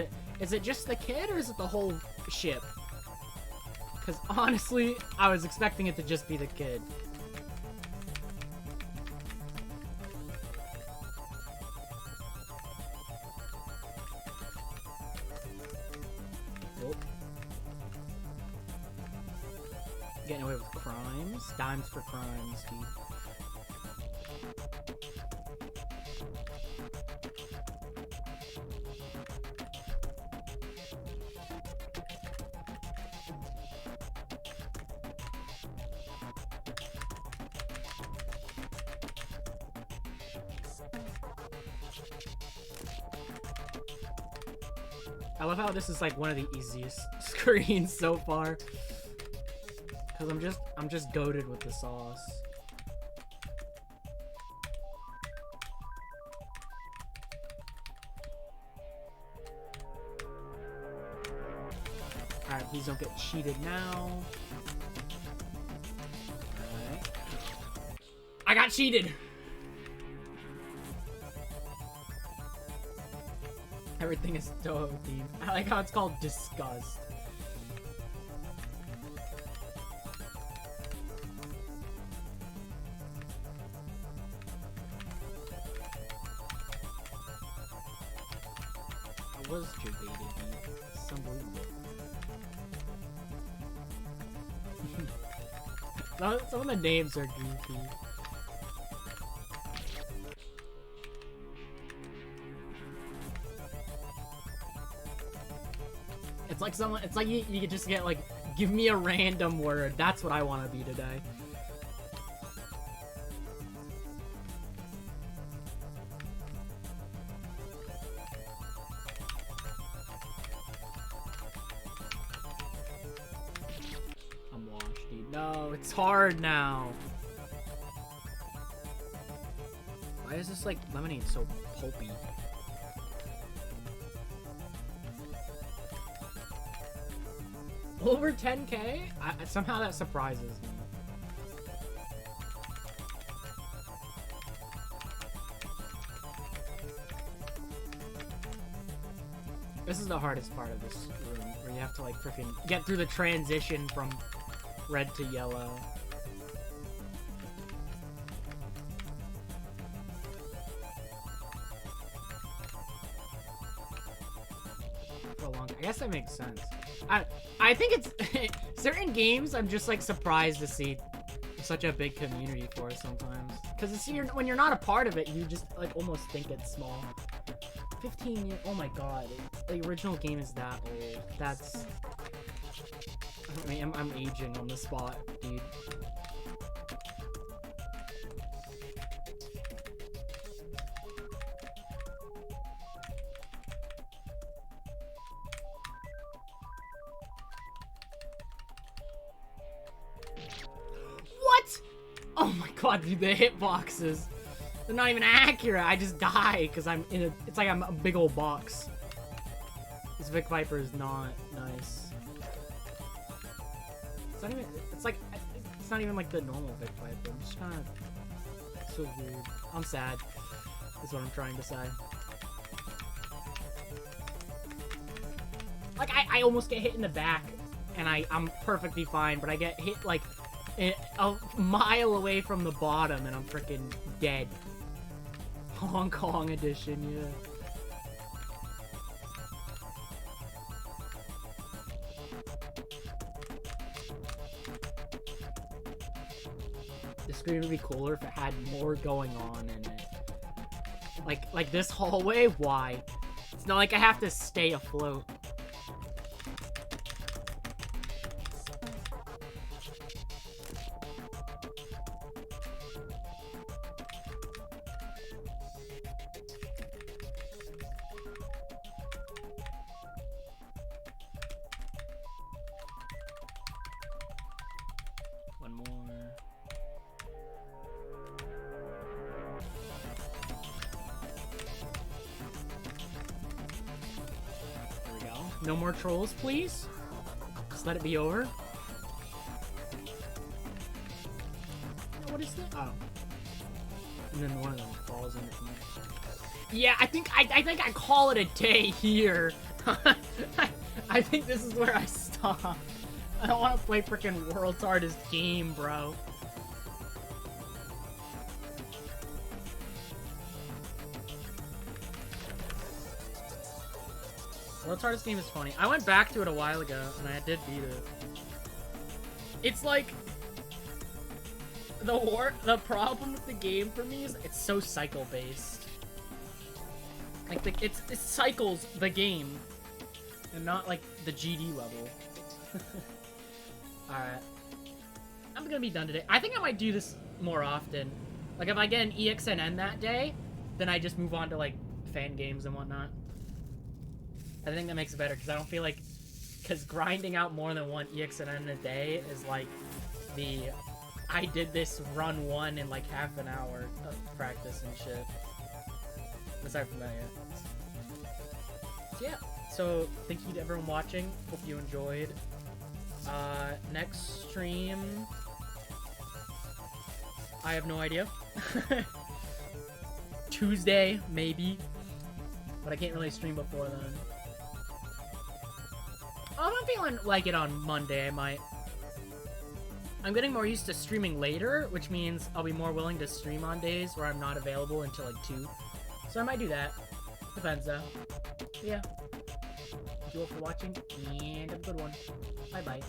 it just the kid or is it the whole ship? Because honestly, I was expecting it to just be the kid. Getting away with crimes? Dimes for crimes, dude. I love how this is like one of the easiest screens so far. Cause I'm just goated with the sauce. Alright, please don't get cheated now. Alright. I got cheated! Everything is Toho themed. I like how it's called Disgust. I was jebaited, dude. It's unbelievable. Some of the names are goofy. It's like someone, it's like you could just get like, give me a random word. That's what I want to be today. I'm washed, dude. No, it's hard now. Why is this like lemonade so pulpy? Over 10K? Somehow that surprises me. This is the hardest part of this room, where you have to like freaking get through the transition from red to yellow. for a long time. I guess that makes sense. I think it's certain games I'm just like surprised to see such a big community for sometimes. Because it's when you're not a part of it, you just like almost think it's small. 15 years. Oh my god. The original game is that old. That's. I mean, I'm aging on the spot, dude. What? Oh my god, dude, the hitboxes. They're not even accurate. I just die because I'm in a. It's like I'm a big old box. This Vic Viper is not nice. It's not even. It's like. It's not even like the normal Vic Viper. I'm just kind of. So weird. I'm sad. Is what I'm trying to say. Like I almost get hit in the back, and I'm perfectly fine, but I get hit like a mile away from the bottom, and I'm freaking dead. Hong Kong edition, yeah. The screen would be cooler if it had more going on in it. Like this hallway, why? It's not like I have to stay afloat. One more. There we go. No more trolls, please. Just let it be over. What is that? Oh. And then one of them falls into me. Yeah, I think I call it a day here. I think this is where I stop. I don't want to play freaking World's Hardest Game, bro. World's Hardest Game is funny. I went back to it a while ago, and I did beat it. It's like... The problem with the game for me is it's so cycle-based. Like, it cycles the game, and not, like, the GD level. Alright. I'm gonna be done today. I think I might do this more often. Like, if I get an ExNN that day, then I just move on to, like, fan games and whatnot. I think that makes it better, because I don't feel like... Because grinding out more than one ExNN a day is, like, the... I did this run one in, like, half an hour of practice and shit. Aside from that, yeah. So, yeah. So, thank you to everyone watching. Hope you enjoyed. Next stream... I have no idea. Tuesday, maybe. But I can't really stream before then. Oh, if I'm feeling like it on Monday, I might. I'm getting more used to streaming later, which means I'll be more willing to stream on days where I'm not available until like 2. So I might do that. Depends though. Yeah. Thank you all for watching, and have a good one. Bye-bye.